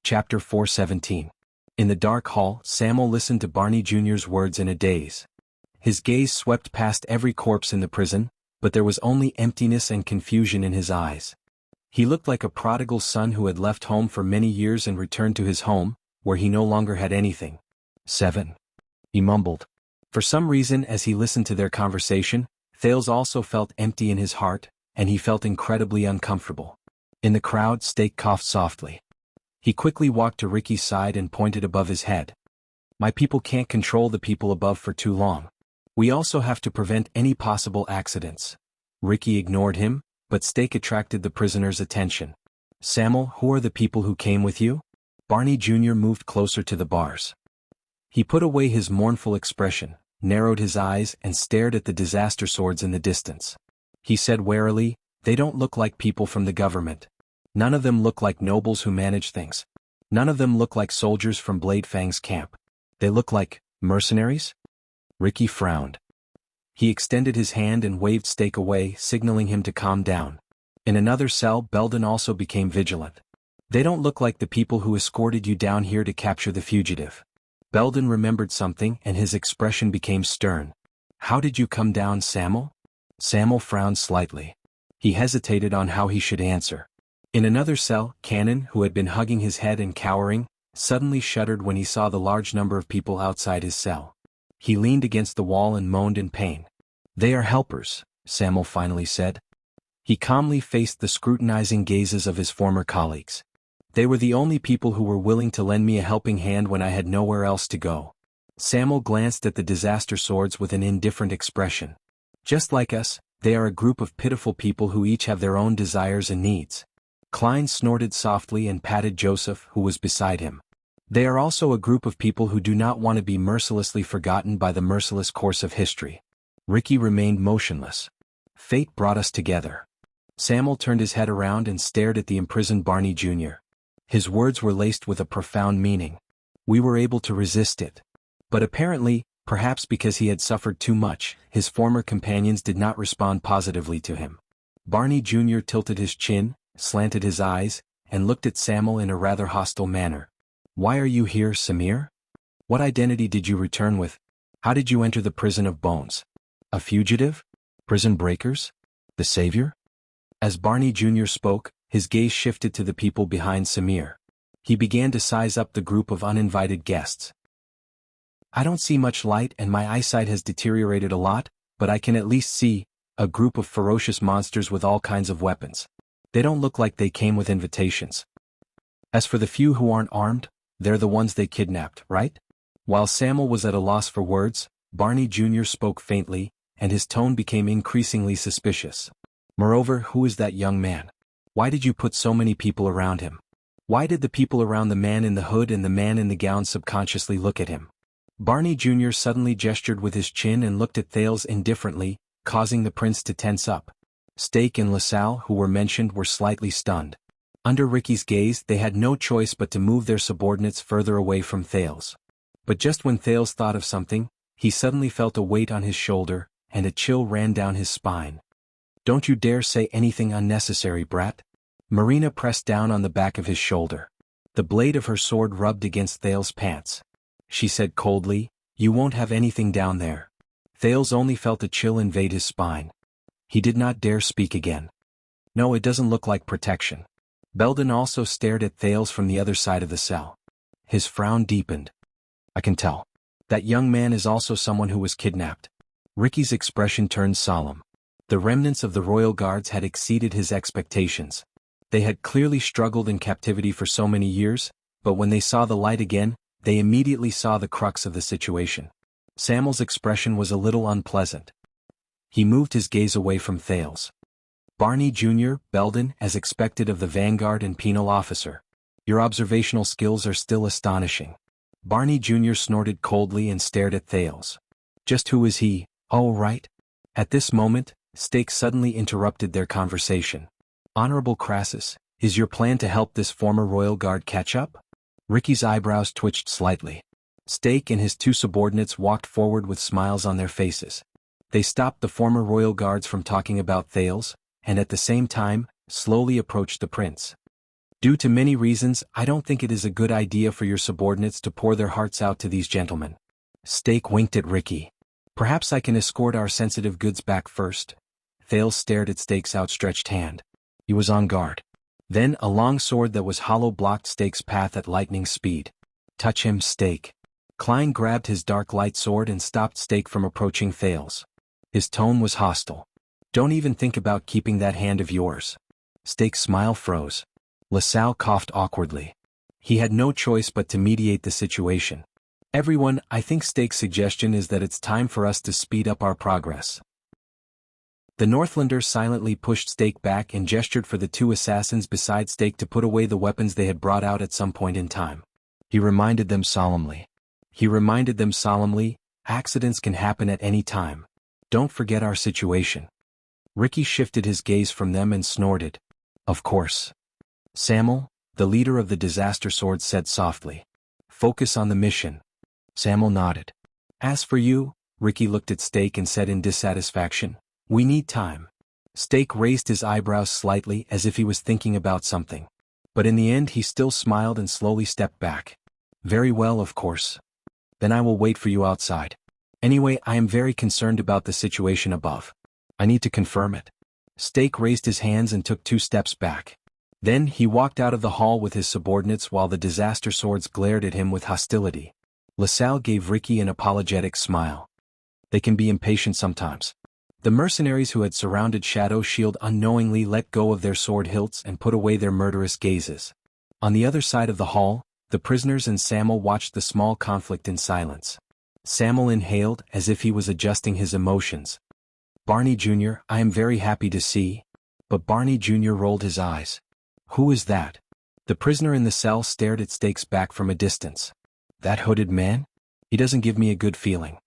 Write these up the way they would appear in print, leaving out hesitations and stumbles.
Chapter 417. In the dark hall, Samuel listened to Barney Jr.'s words in a daze. His gaze swept past every corpse in the prison, but there was only emptiness and confusion in his eyes. He looked like a prodigal son who had left home for many years and returned to his home, where he no longer had anything. 7. He mumbled. For some reason, as he listened to their conversation, Thales also felt empty in his heart, and he felt incredibly uncomfortable. In the crowd, Steak coughed softly. He quickly walked to Ricky's side and pointed above his head. My people can't control the people above for too long. We also have to prevent any possible accidents. Ricky ignored him, but Steak attracted the prisoner's attention. Samuel, who are the people who came with you? Barney Jr. moved closer to the bars. He put away his mournful expression, narrowed his eyes and stared at the disaster swords in the distance. He said warily, they don't look like people from the government. None of them look like nobles who manage things. None of them look like soldiers from Blade Fang's camp. They look like mercenaries? Ricky frowned. He extended his hand and waved Steak away, signaling him to calm down. In another cell, Belden also became vigilant. They don't look like the people who escorted you down here to capture the fugitive. Belden remembered something and his expression became stern. How did you come down, Samuel? Samuel frowned slightly. He hesitated on how he should answer. In another cell, Cannon, who had been hugging his head and cowering, suddenly shuddered when he saw the large number of people outside his cell. He leaned against the wall and moaned in pain. They are helpers, Samuel finally said. He calmly faced the scrutinizing gazes of his former colleagues. They were the only people who were willing to lend me a helping hand when I had nowhere else to go. Samuel glanced at the disaster swords with an indifferent expression. Just like us, they are a group of pitiful people who each have their own desires and needs. Klein snorted softly and patted Joseph, who was beside him. They are also a group of people who do not want to be mercilessly forgotten by the merciless course of history. Ricky remained motionless. Fate brought us together. Samuel turned his head around and stared at the imprisoned Barney Jr. His words were laced with a profound meaning. We were able to resist it. But apparently, perhaps because he had suffered too much, his former companions did not respond positively to him. Barney Jr. tilted his chin, slanted his eyes, and looked at Samuel in a rather hostile manner. Why are you here, Samir? What identity did you return with? How did you enter the prison of bones? A fugitive? Prison breakers? The savior? As Barney Jr. spoke, his gaze shifted to the people behind Samir. He began to size up the group of uninvited guests. I don't see much light and my eyesight has deteriorated a lot, but I can at least see a group of ferocious monsters with all kinds of weapons. They don't look like they came with invitations. As for the few who aren't armed, they're the ones they kidnapped, right? While Samuel was at a loss for words, Barney Jr. spoke faintly, and his tone became increasingly suspicious. Moreover, who is that young man? Why did you put so many people around him? Why did the people around the man in the hood and the man in the gown subconsciously look at him? Barney Jr. suddenly gestured with his chin and looked at Thales indifferently, causing the prince to tense up. Steak and LaSalle, who were mentioned, were slightly stunned. Under Ricky's gaze, they had no choice but to move their subordinates further away from Thales. But just when Thales thought of something, he suddenly felt a weight on his shoulder, and a chill ran down his spine. Don't you dare say anything unnecessary, brat. Marina pressed down on the back of his shoulder. The blade of her sword rubbed against Thales' pants. She said coldly, you won't have anything down there. Thales only felt a chill invade his spine. He did not dare speak again. No, it doesn't look like protection. Belden also stared at Thales from the other side of the cell. His frown deepened. I can tell. That young man is also someone who was kidnapped. Ricky's expression turned solemn. The remnants of the royal guards had exceeded his expectations. They had clearly struggled in captivity for so many years, but when they saw the light again, they immediately saw the crux of the situation. Samuel's expression was a little unpleasant. He moved his gaze away from Thales. Barney Jr., Belden, as expected of the vanguard and penal officer. Your observational skills are still astonishing. Barney Jr. snorted coldly and stared at Thales. Just who is he? Oh, right. At this moment, Steak suddenly interrupted their conversation. Honorable Crassus, is your plan to help this former royal guard catch up? Ricky's eyebrows twitched slightly. Steak and his two subordinates walked forward with smiles on their faces. They stopped the former royal guards from talking about Thales, and at the same time, slowly approached the prince. Due to many reasons, I don't think it is a good idea for your subordinates to pour their hearts out to these gentlemen. Stake winked at Ricky. Perhaps I can escort our sensitive goods back first. Thales stared at Stake's outstretched hand. He was on guard. Then a long sword that was hollow blocked Stake's path at lightning speed. Touch him, Stake. Klein grabbed his dark light sword and stopped Stake from approaching Thales. His tone was hostile. Don't even think about keeping that hand of yours. Stake's smile froze. LaSalle coughed awkwardly. He had no choice but to mediate the situation. Everyone, I think Stake's suggestion is that it's time for us to speed up our progress. The Northlander silently pushed Stake back and gestured for the two assassins beside Stake to put away the weapons they had brought out at some point in time. He reminded them solemnly, accidents can happen at any time. Don't forget our situation. Ricky shifted his gaze from them and snorted. Of course. Samuel, the leader of the Disaster Swords, said softly. Focus on the mission. Samuel nodded. As for you, Ricky looked at Stake and said in dissatisfaction, we need time. Stake raised his eyebrows slightly as if he was thinking about something. But in the end he still smiled and slowly stepped back. Very well, of course. Then I will wait for you outside. Anyway, I am very concerned about the situation above. I need to confirm it. Stake raised his hands and took 2 steps back. Then he walked out of the hall with his subordinates while the Disaster Swords glared at him with hostility. LaSalle gave Ricky an apologetic smile. They can be impatient sometimes. The mercenaries who had surrounded Shadow Shield unknowingly let go of their sword hilts and put away their murderous gazes. On the other side of the hall, the prisoners and Samuel watched the small conflict in silence. Samuel inhaled as if he was adjusting his emotions. Barney Jr., I am very happy to see. But Barney Jr. rolled his eyes. Who is that? The prisoner in the cell stared at Stake's back from a distance. That hooded man? He doesn't give me a good feeling.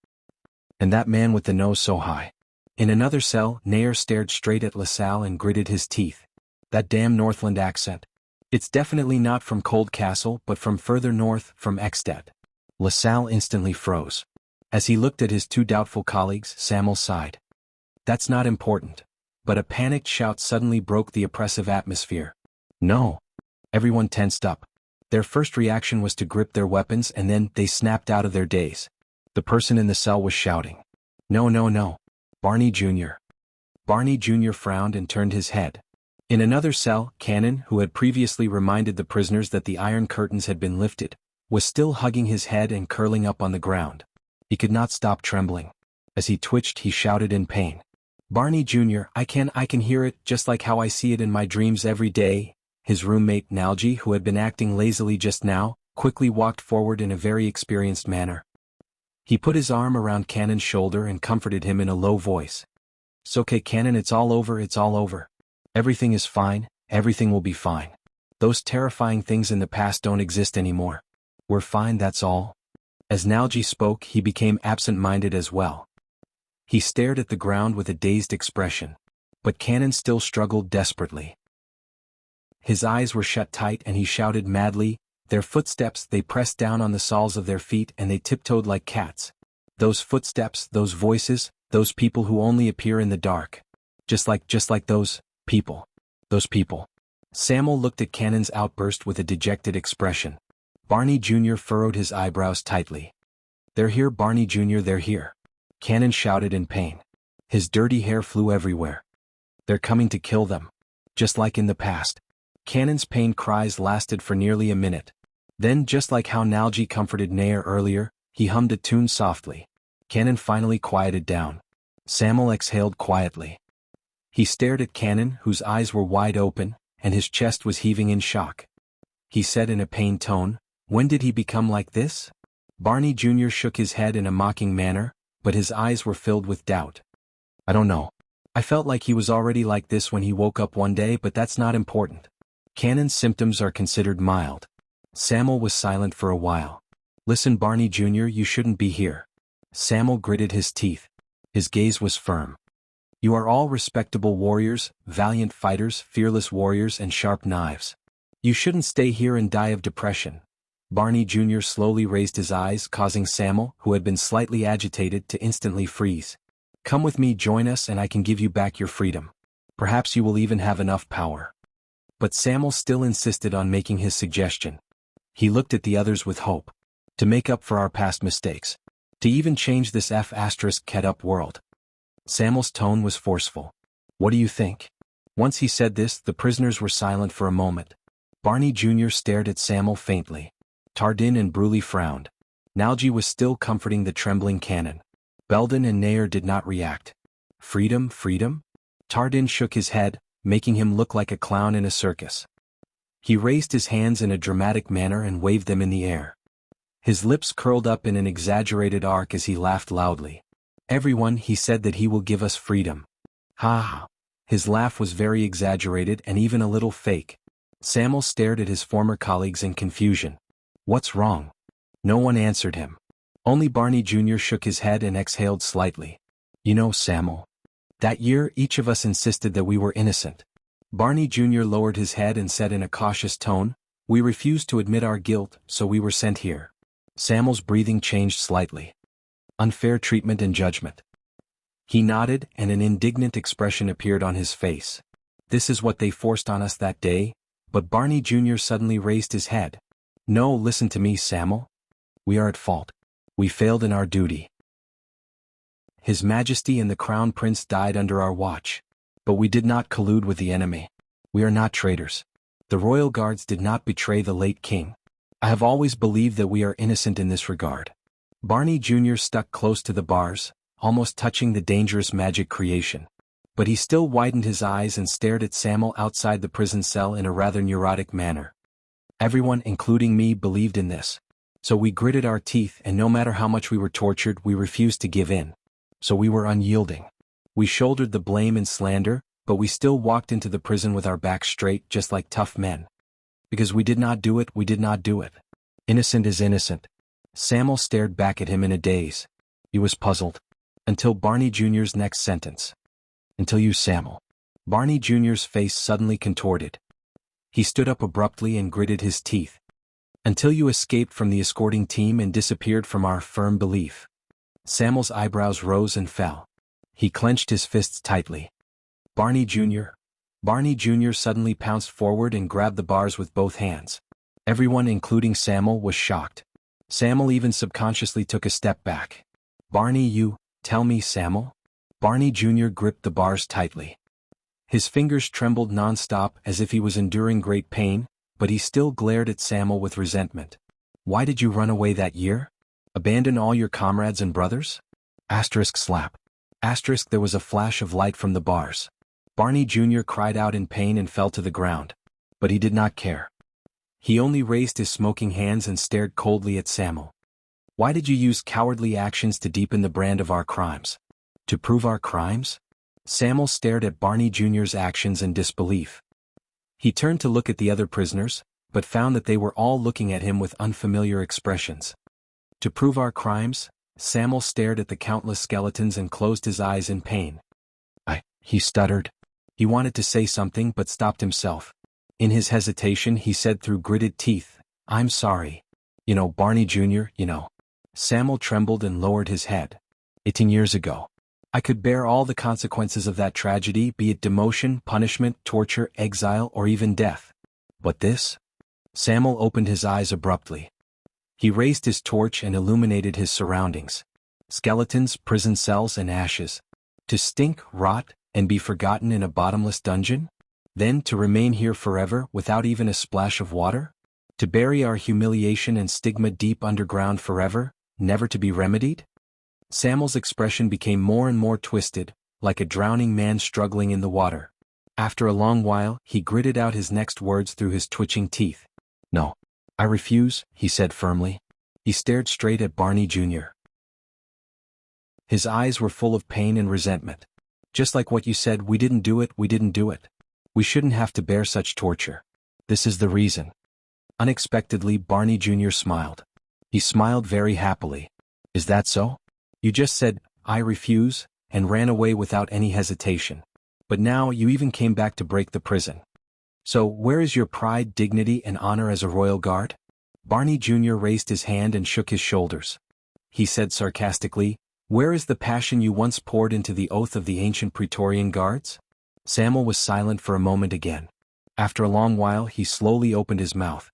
And that man with the nose so high. In another cell, Nair stared straight at LaSalle and gritted his teeth. That damn Northland accent. It's definitely not from Cold Castle but from further north, from Ekstedt. LaSalle instantly froze. As he looked at his 2 doubtful colleagues, Samuel sighed. That's not important. But a panicked shout suddenly broke the oppressive atmosphere. No. Everyone tensed up. Their first reaction was to grip their weapons and then they snapped out of their daze. The person in the cell was shouting. No, no, no. Barney Jr. Barney Jr. frowned and turned his head. In another cell, Cannon, who had previously reminded the prisoners that the iron curtains had been lifted, was still hugging his head and curling up on the ground. He could not stop trembling. As he twitched, he shouted in pain. Barney Jr., I can hear it, just like how I see it in my dreams every day. His roommate, Nalji, who had been acting lazily just now, quickly walked forward in a very experienced manner. He put his arm around Cannon's shoulder and comforted him in a low voice. It's okay, Cannon, it's all over, it's all over. Everything is fine, everything will be fine. Those terrifying things in the past don't exist anymore. We're fine, that's all. As Nalji spoke, he became absent-minded as well. He stared at the ground with a dazed expression. But Cannon still struggled desperately. His eyes were shut tight and he shouted madly, their footsteps, they pressed down on the soles of their feet and they tiptoed like cats. Those footsteps, those voices, those people who only appear in the dark. Just like those people. Those people. Samuel looked at Cannon's outburst with a dejected expression. Barney Jr. furrowed his eyebrows tightly. They're here, Barney Jr., they're here. Cannon shouted in pain. His dirty hair flew everywhere. They're coming to kill them. Just like in the past. Cannon's pain cries lasted for nearly a minute. Then, just like how Nalji comforted Nair earlier, he hummed a tune softly. Cannon finally quieted down. Samuel exhaled quietly. He stared at Cannon, whose eyes were wide open, and his chest was heaving in shock. He said in a pained tone, when did he become like this? Barney Jr. shook his head in a mocking manner, but his eyes were filled with doubt. I don't know. I felt like he was already like this when he woke up one day, but that's not important. Cannon's symptoms are considered mild. Samuel was silent for a while. Listen, Barney Jr., you shouldn't be here. Samuel gritted his teeth. His gaze was firm. You are all respectable warriors, valiant fighters, fearless warriors and sharp knives. You shouldn't stay here and die of depression. Barney Jr. slowly raised his eyes, causing Samuel, who had been slightly agitated, to instantly freeze. Come with me, join us, and I can give you back your freedom. Perhaps you will even have enough power. But Samuel still insisted on making his suggestion. He looked at the others with hope. To make up for our past mistakes. To even change this F***ed-up world. Samuel's tone was forceful. What do you think? Once he said this, the prisoners were silent for a moment. Barney Jr. stared at Samuel faintly. Tardin and Bruley frowned. Nalji was still comforting the trembling Canon. Belden and Nair did not react. Freedom, freedom? Tardin shook his head, making him look like a clown in a circus. He raised his hands in a dramatic manner and waved them in the air. His lips curled up in an exaggerated arc as he laughed loudly. Everyone, he said that he will give us freedom. Ha ha. His laugh was very exaggerated and even a little fake. Samuel stared at his former colleagues in confusion. What's wrong? No one answered him. Only Barney Jr. shook his head and exhaled slightly. You know, Samuel. That year, each of us insisted that we were innocent. Barney Jr. lowered his head and said in a cautious tone, we refused to admit our guilt, so we were sent here. Samuel's breathing changed slightly. Unfair treatment and judgment. He nodded, and an indignant expression appeared on his face. This is what they forced on us that day, but Barney Jr. suddenly raised his head. No, listen to me, Samuel. We are at fault. We failed in our duty. His Majesty and the Crown Prince died under our watch. But we did not collude with the enemy. We are not traitors. The royal guards did not betray the late king. I have always believed that we are innocent in this regard. Barney Jr. stuck close to the bars, almost touching the dangerous magic creation. But he still widened his eyes and stared at Samuel outside the prison cell in a rather neurotic manner. Everyone, including me, believed in this. So we gritted our teeth, and no matter how much we were tortured, we refused to give in. So we were unyielding. We shouldered the blame and slander, but we still walked into the prison with our backs straight, just like tough men. Because we did not do it, we did not do it. Innocent is innocent. Samuel stared back at him in a daze. He was puzzled. Until Barney Jr.'s next sentence. Until you, Samuel. Barney Jr.'s face suddenly contorted. He stood up abruptly and gritted his teeth. Until you escaped from the escorting team and disappeared from our firm belief. Samuel's eyebrows rose and fell. He clenched his fists tightly. Barney Jr. Barney Jr. suddenly pounced forward and grabbed the bars with both hands. Everyone, including Samuel, was shocked. Samuel even subconsciously took a step back. Barney, you, tell me, Samuel? Barney Jr. gripped the bars tightly. His fingers trembled non-stop as if he was enduring great pain, but he still glared at Samuel with resentment. Why did you run away that year? Abandon all your comrades and brothers? Asterisk slap. Asterisk, there was a flash of light from the bars. Barney Jr. cried out in pain and fell to the ground. But he did not care. He only raised his smoking hands and stared coldly at Samuel. Why did you use cowardly actions to deepen the brand of our crimes? To prove our crimes? Samuel stared at Barney Jr.'s actions in disbelief. He turned to look at the other prisoners, but found that they were all looking at him with unfamiliar expressions. To prove our crimes? Samuel stared at the countless skeletons and closed his eyes in pain. He stuttered. He wanted to say something but stopped himself. In his hesitation he said through gritted teeth, I'm sorry. You know, Barney Jr., you know. Samuel trembled and lowered his head. 18 years ago. I could bear all the consequences of that tragedy, be it demotion, punishment, torture, exile, or even death. But this? Samuel opened his eyes abruptly. He raised his torch and illuminated his surroundings. Skeletons, prison cells, and ashes. To stink, rot, and be forgotten in a bottomless dungeon? Then to remain here forever without even a splash of water? To bury our humiliation and stigma deep underground forever, never to be remedied? Samuel's expression became more and more twisted, like a drowning man struggling in the water. After a long while, he gritted out his next words through his twitching teeth. No. I refuse, he said firmly. He stared straight at Barney Jr. His eyes were full of pain and resentment. Just like what you said, we didn't do it, we didn't do it. We shouldn't have to bear such torture. This is the reason. Unexpectedly, Barney Jr. smiled. He smiled very happily. Is that so? You just said, I refuse, and ran away without any hesitation. But now you even came back to break the prison. So, where is your pride, dignity, and honor as a royal guard? Barney Jr. raised his hand and shook his shoulders. He said sarcastically, where is the passion you once poured into the oath of the ancient Praetorian guards? Samuel was silent for a moment again. After a long while he slowly opened his mouth.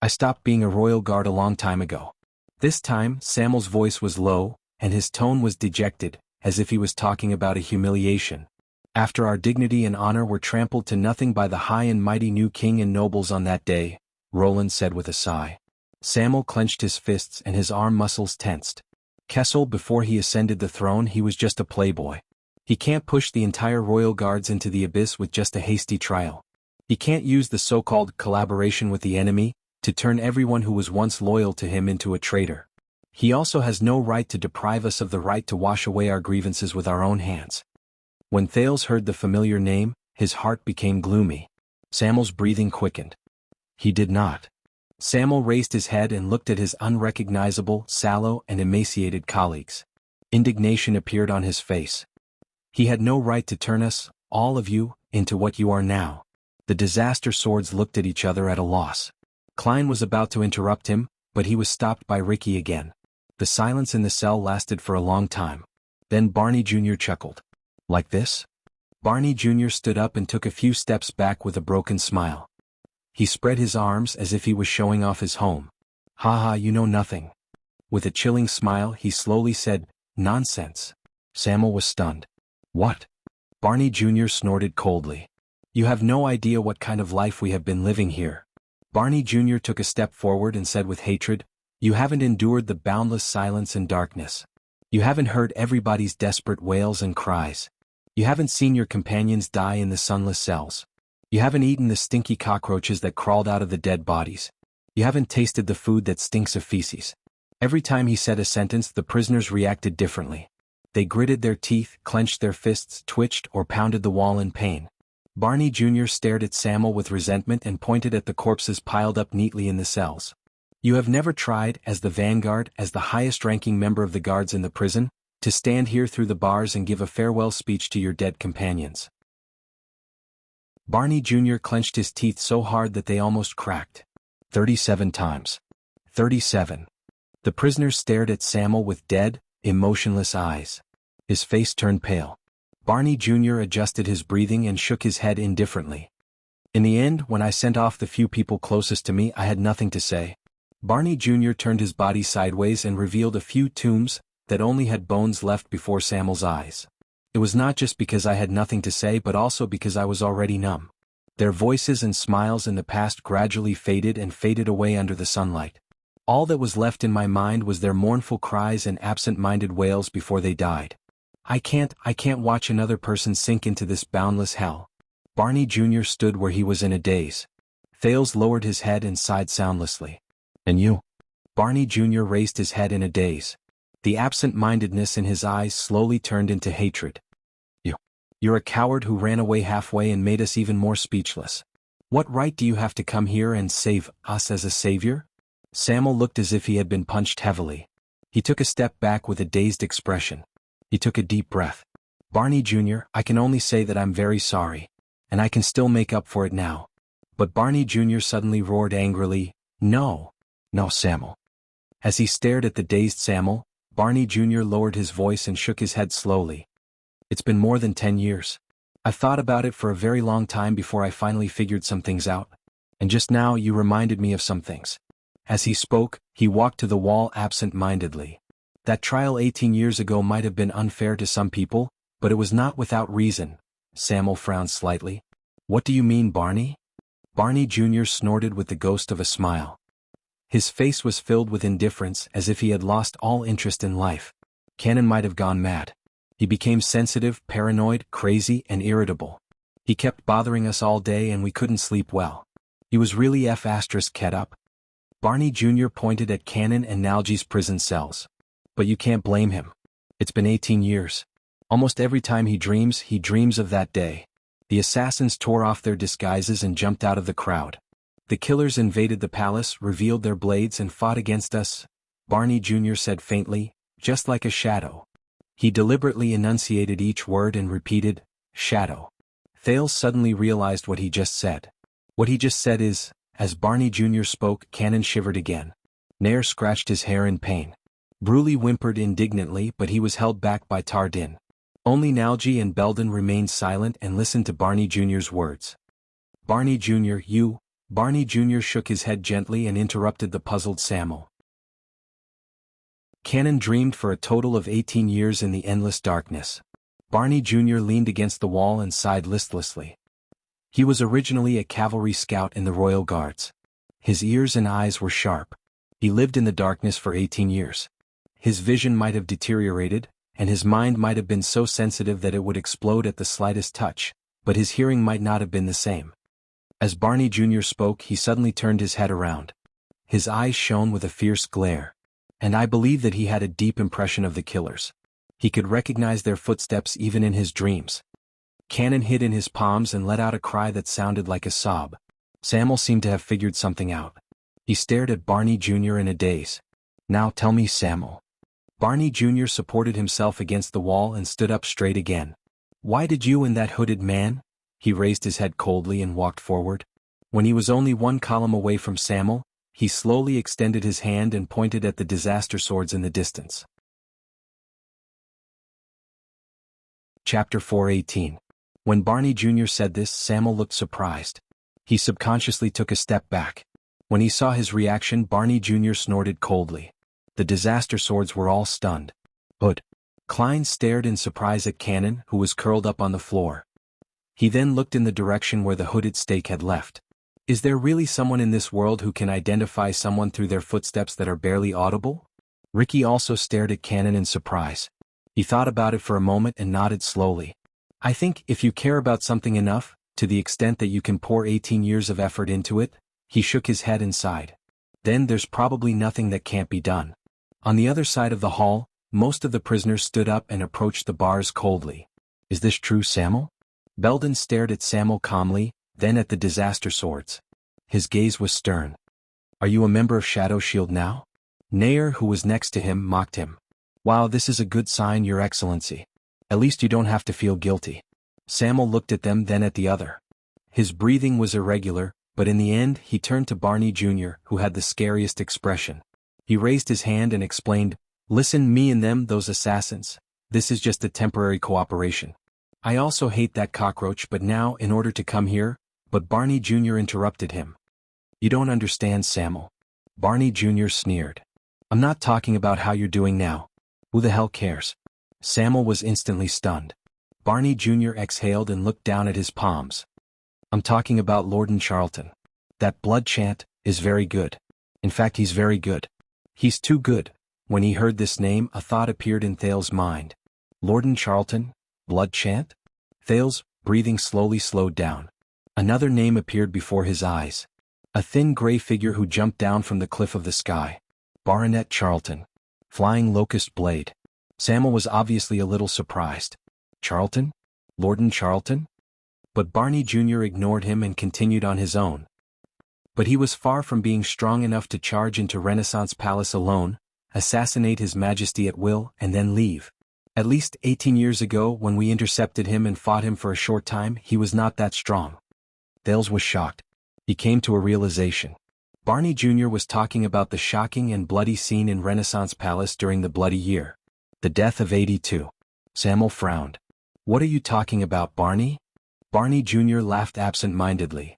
I stopped being a royal guard a long time ago. This time, Samuel's voice was low, and his tone was dejected, as if he was talking about a humiliation. After our dignity and honor were trampled to nothing by the high and mighty new king and nobles on that day, Roland said with a sigh. Samuel clenched his fists and his arm muscles tensed. Kessel, before he ascended the throne, he was just a playboy. He can't push the entire royal guards into the abyss with just a hasty trial. He can't use the so-called collaboration with the enemy to turn everyone who was once loyal to him into a traitor. He also has no right to deprive us of the right to wash away our grievances with our own hands. When Thales heard the familiar name, his heart became gloomy. Samuel's breathing quickened. He did not. Samuel raised his head and looked at his unrecognizable, sallow, and emaciated colleagues. Indignation appeared on his face. He had no right to turn us, all of you, into what you are now. The disaster swords looked at each other at a loss. Klein was about to interrupt him, but he was stopped by Ricky again. The silence in the cell lasted for a long time. Then Barney Jr. chuckled. Like this? Barney Jr. stood up and took a few steps back with a broken smile. He spread his arms as if he was showing off his home. Ha, you know nothing. With a chilling smile he slowly said, nonsense. Samuel was stunned. What? Barney Jr. snorted coldly. You have no idea what kind of life we have been living here. Barney Jr. took a step forward and said with hatred, you haven't endured the boundless silence and darkness. You haven't heard everybody's desperate wails and cries. You haven't seen your companions die in the sunless cells. You haven't eaten the stinky cockroaches that crawled out of the dead bodies. You haven't tasted the food that stinks of feces. Every time he said a sentence, the prisoners reacted differently. They gritted their teeth, clenched their fists, twitched, or pounded the wall in pain. Barney Jr. stared at Samuel with resentment and pointed at the corpses piled up neatly in the cells. You have never tried, as the vanguard, as the highest-ranking member of the guards in the prison, to stand here through the bars and give a farewell speech to your dead companions. Barney Jr. clenched his teeth so hard that they almost cracked. 37 times. 37. The prisoners stared at Samuel with dead, emotionless eyes. His face turned pale. Barney Jr. adjusted his breathing and shook his head indifferently. In the end, when I sent off the few people closest to me, I had nothing to say. Barney Jr. turned his body sideways and revealed a few tombs that only had bones left before Samuel's eyes. It was not just because I had nothing to say but also because I was already numb. Their voices and smiles in the past gradually faded and faded away under the sunlight. All that was left in my mind was their mournful cries and absent-minded wails before they died. I can't watch another person sink into this boundless hell. Barney Jr. stood where he was in a daze. Thales lowered his head and sighed soundlessly. And you? Barney Jr. raised his head in a daze. The absent-mindedness in his eyes slowly turned into hatred. You're a coward who ran away halfway and made us even more speechless. What right do you have to come here and save us as a savior? Samuel looked as if he had been punched heavily. He took a step back with a dazed expression. He took a deep breath. Barney Jr., I can only say that I'm very sorry. And I can still make up for it now. But Barney Jr. suddenly roared angrily, No, Samuel. As he stared at the dazed Samuel, Barney Jr. lowered his voice and shook his head slowly. It's been more than 10 years. I've thought about it for a very long time before I finally figured some things out. And just now you reminded me of some things. As he spoke, he walked to the wall absent-mindedly. That trial 18 years ago might have been unfair to some people, but it was not without reason. Samuel frowned slightly. What do you mean, Barney? Barney Jr. snorted with the ghost of a smile. His face was filled with indifference as if he had lost all interest in life. Cannon might have gone mad. He became sensitive, paranoid, crazy, and irritable. He kept bothering us all day and we couldn't sleep well. He was really F***ed up. Barney Jr. pointed at Cannon and Nalgy's prison cells. But you can't blame him. It's been 18 years. Almost every time he dreams of that day. The assassins tore off their disguises and jumped out of the crowd. The killers invaded the palace, revealed their blades and fought against us, Barney Jr. said faintly, just like a shadow. He deliberately enunciated each word and repeated, shadow. Thales suddenly realized what he just said. What he just said is, as Barney Jr. spoke, Cannon shivered again. Nair scratched his hair in pain. Bruley whimpered indignantly, but he was held back by Tardin. Only Nalgy and Belden remained silent and listened to Barney Jr.'s words. Barney Jr., you. Barney Jr. shook his head gently and interrupted the puzzled Samuel. Cannon dreamed for a total of 18 years in the endless darkness. Barney Jr. leaned against the wall and sighed listlessly. He was originally a cavalry scout in the Royal Guards. His ears and eyes were sharp. He lived in the darkness for 18 years. His vision might have deteriorated, and his mind might have been so sensitive that it would explode at the slightest touch, but his hearing might not have been the same. As Barney Jr. spoke, he suddenly turned his head around. His eyes shone with a fierce glare. And I believe that he had a deep impression of the killers. He could recognize their footsteps even in his dreams. Cannon hid in his palms and let out a cry that sounded like a sob. Samuel seemed to have figured something out. He stared at Barney Jr. in a daze. Now tell me, Samuel. Barney Jr. supported himself against the wall and stood up straight again. Why did you and that hooded man? He raised his head coldly and walked forward. When he was only one column away from Samuel, he slowly extended his hand and pointed at the disaster swords in the distance. Chapter 4:18. When Barney Jr. said this, Samuel looked surprised. He subconsciously took a step back. When he saw his reaction, Barney Jr. snorted coldly. The disaster swords were all stunned. But Klein stared in surprise at Cannon, who was curled up on the floor. He then looked in the direction where the hooded stake had left. Is there really someone in this world who can identify someone through their footsteps that are barely audible? Ricky also stared at Cannon in surprise. He thought about it for a moment and nodded slowly. I think if you care about something enough, to the extent that you can pour 18 years of effort into it, he shook his head and sighed. Then there's probably nothing that can't be done. On the other side of the hall, most of the prisoners stood up and approached the bars coldly. Is this true, Samuel? Belden stared at Samuel calmly, then at the disaster swords. His gaze was stern. Are you a member of Shadow Shield now? Nair, who was next to him, mocked him. Wow, this is a good sign, Your Excellency. At least you don't have to feel guilty. Samuel looked at them, then at the other. His breathing was irregular, but in the end he turned to Barney Jr., who had the scariest expression. He raised his hand and explained, Listen, me and them, those assassins. This is just a temporary cooperation. I also hate that cockroach, but now, in order to come here, but Barney Jr. interrupted him. You don't understand, Samuel. Barney Jr. sneered. I'm not talking about how you're doing now. Who the hell cares? Samuel was instantly stunned. Barney Jr. exhaled and looked down at his palms. I'm talking about Lord Charlton. That blood chant is very good. In fact, he's very good. He's too good. When he heard this name, a thought appeared in Thale's mind. Lord Charlton? Blood chant? Thale's breathing slowly slowed down. Another name appeared before his eyes. A thin gray figure who jumped down from the cliff of the sky. Baronet Charlton. Flying Locust Blade. Samuel was obviously a little surprised. Charlton? Lord Charlton? But Barney Jr. ignored him and continued on his own. But he was far from being strong enough to charge into Renaissance Palace alone, assassinate His Majesty at will, and then leave. At least 18 years ago, when we intercepted him and fought him for a short time, he was not that strong. Thales was shocked. He came to a realization. Barney Jr. was talking about the shocking and bloody scene in Renaissance Palace during the Bloody Year. The death of 82. Samuel frowned. What are you talking about, Barney? Barney Jr. laughed absent-mindedly.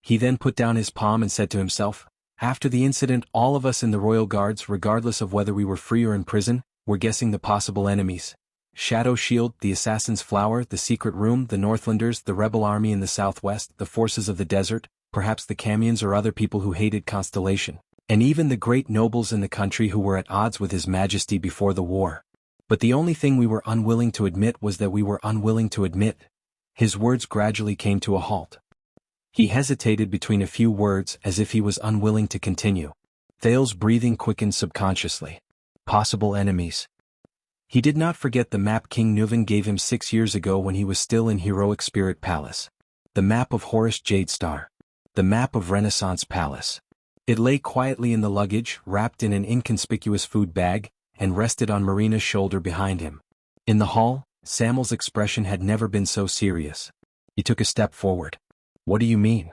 He then put down his palm and said to himself, After the incident, all of us in the Royal Guards, regardless of whether we were free or in prison, were guessing the possible enemies. Shadow Shield, the Assassin's Flower, the Secret Room, the Northlanders, the Rebel Army in the Southwest, the Forces of the Desert, perhaps the Camions or other people who hated Constellation, and even the great nobles in the country who were at odds with His Majesty before the war. But the only thing we were unwilling to admit was that we were unwilling to admit. His words gradually came to a halt. He hesitated between a few words as if he was unwilling to continue. Thale's breathing quickened subconsciously. Possible enemies. He did not forget the map King Nuvan gave him 6 years ago when he was still in Heroic Spirit Palace. The map of Horus Jadestar. The map of Renaissance Palace. It lay quietly in the luggage, wrapped in an inconspicuous food bag, and rested on Marina's shoulder behind him. In the hall, Samuel's expression had never been so serious. He took a step forward. What do you mean?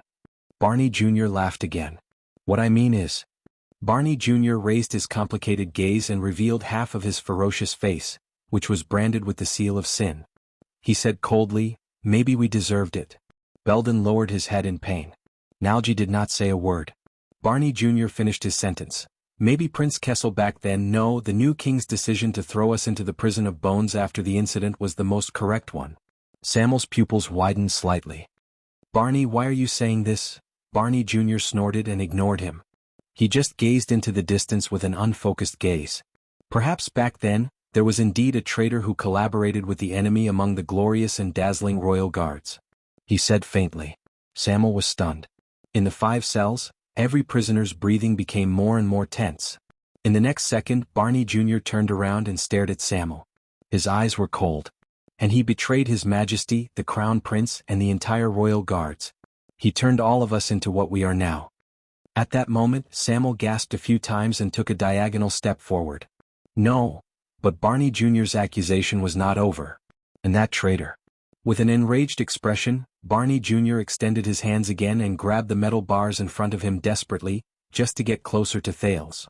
Barney Jr. laughed again. What I mean is... Barney Jr. raised his complicated gaze and revealed half of his ferocious face, which was branded with the seal of sin. He said coldly, Maybe we deserved it. Belden lowered his head in pain. Nalji did not say a word. Barney Jr. finished his sentence. Maybe Prince Kessel back then. No, the new king's decision to throw us into the prison of bones after the incident was the most correct one. Samuel's pupils widened slightly. Barney, why are you saying this? Barney Jr. snorted and ignored him. He just gazed into the distance with an unfocused gaze. Perhaps back then, there was indeed a traitor who collaborated with the enemy among the glorious and dazzling royal guards. He said faintly. Samuel was stunned. In the 5 cells, every prisoner's breathing became more and more tense. In the next second, Barney Jr. turned around and stared at Samuel. His eyes were cold. And he betrayed His Majesty, the Crown Prince, and the entire royal guards. He turned all of us into what we are now. At that moment, Samuel gasped a few times and took a diagonal step forward. No. But Barney Jr.'s accusation was not over. And that traitor. With an enraged expression, Barney Jr. extended his hands again and grabbed the metal bars in front of him desperately, just to get closer to Thales.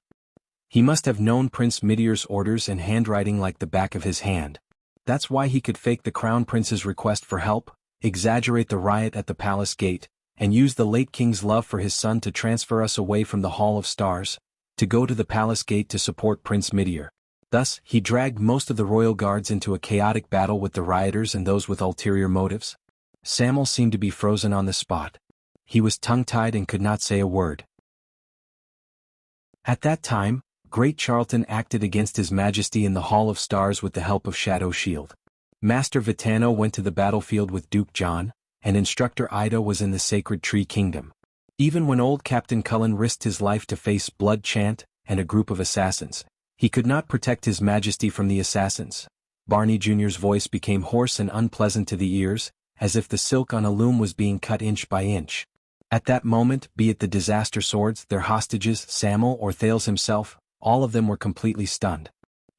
He must have known Prince Meteor's orders and handwriting like the back of his hand. That's why he could fake the Crown Prince's request for help, exaggerate the riot at the palace gate, and use the late king's love for his son to transfer us away from the Hall of Stars, to go to the palace gate to support Prince Meteor. Thus, he dragged most of the royal guards into a chaotic battle with the rioters and those with ulterior motives. Samuel seemed to be frozen on the spot. He was tongue-tied and could not say a word. At that time, Great Charlton acted against His Majesty in the Hall of Stars with the help of Shadow Shield. Master Vitano went to the battlefield with Duke John, and Instructor Ida was in the Sacred Tree Kingdom. Even when old Captain Cullen risked his life to face Blood Chant and a group of assassins, he could not protect His Majesty from the assassins. Barney Jr.'s voice became hoarse and unpleasant to the ears, as if the silk on a loom was being cut inch by inch. At that moment, be it the disaster swords, their hostages, Samuel or Thales himself, all of them were completely stunned.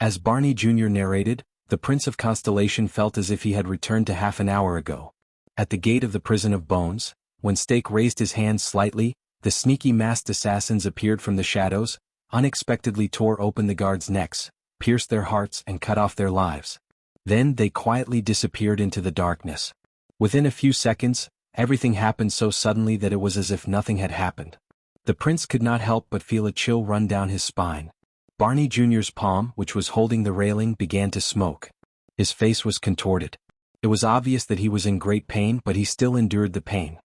As Barney Jr. narrated, the Prince of Constellation felt as if he had returned to half an hour ago. At the gate of the prison of bones, when Stake raised his hands slightly, the sneaky masked assassins appeared from the shadows, unexpectedly tore open the guards' necks, pierced their hearts and cut off their lives. Then they quietly disappeared into the darkness. Within a few seconds, everything happened so suddenly that it was as if nothing had happened. The prince could not help but feel a chill run down his spine. Barney Jr.'s palm, which was holding the railing, began to smoke. His face was contorted. It was obvious that he was in great pain, but he still endured the pain.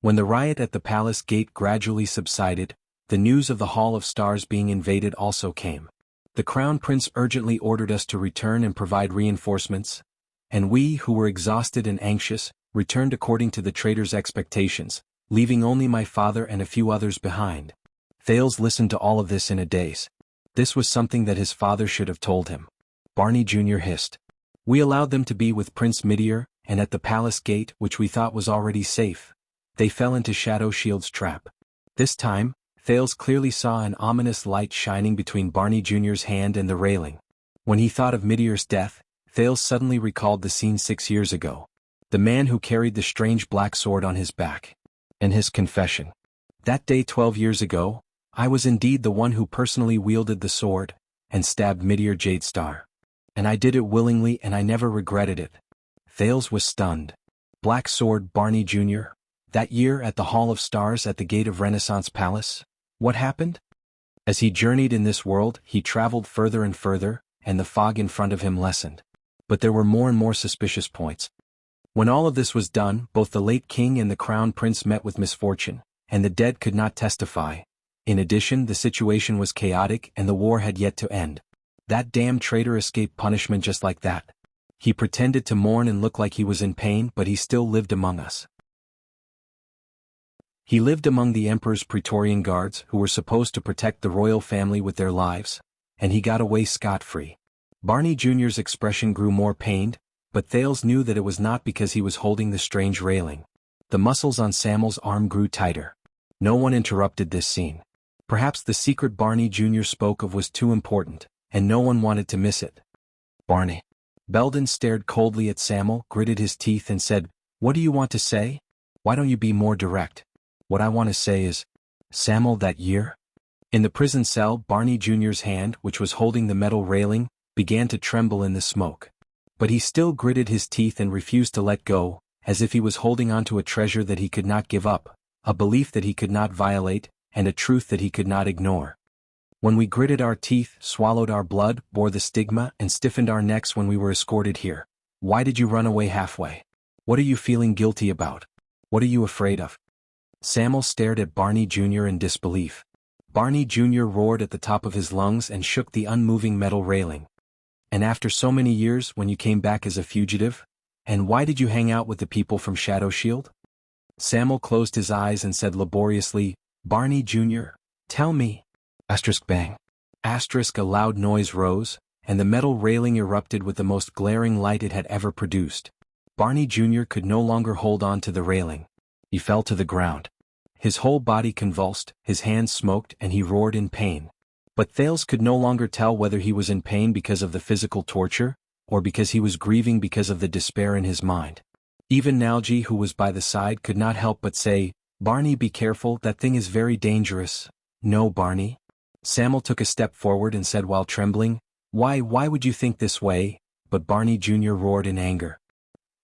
When the riot at the palace gate gradually subsided, the news of the Hall of Stars being invaded also came. The Crown Prince urgently ordered us to return and provide reinforcements, and we, who were exhausted and anxious, returned according to the traitor's expectations, leaving only my father and a few others behind. Thales listened to all of this in a daze. This was something that his father should have told him. Barney Jr. hissed. We allowed them to be with Prince Meteor, and at the palace gate, which we thought was already safe, they fell into Shadow Shield's trap. This time, Thales clearly saw an ominous light shining between Barney Jr.'s hand and the railing. When he thought of Meteor's death, Thales suddenly recalled the scene 6 years ago. The man who carried the strange black sword on his back. And his confession. That day 12 years ago, I was indeed the one who personally wielded the sword, and stabbed Meteor Jadestar. And I did it willingly and I never regretted it. Thales was stunned. Black Sword Barney Jr.? That year at the Hall of Stars at the gate of Renaissance Palace? What happened? As he journeyed in this world, he traveled further and further, and the fog in front of him lessened. But there were more and more suspicious points. When all of this was done, both the late king and the crown prince met with misfortune, and the dead could not testify. In addition, the situation was chaotic and the war had yet to end. That damn traitor escaped punishment just like that. He pretended to mourn and look like he was in pain, but he still lived among us. He lived among the emperor's Praetorian guards, who were supposed to protect the royal family with their lives, and he got away scot-free. Barney Jr.'s expression grew more pained, but Thales knew that it was not because he was holding the strange railing. The muscles on Samuel's arm grew tighter. No one interrupted this scene. Perhaps the secret Barney Jr. spoke of was too important, and no one wanted to miss it. Barney. Belden stared coldly at Samuel, gritted his teeth and said, "What do you want to say? Why don't you be more direct?" "What I want to say is, Samuel, that year?" In the prison cell, Barney Jr.'s hand, which was holding the metal railing, began to tremble in the smoke. But he still gritted his teeth and refused to let go, as if he was holding on to a treasure that he could not give up, a belief that he could not violate, and a truth that he could not ignore. When we gritted our teeth, swallowed our blood, bore the stigma, and stiffened our necks when we were escorted here, why did you run away halfway? What are you feeling guilty about? What are you afraid of? Samuel stared at Barney Jr. in disbelief. Barney Jr. roared at the top of his lungs and shook the unmoving metal railing. And after so many years, when you came back as a fugitive? And why did you hang out with the people from Shadow Shield? Samuel closed his eyes and said laboriously, Barney Jr., tell me. Bang. A loud noise rose, and the metal railing erupted with the most glaring light it had ever produced. Barney Jr. could no longer hold on to the railing. He fell to the ground. His whole body convulsed, his hands smoked, and he roared in pain. But Thales could no longer tell whether he was in pain because of the physical torture, or because he was grieving because of the despair in his mind. Even Nalji, who was by the side, could not help but say, Barney, be careful, that thing is very dangerous. No, Barney. Samuel took a step forward and said while trembling, why would you think this way? But Barney Jr. roared in anger.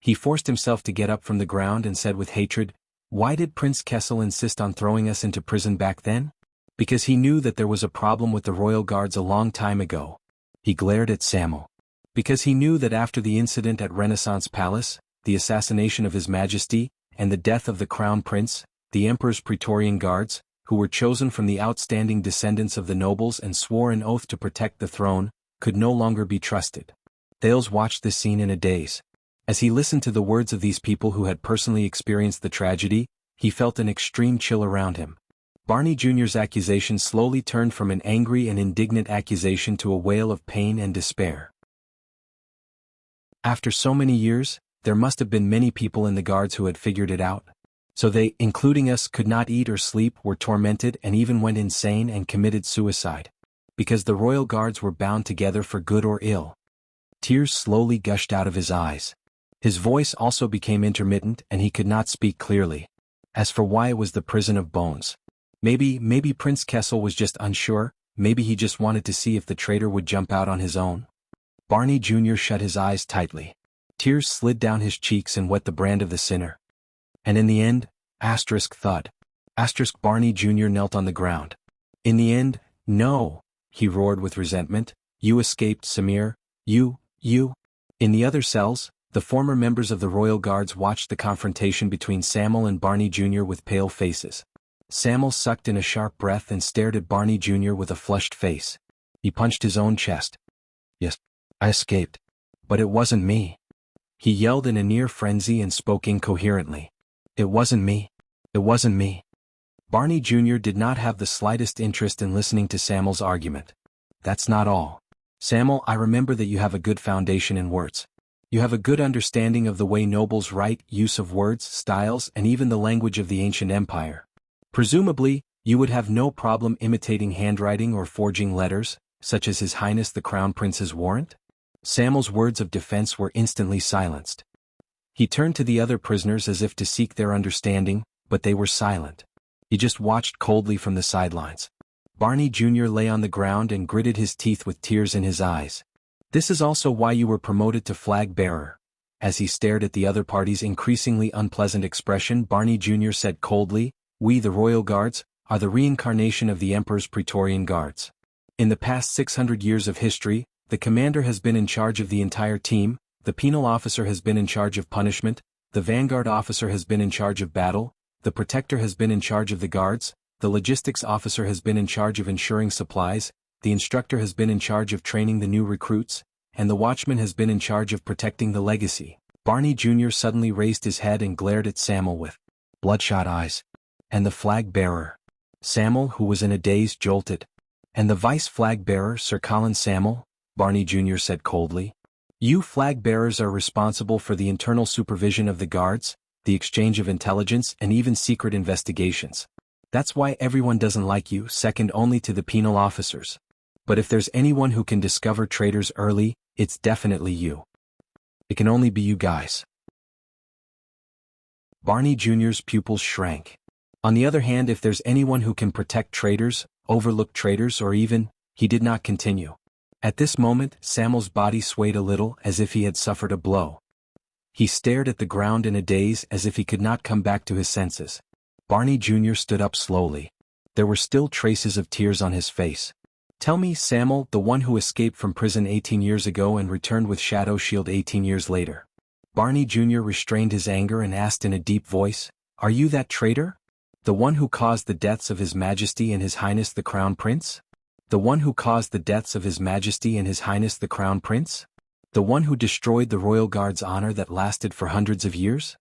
He forced himself to get up from the ground and said with hatred, why did Prince Kessel insist on throwing us into prison back then? Because he knew that there was a problem with the royal guards a long time ago. He glared at Samuel. Because he knew that after the incident at Renaissance Palace, the assassination of His Majesty, and the death of the Crown Prince, the Emperor's Praetorian Guards, who were chosen from the outstanding descendants of the nobles and swore an oath to protect the throne, could no longer be trusted. Thales watched this scene in a daze. As he listened to the words of these people who had personally experienced the tragedy, he felt an extreme chill around him. Barney Jr.'s accusation slowly turned from an angry and indignant accusation to a wail of pain and despair. After so many years, there must have been many people in the guards who had figured it out. So they, including us, could not eat or sleep, were tormented, and even went insane and committed suicide. Because the royal guards were bound together for good or ill. Tears slowly gushed out of his eyes. His voice also became intermittent and he could not speak clearly. As for why it was the prison of bones. Maybe Prince Kessel was just unsure, maybe he just wanted to see if the traitor would jump out on his own. Barney Jr. shut his eyes tightly. Tears slid down his cheeks and wet the brand of the sinner. And in the end, thud. Barney Jr. knelt on the ground. In the end, no, he roared with resentment, you escaped, Samir, you. In the other cells, the former members of the royal guards watched the confrontation between Samuel and Barney Jr. with pale faces. Samuel sucked in a sharp breath and stared at Barney Jr. with a flushed face. He punched his own chest. Yes, I escaped. But it wasn't me. He yelled in a near frenzy and spoke incoherently. It wasn't me. It wasn't me. Barney Jr. did not have the slightest interest in listening to Samuel's argument. That's not all. Samuel, I remember that you have a good foundation in words. You have a good understanding of the way nobles write, use of words, styles, and even the language of the ancient empire. Presumably, you would have no problem imitating handwriting or forging letters, such as His Highness the Crown Prince's warrant? Samuel's words of defense were instantly silenced. He turned to the other prisoners as if to seek their understanding, but they were silent. He just watched coldly from the sidelines. Barney Jr. lay on the ground and gritted his teeth with tears in his eyes. This is also why you were promoted to flag bearer. As he stared at the other party's increasingly unpleasant expression, Barney Jr. said coldly, we, the royal guards, are the reincarnation of the Emperor's Praetorian Guards. In the past 600 years of history, the commander has been in charge of the entire team, the penal officer has been in charge of punishment, the vanguard officer has been in charge of battle, the protector has been in charge of the guards, the logistics officer has been in charge of ensuring supplies, the instructor has been in charge of training the new recruits, and the watchman has been in charge of protecting the legacy. Barney Jr. suddenly raised his head and glared at Samuel with bloodshot eyes. And the flag bearer. Samuel, who was in a daze, jolted. And the vice flag bearer, Sir Colin Samuel, Barney Jr. said coldly. You flag bearers are responsible for the internal supervision of the guards, the exchange of intelligence, and even secret investigations. That's why everyone doesn't like you, second only to the penal officers. But if there's anyone who can discover traitors early, it's definitely you. It can only be you guys. Barney Jr.'s pupils shrank. On the other hand, if there's anyone who can protect traitors, overlook traitors, or even, he did not continue. At this moment, Samuel's body swayed a little as if he had suffered a blow. He stared at the ground in a daze as if he could not come back to his senses. Barney Jr. stood up slowly. There were still traces of tears on his face. "Tell me, Samuel, the one who escaped from prison 18 years ago and returned with Shadow Shield 18 years later." Barney Jr. restrained his anger and asked in a deep voice, "Are you that traitor? The one who caused the deaths of His Majesty and His Highness the Crown Prince? The one who caused the deaths of His Majesty and His Highness the Crown Prince? The one who destroyed the Royal Guard's honor that lasted for hundreds of years?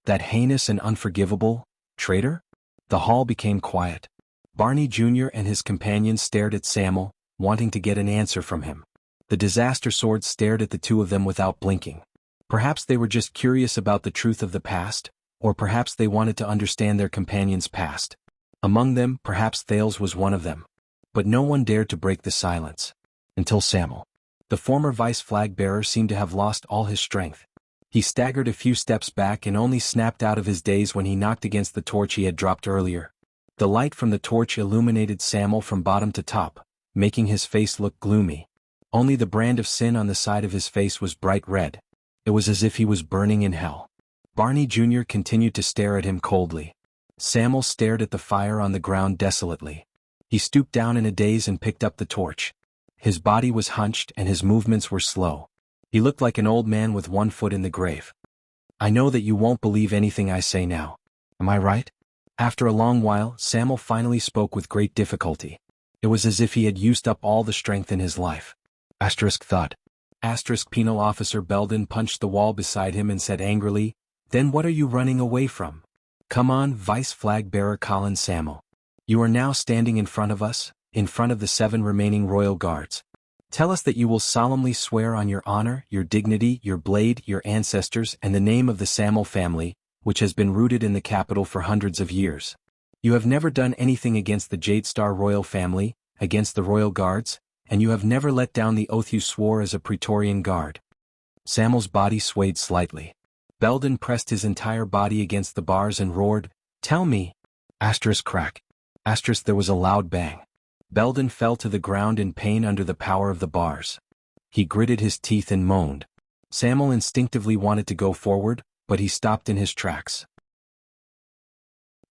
That heinous and unforgivable traitor?" The hall became quiet. Barney Jr. and his companions stared at Samuel, wanting to get an answer from him. The disaster swords stared at the two of them without blinking. Perhaps they were just curious about the truth of the past, or perhaps they wanted to understand their companion's past. Among them, perhaps Thales was one of them. But no one dared to break the silence. Until Samuel. The former vice flag bearer seemed to have lost all his strength. He staggered a few steps back and only snapped out of his daze when he knocked against the torch he had dropped earlier. The light from the torch illuminated Samuel from bottom to top, making his face look gloomy. Only the brand of sin on the side of his face was bright red. It was as if he was burning in hell. Barney Jr. continued to stare at him coldly. Samuel stared at the fire on the ground desolately. He stooped down in a daze and picked up the torch. His body was hunched and his movements were slow. He looked like an old man with one foot in the grave. "I know that you won't believe anything I say now. Am I right?" After a long while, Samuel finally spoke with great difficulty. It was as if he had used up all the strength in his life. Thud. Penal Officer Belden punched the wall beside him and said angrily, "Then what are you running away from? Come on, Vice Flag Bearer Colin Samuel. You are now standing in front of us, in front of the 7 remaining royal guards. Tell us that you will solemnly swear on your honor, your dignity, your blade, your ancestors, and the name of the Samuel family, which has been rooted in the capital for hundreds of years. You have never done anything against the Jade Star royal family, against the royal guards, and you have never let down the oath you swore as a Praetorian guard." Samuel's body swayed slightly. Belden pressed his entire body against the bars and roared, "Tell me!" Crack. There was a loud bang. Belden fell to the ground in pain under the power of the bars. He gritted his teeth and moaned. Samuel instinctively wanted to go forward, but he stopped in his tracks.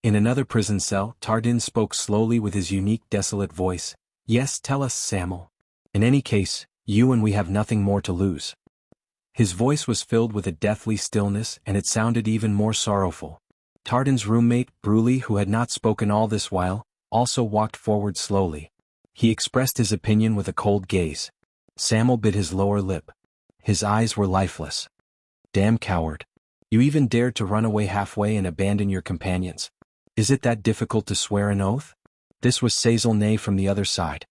In another prison cell, Tardin spoke slowly with his unique desolate voice. "Yes, tell us, Samuel. In any case, you and we have nothing more to lose." His voice was filled with a deathly stillness and it sounded even more sorrowful. Tardin's roommate, Bruley, who had not spoken all this while, also walked forward slowly. He expressed his opinion with a cold gaze. Samuel bit his lower lip. His eyes were lifeless. "Damn coward. You even dared to run away halfway and abandon your companions. Is it that difficult to swear an oath?" This was Sazelnay from the other side.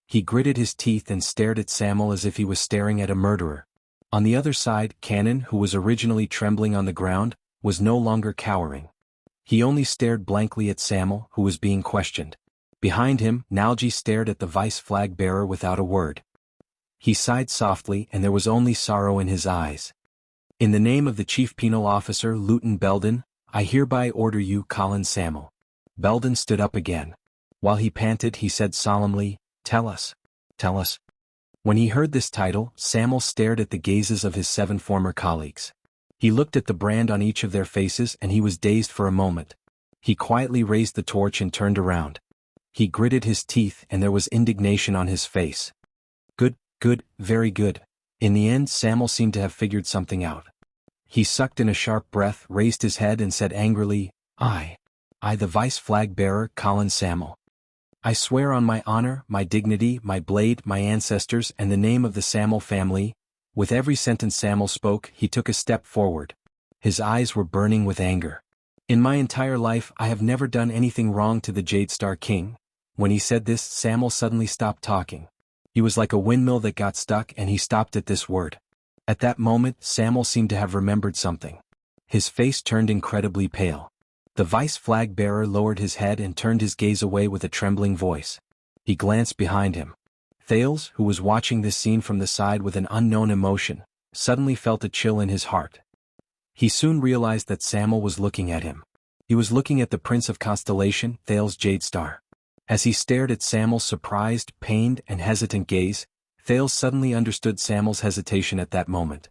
He gritted his teeth and stared at Samuel as if he was staring at a murderer. On the other side, Cannon, who was originally trembling on the ground, was no longer cowering. He only stared blankly at Samuel, who was being questioned. Behind him, Nalji stared at the vice flag bearer without a word. He sighed softly and there was only sorrow in his eyes. "In the name of the Chief Penal Officer, Lieutenant Belden, I hereby order you, Colin Samuel." Belden stood up again. While he panted, he said solemnly, Tell us. Tell us." When he heard this title, Samuel stared at the gazes of his 7 former colleagues. He looked at the brand on each of their faces and he was dazed for a moment. He quietly raised the torch and turned around. He gritted his teeth and there was indignation on his face. Good, very good. In the end, Samuel seemed to have figured something out. He sucked in a sharp breath, raised his head and said angrily, I, the vice flag bearer, Colin Samuel. I swear on my honor, my dignity, my blade, my ancestors, and the name of the Samuel family." With every sentence Samuel spoke, he took a step forward. His eyes were burning with anger. "In my entire life, I have never done anything wrong to the Jade Star King." When he said this, Samuel suddenly stopped talking. He was like a windmill that got stuck and he stopped at this word. At that moment, Samuel seemed to have remembered something. His face turned incredibly pale. The vice flag bearer lowered his head and turned his gaze away with a trembling voice. He glanced behind him. Thales, who was watching this scene from the side with an unknown emotion, suddenly felt a chill in his heart. He soon realized that Samuel was looking at him. He was looking at the Prince of Constellation, Thales Jade Star. As he stared at Samuel's surprised, pained, and hesitant gaze, Thales suddenly understood Samuel's hesitation at that moment.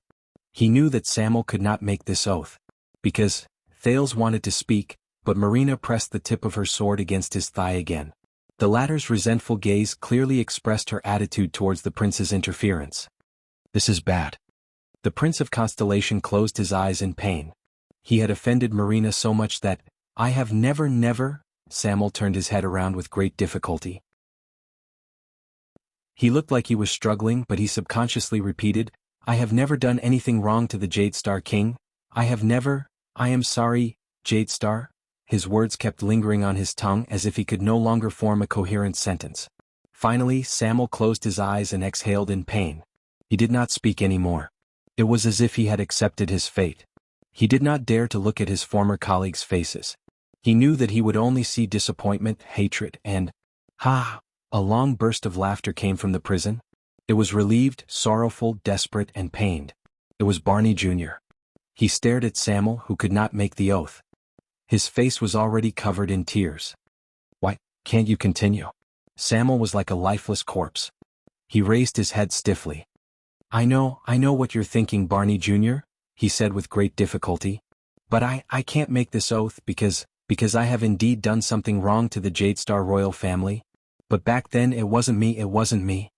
He knew that Samuel could not make this oath. Because, Thales wanted to speak, but Marina pressed the tip of her sword against his thigh again. The latter's resentful gaze clearly expressed her attitude towards the prince's interference. This is bad. The Prince of Constellation closed his eyes in pain. He had offended Marina so much that, I have never, Samuel turned his head around with great difficulty. He looked like he was struggling, but he subconsciously repeated, I have never done anything wrong to the Jade Star King. I am sorry, Jade Star. His words kept lingering on his tongue as if he could no longer form a coherent sentence. Finally, Samuel closed his eyes and exhaled in pain. He did not speak anymore. It was as if he had accepted his fate. He did not dare to look at his former colleagues' faces. He knew that he would only see disappointment, hatred, and, a long burst of laughter came from the prison. It was relieved, sorrowful, desperate, and pained. It was Barney Jr. He stared at Samuel, who could not make the oath. His face was already covered in tears. Why, can't you continue? Samuel was like a lifeless corpse. He raised his head stiffly. I know what you're thinking, Barney Jr., he said with great difficulty. But I can't make this oath because I have indeed done something wrong to the Jade Star royal family. But back then it wasn't me,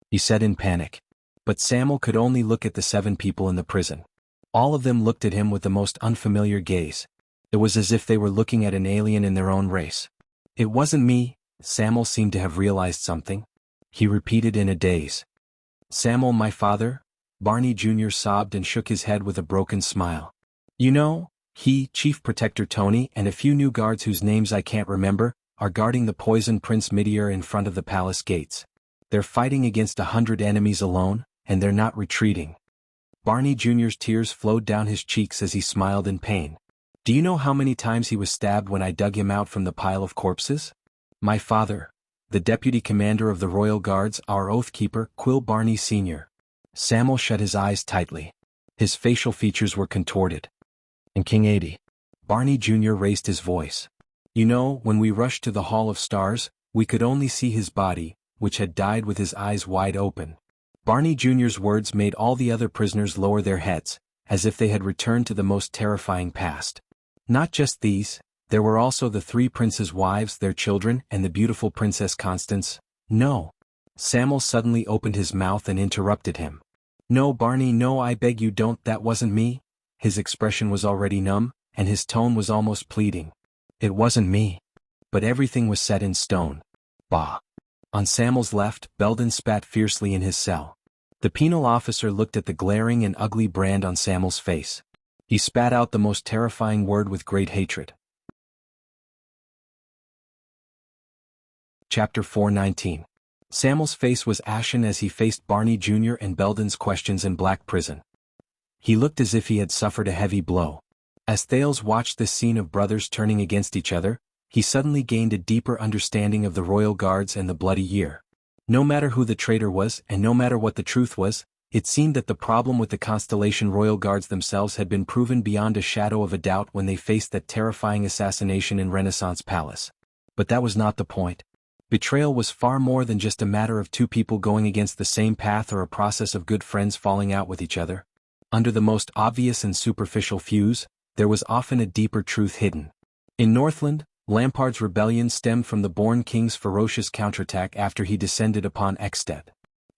he said in panic. But Samuel could only look at the 7 people in the prison. All of them looked at him with the most unfamiliar gaze. It was as if they were looking at an alien in their own race. It wasn't me. Samuel seemed to have realized something. He repeated in a daze. Samuel, my father? Barney Jr. sobbed and shook his head with a broken smile. You know, he, Chief Protector Tony, and a few new guards whose names I can't remember, are guarding the poisoned Prince Midier in front of the palace gates. They're fighting against 100 enemies alone, and they're not retreating. Barney Jr.'s tears flowed down his cheeks as he smiled in pain. Do you know how many times he was stabbed when I dug him out from the pile of corpses? My father, the deputy commander of the Royal Guards, our oath-keeper, Quill Barney Sr. Samuel shut his eyes tightly. His facial features were contorted. And King 80. Barney Jr. raised his voice. You know, when we rushed to the Hall of Stars, we could only see his body, which had died with his eyes wide open. Barney Jr.'s words made all the other prisoners lower their heads, as if they had returned to the most terrifying past. Not just these, there were also the 3 princes' wives, their children, and the beautiful Princess Constance. No. Samuel suddenly opened his mouth and interrupted him. No, Barney, no, I beg you don't, that wasn't me. His expression was already numb, and his tone was almost pleading. It wasn't me. But everything was set in stone. Bah. On Samuel's left, Belden spat fiercely in his cell. The penal officer looked at the glaring and ugly brand on Samuel's face. He spat out the most terrifying word with great hatred. Chapter 4:19. Samuel's face was ashen as he faced Barney Jr. and Belden's questions in Black Prison. He looked as if he had suffered a heavy blow. As Thales watched this scene of brothers turning against each other, he suddenly gained a deeper understanding of the Royal Guards and the Bloody Year. No matter who the traitor was, and no matter what the truth was, it seemed that the problem with the Constellation Royal Guards themselves had been proven beyond a shadow of a doubt when they faced that terrifying assassination in Renaissance Palace. But that was not the point. Betrayal was far more than just a matter of 2 people going against the same path or a process of good friends falling out with each other. Under the most obvious and superficial fuse, there was often a deeper truth hidden. In Northland, Lampard's rebellion stemmed from the Born King's ferocious counterattack after he descended upon Ekstedt.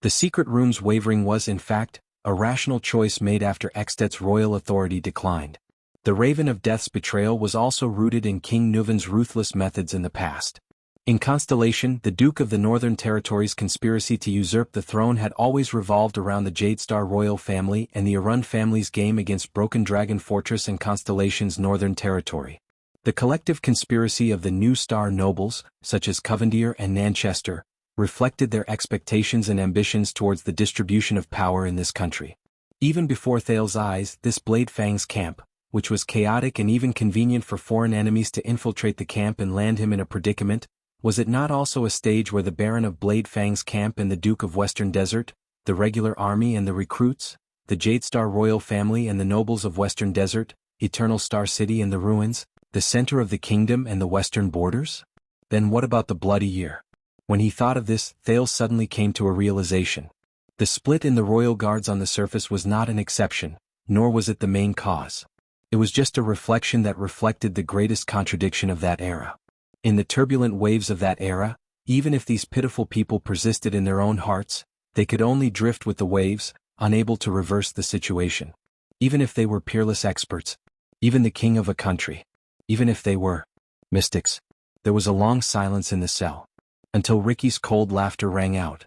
The secret room's wavering was, in fact, a rational choice made after Ekstedt's royal authority declined. The Raven of Death's betrayal was also rooted in King Nuven's ruthless methods in the past. In Constellation, the Duke of the Northern Territories' conspiracy to usurp the throne had always revolved around the Jade Star royal family and the Arun family's game against Broken Dragon Fortress and Constellation's Northern Territory. The collective conspiracy of the New Star nobles, such as Covendier and Nanchester, reflected their expectations and ambitions towards the distribution of power in this country. Even before Thales' eyes, this Blade Fang's camp, which was chaotic and even convenient for foreign enemies to infiltrate the camp and land him in a predicament, was it not also a stage where the Baron of Blade Fang's camp and the Duke of Western Desert, the regular army and the recruits, the Jade Star royal family and the nobles of Western Desert, Eternal Star City and the ruins, the center of the kingdom and the western borders? Then what about the Bloody Year? When he thought of this, Thales suddenly came to a realization. The split in the Royal Guards on the surface was not an exception, nor was it the main cause. It was just a reflection that reflected the greatest contradiction of that era. In the turbulent waves of that era, even if these pitiful people persisted in their own hearts, they could only drift with the waves, unable to reverse the situation. Even if they were peerless experts, even the king of a country, even if they were mystics. There was a long silence in the cell, until Ricky's cold laughter rang out.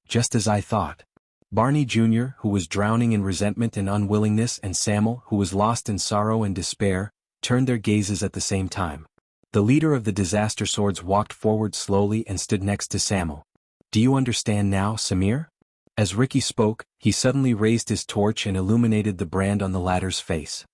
Just as I thought. Barney Jr., who was drowning in resentment and unwillingness, and Samuel, who was lost in sorrow and despair, turned their gazes at the same time. The leader of the disaster swords walked forward slowly and stood next to Samuel. "Do you understand now, Samir?" As Ricky spoke, he suddenly raised his torch and illuminated the brand on the latter's face.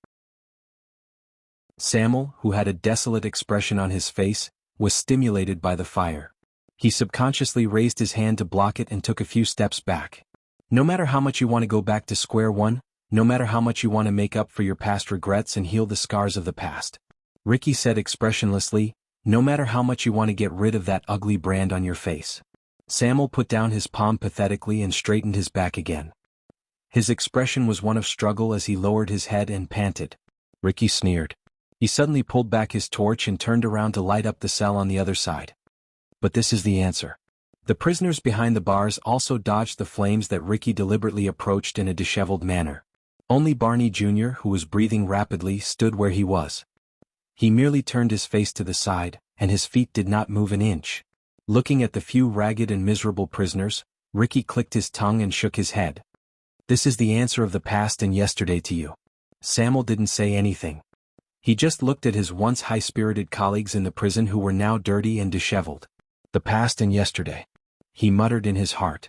Samuel, who had a desolate expression on his face, was stimulated by the fire. He subconsciously raised his hand to block it and took a few steps back. No matter how much you want to go back to square one, no matter how much you want to make up for your past regrets and heal the scars of the past, Ricky said expressionlessly, no matter how much you want to get rid of that ugly brand on your face. Samuel put down his palm pathetically and straightened his back again. His expression was one of struggle as he lowered his head and panted. Ricky sneered. He suddenly pulled back his torch and turned around to light up the cell on the other side. But this is the answer. The prisoners behind the bars also dodged the flames that Ricky deliberately approached in a disheveled manner. Only Barney Jr., who was breathing rapidly, stood where he was. He merely turned his face to the side, and his feet did not move an inch. Looking at the few ragged and miserable prisoners, Ricky clicked his tongue and shook his head. This is the answer of the past and yesterday to you. Samuel didn't say anything. He just looked at his once high-spirited colleagues in the prison who were now dirty and disheveled. The past and yesterday, he muttered in his heart.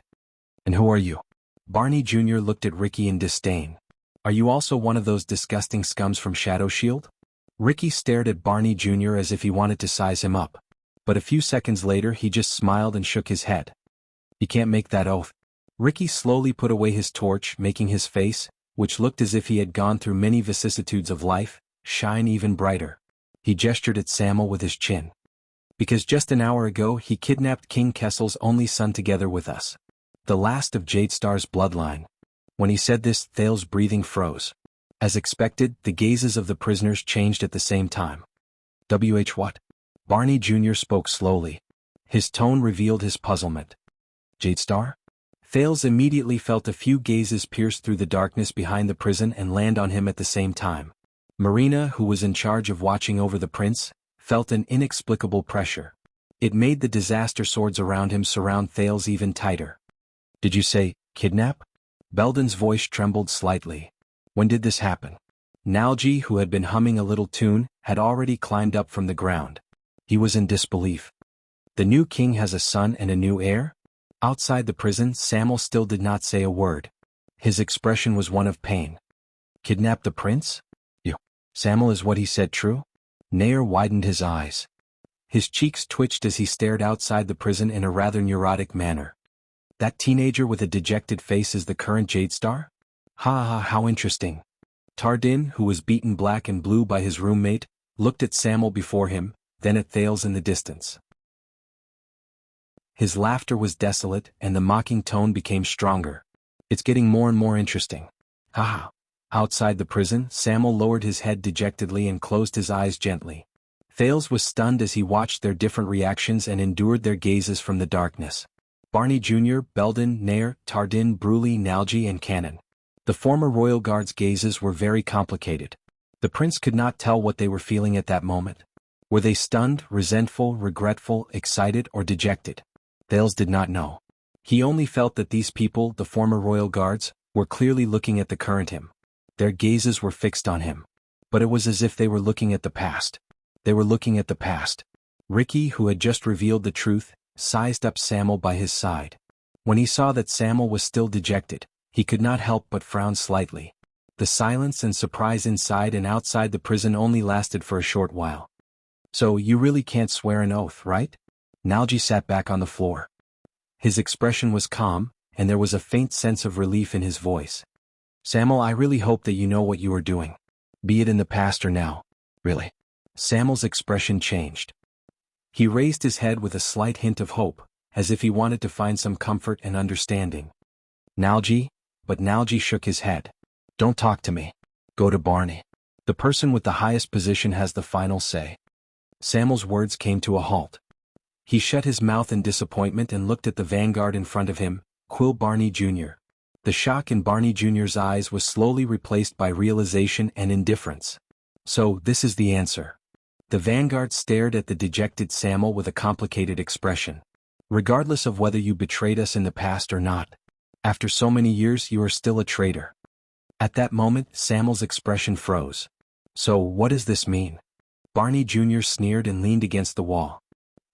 And who are you? Barney Jr. looked at Ricky in disdain. Are you also one of those disgusting scums from Shadow Shield? Ricky stared at Barney Jr. as if he wanted to size him up. But a few seconds later he just smiled and shook his head. You can't make that oath. Ricky slowly put away his torch, making his face, which looked as if he had gone through many vicissitudes of life, shine even brighter. He gestured at Samuel with his chin. Because just an hour ago he kidnapped King Kessel's only son together with us. The last of Jadestar's bloodline. When he said this, Thales's breathing froze. As expected, the gazes of the prisoners changed at the same time. What? Barney Jr. spoke slowly. His tone revealed his puzzlement. Jadestar? Thales immediately felt a few gazes pierce through the darkness behind the prison and land on him at the same time. Marina, who was in charge of watching over the prince, felt an inexplicable pressure. It made the disaster swords around him surround Thales even tighter. Did you say, kidnap? Belden's voice trembled slightly. When did this happen? Nalji, who had been humming a little tune, had already climbed up from the ground. He was in disbelief. The new king has a son and a new heir? Outside the prison, Samuel still did not say a word. His expression was one of pain. Kidnap the prince? You. Samuel, is what he said true? Nair widened his eyes. His cheeks twitched as he stared outside the prison in a rather neurotic manner. That teenager with a dejected face is the current Jadestar? Ha ha, how interesting. Tardin, who was beaten black and blue by his roommate, looked at Samuel before him, then at Thales in the distance. His laughter was desolate and the mocking tone became stronger. It's getting more and more interesting. Ha ha. Outside the prison, Samuel lowered his head dejectedly and closed his eyes gently. Thales was stunned as he watched their different reactions and endured their gazes from the darkness. Barney Jr., Belden, Nair, Tardin, Bruley, Nalji and Cannon. The former royal guard's gazes were very complicated. The prince could not tell what they were feeling at that moment. Were they stunned, resentful, regretful, excited, or dejected? Thales did not know. He only felt that these people, the former royal guards, were clearly looking at the current him. Their gazes were fixed on him. But it was as if they were looking at the past. They were looking at the past. Ricky, who had just revealed the truth, sized up Samuel by his side. When he saw that Samuel was still dejected, he could not help but frown slightly. The silence and surprise inside and outside the prison only lasted for a short while. So you really can't swear an oath, right? Nalji sat back on the floor. His expression was calm, and there was a faint sense of relief in his voice. Samuel, I really hope that you know what you are doing. Be it in the past or now. Really. Samuel's expression changed. He raised his head with a slight hint of hope, as if he wanted to find some comfort and understanding. Nalji? But Nalji shook his head. Don't talk to me. Go to Barney. The person with the highest position has the final say. Samuel's words came to a halt. He shut his mouth in disappointment and looked at the vanguard in front of him, Quill Barney Jr. The shock in Barney Jr.'s eyes was slowly replaced by realization and indifference. So, this is the answer. The vanguard stared at the dejected Samuel with a complicated expression. Regardless of whether you betrayed us in the past or not, after so many years you are still a traitor. At that moment, Samuel's expression froze. So, what does this mean? Barney Jr. sneered and leaned against the wall.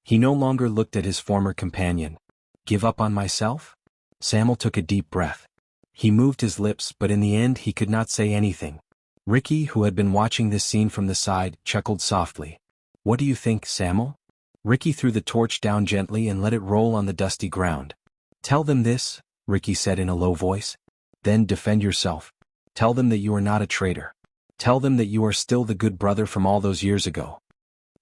He no longer looked at his former companion. Give up on myself? Samuel took a deep breath. He moved his lips, but in the end he could not say anything. Ricky, who had been watching this scene from the side, chuckled softly. What do you think, Samuel? Ricky threw the torch down gently and let it roll on the dusty ground. Tell them this, Ricky said in a low voice. Then defend yourself. Tell them that you are not a traitor. Tell them that you are still the good brother from all those years ago.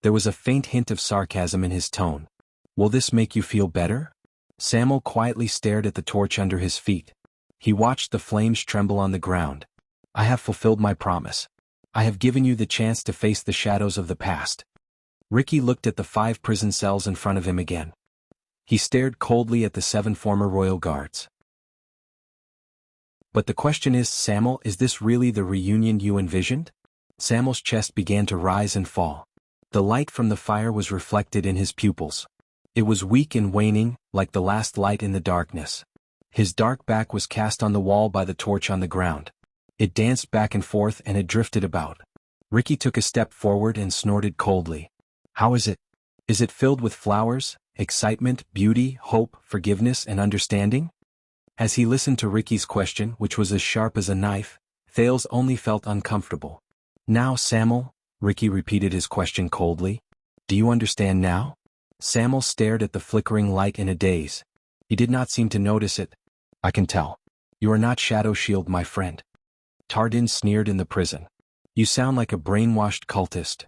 There was a faint hint of sarcasm in his tone. Will this make you feel better? Samuel quietly stared at the torch under his feet. He watched the flames tremble on the ground. I have fulfilled my promise. I have given you the chance to face the shadows of the past. Ricky looked at the 5 prison cells in front of him again. He stared coldly at the 7 former royal guards. But the question is, Samuel, is this really the reunion you envisioned? Samuel's chest began to rise and fall. The light from the fire was reflected in his pupils. It was weak and waning, like the last light in the darkness. His dark back was cast on the wall by the torch on the ground. It danced back and forth and it drifted about. Ricky took a step forward and snorted coldly. How is it? Is it filled with flowers, excitement, beauty, hope, forgiveness, and understanding? As he listened to Ricky's question, which was as sharp as a knife, Thales only felt uncomfortable. Now, Samuel, Ricky repeated his question coldly. Do you understand now? Samuel stared at the flickering light in a daze. He did not seem to notice it. I can tell. You are not Shadow Shield, my friend. Tardin sneered in the prison. You sound like a brainwashed cultist.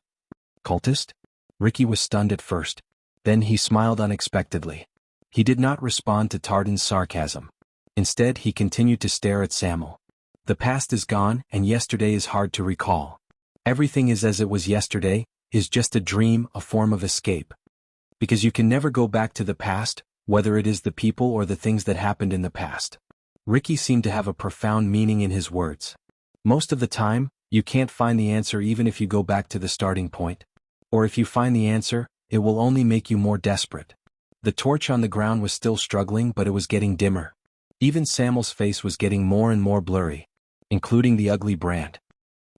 Cultist? Ricky was stunned at first. Then he smiled unexpectedly. He did not respond to Tardin's sarcasm. Instead, he continued to stare at Samuel. The past is gone, and yesterday is hard to recall. Everything is as it was yesterday, is just a dream, a form of escape. Because you can never go back to the past, whether it is the people or the things that happened in the past. Ricky seemed to have a profound meaning in his words. Most of the time, you can't find the answer even if you go back to the starting point. Or if you find the answer, it will only make you more desperate. The torch on the ground was still struggling, but it was getting dimmer. Even Samuel's face was getting more and more blurry, including the ugly brand.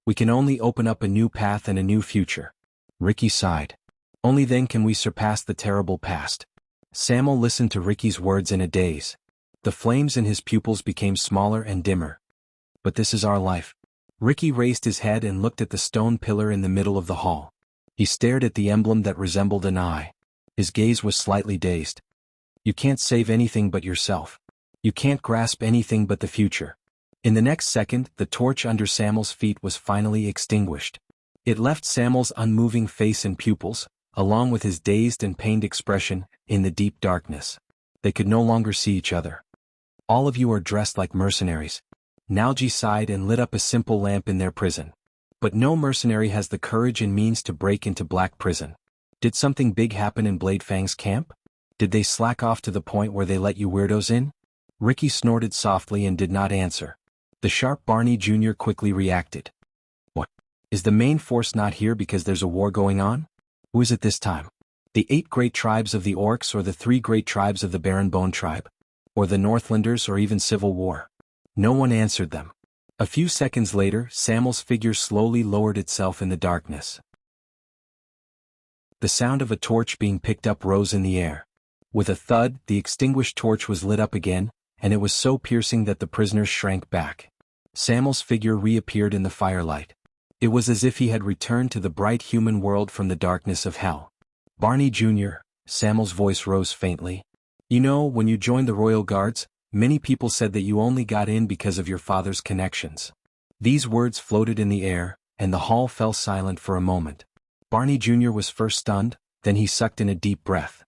We can only open up a new path and a new future. Ricky sighed. Only then can we surpass the terrible past. Samuel listened to Ricky's words in a daze. The flames in his pupils became smaller and dimmer. But this is our life. Ricky raised his head and looked at the stone pillar in the middle of the hall. He stared at the emblem that resembled an eye. His gaze was slightly dazed. You can't save anything but yourself. You can't grasp anything but the future. In the next second, the torch under Samuel's feet was finally extinguished. It left Samuel's unmoving face and pupils, along with his dazed and pained expression, in the deep darkness. They could no longer see each other. All of you are dressed like mercenaries. Nalji sighed and lit up a simple lamp in their prison. But no mercenary has the courage and means to break into Black Prison. Did something big happen in Bladefang's camp? Did they slack off to the point where they let you weirdos in? Ricky snorted softly and did not answer. The sharp Barney Jr. quickly reacted. What? Is the main force not here because there's a war going on? Who is it this time? The 8 great tribes of the Orcs or the 3 great tribes of the Baron Bone tribe? Or the Northlanders or even civil war? No one answered them. A few seconds later, Samuel's figure slowly lowered itself in the darkness. The sound of a torch being picked up rose in the air. With a thud, the extinguished torch was lit up again, and it was so piercing that the prisoners shrank back. Samuel's figure reappeared in the firelight. It was as if he had returned to the bright human world from the darkness of hell. Barney Jr., Samuel's voice rose faintly. You know, when you joined the Royal Guards, many people said that you only got in because of your father's connections. These words floated in the air, and the hall fell silent for a moment. Barney Jr. was first stunned, then he sucked in a deep breath.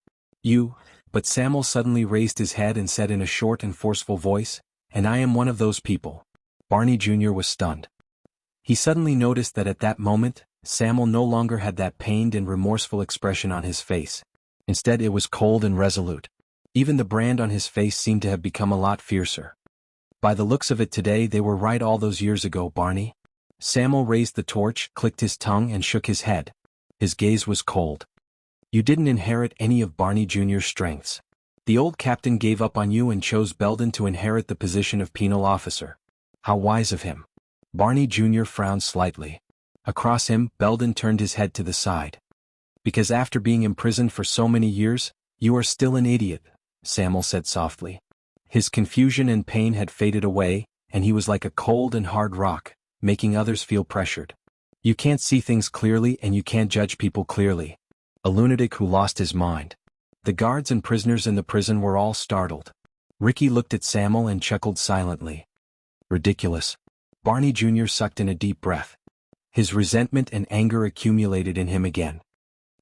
But Samuel suddenly raised his head and said in a short and forceful voice, and I am one of those people. Barney Jr. was stunned. He suddenly noticed that at that moment, Samuel no longer had that pained and remorseful expression on his face. Instead, it was cold and resolute. Even the brand on his face seemed to have become a lot fiercer. By the looks of it today, they were right all those years ago, Barney. Samuel raised the torch, clicked his tongue and shook his head. His gaze was cold. You didn't inherit any of Barney Jr.'s strengths. The old captain gave up on you and chose Belden to inherit the position of penal officer. How wise of him. Barney Jr. frowned slightly. Across him, Belden turned his head to the side. Because after being imprisoned for so many years, you are still an idiot, Samuel said softly. His confusion and pain had faded away, and he was like a cold and hard rock, making others feel pressured. You can't see things clearly and you can't judge people clearly. A lunatic who lost his mind. The guards and prisoners in the prison were all startled. Ricky looked at Samuel and chuckled silently. Ridiculous. Barney Jr. sucked in a deep breath. His resentment and anger accumulated in him again.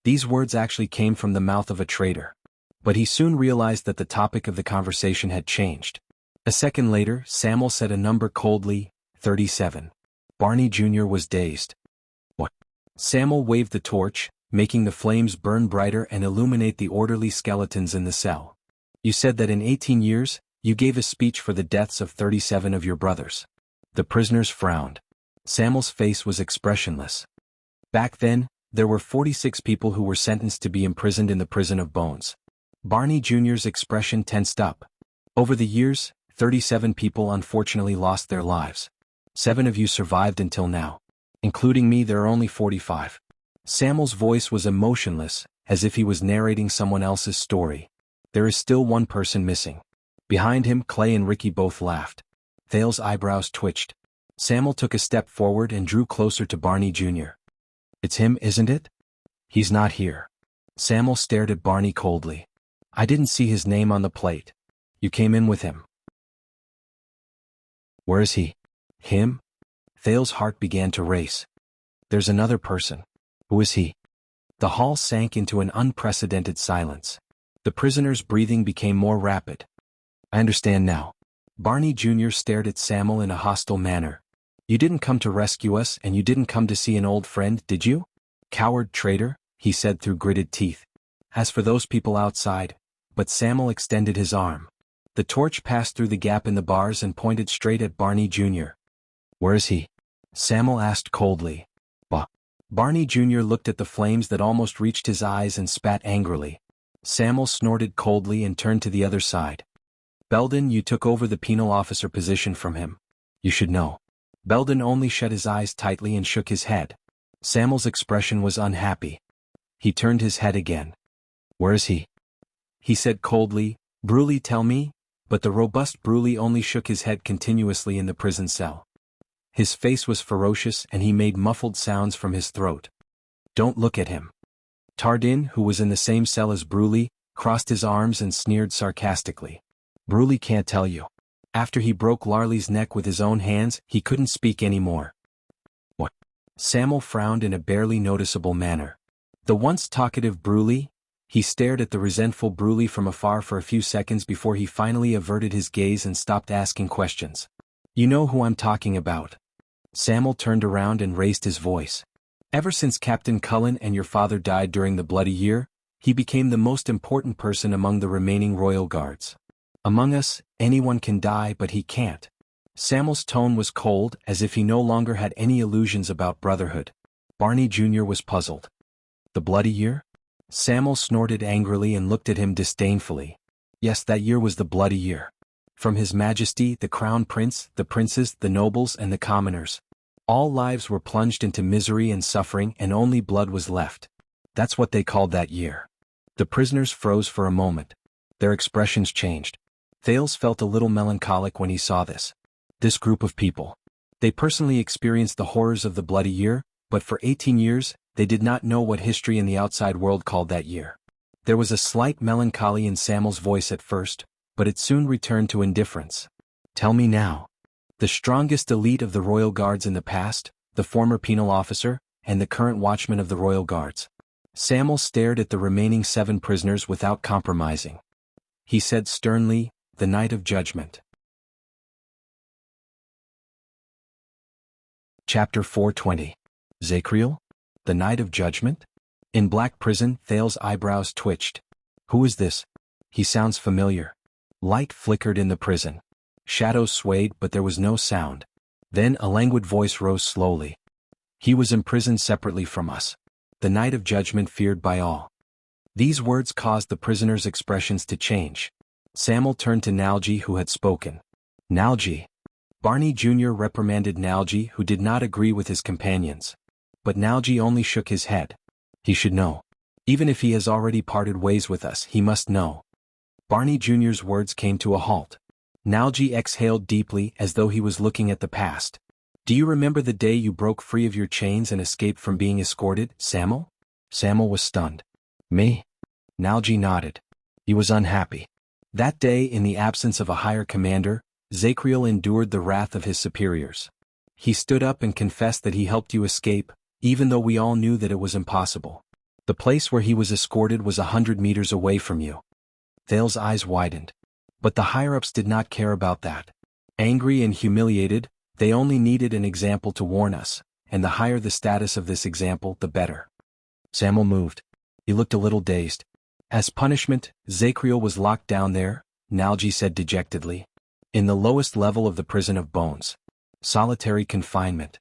These words actually came from the mouth of a traitor. But he soon realized that the topic of the conversation had changed. A second later, Samuel said a number coldly, 37. Barney Jr. was dazed. What? Samuel waved the torch, making the flames burn brighter and illuminate the orderly skeletons in the cell. You said that in 18 years, you gave a speech for the deaths of 37 of your brothers. The prisoners frowned. Samuel's face was expressionless. Back then, there were 46 people who were sentenced to be imprisoned in the prison of bones. Barney Jr.'s expression tensed up. Over the years, 37 people unfortunately lost their lives. 7 of you survived until now. Including me, there are only 45. Samuel's voice was emotionless, as if he was narrating someone else's story. There is still one person missing. Behind him, Clay and Ricky both laughed. Thale's eyebrows twitched. Samuel took a step forward and drew closer to Barney Jr. It's him, isn't it? He's not here. Samuel stared at Barney coldly. I didn't see his name on the plate. You came in with him. Where is he? Him? Thale's heart began to race. There's another person. Who is he? The hall sank into an unprecedented silence. The prisoner's breathing became more rapid. I understand now. Barney Jr. stared at Samuel in a hostile manner. You didn't come to rescue us and you didn't come to see an old friend, did you? Coward traitor, he said through gritted teeth. As for those people outside, but Samuel extended his arm. The torch passed through the gap in the bars and pointed straight at Barney Jr. Where is he? Samuel asked coldly. Bah. Barney Jr. looked at the flames that almost reached his eyes and spat angrily. Samuel snorted coldly and turned to the other side. Belden, you took over the penal officer position from him. You should know. Belden only shut his eyes tightly and shook his head. Samuel's expression was unhappy. He turned his head again. Where is he? He said coldly, Bruley, tell me, but the robust Bruley only shook his head continuously in the prison cell. His face was ferocious and he made muffled sounds from his throat. Don't look at him. Tardin, who was in the same cell as Bruley, crossed his arms and sneered sarcastically. Bruley can't tell you. After he broke Larley's neck with his own hands, he couldn't speak anymore. What? Samuel frowned in a barely noticeable manner. The once talkative Bruley? He stared at the resentful Bruley from afar for a few seconds before he finally averted his gaze and stopped asking questions. You know who I'm talking about. Samuel turned around and raised his voice. Ever since Captain Cullen and your father died during the Bloody Year, he became the most important person among the remaining royal guards. Among us, anyone can die but he can't. Samuel's tone was cold, as if he no longer had any illusions about brotherhood. Barney Jr. was puzzled. The Bloody Year? Samuel snorted angrily and looked at him disdainfully. Yes, that year was the Bloody Year. From His Majesty, the Crown Prince, the princes, the nobles and the commoners. All lives were plunged into misery and suffering and only blood was left. That's what they called that year. The prisoners froze for a moment. Their expressions changed. Thales felt a little melancholic when he saw this. This group of people. They personally experienced the horrors of the Bloody Year, but for 18 years, they did not know what history in the outside world called that year. There was a slight melancholy in Samuel's voice at first, but it soon returned to indifference. Tell me now. The strongest elite of the royal guards in the past, the former penal officer, and the current watchman of the royal guards. Samuel stared at the remaining 7 prisoners without compromising. He said sternly, the night of judgment. Chapter 420. Zacriel? The Night of Judgment? In Black Prison, Thales's eyebrows twitched. Who is this? He sounds familiar. Light flickered in the prison. Shadows swayed, but there was no sound. Then a languid voice rose slowly. He was imprisoned separately from us. The Night of Judgment feared by all. These words caused the prisoner's expressions to change. Samuel turned to Nalji, who had spoken. Nalji. Barney Jr. reprimanded Nalji, who did not agree with his companions. But Nalji only shook his head. He should know. Even if he has already parted ways with us, he must know. Barney Jr.'s words came to a halt. Nalji exhaled deeply as though he was looking at the past. Do you remember the day you broke free of your chains and escaped from being escorted, Samuel? Samuel was stunned. Me? Nalji nodded. He was unhappy. That day, in the absence of a higher commander, Zacriel endured the wrath of his superiors. He stood up and confessed that he helped you escape, even though we all knew that it was impossible. The place where he was escorted was 100 meters away from you. Thales's eyes widened. But the higher-ups did not care about that. Angry and humiliated, they only needed an example to warn us, and the higher the status of this example, the better. Samuel moved. He looked a little dazed. As punishment, Zacriel was locked down there, Nalji said dejectedly. In the lowest level of the prison of bones. Solitary confinement.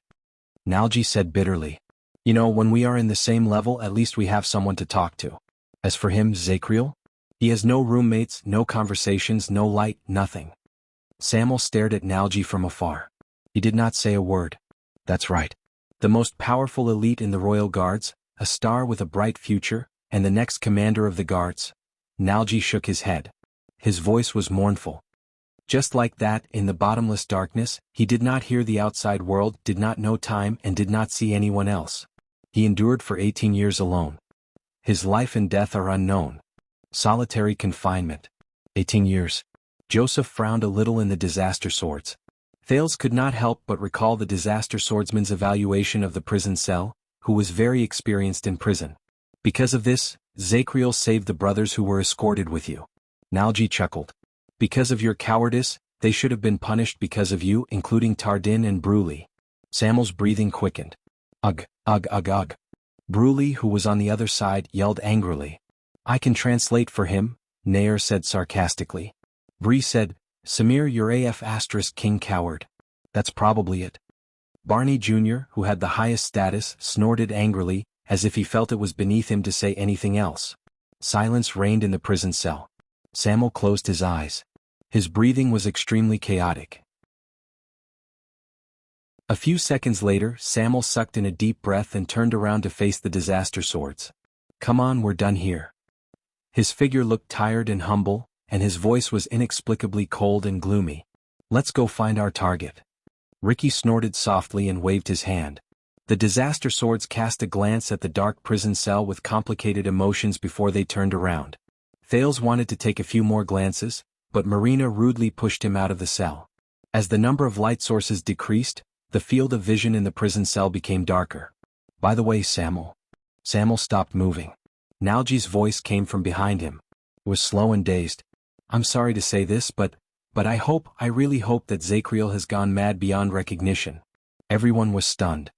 Nalji said bitterly. You know, when we are in the same level, at least we have someone to talk to. As for him, Zacriel? He has no roommates, no conversations, no light, nothing. Samuel stared at Nalji from afar. He did not say a word. That's right. The most powerful elite in the Royal Guards, a star with a bright future, and the next commander of the guards. Nalji shook his head. His voice was mournful. Just like that, in the bottomless darkness, he did not hear the outside world, did not know time, and did not see anyone else. He endured for 18 years alone. His life and death are unknown. Solitary confinement. 18 years. Joseph frowned a little in the disaster swords. Thales could not help but recall the disaster swordsman's evaluation of the prison cell, who was very experienced in prison. Because of this, Zacriel saved the brothers who were escorted with you. Nalji chuckled. Because of your cowardice, they should have been punished because of you, including Tardin and Bruley. Samuel's breathing quickened. Ugh, ugh, ugh, ugh. Bruley, who was on the other side, yelled angrily. I can translate for him, Nair said sarcastically. Bree said, Samir, you're AF * king coward. That's probably it. Barney Jr., who had the highest status, snorted angrily, as if he felt it was beneath him to say anything else. Silence reigned in the prison cell. Samuel closed his eyes. His breathing was extremely chaotic. A few seconds later, Samuel sucked in a deep breath and turned around to face the disaster swords. Come on, we're done here. His figure looked tired and humble, and his voice was inexplicably cold and gloomy. Let's go find our target. Ricky snorted softly and waved his hand. The disaster swords cast a glance at the dark prison cell with complicated emotions before they turned around. Thales wanted to take a few more glances, but Marina rudely pushed him out of the cell. As the number of light sources decreased, the field of vision in the prison cell became darker. By the way, Samuel. Samuel stopped moving. Nalji's voice came from behind him. It was slow and dazed. I'm sorry to say this, but I really hope that Zacriel has gone mad beyond recognition. Everyone was stunned.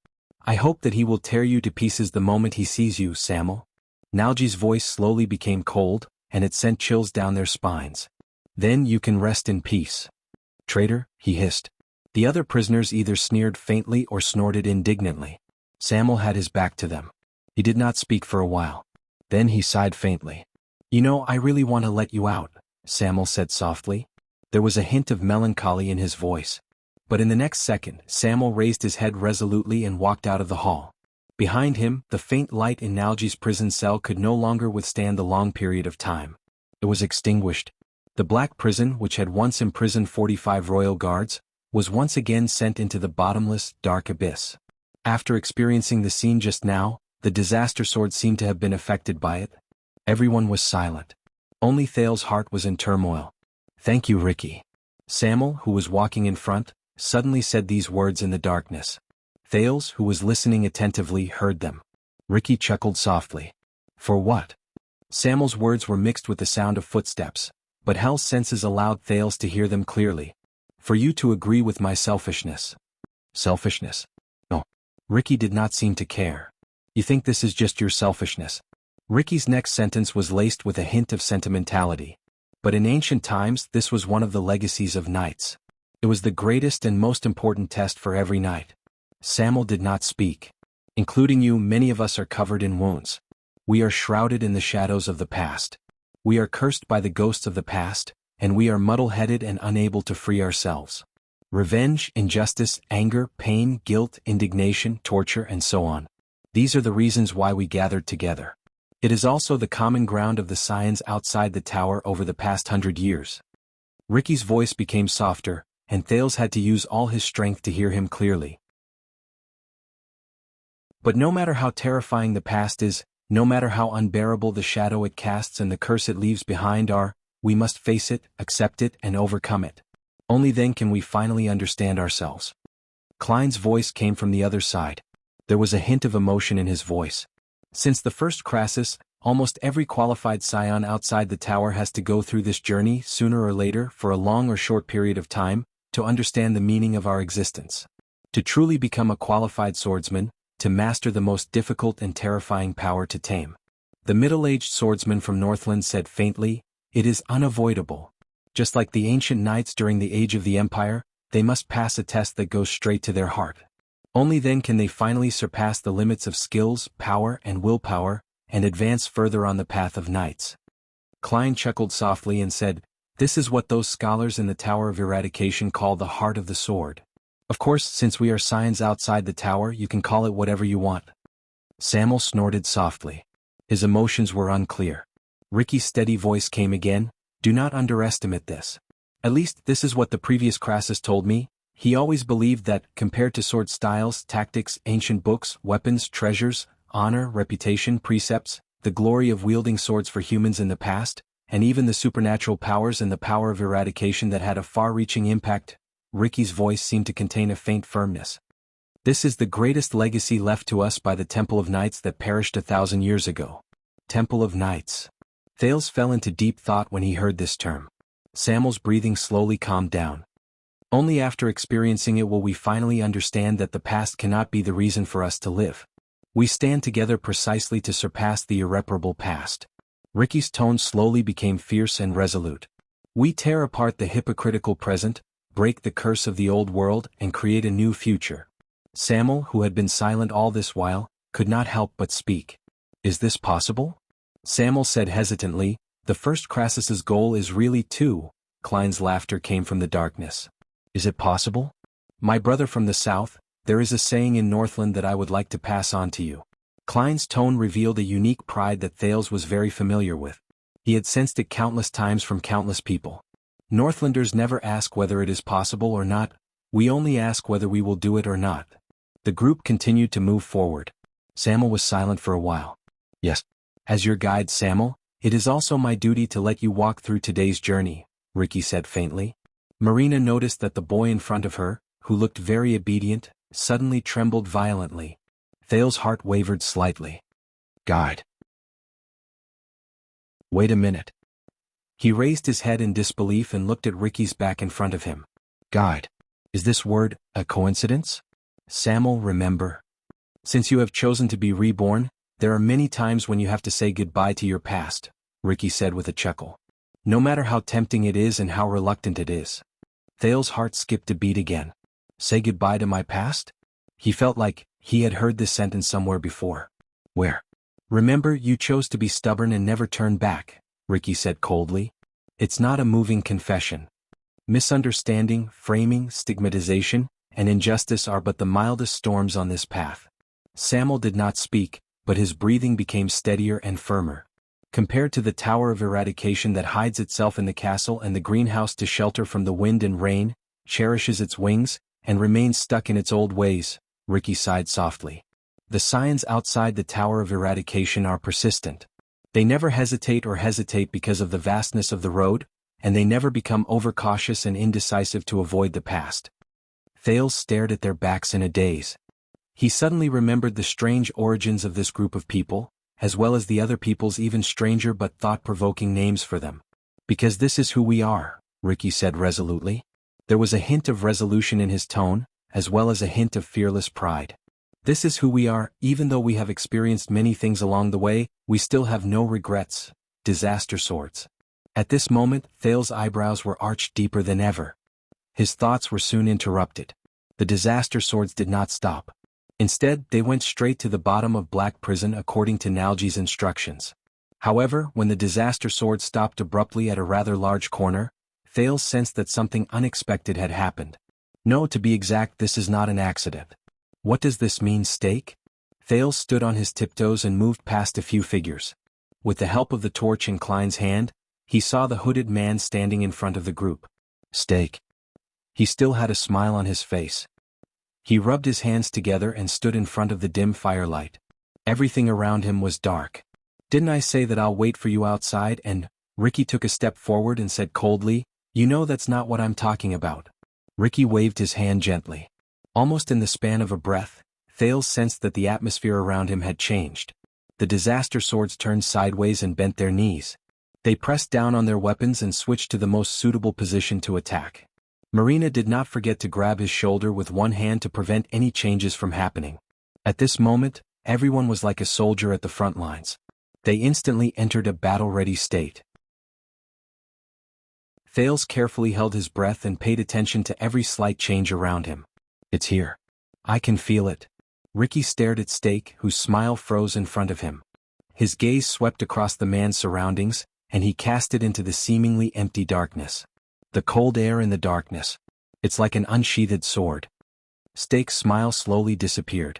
I hope that he will tear you to pieces the moment he sees you, Samuel. Nalji's voice slowly became cold, and it sent chills down their spines. Then you can rest in peace. Traitor, he hissed. The other prisoners either sneered faintly or snorted indignantly. Samuel had his back to them. He did not speak for a while. Then he sighed faintly. You know, I really want to let you out, Samuel said softly. There was a hint of melancholy in his voice. But in the next second, Samuel raised his head resolutely and walked out of the hall. Behind him, the faint light in Nalji's prison cell could no longer withstand the long period of time. It was extinguished. The Black Prison, which had once imprisoned 45 royal guards, was once again sent into the bottomless, dark abyss. After experiencing the scene just now, the disaster sword seemed to have been affected by it. Everyone was silent. Only Thales's heart was in turmoil. Thank you, Ricky. Samuel, who was walking in front, suddenly said these words in the darkness. Thales, who was listening attentively, heard them. Ricky chuckled softly. For what? Samuel's words were mixed with the sound of footsteps, but Hell's senses allowed Thales to hear them clearly. For you to agree with my selfishness. Selfishness? No. Ricky did not seem to care. You think this is just your selfishness? Ricky's next sentence was laced with a hint of sentimentality. But in ancient times this was one of the legacies of knights. It was the greatest and most important test for every knight. Samuel did not speak. Including you, many of us are covered in wounds. We are shrouded in the shadows of the past. We are cursed by the ghosts of the past, and we are muddle-headed and unable to free ourselves. Revenge, injustice, anger, pain, guilt, indignation, torture, and so on. These are the reasons why we gathered together. It is also the common ground of the scions outside the tower over the past 100 years. Ricky's voice became softer, and Thales had to use all his strength to hear him clearly. But no matter how terrifying the past is, no matter how unbearable the shadow it casts and the curse it leaves behind we must face it, accept it, and overcome it. Only then can we finally understand ourselves. Klein's voice came from the other side. There was a hint of emotion in his voice. Since the first crisis, almost every qualified scion outside the tower has to go through this journey sooner or later for a long or short period of time to understand the meaning of our existence. To truly become a qualified swordsman, to master the most difficult and terrifying power to tame. The middle-aged swordsman from Northland said faintly, "It is unavoidable. Just like the ancient knights during the age of the Empire, they must pass a test that goes straight to their heart. Only then can they finally surpass the limits of skills, power, and willpower, and advance further on the path of knights." Klein chuckled softly and said, "This is what those scholars in the Tower of Eradication call the heart of the sword. Of course, since we are scions outside the tower, you can call it whatever you want." Samuel snorted softly. His emotions were unclear. Ricky's steady voice came again, "Do not underestimate this. At least this is what the previous Crassus told me. He always believed that, compared to sword styles, tactics, ancient books, weapons, treasures, honor, reputation, precepts, the glory of wielding swords for humans in the past, and even the supernatural powers and the power of eradication that had a far-reaching impact." Ricky's voice seemed to contain a faint firmness. "This is the greatest legacy left to us by the Temple of Knights that perished 1,000 years ago." Temple of Knights. Thales fell into deep thought when he heard this term. Samuel's breathing slowly calmed down. Only after experiencing it will we finally understand that the past cannot be the reason for us to live. We stand together precisely to surpass the irreparable past. Ricky's tone slowly became fierce and resolute. We tear apart the hypocritical present, break the curse of the old world, and create a new future. Samuel, who had been silent all this while, could not help but speak. "Is this possible?" Samuel said hesitantly, "The first Crassus's goal is really to—" Klein's laughter came from the darkness. "Is it possible? My brother from the south, there is a saying in Northland that I would like to pass on to you." Klein's tone revealed a unique pride that Thales was very familiar with. He had sensed it countless times from countless people. Northlanders never ask whether it is possible or not, we only ask whether we will do it or not. The group continued to move forward. Samuel was silent for a while. "Yes. As your guide, Samuel, it is also my duty to let you walk through today's journey," Ricky said faintly. Marina noticed that the boy in front of her, who looked very obedient, suddenly trembled violently. Thale's heart wavered slightly. "Guide. Wait a minute." He raised his head in disbelief and looked at Ricky's back in front of him. "Guide. Is this word a coincidence?" Samuel, remember. Since you have chosen to be reborn, there are many times when you have to say goodbye to your past, Ricky said with a chuckle. No matter how tempting it is and how reluctant it is. Thale's heart skipped a beat again. Say goodbye to my past? He felt like he had heard this sentence somewhere before. Where? Remember, you chose to be stubborn and never turn back, Ricky said coldly. It's not a moving confession. Misunderstanding, framing, stigmatization, and injustice are but the mildest storms on this path. Samuel did not speak, but his breathing became steadier and firmer. Compared to the tower of eradication that hides itself in the castle and the greenhouse to shelter from the wind and rain, cherishes its wings, and remains stuck in its old ways, Ricky sighed softly. The scions outside the tower of eradication are persistent. They never hesitate because of the vastness of the road, and they never become overcautious and indecisive to avoid the past. Thales stared at their backs in a daze. He suddenly remembered the strange origins of this group of people, as well as the other people's even stranger but thought-provoking names for them. Because this is who we are, Ricky said resolutely. There was a hint of resolution in his tone, as well as a hint of fearless pride. This is who we are. Even though we have experienced many things along the way, we still have no regrets. Disaster swords. At this moment, Thale's eyebrows were arched deeper than ever. His thoughts were soon interrupted. The disaster swords did not stop. Instead, they went straight to the bottom of Black Prison according to Nalji's instructions. However, when the disaster sword stopped abruptly at a rather large corner, Thale sensed that something unexpected had happened. No, to be exact, this is not an accident. What does this mean, Stake? Thale stood on his tiptoes and moved past a few figures. With the help of the torch in Klein's hand, he saw the hooded man standing in front of the group. Stake. He still had a smile on his face. He rubbed his hands together and stood in front of the dim firelight. Everything around him was dark. Didn't I say that I'll wait for you outside? And Ricky took a step forward and said coldly, "You know that's not what I'm talking about." Ricky waved his hand gently. Almost in the span of a breath, Thale sensed that the atmosphere around him had changed. The disaster swords turned sideways and bent their knees. They pressed down on their weapons and switched to the most suitable position to attack. Marina did not forget to grab his shoulder with one hand to prevent any changes from happening. At this moment, everyone was like a soldier at the front lines. They instantly entered a battle-ready state. Thales carefully held his breath and paid attention to every slight change around him. It's here. I can feel it. Ricky stared at Stake, whose smile froze in front of him. His gaze swept across the man's surroundings, and he cast it into the seemingly empty darkness. The cold air in the darkness. It's like an unsheathed sword. Stake's smile slowly disappeared.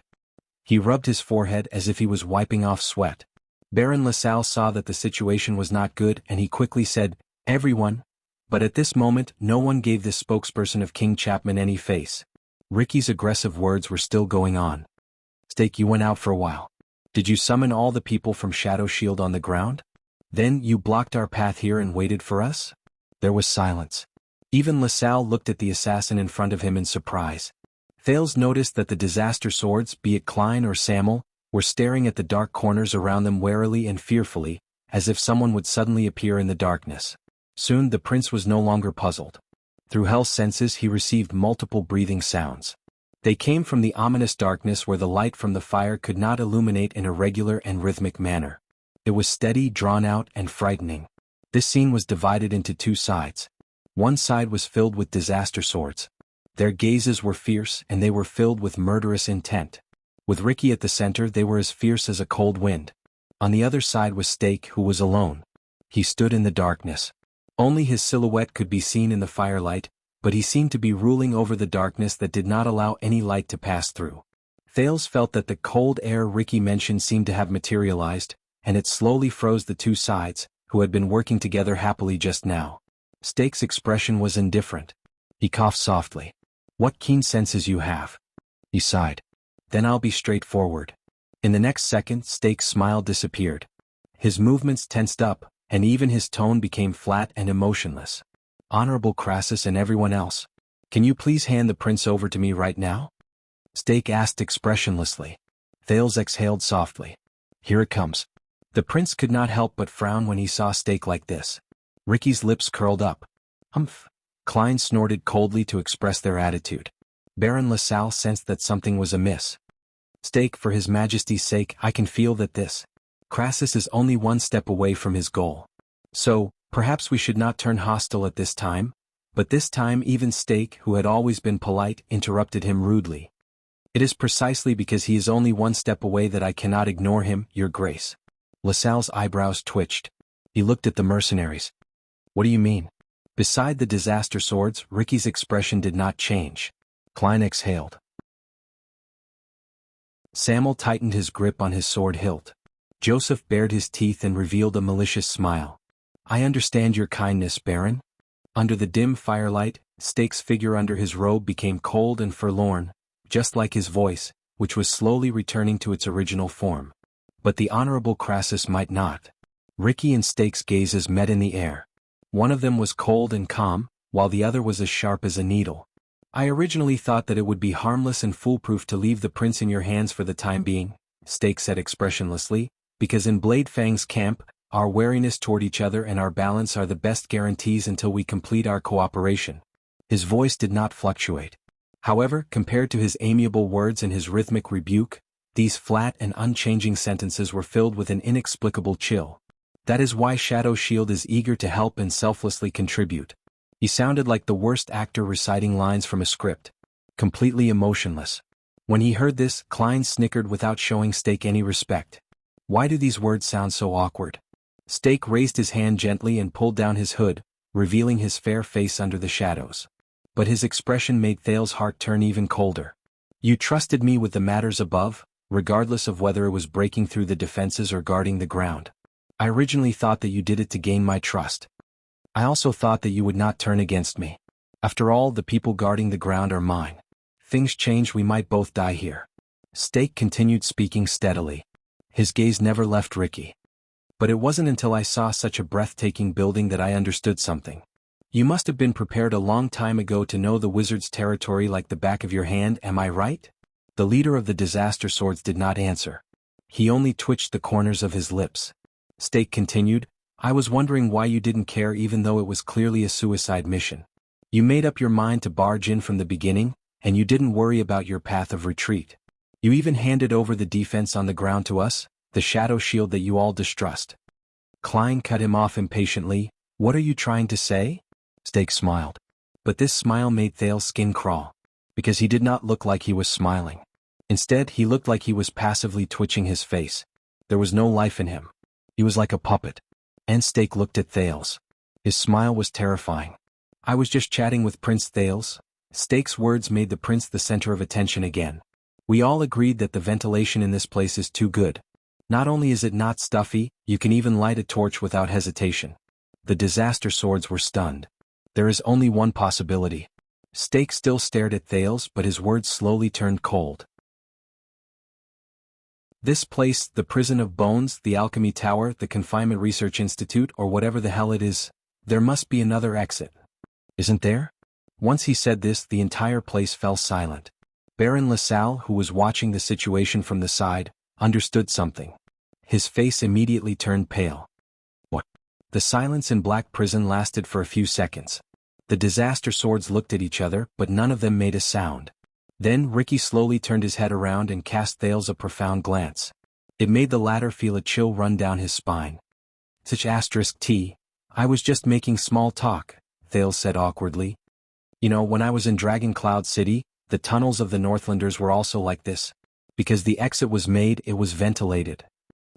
He rubbed his forehead as if he was wiping off sweat. Baron LaSalle saw that the situation was not good and he quickly said, "Everyone." But at this moment, no one gave this spokesperson of King Chapman any face. Ricky's aggressive words were still going on. "Stake, you went out for a while. Did you summon all the people from Shadow Shield on the ground? Then you blocked our path here and waited for us?" There was silence. Even LaSalle looked at the assassin in front of him in surprise. Thales noticed that the disaster swords, be it Klein or Samuel, were staring at the dark corners around them warily and fearfully, as if someone would suddenly appear in the darkness. Soon the prince was no longer puzzled. Through Hell's senses he received multiple breathing sounds. They came from the ominous darkness where the light from the fire could not illuminate in a regular and rhythmic manner. It was steady, drawn out, and frightening. This scene was divided into two sides. One side was filled with disaster swords. Their gazes were fierce and they were filled with murderous intent. With Ricky at the center, they were as fierce as a cold wind. On the other side was Stake, who was alone. He stood in the darkness. Only his silhouette could be seen in the firelight, but he seemed to be ruling over the darkness that did not allow any light to pass through. Thales felt that the cold air Ricky mentioned seemed to have materialized, and it slowly froze the two sides, who had been working together happily just now. Stake's expression was indifferent. He coughed softly. "What keen senses you have." He sighed. "Then I'll be straightforward." In the next second, Stake's smile disappeared. His movements tensed up, and even his tone became flat and emotionless. "Honorable Crassus and everyone else, can you please hand the prince over to me right now?" Stake asked expressionlessly. Thales exhaled softly. "Here it comes." The prince could not help but frown when he saw Stake like this. Ricky's lips curled up. "Humph." Klein snorted coldly to express their attitude. Baron LaSalle sensed that something was amiss. "Stake, for his majesty's sake, I can feel that this Crassus is only one step away from his goal. So, perhaps we should not turn hostile at this time." But this time even Stake, who had always been polite, interrupted him rudely. "It is precisely because he is only one step away that I cannot ignore him, your grace." LaSalle's eyebrows twitched. He looked at the mercenaries. "What do you mean?" Beside the disaster swords, Ricky's expression did not change. Klein exhaled. Samuel tightened his grip on his sword hilt. Joseph bared his teeth and revealed a malicious smile. "I understand your kindness, Baron." Under the dim firelight, Stake's figure under his robe became cold and forlorn, just like his voice, which was slowly returning to its original form. But the Honorable Crassus might not. Ricky and Stake's gazes met in the air. One of them was cold and calm, while the other was as sharp as a needle. "I originally thought that it would be harmless and foolproof to leave the prince in your hands for the time being," Stake said expressionlessly, "because in Blade Fang's camp, our wariness toward each other and our balance are the best guarantees until we complete our cooperation." His voice did not fluctuate. However, compared to his amiable words and his rhythmic rebuke, these flat and unchanging sentences were filled with an inexplicable chill. That is why Shadow Shield is eager to help and selflessly contribute. He sounded like the worst actor reciting lines from a script. Completely emotionless. When he heard this, Klein snickered without showing Steak any respect. Why do these words sound so awkward? Steak raised his hand gently and pulled down his hood, revealing his fair face under the shadows. But his expression made Thale's heart turn even colder. You trusted me with the matters above, regardless of whether it was breaking through the defenses or guarding the ground. I originally thought that you did it to gain my trust. I also thought that you would not turn against me. After all, the people guarding the ground are mine. Things change, we might both die here. Steak continued speaking steadily. His gaze never left Ricky. But it wasn't until I saw such a breathtaking building that I understood something. You must have been prepared a long time ago to know the wizard's territory like the back of your hand, am I right? The leader of the Disaster Swords did not answer. He only twitched the corners of his lips. Steak continued, I was wondering why you didn't care even though it was clearly a suicide mission. You made up your mind to barge in from the beginning, and you didn't worry about your path of retreat. You even handed over the defense on the ground to us, the shadow shield that you all distrust. Klein cut him off impatiently. What are you trying to say? Steak smiled. But this smile made Thale's skin crawl. Because he did not look like he was smiling. Instead, he looked like he was passively twitching his face. There was no life in him. He was like a puppet. And Steak looked at Thales. His smile was terrifying. I was just chatting with Prince Thales. Steak's words made the prince the center of attention again. We all agreed that the ventilation in this place is too good. Not only is it not stuffy, you can even light a torch without hesitation. The Disaster Swords were stunned. There is only one possibility. Steak still stared at Thales, but his words slowly turned cold. This place, the Prison of Bones, the Alchemy Tower, the Confinement Research Institute, or whatever the hell it is, there must be another exit. Isn't there? Once he said this, the entire place fell silent. Baron LaSalle, who was watching the situation from the side, understood something. His face immediately turned pale. What? The silence in Black Prison lasted for a few seconds. The Disaster Swords looked at each other, but none of them made a sound. Then Ricky slowly turned his head around and cast Thales a profound glance. It made the latter feel a chill run down his spine. Such *T. I was just making small talk, Thales said awkwardly. You know, when I was in Dragon Cloud City, the tunnels of the Northlanders were also like this. Because the exit was made, it was ventilated.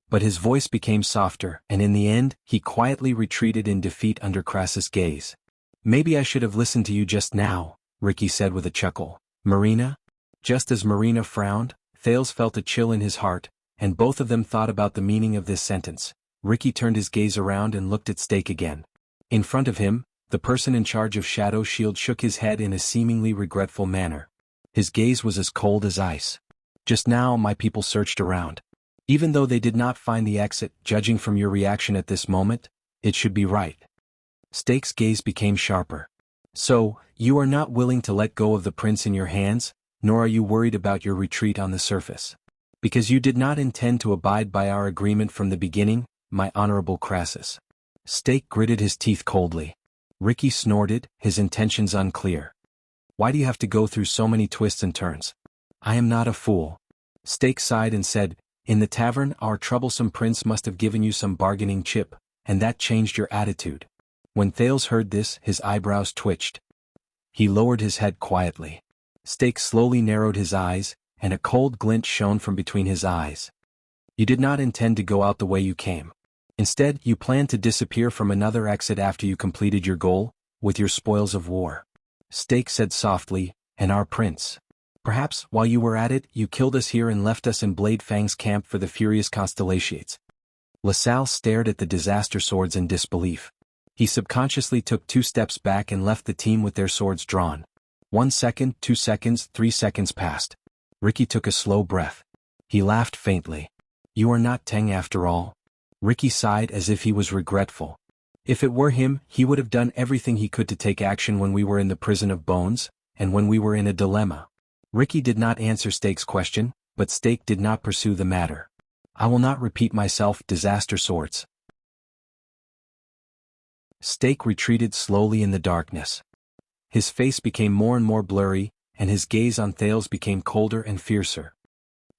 But his voice became softer, and in the end, he quietly retreated in defeat under Crassus' gaze. Maybe I should have listened to you just now, Ricky said with a chuckle. Marina? Just as Marina frowned, Thales felt a chill in his heart, and both of them thought about the meaning of this sentence. Ricky turned his gaze around and looked at Steak again. In front of him, the person in charge of Shadow Shield shook his head in a seemingly regretful manner. His gaze was as cold as ice. Just now my people searched around. Even though they did not find the exit, judging from your reaction at this moment, it should be right. Steak's gaze became sharper. So, you are not willing to let go of the prince in your hands, nor are you worried about your retreat on the surface. Because you did not intend to abide by our agreement from the beginning, my honorable Crassus. Steak gritted his teeth coldly. Ricky snorted, his intentions unclear. Why do you have to go through so many twists and turns? I am not a fool. Steak sighed and said, in the tavern, our troublesome prince must have given you some bargaining chip, and that changed your attitude. When Thales heard this, his eyebrows twitched. He lowered his head quietly. Steak slowly narrowed his eyes, and a cold glint shone from between his eyes. You did not intend to go out the way you came. Instead, you planned to disappear from another exit after you completed your goal, with your spoils of war. Steak said softly, and our prince. Perhaps, while you were at it, you killed us here and left us in Blade Fang's camp for the furious Constellations. LaSalle stared at the Disaster Swords in disbelief. He subconsciously took 2 steps back and left the team with their swords drawn. 1 second, 2 seconds, 3 seconds passed. Ricky took a slow breath. He laughed faintly. You are not Teng after all. Ricky sighed as if he was regretful. If it were him, he would have done everything he could to take action when we were in the Prison of Bones, and when we were in a dilemma. Ricky did not answer Steak's question, but Steak did not pursue the matter. I will not repeat myself, Disaster Swords. Steak retreated slowly in the darkness. His face became more and more blurry, and his gaze on Thales became colder and fiercer.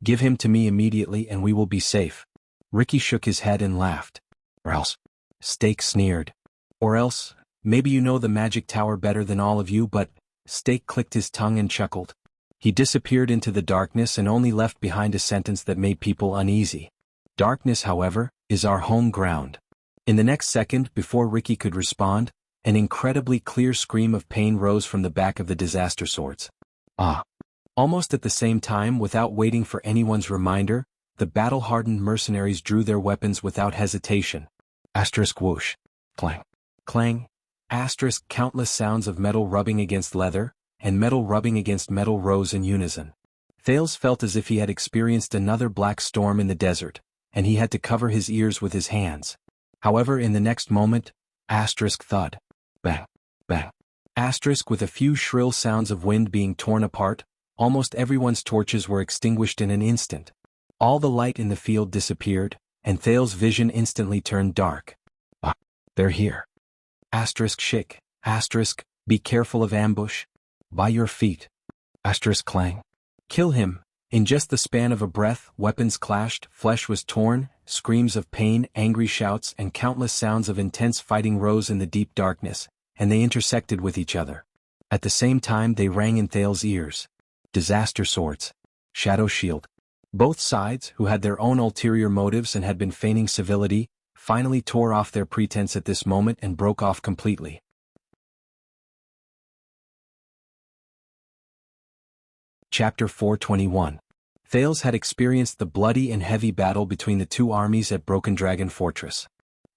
"Give him to me immediately and we will be safe." Ricky shook his head and laughed. "Or else," Stake sneered. "Or else, maybe you know the magic tower better than all of you, but..." Stake clicked his tongue and chuckled. He disappeared into the darkness and only left behind a sentence that made people uneasy. "Darkness, however, is our home ground." In the next second, before Ricky could respond, an incredibly clear scream of pain rose from the back of the disaster swords. Ah! Almost at the same time, without waiting for anyone's reminder, the battle-hardened mercenaries drew their weapons without hesitation. Asterisk whoosh. Clang. Clang. Asterisk countless sounds of metal rubbing against leather, and metal rubbing against metal rose in unison. Thales felt as if he had experienced another black storm in the desert, and he had to cover his ears with his hands. However, in the next moment, asterisk thud. Bang. Bang. Asterisk with a few shrill sounds of wind being torn apart, almost everyone's torches were extinguished in an instant. All the light in the field disappeared, and Thales' vision instantly turned dark. "Ah, they're here." Asterisk shake. Asterisk, be careful of ambush. "By your feet." Asterisk clang. "Kill him." In just the span of a breath, weapons clashed, flesh was torn, screams of pain, angry shouts, and countless sounds of intense fighting rose in the deep darkness, and they intersected with each other. At the same time they rang in Thales' ears. Disaster swords. Shadow shield. Both sides, who had their own ulterior motives and had been feigning civility, finally tore off their pretense at this moment and broke off completely. Chapter 421. Thales had experienced the bloody and heavy battle between the two armies at Broken Dragon Fortress.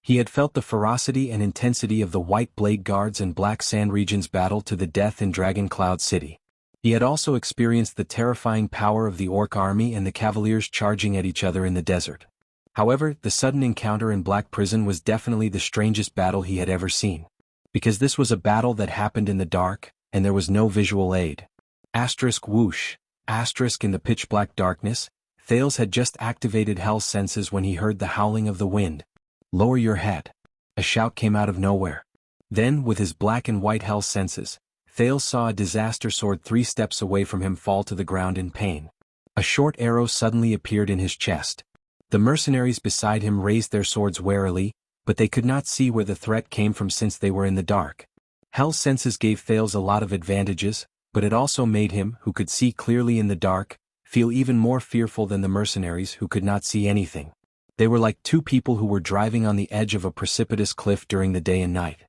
He had felt the ferocity and intensity of the White Blade Guards and Black Sand Region's battle to the death in Dragon Cloud City. He had also experienced the terrifying power of the Orc army and the Cavaliers charging at each other in the desert. However, the sudden encounter in Black Prison was definitely the strangest battle he had ever seen. Because this was a battle that happened in the dark, and there was no visual aid. Asterisk whoosh. Asterisk in the pitch-black darkness, Thales had just activated Hell's senses when he heard the howling of the wind. "Lower your head." A shout came out of nowhere. Then, with his black and white Hell's senses, Thales saw a disaster sword 3 steps away from him fall to the ground in pain. A short arrow suddenly appeared in his chest. The mercenaries beside him raised their swords warily, but they could not see where the threat came from since they were in the dark. Hell's senses gave Thales a lot of advantages, but it also made him, who could see clearly in the dark, feel even more fearful than the mercenaries who could not see anything. They were like two people who were driving on the edge of a precipitous cliff during the day and night.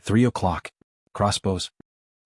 3 o'clock. Crossbows.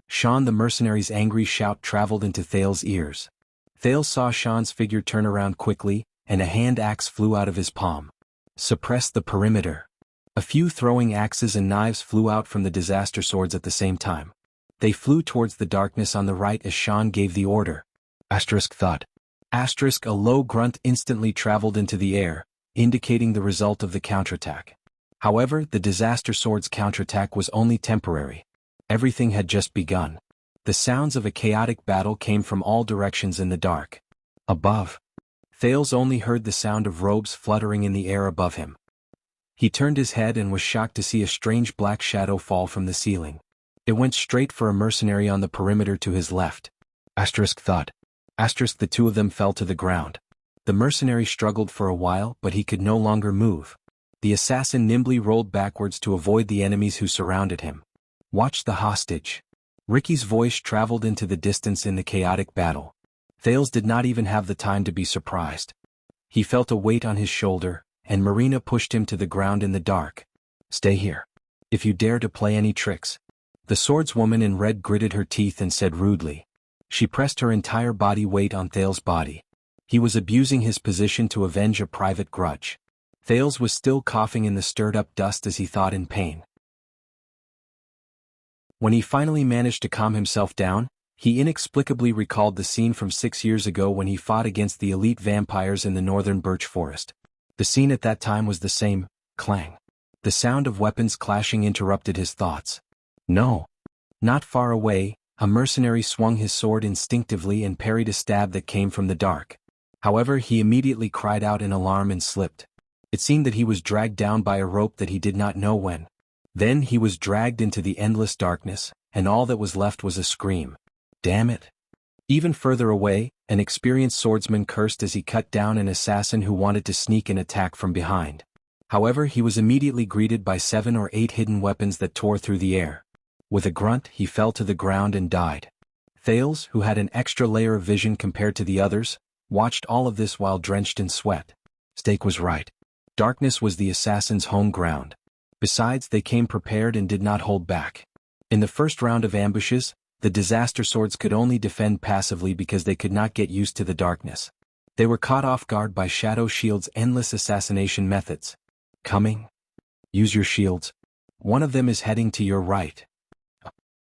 Sean the mercenary's angry shout traveled into Thales' ears. Thales saw Sean's figure turn around quickly, and a hand axe flew out of his palm. Suppress the perimeter. A few throwing axes and knives flew out from the disaster swords at the same time. They flew towards the darkness on the right as Sean gave the order. Asterisk thud. Asterisk a low grunt instantly traveled into the air, indicating the result of the counterattack. However, the disaster sword's counterattack was only temporary. Everything had just begun. The sounds of a chaotic battle came from all directions in the dark. Above. Thales only heard the sound of robes fluttering in the air above him. He turned his head and was shocked to see a strange black shadow fall from the ceiling. It went straight for a mercenary on the perimeter to his left. Asterisk thud. Asterisk the two of them fell to the ground. The mercenary struggled for a while, but he could no longer move. The assassin nimbly rolled backwards to avoid the enemies who surrounded him. Watch the hostage. Ricky's voice traveled into the distance in the chaotic battle. Thales did not even have the time to be surprised. He felt a weight on his shoulder, and Marina pushed him to the ground in the dark. Stay here. If you dare to play any tricks. The swordswoman in red gritted her teeth and said rudely. She pressed her entire body weight on Thales' body. He was abusing his position to avenge a private grudge. Thales was still coughing in the stirred-up dust as he thought in pain. When he finally managed to calm himself down, he inexplicably recalled the scene from 6 years ago when he fought against the elite vampires in the northern birch forest. The scene at that time was the same, clang. The sound of weapons clashing interrupted his thoughts. No. Not far away, a mercenary swung his sword instinctively and parried a stab that came from the dark. However, he immediately cried out in alarm and slipped. It seemed that he was dragged down by a rope that he did not know when. Then he was dragged into the endless darkness, and all that was left was a scream. Damn it. Even further away, an experienced swordsman cursed as he cut down an assassin who wanted to sneak an attack from behind. However, he was immediately greeted by 7 or 8 hidden weapons that tore through the air. With a grunt, he fell to the ground and died. Thales, who had an extra layer of vision compared to the others, watched all of this while drenched in sweat. Stake was right. Darkness was the assassin's home ground. Besides, they came prepared and did not hold back. In the first round of ambushes, the disaster swords could only defend passively because they could not get used to the darkness. They were caught off guard by Shadow Shield's endless assassination methods. Coming? Use your shields. One of them is heading to your right.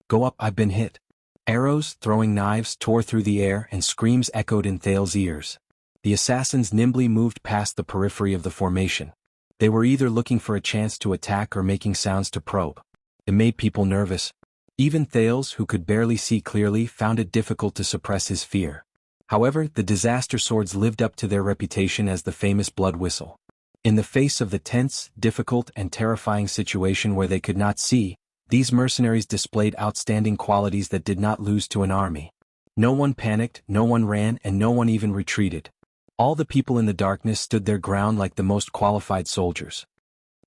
Go up, I've been hit. Arrows, throwing knives, tore through the air and screams echoed in Thales' ears. The assassins nimbly moved past the periphery of the formation. They were either looking for a chance to attack or making sounds to probe. It made people nervous. Even Thales, who could barely see clearly, found it difficult to suppress his fear. However, the disaster swords lived up to their reputation as the famous blood whistle. In the face of the tense, difficult, and terrifying situation where they could not see, these mercenaries displayed outstanding qualities that did not lose to an army. No one panicked, no one ran, and no one even retreated. All the people in the darkness stood their ground like the most qualified soldiers.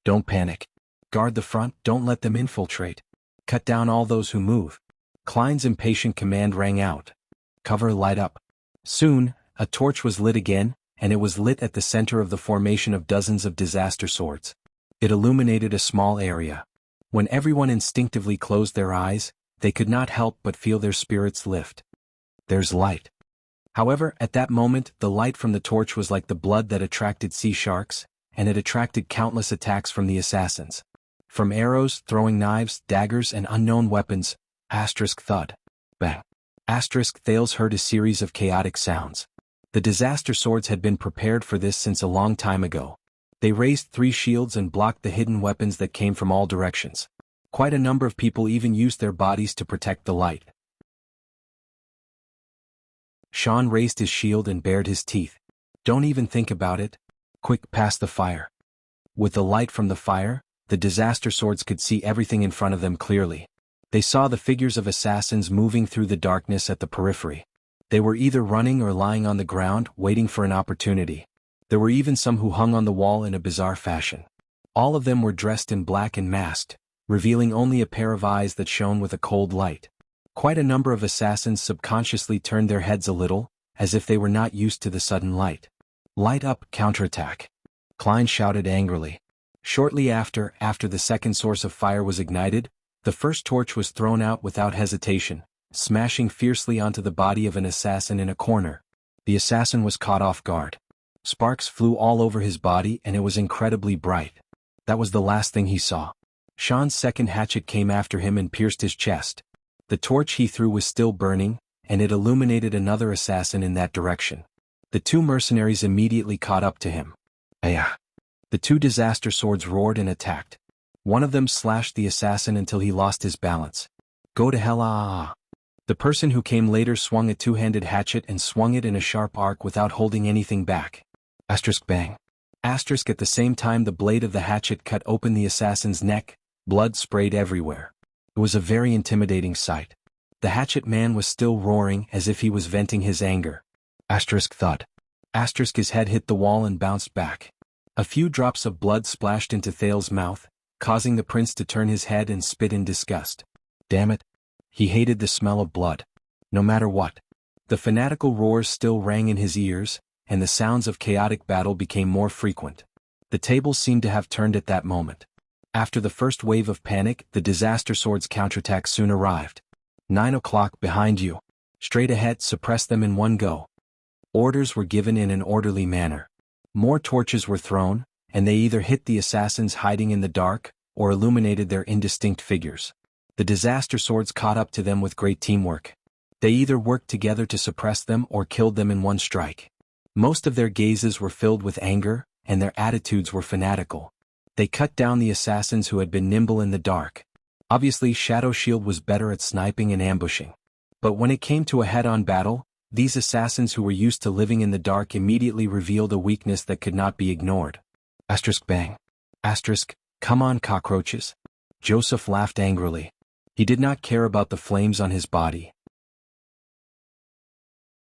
Don't panic. Guard the front, don't let them infiltrate. Cut down all those who move. Klein's impatient command rang out. Cover, light up. Soon, a torch was lit again, and it was lit at the center of the formation of dozens of disaster swords. It illuminated a small area. When everyone instinctively closed their eyes, they could not help but feel their spirits lift. There's light. However, at that moment, the light from the torch was like the blood that attracted sea sharks, and it attracted countless attacks from the assassins. From arrows, throwing knives, daggers, and unknown weapons, thud. Bang. Thales heard a series of chaotic sounds. The disaster swords had been prepared for this since a long time ago. They raised 3 shields and blocked the hidden weapons that came from all directions. Quite a number of people even used their bodies to protect the light. Sean raised his shield and bared his teeth. Don't even think about it. Quick, past the fire. With the light from the fire, the disaster swords could see everything in front of them clearly. They saw the figures of assassins moving through the darkness at the periphery. They were either running or lying on the ground, waiting for an opportunity. There were even some who hung on the wall in a bizarre fashion. All of them were dressed in black and masked, revealing only a pair of eyes that shone with a cold light. Quite a number of assassins subconsciously turned their heads a little, as if they were not used to the sudden light. Light up, counterattack. Klein shouted angrily. Shortly after the second source of fire was ignited, the first torch was thrown out without hesitation, smashing fiercely onto the body of an assassin in a corner. The assassin was caught off guard. Sparks flew all over his body and it was incredibly bright. That was the last thing he saw. Sean's second hatchet came after him and pierced his chest. The torch he threw was still burning, and it illuminated another assassin in that direction. The 2 mercenaries immediately caught up to him. Ayah! The 2 disaster swords roared and attacked. One of them slashed the assassin until he lost his balance. Go to hell, ah! The person who came later swung a 2-handed hatchet and swung it in a sharp arc without holding anything back. Bang. At the same time the blade of the hatchet cut open the assassin's neck, blood sprayed everywhere. It was a very intimidating sight. The hatchet man was still roaring as if he was venting his anger. Thud. His head hit the wall and bounced back. A few drops of blood splashed into Thales' mouth, causing the prince to turn his head and spit in disgust. Damn it. He hated the smell of blood. No matter what. The fanatical roars still rang in his ears, and the sounds of chaotic battle became more frequent. The tables seemed to have turned at that moment. After the first wave of panic, the disaster swords' counterattack soon arrived. 9 o'clock, behind you. Straight ahead, suppress them in one go. Orders were given in an orderly manner. More torches were thrown, and they either hit the assassins hiding in the dark, or illuminated their indistinct figures. The disaster swords caught up to them with great teamwork. They either worked together to suppress them or killed them in one strike. Most of their gazes were filled with anger, and their attitudes were fanatical. They cut down the assassins who had been nimble in the dark. Obviously, Shadow Shield was better at sniping and ambushing. But when it came to a head-on battle, these assassins who were used to living in the dark immediately revealed a weakness that could not be ignored. Bang. Come on, cockroaches. Joseph laughed angrily. He did not care about the flames on his body.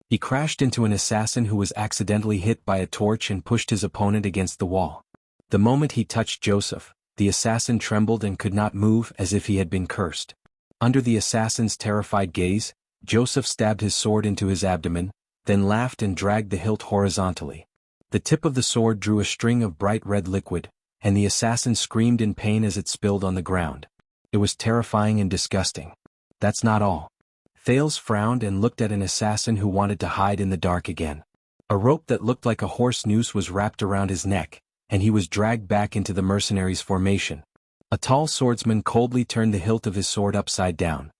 He crashed into an assassin who was accidentally hit by a torch and pushed his opponent against the wall. The moment he touched Joseph, the assassin trembled and could not move as if he had been cursed. Under the assassin's terrified gaze, Joseph stabbed his sword into his abdomen, then laughed and dragged the hilt horizontally. The tip of the sword drew a string of bright red liquid, and the assassin screamed in pain as it spilled on the ground. It was terrifying and disgusting. That's not all. Thales frowned and looked at an assassin who wanted to hide in the dark again. A rope that looked like a horse noose was wrapped around his neck, and he was dragged back into the mercenaries' formation. A tall swordsman coldly turned the hilt of his sword upside down.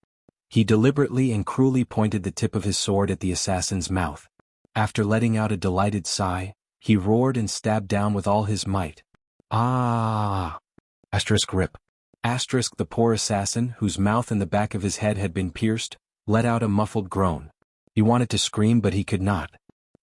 He deliberately and cruelly pointed the tip of his sword at the assassin's mouth. After letting out a delighted sigh, he roared and stabbed down with all his might. Ah! Rip. The poor assassin, whose mouth and the back of his head had been pierced, let out a muffled groan. He wanted to scream but he could not.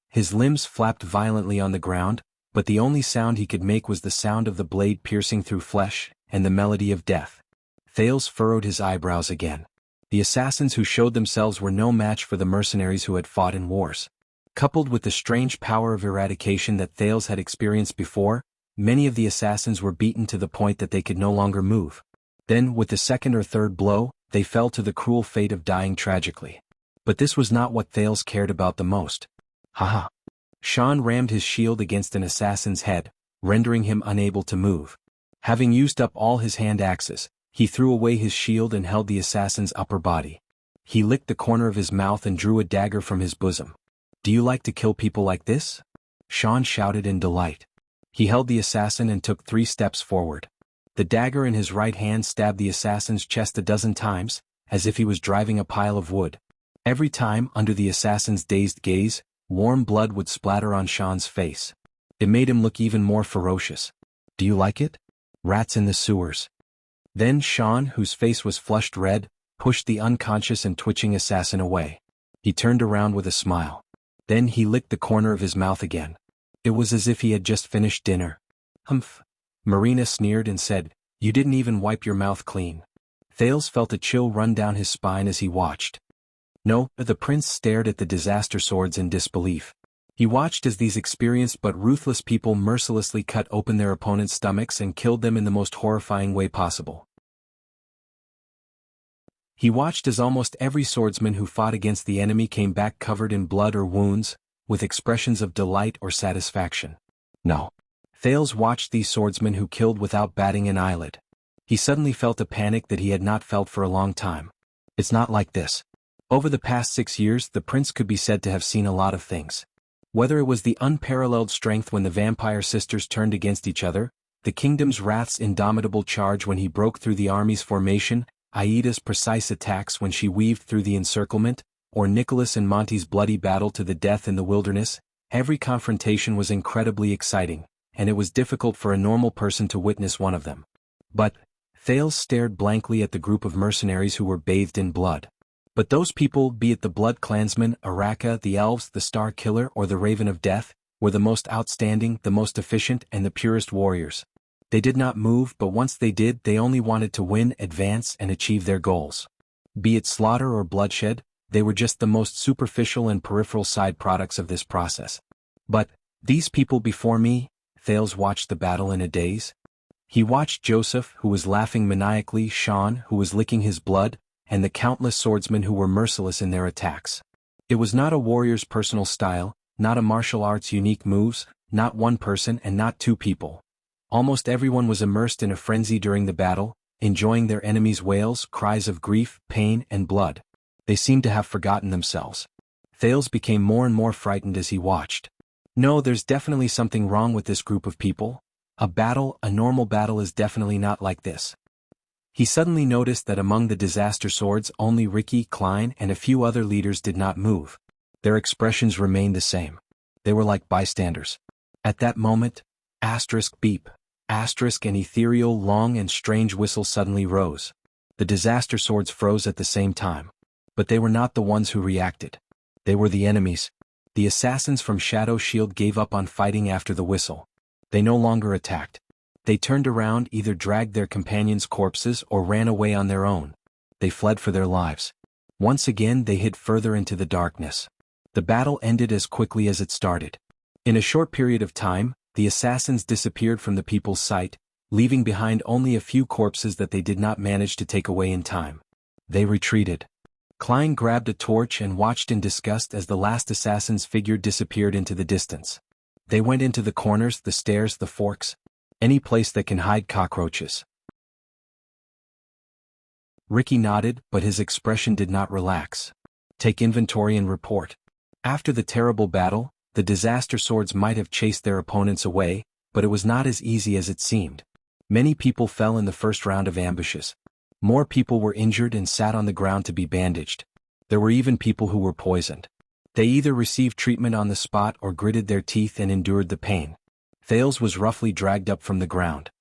His limbs flapped violently on the ground, but the only sound he could make was the sound of the blade piercing through flesh, and the melody of death. Thales furrowed his eyebrows again. The assassins who showed themselves were no match for the mercenaries who had fought in wars. Coupled with the strange power of eradication that Thales had experienced before, many of the assassins were beaten to the point that they could no longer move. Then, with the second or third blow, they fell to the cruel fate of dying tragically. But this was not what Thales cared about the most. Haha! Sean rammed his shield against an assassin's head, rendering him unable to move. Having used up all his hand axes, he threw away his shield and held the assassin's upper body. He licked the corner of his mouth and drew a dagger from his bosom. "Do you like to kill people like this?" Sean shouted in delight. He held the assassin and took 3 steps forward. The dagger in his right hand stabbed the assassin's chest a dozen times, as if he was driving a pile of wood. Every time, under the assassin's dazed gaze, warm blood would splatter on Sean's face. It made him look even more ferocious. "Do you like it? Rats in the sewers." Then Sean, whose face was flushed red, pushed the unconscious and twitching assassin away. He turned around with a smile. Then he licked the corner of his mouth again. It was as if he had just finished dinner. "Humph." Marina sneered and said, "You didn't even wipe your mouth clean." Thales felt a chill run down his spine as he watched. No, the prince stared at the disaster swords in disbelief. He watched as these experienced but ruthless people mercilessly cut open their opponents' stomachs and killed them in the most horrifying way possible. He watched as almost every swordsman who fought against the enemy came back covered in blood or wounds, with expressions of delight or satisfaction. No. Thales watched these swordsmen who killed without batting an eyelid. He suddenly felt a panic that he had not felt for a long time. It's not like this. Over the past 6 years, the prince could be said to have seen a lot of things. Whether it was the unparalleled strength when the vampire sisters turned against each other, the kingdom's wrath's indomitable charge when he broke through the army's formation, Aida's precise attacks when she weaved through the encirclement, or Nicholas and Monty's bloody battle to the death in the wilderness, every confrontation was incredibly exciting, and it was difficult for a normal person to witness one of them. But Thales stared blankly at the group of mercenaries who were bathed in blood. But those people, be it the Blood Clansmen, Araka, the Elves, the Star Killer, or the Raven of Death, were the most outstanding, the most efficient, and the purest warriors. They did not move, but once they did, they only wanted to win, advance, and achieve their goals. Be it slaughter or bloodshed, they were just the most superficial and peripheral side products of this process. But these people before me, Thales watched the battle in a daze. He watched Joseph, who was laughing maniacally, Sean, who was licking his blood, and the countless swordsmen who were merciless in their attacks. It was not a warrior's personal style, not a martial art's unique moves, not one person and not 2 people. Almost everyone was immersed in a frenzy during the battle, enjoying their enemies' wails, cries of grief, pain, and blood. They seemed to have forgotten themselves. Thales became more and more frightened as he watched. No, there's definitely something wrong with this group of people. A normal battle is definitely not like this. He suddenly noticed that among the disaster swords only Ricky, Klein, and a few other leaders did not move. Their expressions remained the same. They were like bystanders. At that moment, beep, an ethereal, long and strange whistle suddenly rose. The disaster swords froze at the same time. But they were not the ones who reacted. They were the enemies. The assassins from Shadow Shield gave up on fighting after the whistle. They no longer attacked. They turned around, either dragged their companions' corpses or ran away on their own. They fled for their lives. Once again they hid further into the darkness. The battle ended as quickly as it started. In a short period of time, the assassins disappeared from the people's sight, leaving behind only a few corpses that they did not manage to take away in time. They retreated. Klein grabbed a torch and watched in disgust as the last assassin's figure disappeared into the distance. They went into the corners, the stairs, the forks, any place that can hide cockroaches. Ricky nodded, but his expression did not relax. Take inventory and report. After the terrible battle, the disaster swords might have chased their opponents away, but it was not as easy as it seemed. Many people fell in the first round of ambushes. More people were injured and sat on the ground to be bandaged. There were even people who were poisoned. They either received treatment on the spot or gritted their teeth and endured the pain. Thales was roughly dragged up from the ground.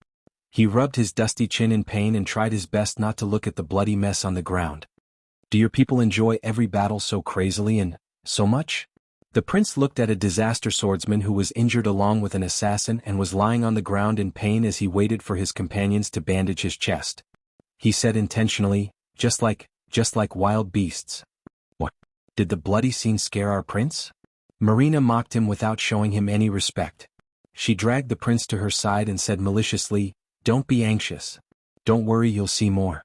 He rubbed his dusty chin in pain and tried his best not to look at the bloody mess on the ground. Do your people enjoy every battle so crazily and so much? The prince looked at a disaster swordsman who was injured along with an assassin and was lying on the ground in pain as he waited for his companions to bandage his chest. He said intentionally, just like wild beasts. What? Did the bloody scene scare our prince? Marina mocked him without showing him any respect. She dragged the prince to her side and said maliciously, "Don't be anxious. Don't worry, you'll see more."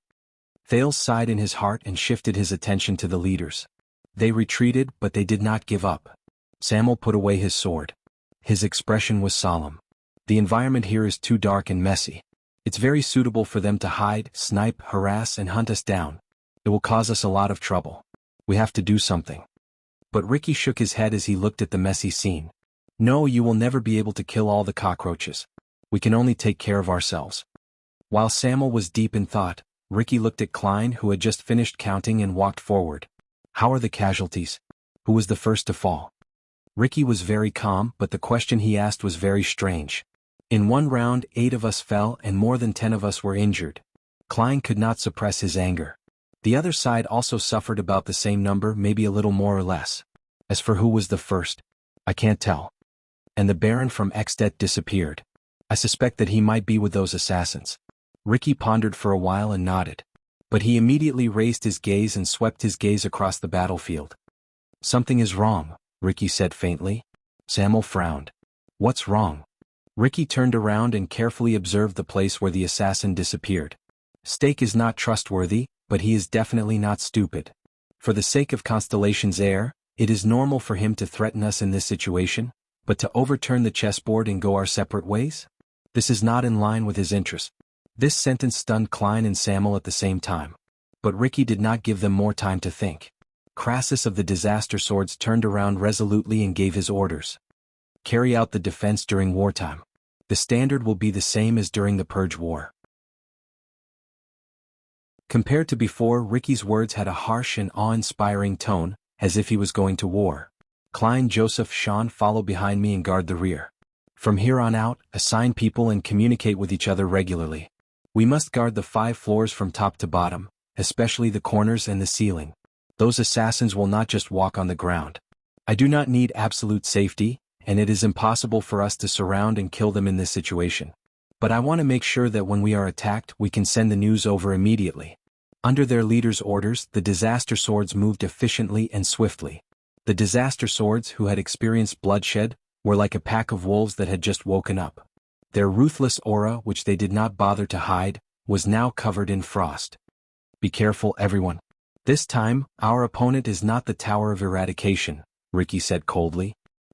Thales sighed in his heart and shifted his attention to the leaders. They retreated, but they did not give up. Samuel put away his sword. His expression was solemn. The environment here is too dark and messy. It's very suitable for them to hide, snipe, harass, and hunt us down. It will cause us a lot of trouble. We have to do something. But Ricky shook his head as he looked at the messy scene. No, you will never be able to kill all the cockroaches. We can only take care of ourselves. While Samuel was deep in thought, Ricky looked at Klein, who had just finished counting, and walked forward. How are the casualties? Who was the first to fall? Ricky was very calm, but the question he asked was very strange. In one round, 8 of us fell and more than 10 of us were injured. Klein could not suppress his anger. The other side also suffered about the same number, maybe a little more or less. As for who was the first, I can't tell. And the Baron from Extet disappeared. I suspect that he might be with those assassins. Ricky pondered for a while and nodded. But he immediately raised his gaze and swept his gaze across the battlefield. Something is wrong, Ricky said faintly. Samuel frowned. What's wrong? Ricky turned around and carefully observed the place where the assassin disappeared. Stake is not trustworthy, but he is definitely not stupid. For the sake of Constellation's heir, it is normal for him to threaten us in this situation, but to overturn the chessboard and go our separate ways? This is not in line with his interest. This sentence stunned Klein and Samuel at the same time. But Ricky did not give them more time to think. Crassus of the Disaster Swords turned around resolutely and gave his orders. Carry out the defense during wartime. The standard will be the same as during the Purge War. Compared to before, Ricky's words had a harsh and awe-inspiring tone, as if he was going to war. Klein, Joseph, Sean, follow behind me and guard the rear. From here on out, assign people and communicate with each other regularly. We must guard the 5 floors from top to bottom, especially the corners and the ceiling. Those assassins will not just walk on the ground. I do not need absolute safety, and it is impossible for us to surround and kill them in this situation. But I want to make sure that when we are attacked, we can send the news over immediately. Under their leader's orders, the Disaster Swords moved efficiently and swiftly. The Disaster Swords, who had experienced bloodshed, were like a pack of wolves that had just woken up. Their ruthless aura, which they did not bother to hide, was now covered in frost. Be careful, everyone. This time, our opponent is not the Tower of Eradication, Ricky said coldly,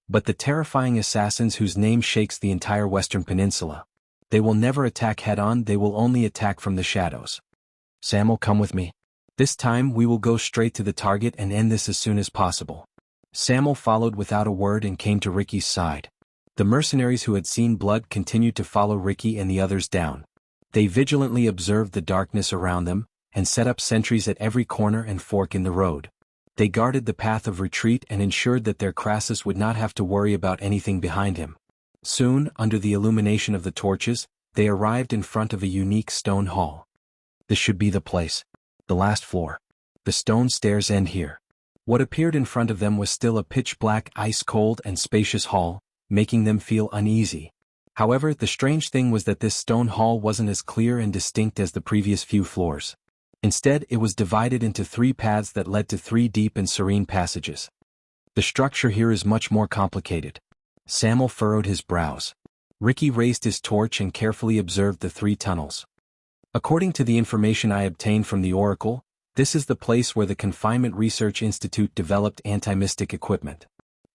but the terrifying assassins whose name shakes the entire Western Peninsula. They will never attack head-on, they will only attack from the shadows. Samuel, come with me. This time we will go straight to the target and end this as soon as possible. Samuel followed without a word and came to Ricky's side. The mercenaries who had seen blood continued to follow Ricky and the others down. They vigilantly observed the darkness around them, and set up sentries at every corner and fork in the road. They guarded the path of retreat and ensured that their Crassus would not have to worry about anything behind him. Soon, under the illumination of the torches, they arrived in front of a unique stone hall. This should be the place. The last floor. The stone stairs end here. What appeared in front of them was still a pitch-black, ice-cold and spacious hall, making them feel uneasy. However, the strange thing was that this stone hall wasn't as clear and distinct as the previous few floors. Instead, it was divided into 3 paths that led to 3 deep and serene passages. The structure here is much more complicated. Samuel furrowed his brows. Ricky raised his torch and carefully observed the 3 tunnels. According to the information I obtained from the Oracle, this is the place where the Confinement Research Institute developed anti-mystic equipment.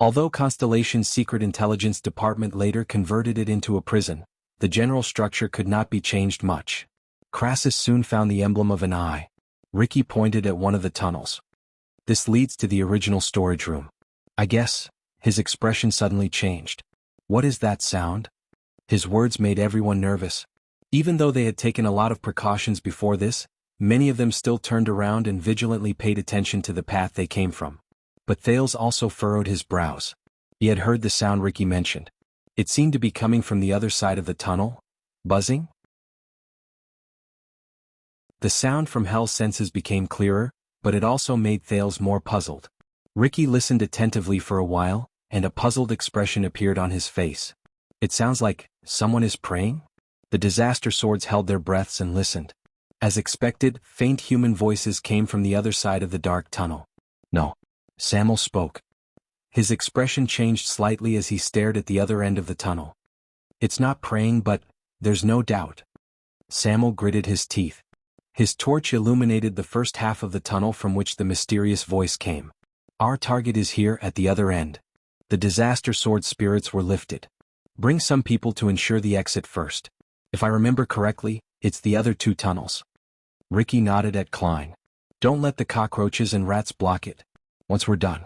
Although Constellation's Secret Intelligence Department later converted it into a prison, the general structure could not be changed much. Crassus soon found the emblem of an eye. Ricky pointed at one of the tunnels. This leads to the original storage room. I guess. His expression suddenly changed. What is that sound? His words made everyone nervous. Even though they had taken a lot of precautions before this, many of them still turned around and vigilantly paid attention to the path they came from. But Thales also furrowed his brows. He had heard the sound Ricky mentioned. It seemed to be coming from the other side of the tunnel. Buzzing? The sound from Hell's senses became clearer, but it also made Thales more puzzled. Ricky listened attentively for a while, and a puzzled expression appeared on his face. It sounds like someone is praying? The disaster swords held their breaths and listened. As expected, faint human voices came from the other side of the dark tunnel. No. Samuel spoke. His expression changed slightly as he stared at the other end of the tunnel. It's not praying, but there's no doubt. Samuel gritted his teeth. His torch illuminated the first half of the tunnel from which the mysterious voice came. Our target is here at the other end. The disaster sword spirits were lifted. Bring some people to ensure the exit first. If I remember correctly, it's the other 2 tunnels. Ricky nodded at Klein. Don't let the cockroaches and rats block it. Once we're done.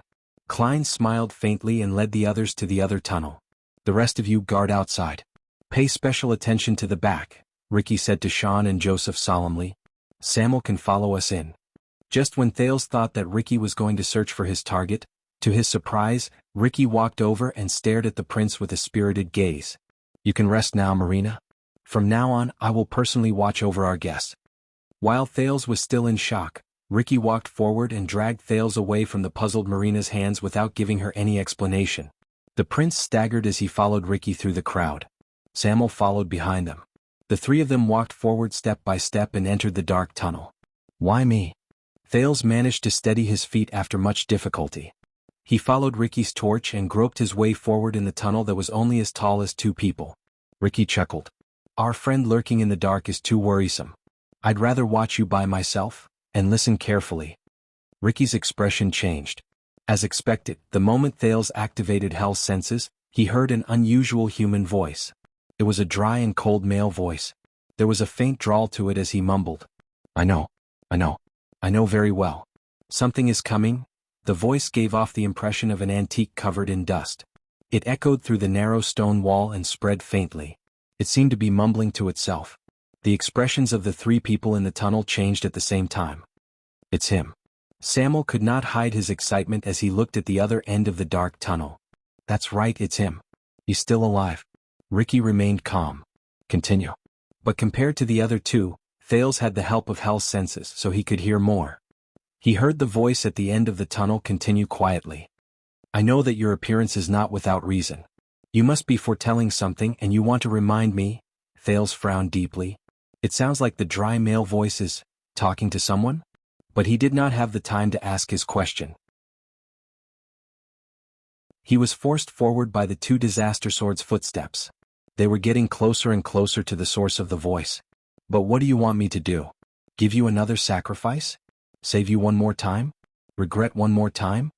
Klein smiled faintly and led the others to the other tunnel. The rest of you guard outside. Pay special attention to the back, Ricky said to Sean and Joseph solemnly. Samuel can follow us in. Just when Thales thought that Ricky was going to search for his target, to his surprise, Ricky walked over and stared at the prince with a spirited gaze. You can rest now, Marina. From now on, I will personally watch over our guests. While Thales was still in shock, Ricky walked forward and dragged Thales away from the puzzled Marina's hands without giving her any explanation. The prince staggered as he followed Ricky through the crowd. Samuel followed behind them. The 3 of them walked forward step by step and entered the dark tunnel. Why me? Thales managed to steady his feet after much difficulty. He followed Ricky's torch and groped his way forward in the tunnel that was only as tall as 2 people. Ricky chuckled. Our friend lurking in the dark is too worrisome. I'd rather watch you by myself, and listen carefully. Ricky's expression changed. As expected, the moment Thales activated Hell's senses, he heard an unusual human voice. It was a dry and cold male voice. There was a faint drawl to it as he mumbled. I know very well. Something is coming. The voice gave off the impression of an antique covered in dust. It echoed through the narrow stone wall and spread faintly. It seemed to be mumbling to itself. The expressions of the 3 people in the tunnel changed at the same time. It's him. Samuel could not hide his excitement as he looked at the other end of the dark tunnel. That's right, it's him. He's still alive. Ricky remained calm. Continue. But compared to the other 2, Thales had the help of Hell's senses, so he could hear more. He heard the voice at the end of the tunnel continue quietly. I know that your appearance is not without reason. You must be foretelling something and you want to remind me. Thales frowned deeply. It sounds like the dry male voice is talking to someone? But he did not have the time to ask his question. He was forced forward by the 2 disaster swords' footsteps. They were getting closer and closer to the source of the voice. But what do you want me to do? Give you another sacrifice? Save you one more time? Regret one more time?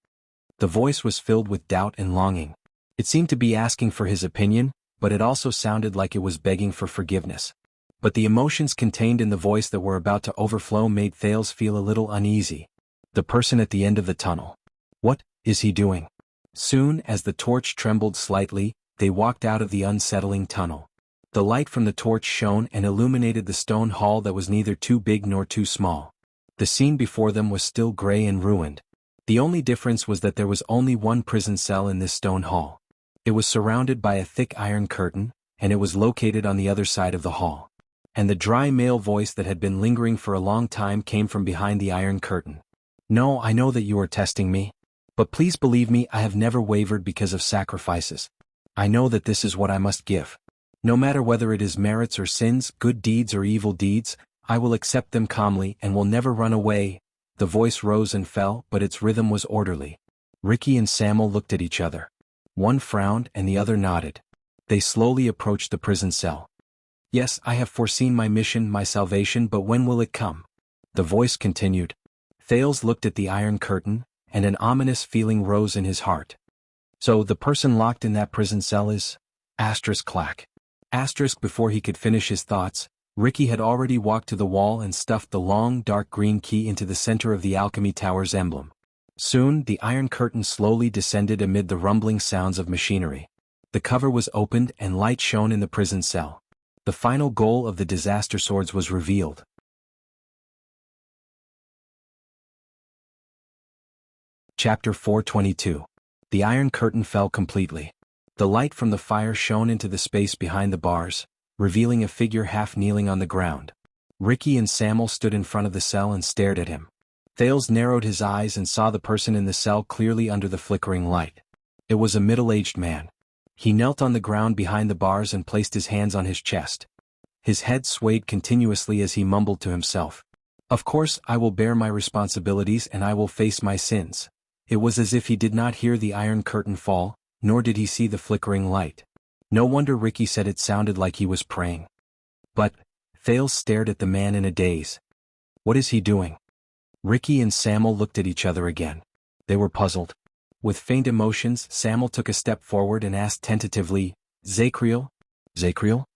The voice was filled with doubt and longing. It seemed to be asking for his opinion, but it also sounded like it was begging for forgiveness. But the emotions contained in the voice that were about to overflow made Thales feel a little uneasy. The person at the end of the tunnel. What is he doing? Soon, as the torch trembled slightly, they walked out of the unsettling tunnel. The light from the torch shone and illuminated the stone hall that was neither too big nor too small. The scene before them was still gray and ruined. The only difference was that there was only one prison cell in this stone hall. It was surrounded by a thick iron curtain, and it was located on the other side of the hall. And the dry male voice that had been lingering for a long time came from behind the iron curtain. No, I know that you are testing me. But please believe me, I have never wavered because of sacrifices. I know that this is what I must give. No matter whether it is merits or sins, good deeds or evil deeds, I will accept them calmly and will never run away. The voice rose and fell, but its rhythm was orderly. Ricky and Samuel looked at each other. One frowned and the other nodded. They slowly approached the prison cell. "Yes, I have foreseen my mission, my salvation, but when will it come?" The voice continued. Thales looked at the iron curtain, and an ominous feeling rose in his heart. "So the person locked in that prison cell is…" Clack. Before he could finish his thoughts, Ricky had already walked to the wall and stuffed the long, dark green key into the center of the alchemy tower's emblem. Soon, the iron curtain slowly descended amid the rumbling sounds of machinery. The cover was opened and light shone in the prison cell. The final goal of the disaster swords was revealed. Chapter 422. The iron curtain fell completely. The light from the fire shone into the space behind the bars, revealing a figure half kneeling on the ground. Ricky and Samuel stood in front of the cell and stared at him. Thales narrowed his eyes and saw the person in the cell clearly under the flickering light. It was a middle-aged man. He knelt on the ground behind the bars and placed his hands on his chest. His head swayed continuously as he mumbled to himself. "Of course I will bear my responsibilities and I will face my sins." It was as if he did not hear the iron curtain fall, nor did he see the flickering light. No wonder Ricky said it sounded like he was praying. But Thales stared at the man in a daze. What is he doing? Ricky and Samuel looked at each other again. They were puzzled. With faint emotions, Samuel took a step forward and asked tentatively, "Zakriel? Zakriel?"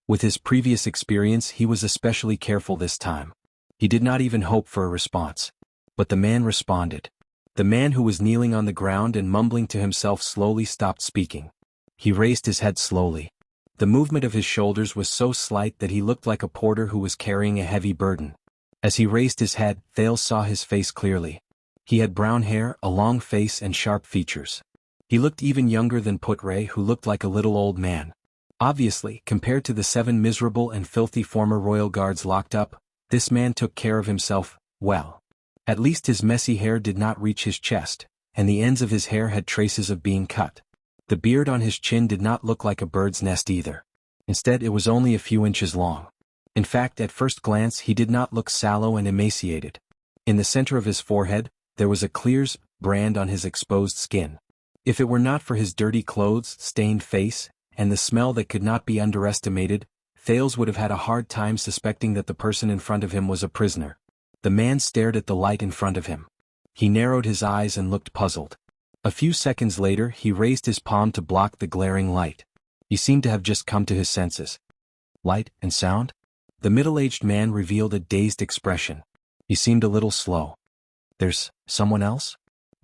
With his previous experience, he was especially careful this time. He did not even hope for a response. But the man responded. The man who was kneeling on the ground and mumbling to himself slowly stopped speaking. He raised his head slowly. The movement of his shoulders was so slight that he looked like a porter who was carrying a heavy burden. As he raised his head, Thales saw his face clearly. He had brown hair, a long face and sharp features. He looked even younger than Putre, who looked like a little old man. Obviously, compared to the 7 miserable and filthy former royal guards locked up, this man took care of himself well. At least his messy hair did not reach his chest, and the ends of his hair had traces of being cut. The beard on his chin did not look like a bird's nest either. Instead, it was only a few inches long. In fact, at first glance he did not look sallow and emaciated. In the center of his forehead, there was a Clears brand on his exposed skin. If it were not for his dirty clothes, stained face, and the smell that could not be underestimated, Thales would have had a hard time suspecting that the person in front of him was a prisoner. The man stared at the light in front of him. He narrowed his eyes and looked puzzled. A few seconds later, he raised his palm to block the glaring light. He seemed to have just come to his senses. Light and sound? The middle-aged man revealed a dazed expression. He seemed a little slow. "There's someone else?"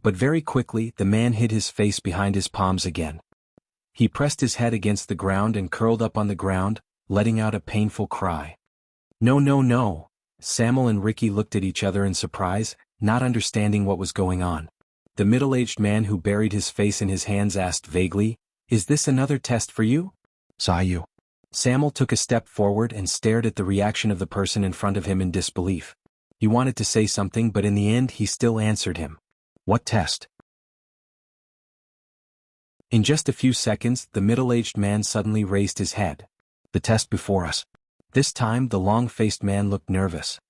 But very quickly, the man hid his face behind his palms again. He pressed his head against the ground and curled up on the ground, letting out a painful cry. "No, no, no." Samuel and Ricky looked at each other in surprise, not understanding what was going on. The middle-aged man who buried his face in his hands asked vaguely, "Is this another test for you?" "Saw you." Samuel took a step forward and stared at the reaction of the person in front of him in disbelief. He wanted to say something, but in the end he still answered him. "What test?" In just a few seconds, the middle-aged man suddenly raised his head. "The test before us." This time the long-faced man looked nervous.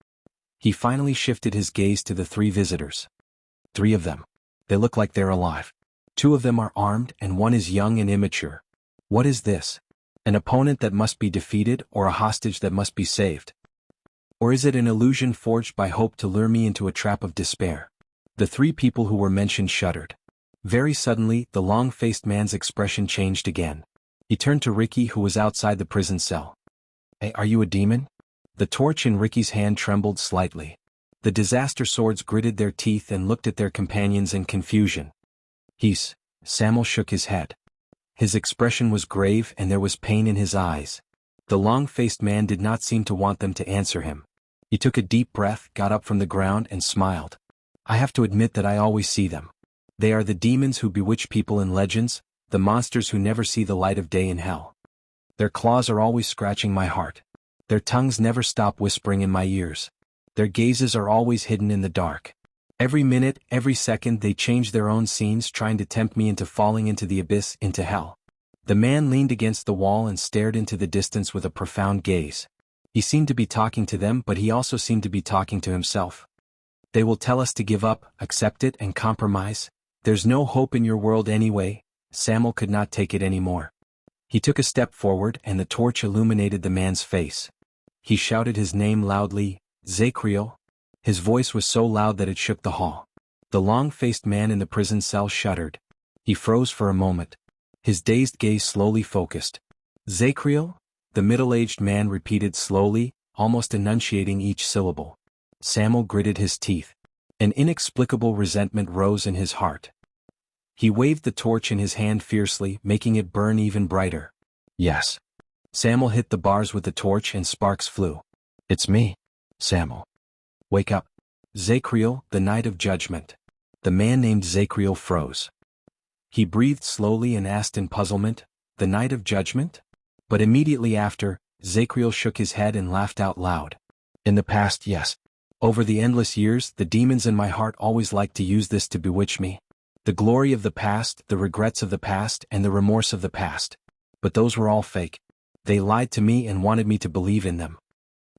He finally shifted his gaze to the 3 visitors. 3 of them. They look like they're alive. 2 of them are armed and 1 is young and immature. What is this? An opponent that must be defeated or a hostage that must be saved? Or is it an illusion forged by hope to lure me into a trap of despair? The 3 people who were mentioned shuddered. Very suddenly, the long-faced man's expression changed again. He turned to Ricky, who was outside the prison cell. "Hey, are you a demon?" The torch in Ricky's hand trembled slightly. The disaster swords gritted their teeth and looked at their companions in confusion. Samuel shook his head. His expression was grave and there was pain in his eyes. The long-faced man did not seem to want them to answer him. He took a deep breath, got up from the ground and smiled. "I have to admit that I always see them. They are the demons who bewitch people in legends, the monsters who never see the light of day in hell. Their claws are always scratching my heart. Their tongues never stop whispering in my ears. Their gazes are always hidden in the dark. Every minute, every second they change their own scenes, trying to tempt me into falling into the abyss, into hell." The man leaned against the wall and stared into the distance with a profound gaze. He seemed to be talking to them, but he also seemed to be talking to himself. "They will tell us to give up, accept it and compromise. There's no hope in your world anyway. Samuel could not take it anymore. He took a step forward and the torch illuminated the man's face. He shouted his name loudly, Zakriel. His voice was so loud that it shook the hall. The long-faced man in the prison cell shuddered. He froze for a moment. His dazed gaze slowly focused. Zakriel? The middle-aged man repeated slowly, almost enunciating each syllable. Samuel gritted his teeth. An inexplicable resentment rose in his heart. He waved the torch in his hand fiercely, making it burn even brighter. Yes. Samuel hit the bars with the torch and sparks flew. It's me, Samuel. Wake up. Zakriel, the night of judgment. The man named Zakriel froze. He breathed slowly and asked in puzzlement, the night of judgment? But immediately after, Zakriel shook his head and laughed out loud. In the past, yes. Over the endless years, the demons in my heart always liked to use this to bewitch me. The glory of the past, the regrets of the past, and the remorse of the past. But those were all fake. They lied to me and wanted me to believe in them.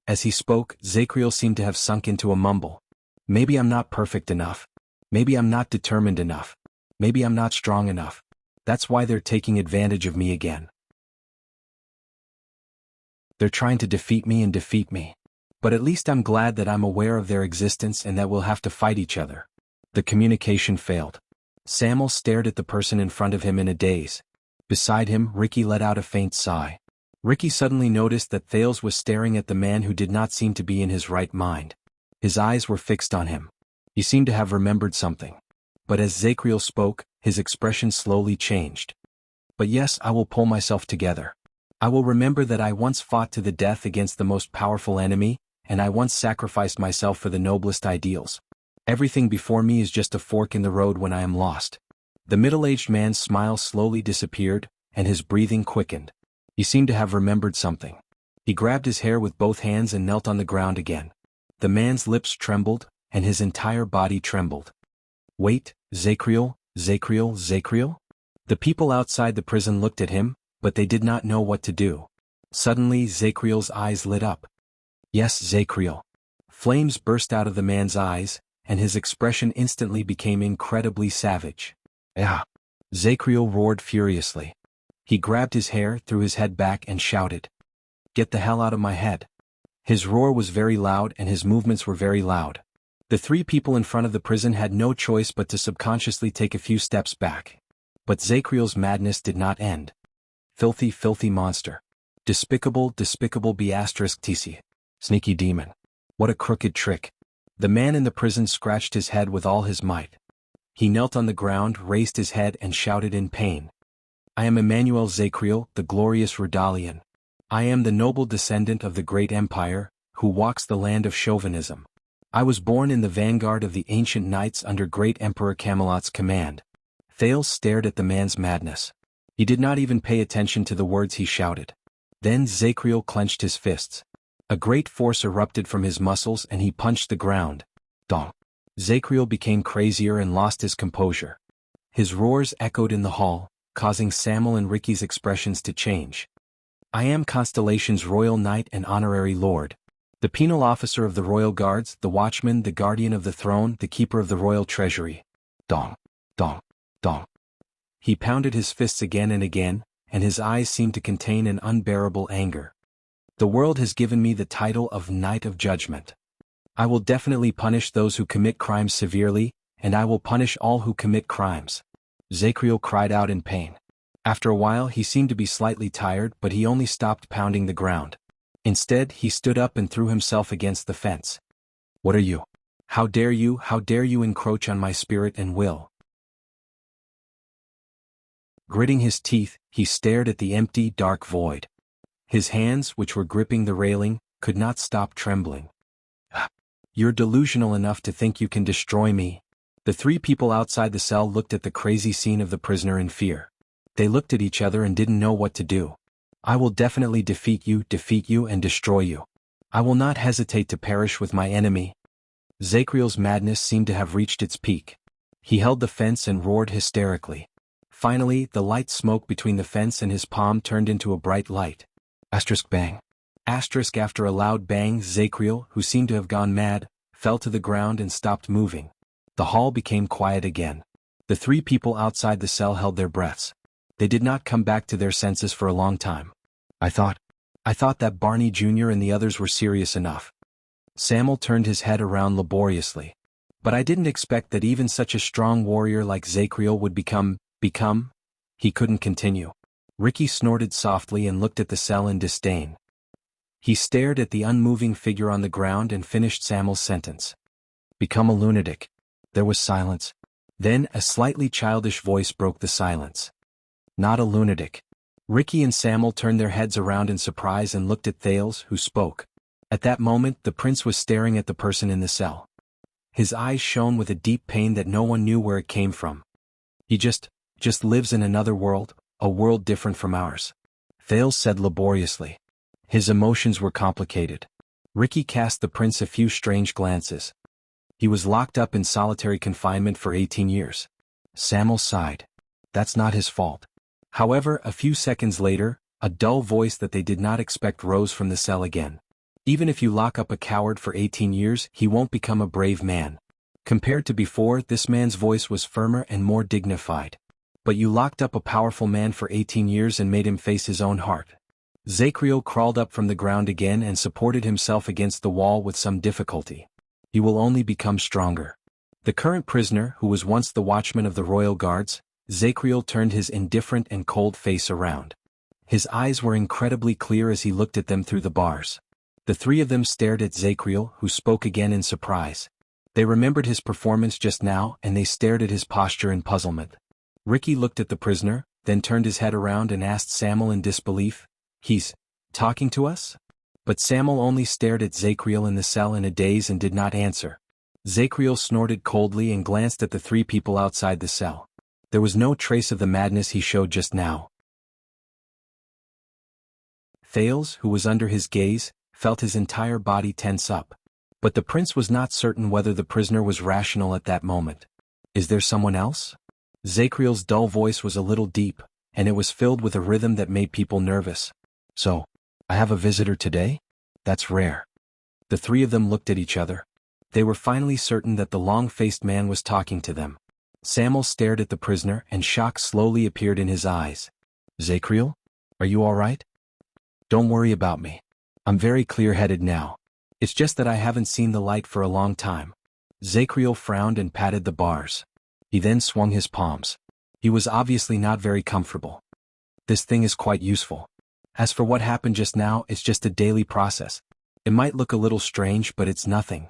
As he spoke, Zakriel seemed to have sunk into a mumble. Maybe I'm not perfect enough. Maybe I'm not determined enough. Maybe I'm not strong enough. That's why they're taking advantage of me again. They're trying to defeat me and defeat me. But at least I'm glad that I'm aware of their existence and that we'll have to fight each other. The communication failed. Samuel stared at the person in front of him in a daze. Beside him, Ricky let out a faint sigh. Ricky suddenly noticed that Thales was staring at the man who did not seem to be in his right mind. His eyes were fixed on him. He seemed to have remembered something. But as Zakriel spoke, his expression slowly changed. But yes, I will pull myself together. I will remember that I once fought to the death against the most powerful enemy, and I once sacrificed myself for the noblest ideals. Everything before me is just a fork in the road when I am lost. The middle-aged man's smile slowly disappeared, and his breathing quickened. He seemed to have remembered something. He grabbed his hair with both hands and knelt on the ground again. The man's lips trembled, and his entire body trembled. Wait, Zakriel, Zakriel, Zakriel? The people outside the prison looked at him, but they did not know what to do. Suddenly Zakriel's eyes lit up. Yes, Zakriel. Flames burst out of the man's eyes, and his expression instantly became incredibly savage. Ah! Zakriel roared furiously. He grabbed his hair, threw his head back and shouted. Get the hell out of my head. His roar was very loud and his movements were very loud. The three people in front of the prison had no choice but to subconsciously take a few steps back. But Zakriel's madness did not end. Filthy, filthy monster. Despicable, despicable *tc. Sneaky demon. What a crooked trick. The man in the prison scratched his head with all his might. He knelt on the ground, raised his head and shouted in pain. I am Emmanuel Zakriel, the glorious Rudalian. I am the noble descendant of the great empire, who walks the land of chauvinism. I was born in the vanguard of the ancient knights under great Emperor Camelot's command. Thales stared at the man's madness. He did not even pay attention to the words he shouted. Then Zakriel clenched his fists. A great force erupted from his muscles and he punched the ground. Dong. Zakriel became crazier and lost his composure. His roars echoed in the hall, causing Samuel and Ricky's expressions to change. I am Constellation's royal knight and honorary lord. The penal officer of the royal guards, the watchman, the guardian of the throne, the keeper of the royal treasury. Dong. Dong. Dong. He pounded his fists again and again, and his eyes seemed to contain an unbearable anger. The world has given me the title of Knight of Judgment. I will definitely punish those who commit crimes severely, and I will punish all who commit crimes. Zakriel cried out in pain. After a while he seemed to be slightly tired, but he only stopped pounding the ground. Instead, he stood up and threw himself against the fence. What are you? How dare you encroach on my spirit and will? Gritting his teeth, he stared at the empty, dark void. His hands, which were gripping the railing, could not stop trembling. You're delusional enough to think you can destroy me. The three people outside the cell looked at the crazy scene of the prisoner in fear. They looked at each other and didn't know what to do. I will definitely defeat you and destroy you. I will not hesitate to perish with my enemy. Zakriel's madness seemed to have reached its peak. He held the fence and roared hysterically. Finally, the light smoke between the fence and his palm turned into a bright light. Bang. After a loud bang, Zakriel, who seemed to have gone mad, fell to the ground and stopped moving. The hall became quiet again. The three people outside the cell held their breaths. They did not come back to their senses for a long time. I thought that Barney Jr. and the others were serious enough. Samuel turned his head around laboriously. But I didn't expect that even such a strong warrior like Zacriel would become. He couldn't continue. Ricky snorted softly and looked at the cell in disdain. He stared at the unmoving figure on the ground and finished Samuel's sentence. Become a lunatic. There was silence. Then a slightly childish voice broke the silence. Not a lunatic. Ricky and Samuel turned their heads around in surprise and looked at Thales, who spoke. At that moment, the prince was staring at the person in the cell. His eyes shone with a deep pain that no one knew where it came from. He just lives in another world, a world different from ours. Thales said laboriously. His emotions were complicated. Ricky cast the prince a few strange glances. He was locked up in solitary confinement for 18 years. Samuel sighed. That's not his fault. However, a few seconds later, a dull voice that they did not expect rose from the cell again. Even if you lock up a coward for 18 years, he won't become a brave man. Compared to before, this man's voice was firmer and more dignified. But you locked up a powerful man for 18 years and made him face his own heart. Zacriel crawled up from the ground again and supported himself against the wall with some difficulty. He will only become stronger. The current prisoner, who was once the watchman of the royal guards, Zacriel turned his indifferent and cold face around. His eyes were incredibly clear as he looked at them through the bars. The three of them stared at Zacriel, who spoke again in surprise. They remembered his performance just now, and they stared at his posture in puzzlement. Ricky looked at the prisoner, then turned his head around and asked Samuel in disbelief, He's talking to us? But Samuel only stared at Zacriel in the cell in a daze and did not answer. Zacriel snorted coldly and glanced at the three people outside the cell. There was no trace of the madness he showed just now. Thales, who was under his gaze, felt his entire body tense up. But the prince was not certain whether the prisoner was rational at that moment. Is there someone else? Zacriel's dull voice was a little deep, and it was filled with a rhythm that made people nervous. So, I have a visitor today? That's rare. The three of them looked at each other. They were finally certain that the long-faced man was talking to them. Samuel stared at the prisoner and shock slowly appeared in his eyes. Zacriel? Are you all right? Don't worry about me. I'm very clear-headed now. It's just that I haven't seen the light for a long time. Zacriel frowned and patted the bars. He then swung his palms. He was obviously not very comfortable. This thing is quite useful. As for what happened just now, it's just a daily process. It might look a little strange, but it's nothing.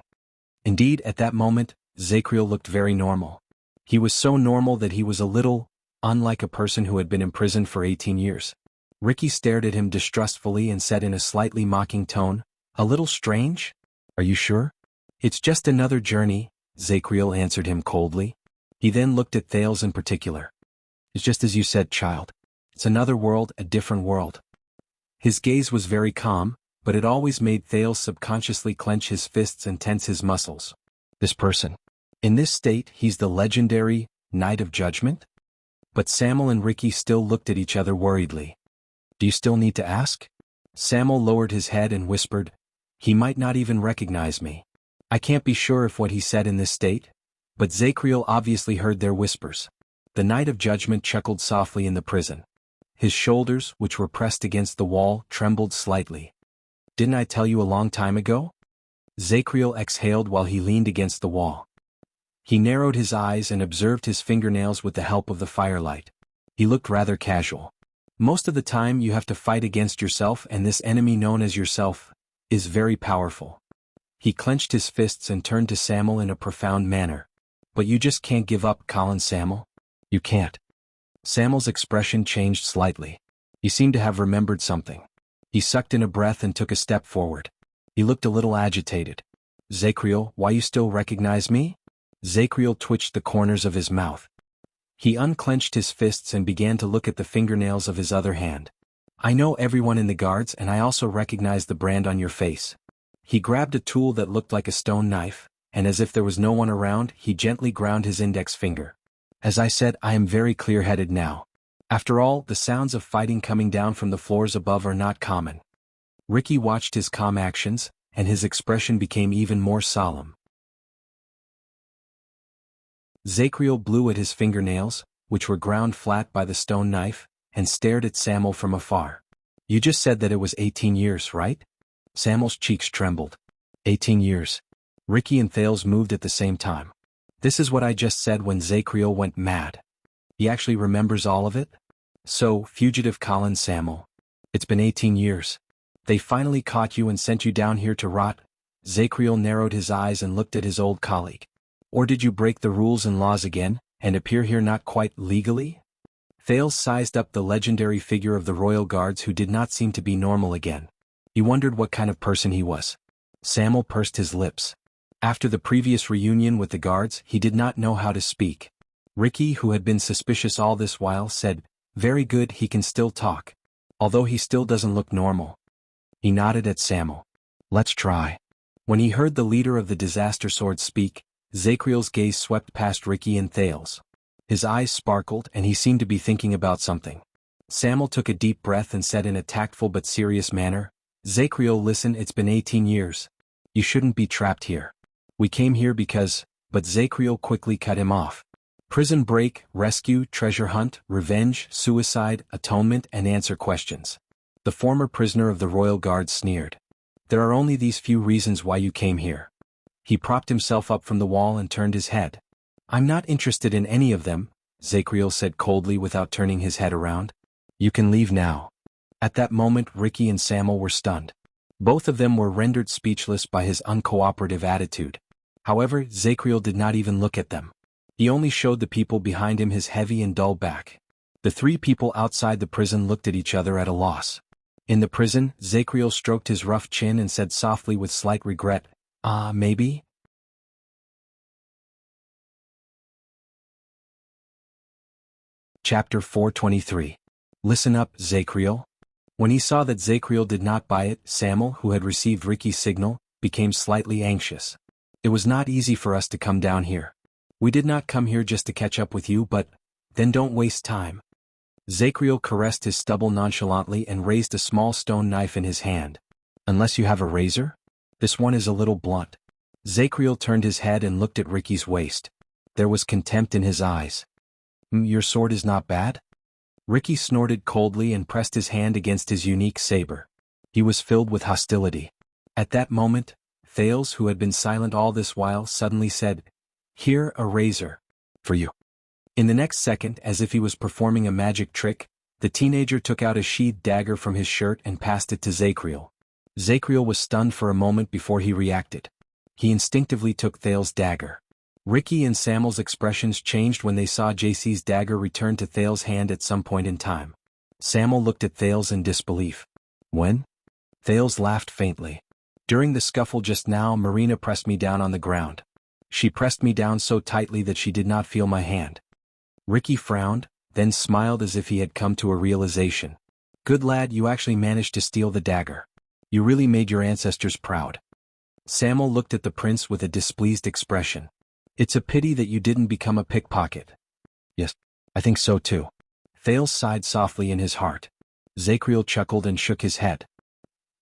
Indeed, at that moment, Zacriel looked very normal. He was so normal that he was a little unlike a person who had been imprisoned for 18 years. Ricky stared at him distrustfully and said in a slightly mocking tone, A little strange? Are you sure? It's just another journey, Zacriel answered him coldly. He then looked at Thales in particular. It's just as you said, child. It's another world, a different world. His gaze was very calm, but it always made Thales subconsciously clench his fists and tense his muscles. This person. In this state, he's the legendary Knight of Judgment? But Samuel and Ricky still looked at each other worriedly. Do you still need to ask? Samuel lowered his head and whispered, He might not even recognize me. I can't be sure if what he said in this state, but Zacriel obviously heard their whispers. The Knight of Judgment chuckled softly in the prison. His shoulders, which were pressed against the wall, trembled slightly. Didn't I tell you a long time ago? Zacriel exhaled while he leaned against the wall. He narrowed his eyes and observed his fingernails with the help of the firelight. He looked rather casual. Most of the time you have to fight against yourself, and this enemy known as yourself is very powerful. He clenched his fists and turned to Samuel in a profound manner. But you just can't give up, Colin. Samuel. You can't. Samuel's expression changed slightly. He seemed to have remembered something. He sucked in a breath and took a step forward. He looked a little agitated. Zacriel, why you still recognize me? Zacriel twitched the corners of his mouth. He unclenched his fists and began to look at the fingernails of his other hand. I know everyone in the guards, and I also recognize the brand on your face. He grabbed a tool that looked like a stone knife, and as if there was no one around, he gently ground his index finger. As I said, I am very clear-headed now. After all, the sounds of fighting coming down from the floors above are not common. Ricky watched his calm actions, and his expression became even more solemn. Zacriel blew at his fingernails, which were ground flat by the stone knife, and stared at Samuel from afar. You just said that it was 18 years, right? Samuel's cheeks trembled. 18 years. Ricky and Thales moved at the same time. This is what I just said when Zacriel went mad. He actually remembers all of it? So, fugitive Colin Samuel. It's been 18 years. They finally caught you and sent you down here to rot? Zacriel narrowed his eyes and looked at his old colleague. Or did you break the rules and laws again, and appear here not quite legally? Thales sized up the legendary figure of the royal guards who did not seem to be normal again. He wondered what kind of person he was. Samuel pursed his lips. After the previous reunion with the guards, he did not know how to speak. Ricky, who had been suspicious all this while, said, "Very good, he can still talk. Although he still doesn't look normal." He nodded at Samuel. "Let's try." When he heard the leader of the disaster sword speak, Zacriel's gaze swept past Ricky and Thales. His eyes sparkled and he seemed to be thinking about something. Samuel took a deep breath and said in a tactful but serious manner, "Zacriel, listen, it's been 18 years. You shouldn't be trapped here. We came here because..." But Zacriel quickly cut him off. Prison break, rescue, treasure hunt, revenge, suicide, atonement, and answer questions. The former prisoner of the royal guard sneered. "There are only these few reasons why you came here." He propped himself up from the wall and turned his head. "I'm not interested in any of them," Zacriel said coldly without turning his head around. "You can leave now." At that moment Ricky and Samuel were stunned. Both of them were rendered speechless by his uncooperative attitude. However, Zacriel did not even look at them. He only showed the people behind him his heavy and dull back. The three people outside the prison looked at each other at a loss. In the prison, Zacriel stroked his rough chin and said softly with slight regret, Maybe?" Chapter 423. Listen up, Zacriel. When he saw that Zacriel did not buy it, Samuel, who had received Ricky's signal, became slightly anxious. "It was not easy for us to come down here. We did not come here just to catch up with you, but..." "Then don't waste time." Zacriel caressed his stubble nonchalantly and raised a small stone knife in his hand. "Unless you have a razor? This one is a little blunt." Zacriel turned his head and looked at Ricky's waist. There was contempt in his eyes. Your sword is not bad?" Ricky snorted coldly and pressed his hand against his unique saber. He was filled with hostility. At that moment, Thales, who had been silent all this while, suddenly said, "Here, a razor. For you." In the next second, as if he was performing a magic trick, the teenager took out a sheathed dagger from his shirt and passed it to Zacriel. Zacriel was stunned for a moment before he reacted. He instinctively took Thales' dagger. Ricky and Samuel's expressions changed when they saw JC's dagger return to Thales' hand at some point in time. Samuel looked at Thales in disbelief. "When?" Thales laughed faintly. "During the scuffle just now, Marina pressed me down on the ground. She pressed me down so tightly that she did not feel my hand." Ricky frowned, then smiled as if he had come to a realization. "Good lad, you actually managed to steal the dagger. You really made your ancestors proud." Samuel looked at the prince with a displeased expression. "It's a pity that you didn't become a pickpocket." "Yes, I think so too." Thales sighed softly in his heart. Zacriel chuckled and shook his head.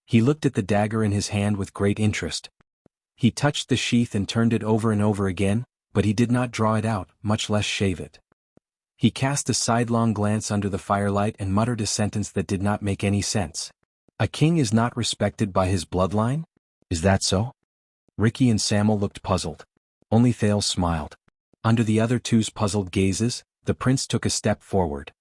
He looked at the dagger in his hand with great interest. He touched the sheath and turned it over and over again, but he did not draw it out, much less shave it. He cast a sidelong glance under the firelight and muttered a sentence that did not make any sense. "A king is not respected by his bloodline? Is that so?" Ricky and Samuel looked puzzled. Only Thales smiled. Under the other two's puzzled gazes, the prince took a step forward.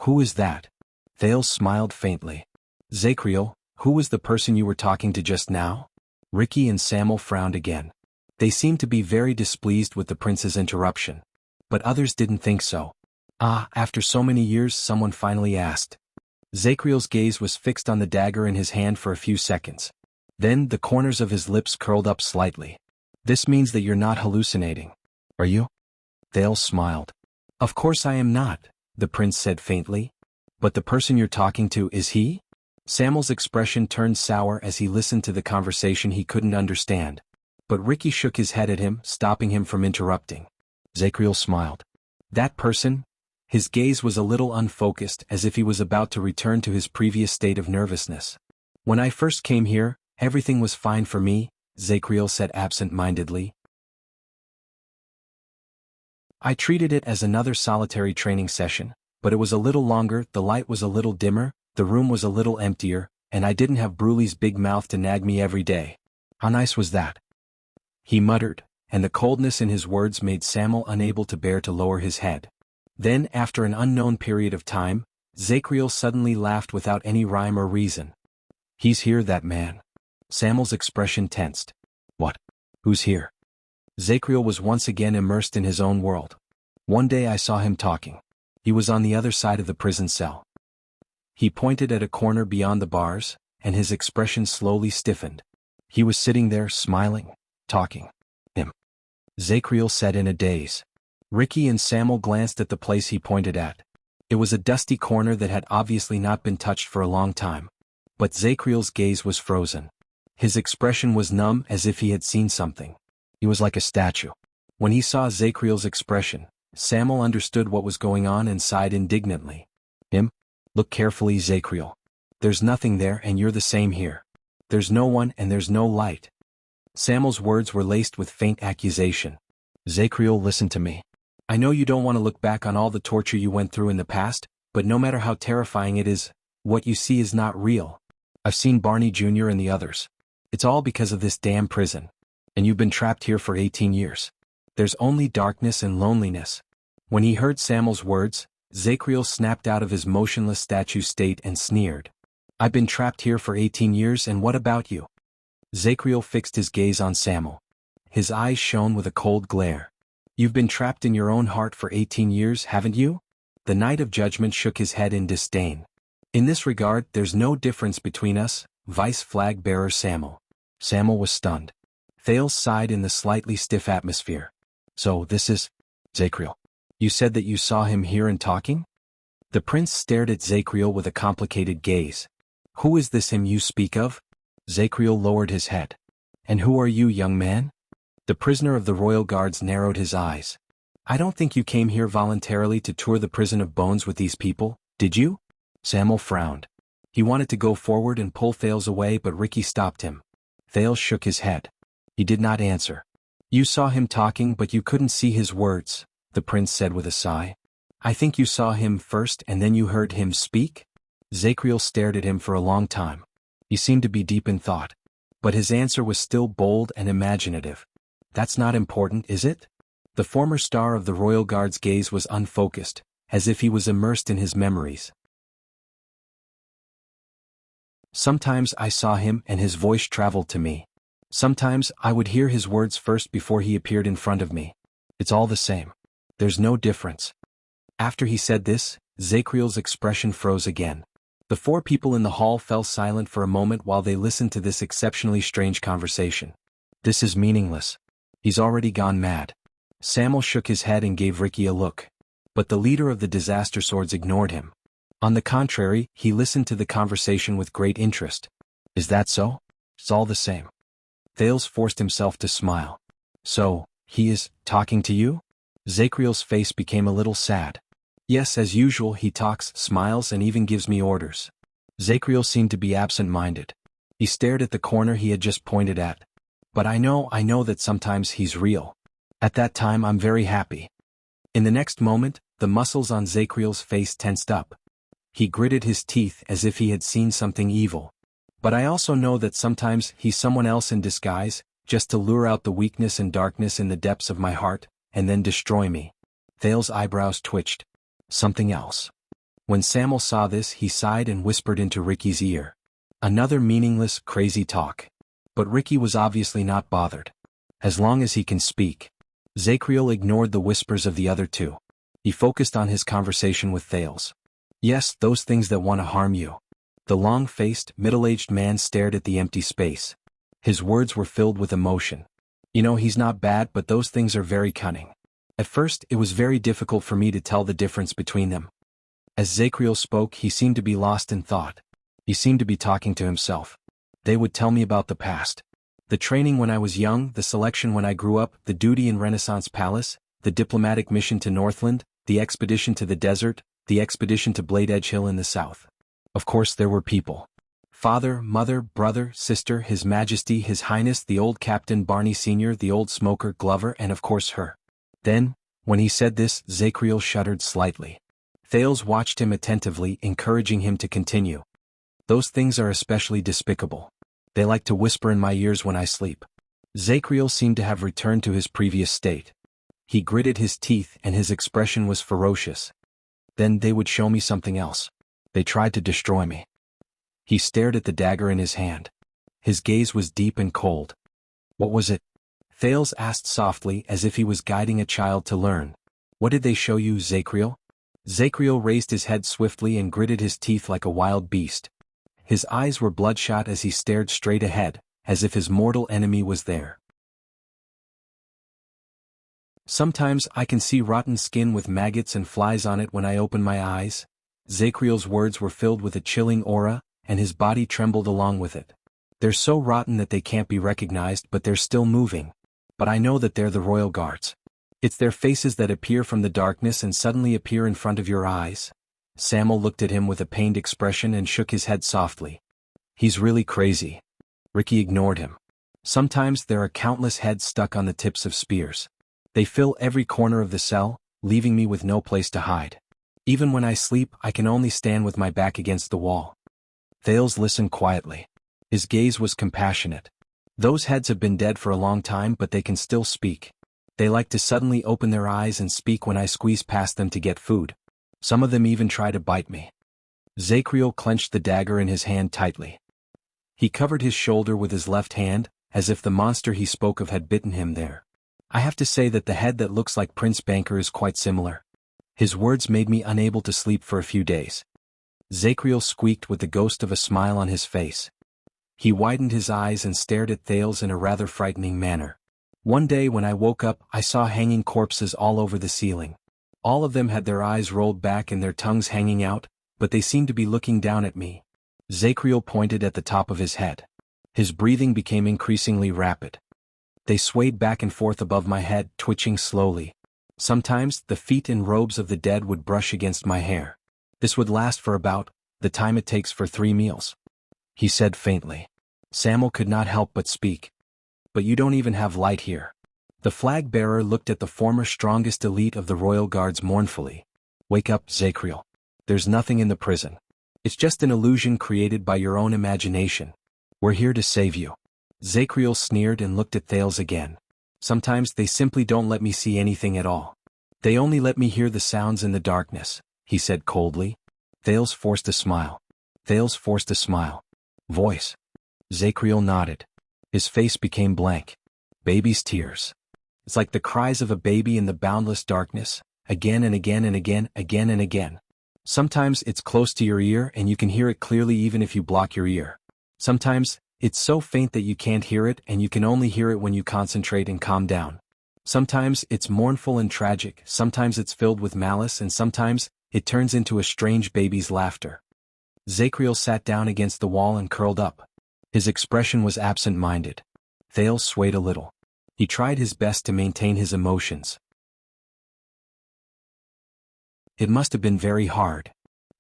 "Who is that?" Thales smiled faintly. "Zacriel, who was the person you were talking to just now?" Ricky and Samuel frowned again. They seemed to be very displeased with the prince's interruption. But others didn't think so. After so many years, someone finally asked. Zacriel's gaze was fixed on the dagger in his hand for a few seconds. Then the corners of his lips curled up slightly. "This means that you're not hallucinating. Are you?" Thales smiled. "Of course I am not," the prince said faintly. "But the person you're talking to, is he?" Samuel's expression turned sour as he listened to the conversation he couldn't understand. But Ricky shook his head at him, stopping him from interrupting. Zacriel smiled. "That person?" His gaze was a little unfocused, as if he was about to return to his previous state of nervousness. "When I first came here, everything was fine for me," Zacriel said absent-mindedly. I treated it as another solitary training session, but it was a little longer, the light was a little dimmer, the room was a little emptier, and I didn't have Brulee's big mouth to nag me every day. How nice was that? He muttered, and the coldness in his words made Samuel unable to bear to lower his head. Then, after an unknown period of time, Zacriel suddenly laughed without any rhyme or reason. He's here, that man. Samuel's expression tensed. What? Who's here? Zacriel was once again immersed in his own world. One day I saw him talking. He was on the other side of the prison cell. He pointed at a corner beyond the bars, and his expression slowly stiffened. He was sitting there, smiling, talking. Him. Zacriel said in a daze. Ricky and Samuel glanced at the place he pointed at. It was a dusty corner that had obviously not been touched for a long time. But Zacriel's gaze was frozen. His expression was numb, as if he had seen something. He was like a statue. When he saw Zacriel's expression, Samuel understood what was going on and sighed indignantly. Him? Look carefully, Zacriel. There's nothing there, and you're the same here. There's no one and there's no light. Samuel's words were laced with faint accusation. Zacriel, listen to me. I know you don't want to look back on all the torture you went through in the past, but no matter how terrifying it is, what you see is not real. I've seen Barney Jr. and the others. It's all because of this damn prison. And you've been trapped here for 18 years. There's only darkness and loneliness. When he heard Samuel's words, Zacriel snapped out of his motionless statue state and sneered. I've been trapped here for 18 years, and what about you? Zacriel fixed his gaze on Samuel. His eyes shone with a cold glare. You've been trapped in your own heart for 18 years, haven't you? The Knight of Judgment shook his head in disdain. In this regard, there's no difference between us, Vice Flag Bearer Samuel. Samuel was stunned. Thales sighed in the slightly stiff atmosphere. So this is... Zacriel. You said that you saw him here and talking? The prince stared at Zacriel with a complicated gaze. Who is this him you speak of? Zacriel lowered his head. And who are you, young man? The prisoner of the royal guards narrowed his eyes. I don't think you came here voluntarily to tour the prison of bones with these people, did you? Samuel frowned. He wanted to go forward and pull Thales away, but Ricky stopped him. Thales shook his head. He did not answer. You saw him talking, but you couldn't see his words, the prince said with a sigh. I think you saw him first and then you heard him speak? Zacriel stared at him for a long time. He seemed to be deep in thought. But his answer was still bold and imaginative. That's not important, is it? The former star of the royal guard's gaze was unfocused, as if he was immersed in his memories. Sometimes I saw him and his voice traveled to me. Sometimes I would hear his words first before he appeared in front of me. It's all the same. There's no difference. After he said this, Zacriel's expression froze again. The four people in the hall fell silent for a moment while they listened to this exceptionally strange conversation. This is meaningless. He's already gone mad. Samuel shook his head and gave Ricky a look. But the leader of the Disaster Swords ignored him. On the contrary, he listened to the conversation with great interest. Is that so? It's all the same. Thales forced himself to smile. So, he is talking to you? Zacriel's face became a little sad. Yes, as usual, he talks, smiles, and even gives me orders. Zacriel seemed to be absent-minded. He stared at the corner he had just pointed at. But I know that sometimes he's real. At that time I'm very happy. In the next moment, the muscles on Zacriel's face tensed up. He gritted his teeth as if he had seen something evil. But I also know that sometimes he's someone else in disguise, just to lure out the weakness and darkness in the depths of my heart, and then destroy me. Thales' eyebrows twitched. Something else. When Samuel saw this, he sighed and whispered into Ricky's ear. Another meaningless, crazy talk. But Ricky was obviously not bothered. As long as he can speak. Zacriel ignored the whispers of the other two. He focused on his conversation with Thales. Yes, those things that want to harm you. The long-faced, middle-aged man stared at the empty space. His words were filled with emotion. You know, he's not bad, but those things are very cunning. At first, it was very difficult for me to tell the difference between them. As Zacriel spoke, he seemed to be lost in thought. He seemed to be talking to himself. They would tell me about the past. The training when I was young, the selection when I grew up, the duty in Renaissance Palace, the diplomatic mission to Northland, the expedition to the desert, the expedition to Blade Edge Hill in the south. Of course there were people. Father, mother, brother, sister, His Majesty, His Highness, the old Captain Barney Sr., the old smoker Glover, and of course her. Then, When he said this, Zacriel shuddered slightly. Thales watched him attentively, encouraging him to continue. Those things are especially despicable. They like to whisper in my ears when I sleep. Zacriel seemed to have returned to his previous state. He gritted his teeth and his expression was ferocious. Then they would show me something else. They tried to destroy me. He stared at the dagger in his hand. His gaze was deep and cold. What was it? Thales asked softly, as if he was guiding a child to learn. What did they show you, Zacriel? Zacriel raised his head swiftly and gritted his teeth like a wild beast. His eyes were bloodshot as he stared straight ahead, as if his mortal enemy was there. Sometimes I can see rotten skin with maggots and flies on it when I open my eyes. Zacriel's words were filled with a chilling aura, and his body trembled along with it. They're so rotten that they can't be recognized, but they're still moving. But I know that they're the royal guards. It's their faces that appear from the darkness and suddenly appear in front of your eyes. Samuel looked at him with a pained expression and shook his head softly. He's really crazy. Ricky ignored him. Sometimes there are countless heads stuck on the tips of spears. They fill every corner of the cell, leaving me with no place to hide. Even when I sleep, I can only stand with my back against the wall. Thales listened quietly. His gaze was compassionate. Those heads have been dead for a long time, but they can still speak. They like to suddenly open their eyes and speak when I squeeze past them to get food. Some of them even try to bite me. Zacriel clenched the dagger in his hand tightly. He covered his shoulder with his left hand, as if the monster he spoke of had bitten him there. I have to say that the head that looks like Prince Banker is quite similar. His words made me unable to sleep for a few days. Zacriel squeaked with the ghost of a smile on his face. He widened his eyes and stared at Thales in a rather frightening manner. One day when I woke up, I saw hanging corpses all over the ceiling. All of them had their eyes rolled back and their tongues hanging out, but they seemed to be looking down at me. Zacriel pointed at the top of his head. His breathing became increasingly rapid. They swayed back and forth above my head, twitching slowly. Sometimes, the feet and robes of the dead would brush against my hair. This would last for about the time it takes for 3 meals. He said faintly. Samuel could not help but speak. But you don't even have light here. The flag-bearer looked at the former strongest elite of the royal guards mournfully. Wake up, Zacriel. There's nothing in the prison. It's just an illusion created by your own imagination. We're here to save you. Zacriel sneered and looked at Thales again. Sometimes they simply don't let me see anything at all. They only let me hear the sounds in the darkness, he said coldly. Thales forced a smile. Thales forced a smile. Voice. Zacriel nodded. His face became blank. Baby's tears. It's like the cries of a baby in the boundless darkness, again and again and again, again and again. Sometimes it's close to your ear and you can hear it clearly even if you block your ear. Sometimes, it's so faint that you can't hear it and you can only hear it when you concentrate and calm down. Sometimes it's mournful and tragic, sometimes it's filled with malice and sometimes, it turns into a strange baby's laughter. Zacriel sat down against the wall and curled up. His expression was absent-minded. Thales swayed a little. He tried his best to maintain his emotions. It must have been very hard,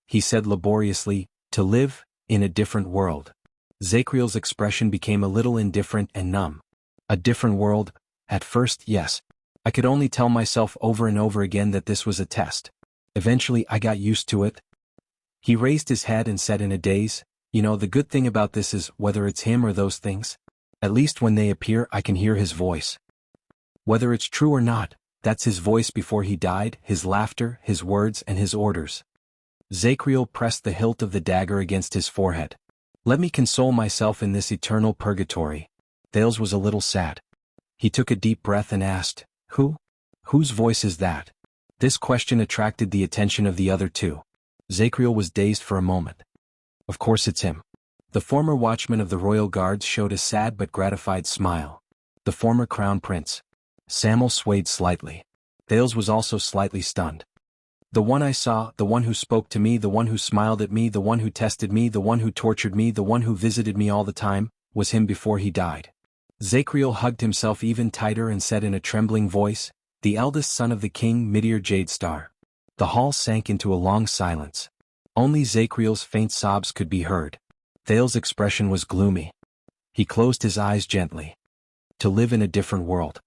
he said laboriously, to live in a different world. Zacriel's expression became a little indifferent and numb. A different world? At first, yes. I could only tell myself over and over again that this was a test. Eventually I got used to it. He raised his head and said in a daze, You know, the good thing about this is, whether it's him or those things, at least when they appear I can hear his voice. Whether it's true or not, that's his voice before he died, his laughter, his words and his orders. Zacriel pressed the hilt of the dagger against his forehead. Let me console myself in this eternal purgatory. Thales was a little sad. He took a deep breath and asked, Who? Whose voice is that? This question attracted the attention of the other two. Zacriel was dazed for a moment. Of course it's him. The former watchman of the royal guards showed a sad but gratified smile. The former crown prince. Samuel swayed slightly. Thales was also slightly stunned. The one I saw, the one who spoke to me, the one who smiled at me, the one who tested me, the one who tortured me, the one who visited me all the time, was him before he died. Zacriel hugged himself even tighter and said in a trembling voice, The eldest son of the king, Midir Jadestar. The hall sank into a long silence. Only Zacriel's faint sobs could be heard. Thales' expression was gloomy. He closed his eyes gently. To live in a different world.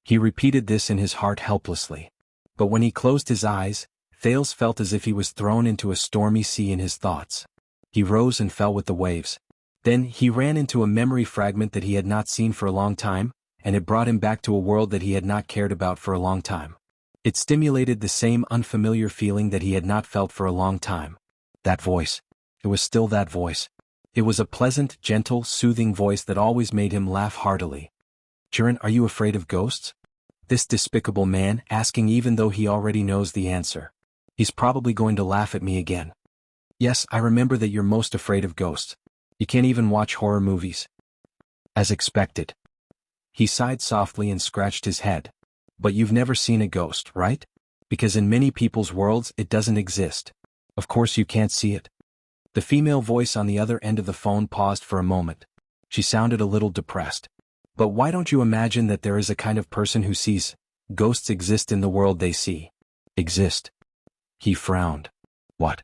He repeated this in his heart helplessly. But when he closed his eyes, Thales felt as if he was thrown into a stormy sea in his thoughts. He rose and fell with the waves. Then he ran into a memory fragment that he had not seen for a long time, and it brought him back to a world that he had not cared about for a long time. It stimulated the same unfamiliar feeling that he had not felt for a long time. That voice. It was still that voice. It was a pleasant, gentle, soothing voice that always made him laugh heartily. "Jiren, are you afraid of ghosts?" This despicable man asking even though he already knows the answer. He's probably going to laugh at me again. "Yes, I remember that you're most afraid of ghosts. You can't even watch horror movies." As expected. He sighed softly and scratched his head. "But you've never seen a ghost, right? Because in many people's worlds it doesn't exist. Of course you can't see it." The female voice on the other end of the phone paused for a moment. She sounded a little depressed. "But why don't you imagine that there is a kind of person who sees ghosts exist in the world they see?" "Exist?" He frowned. "What?"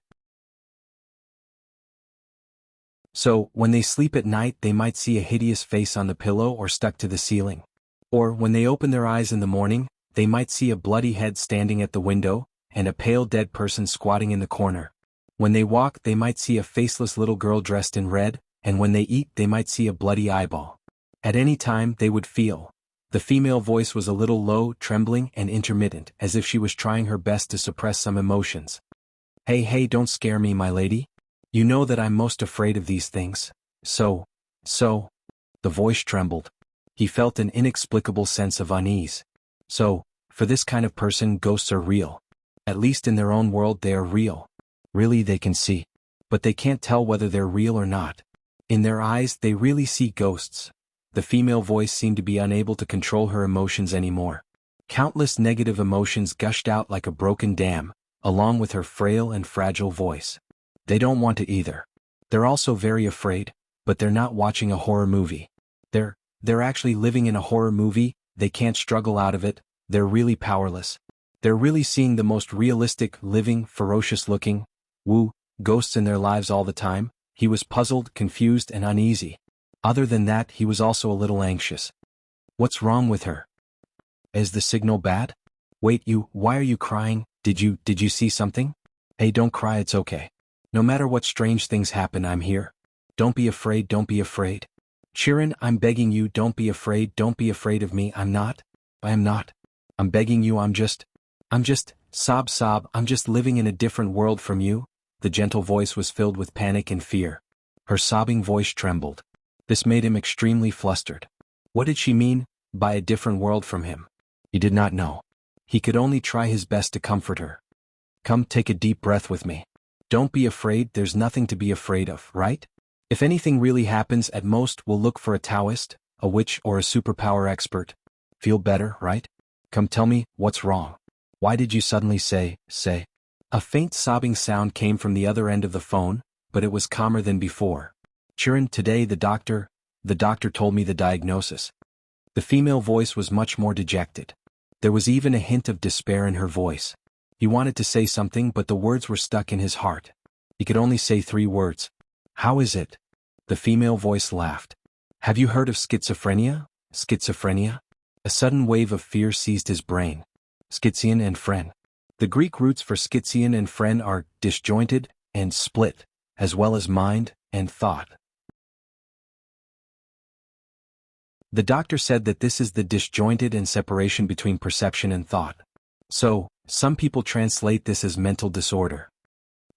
"So, when they sleep at night they might see a hideous face on the pillow or stuck to the ceiling. Or, when they open their eyes in the morning, they might see a bloody head standing at the window, and a pale dead person squatting in the corner. When they walk they might see a faceless little girl dressed in red, and when they eat they might see a bloody eyeball. At any time they would feel." The female voice was a little low, trembling, and intermittent, as if she was trying her best to suppress some emotions. Hey, don't scare me, my lady. You know that I'm most afraid of these things. So. The voice trembled. He felt an inexplicable sense of unease. "So, for this kind of person ghosts are real. At least in their own world they are real. Really they can see. But they can't tell whether they're real or not. In their eyes they really see ghosts." The female voice seemed to be unable to control her emotions anymore. Countless negative emotions gushed out like a broken dam, along with her frail and fragile voice. "They don't want to either. They're also very afraid, but they're not watching a horror movie. They're actually living in a horror movie, they can't struggle out of it, they're really powerless. They're really seeing the most realistic, living, ferocious-looking, ghosts in their lives all the time." He was puzzled, confused, and uneasy. Other than that, he was also a little anxious. What's wrong with her? Is the signal bad? Wait, why are you crying? Did you see something? Hey, don't cry, it's okay. No matter what strange things happen, I'm here. Don't be afraid, don't be afraid. Jiren, I'm begging you, don't be afraid of me, I am not. I'm begging you, I'm just, sob, I'm just living in a different world from you. The gentle voice was filled with panic and fear. Her sobbing voice trembled. This made him extremely flustered. What did she mean by a different world from him? He did not know. He could only try his best to comfort her. "Come, take a deep breath with me. Don't be afraid, there's nothing to be afraid of, right? If anything really happens, at most we'll look for a Taoist, a witch, or a superpower expert. Feel better, right? Come, tell me, what's wrong? Why did you suddenly say?" A faint sobbing sound came from the other end of the phone, but it was calmer than before. "Jiren, today the doctor told me the diagnosis." The female voice was much more dejected. There was even a hint of despair in her voice. He wanted to say something, but the words were stuck in his heart. He could only say 3 words. "How is it?" The female voice laughed. "Have you heard of schizophrenia?" Schizophrenia? A sudden wave of fear seized his brain. Schizion and phren. The Greek roots for schizion and phren are disjointed and split, as well as mind and thought. The doctor said that this is the disjointed and separation between perception and thought. So, some people translate this as mental disorder.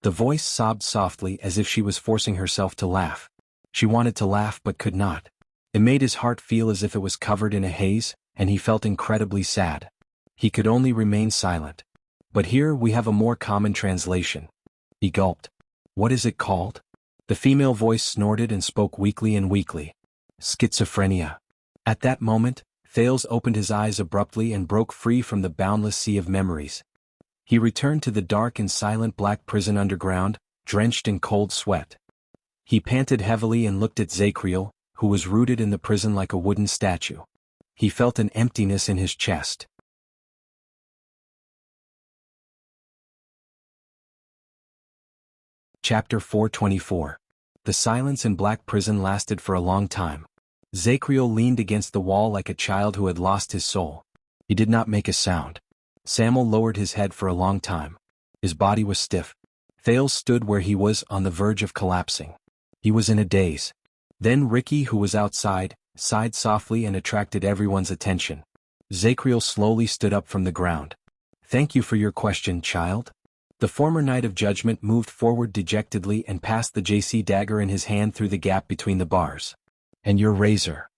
The voice sobbed softly as if she was forcing herself to laugh. She wanted to laugh but could not. It made his heart feel as if it was covered in a haze, and he felt incredibly sad. He could only remain silent. But here we have a more common translation. He gulped. "What is it called?" The female voice snorted and spoke weakly. "Schizophrenia." At that moment, Thales opened his eyes abruptly and broke free from the boundless sea of memories. He returned to the dark and silent black prison underground, drenched in cold sweat. He panted heavily and looked at Zakriel, who was rooted in the prison like a wooden statue. He felt an emptiness in his chest. Chapter 424. The silence in Black Prison lasted for a long time. Zakriel leaned against the wall like a child who had lost his soul. He did not make a sound. Samuel lowered his head for a long time. His body was stiff. Thales stood where he was on the verge of collapsing. He was in a daze. Then Ricky, who was outside, sighed softly and attracted everyone's attention. Zacriel slowly stood up from the ground. "Thank you for your question, child." The former Knight of Judgment moved forward dejectedly and passed the JC dagger in his hand through the gap between the bars. "And your razor.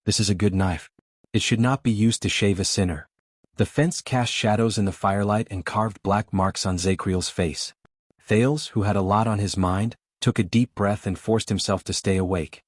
This is a good knife. It should not be used to shave a sinner." The fence cast shadows in the firelight and carved black marks on Zacriel's face. Thales, who had a lot on his mind, took a deep breath and forced himself to stay awake.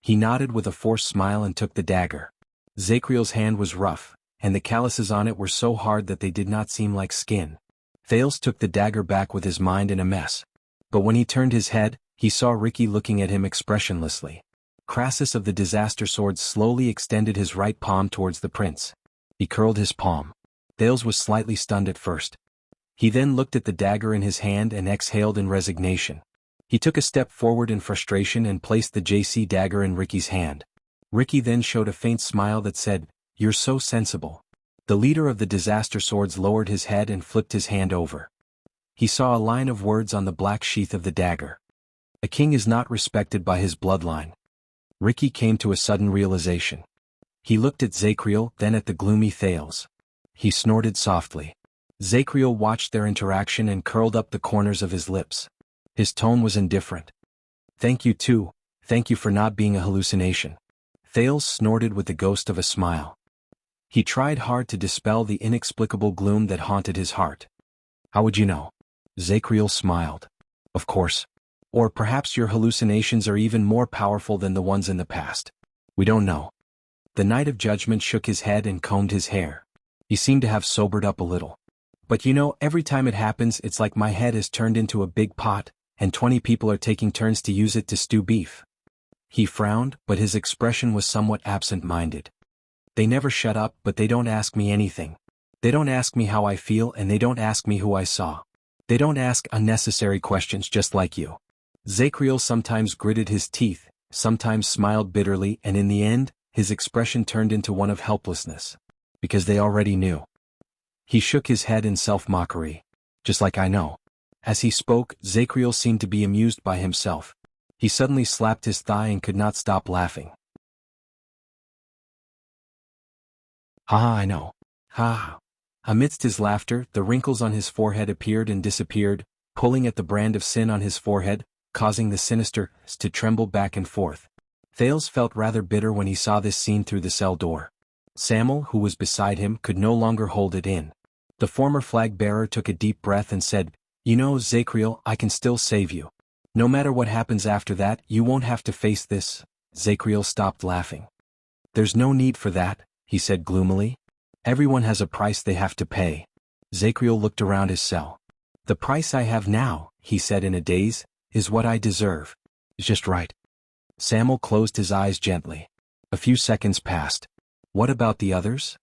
He nodded with a forced smile and took the dagger. Zacriel's hand was rough, and the calluses on it were so hard that they did not seem like skin. Thales took the dagger back with his mind in a mess. But when he turned his head, he saw Ricky looking at him expressionlessly. Crassus of the Disaster Sword slowly extended his right palm towards the prince. He curled his palm. Thales was slightly stunned at first. He then looked at the dagger in his hand and exhaled in resignation. He took a step forward in frustration and placed the JC dagger in Ricky's hand. Ricky then showed a faint smile that said, "You're so sensible." The leader of the Disaster Swords lowered his head and flipped his hand over. He saw a line of words on the black sheath of the dagger. "A king is not respected by his bloodline." Ricky came to a sudden realization. He looked at Zacriel, then at the gloomy Thales. He snorted softly. Zacriel watched their interaction and curled up the corners of his lips. His tone was indifferent. "Thank you too, thank you for not being a hallucination." Thales snorted with the ghost of a smile. He tried hard to dispel the inexplicable gloom that haunted his heart. "How would you know?" Zacriel smiled. "Of course. Or perhaps your hallucinations are even more powerful than the ones in the past. We don't know." The Knight of Judgment shook his head and combed his hair. He seemed to have sobered up a little. "But you know, every time it happens it's like my head has turned into a big pot, and 20 people are taking turns to use it to stew beef." He frowned, but his expression was somewhat absent-minded. "They never shut up, but they don't ask me anything. They don't ask me how I feel and they don't ask me who I saw. They don't ask unnecessary questions just like you." Zacriel sometimes gritted his teeth, sometimes smiled bitterly, and in the end, his expression turned into one of helplessness. Because they already knew. He shook his head in self-mockery. "Just like I know." As he spoke, Zacriel seemed to be amused by himself. He suddenly slapped his thigh and could not stop laughing. "Ha, I know. Ha." Amidst his laughter, the wrinkles on his forehead appeared and disappeared, pulling at the brand of sin on his forehead, causing the sinister to tremble back and forth. Thales felt rather bitter when he saw this scene through the cell door. Samuel, who was beside him, could no longer hold it in. The former flag-bearer took a deep breath and said, "You know, Zacriel, I can still save you. No matter what happens after that, you won't have to face this." Zacriel stopped laughing. "There's no need for that," he said gloomily. "Everyone has a price they have to pay." Zacriel looked around his cell. "The price I have now," he said in a daze, "is what I deserve. It's just right." Samuel closed his eyes gently. A few seconds passed. "What about the others?"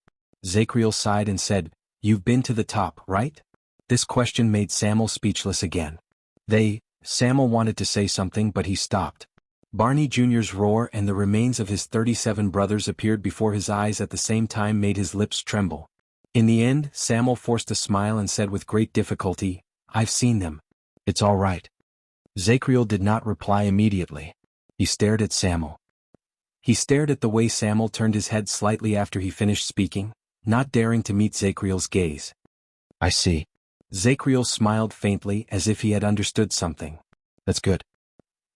Zacriel sighed and said, "You've been to the top, right?" This question made Samuel speechless again. Samuel wanted to say something but he stopped. Barney Jr.'s roar and the remains of his 37 brothers appeared before his eyes at the same time made his lips tremble. In the end, Samuel forced a smile and said with great difficulty, "I've seen them. It's all right." Zacriel did not reply immediately. He stared at Samuel. He stared at the way Samuel turned his head slightly after he finished speaking, not daring to meet Zacriel's gaze. "I see." Zacriel smiled faintly as if he had understood something. "That's good."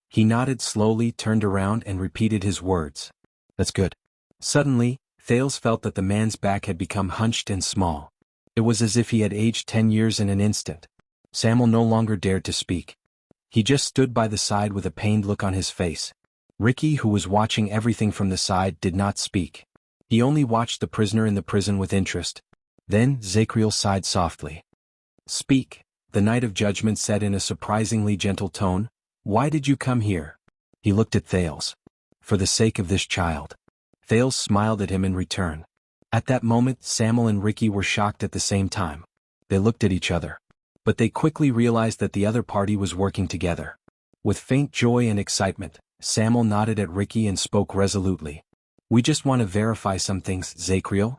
He nodded slowly, turned around and repeated his words. "That's good." Suddenly, Thales felt that the man's back had become hunched and small. It was as if he had aged 10 years in an instant. Samuel no longer dared to speak. He just stood by the side with a pained look on his face. Ricky, who was watching everything from the side, did not speak. He only watched the prisoner in the prison with interest. Then Zacriel sighed softly. "Speak," the Knight of Judgment said in a surprisingly gentle tone. "Why did you come here?" He looked at Thales. "For the sake of this child." Thales smiled at him in return. At that moment, Samuel and Ricky were shocked at the same time. They looked at each other. But they quickly realized that the other party was working together. With faint joy and excitement, Samuel nodded at Ricky and spoke resolutely. "We just want to verify some things, Zacriel."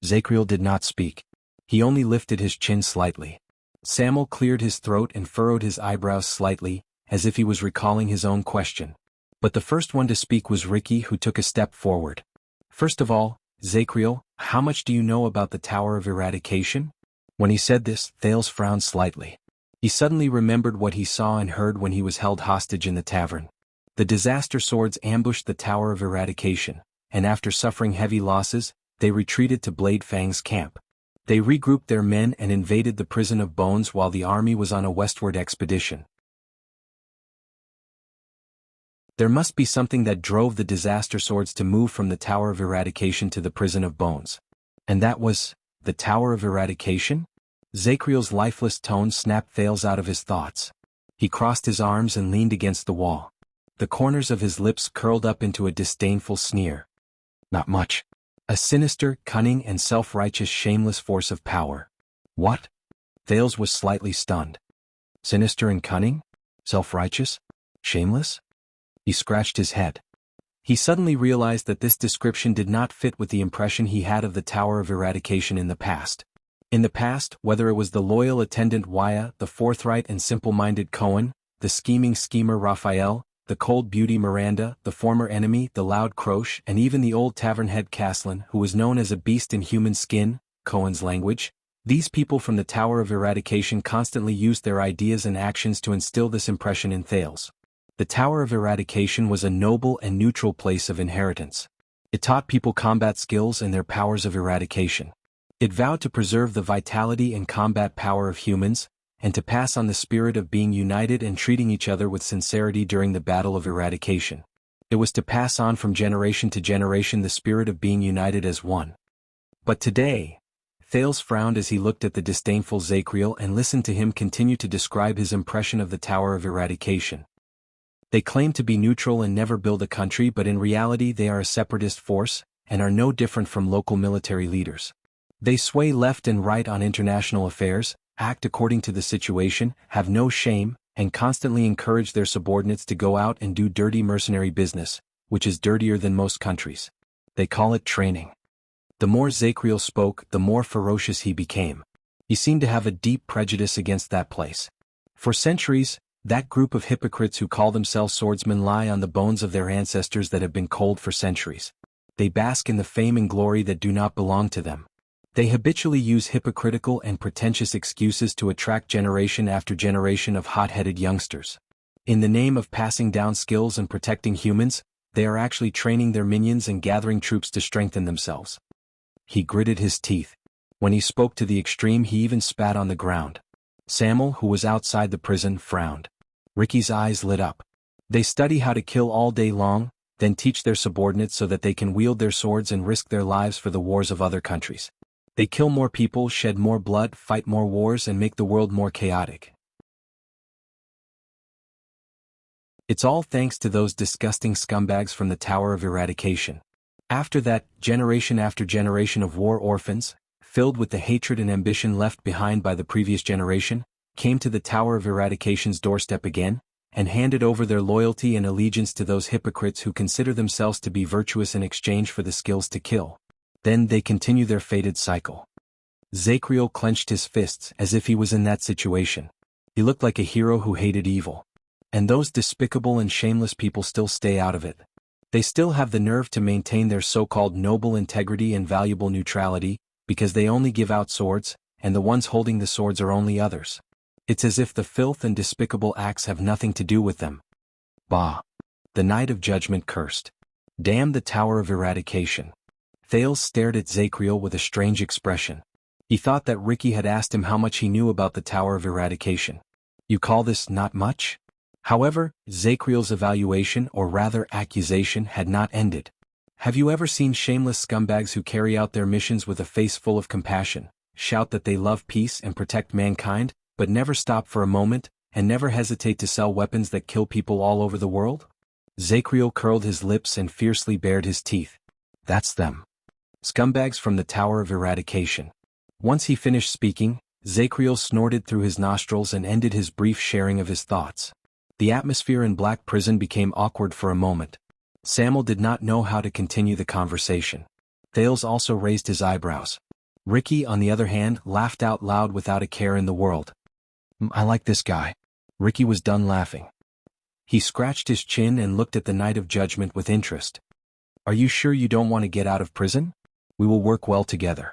Zacriel did not speak. He only lifted his chin slightly. Samuel cleared his throat and furrowed his eyebrows slightly, as if he was recalling his own question. But the first one to speak was Ricky, who took a step forward. First of all, Zacriel, how much do you know about the Tower of Eradication? When he said this, Thales frowned slightly. He suddenly remembered what he saw and heard when he was held hostage in the tavern. The disaster swords ambushed the Tower of Eradication, and after suffering heavy losses, they retreated to Blade Fang's camp. They regrouped their men and invaded the Prison of Bones while the army was on a westward expedition. There must be something that drove the disaster swords to move from the Tower of Eradication to the Prison of Bones. And that was the Tower of Eradication? Zacriel's lifeless tone snapped Thales out of his thoughts. He crossed his arms and leaned against the wall. The corners of his lips curled up into a disdainful sneer. Not much. A sinister, cunning and self-righteous shameless force of power. What? Thales was slightly stunned. Sinister and cunning? Self-righteous? Shameless? He scratched his head. He suddenly realized that this description did not fit with the impression he had of the Tower of Eradication in the past. In the past, whether it was the loyal attendant Wuxia, the forthright and simple-minded Cohen, the scheming schemer Raphael, the cold beauty Miranda, the former enemy, the loud Croche, and even the old tavern head Caslin, who was known as a beast in human skin, Cohen's language, these people from the Tower of Eradication constantly used their ideas and actions to instill this impression in Thales. The Tower of Eradication was a noble and neutral place of inheritance. It taught people combat skills and their powers of eradication. It vowed to preserve the vitality and combat power of humans, and to pass on the spirit of being united and treating each other with sincerity during the battle of eradication. It was to pass on from generation to generation the spirit of being united as one. But today, Thales frowned as he looked at the disdainful Zacriel and listened to him continue to describe his impression of the Tower of Eradication. They claim to be neutral and never build a country, but in reality they are a separatist force, and are no different from local military leaders. They sway left and right on international affairs, act according to the situation, have no shame, and constantly encourage their subordinates to go out and do dirty mercenary business, which is dirtier than most countries. They call it training. The more Zacriel spoke, the more ferocious he became. He seemed to have a deep prejudice against that place. For centuries, that group of hypocrites who call themselves swordsmen lie on the bones of their ancestors that have been cold for centuries. They bask in the fame and glory that do not belong to them. They habitually use hypocritical and pretentious excuses to attract generation after generation of hot-headed youngsters. In the name of passing down skills and protecting humans, they are actually training their minions and gathering troops to strengthen themselves. He gritted his teeth. When he spoke to the extreme, he even spat on the ground. Samuel, who was outside the prison, frowned. Ricky's eyes lit up. They study how to kill all day long, then teach their subordinates so that they can wield their swords and risk their lives for the wars of other countries. They kill more people, shed more blood, fight more wars, and make the world more chaotic. It's all thanks to those disgusting scumbags from the Tower of Eradication. After that, generation after generation of war orphans, filled with the hatred and ambition left behind by the previous generation, came to the Tower of Eradication's doorstep again, and handed over their loyalty and allegiance to those hypocrites who consider themselves to be virtuous in exchange for the skills to kill. Then they continue their fated cycle. Zacriel clenched his fists as if he was in that situation. He looked like a hero who hated evil. And those despicable and shameless people still stay out of it. They still have the nerve to maintain their so-called noble integrity and valuable neutrality, because they only give out swords, and the ones holding the swords are only others. It's as if the filth and despicable acts have nothing to do with them. Bah! The Night of Judgment cursed. Damn the Tower of Eradication. Thales stared at Zacriel with a strange expression. He thought that Ricky had asked him how much he knew about the Tower of Eradication. You call this not much? However, Zacriel's evaluation, or rather accusation, had not ended. Have you ever seen shameless scumbags who carry out their missions with a face full of compassion, shout that they love peace and protect mankind, but never stop for a moment, and never hesitate to sell weapons that kill people all over the world? Zacriel curled his lips and fiercely bared his teeth. That's them. Scumbags from the Tower of Eradication. Once he finished speaking, Zacriel snorted through his nostrils and ended his brief sharing of his thoughts. The atmosphere in Black Prison became awkward for a moment. Samuel did not know how to continue the conversation. Thales also raised his eyebrows. Ricky, on the other hand, laughed out loud without a care in the world. I like this guy. Ricky was done laughing. He scratched his chin and looked at the Knight of Judgment with interest. Are you sure you don't want to get out of prison? We will work well together.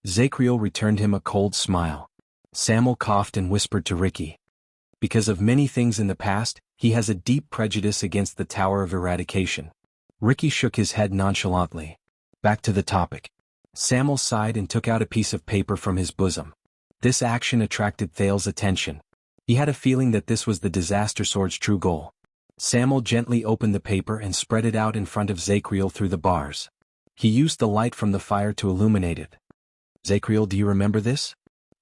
Zacriel returned him a cold smile. Samuel coughed and whispered to Ricky. Because of many things in the past, he has a deep prejudice against the Tower of Eradication. Ricky shook his head nonchalantly. Back to the topic. Samuel sighed and took out a piece of paper from his bosom. This action attracted Thales's attention. He had a feeling that this was the Disaster Sword's true goal. Samuel gently opened the paper and spread it out in front of Zacriel through the bars. He used the light from the fire to illuminate it. Zacriel, do you remember this?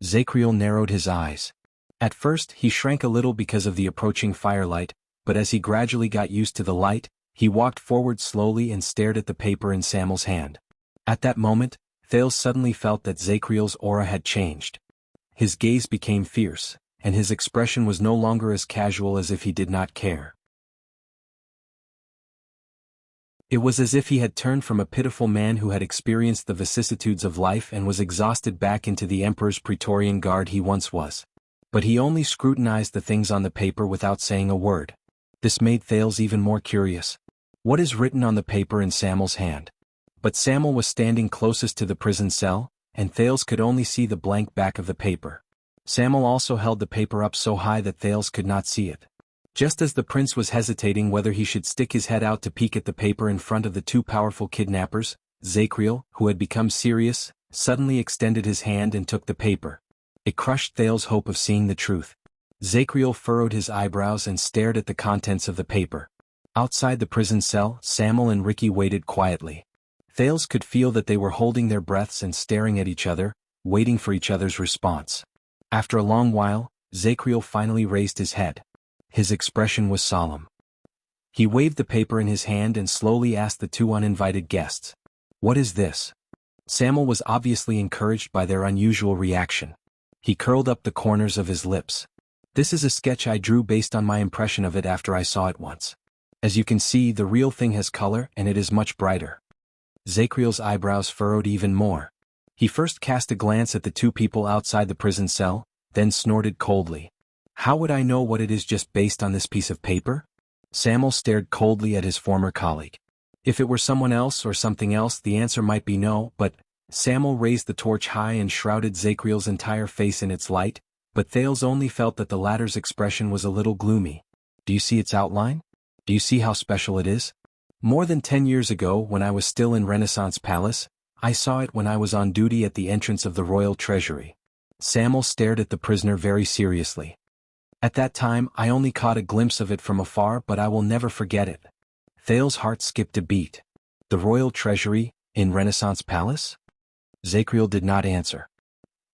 Zacriel narrowed his eyes. At first, he shrank a little because of the approaching firelight, but as he gradually got used to the light, he walked forward slowly and stared at the paper in Samuel's hand. At that moment, Thales suddenly felt that Zacriel's aura had changed. His gaze became fierce, and his expression was no longer as casual as if he did not care. It was as if he had turned from a pitiful man who had experienced the vicissitudes of life and was exhausted back into the Emperor's Praetorian Guard he once was. But he only scrutinized the things on the paper without saying a word. This made Thales even more curious. What is written on the paper in Samuel's hand? But Samuel was standing closest to the prison cell, and Thales could only see the blank back of the paper. Samuel also held the paper up so high that Thales could not see it. Just as the prince was hesitating whether he should stick his head out to peek at the paper in front of the two powerful kidnappers, Zacriel, who had become serious, suddenly extended his hand and took the paper. It crushed Thales' hope of seeing the truth. Zacriel furrowed his eyebrows and stared at the contents of the paper. Outside the prison cell, Samuel and Ricky waited quietly. Thales could feel that they were holding their breaths and staring at each other, waiting for each other's response. After a long while, Zacriel finally raised his head. His expression was solemn. He waved the paper in his hand and slowly asked the two uninvited guests, "What is this?" Samuel was obviously encouraged by their unusual reaction. He curled up the corners of his lips. "This is a sketch I drew based on my impression of it after I saw it once. As you can see, the real thing has color and it is much brighter." Zacriel's eyebrows furrowed even more. He first cast a glance at the two people outside the prison cell, then snorted coldly. "How would I know what it is just based on this piece of paper?" Samuel stared coldly at his former colleague. If it were someone else or something else, the answer might be no, but Samuel raised the torch high and shrouded Zacriel's entire face in its light, but Thales only felt that the latter's expression was a little gloomy. "Do you see its outline? Do you see how special it is? More than 10 years ago, when I was still in Renaissance Palace, I saw it when I was on duty at the entrance of the royal treasury." Samuel stared at the prisoner very seriously. "At that time, I only caught a glimpse of it from afar, but I will never forget it." Thales' heart skipped a beat. The royal treasury, in Renaissance Palace? Zacriel did not answer.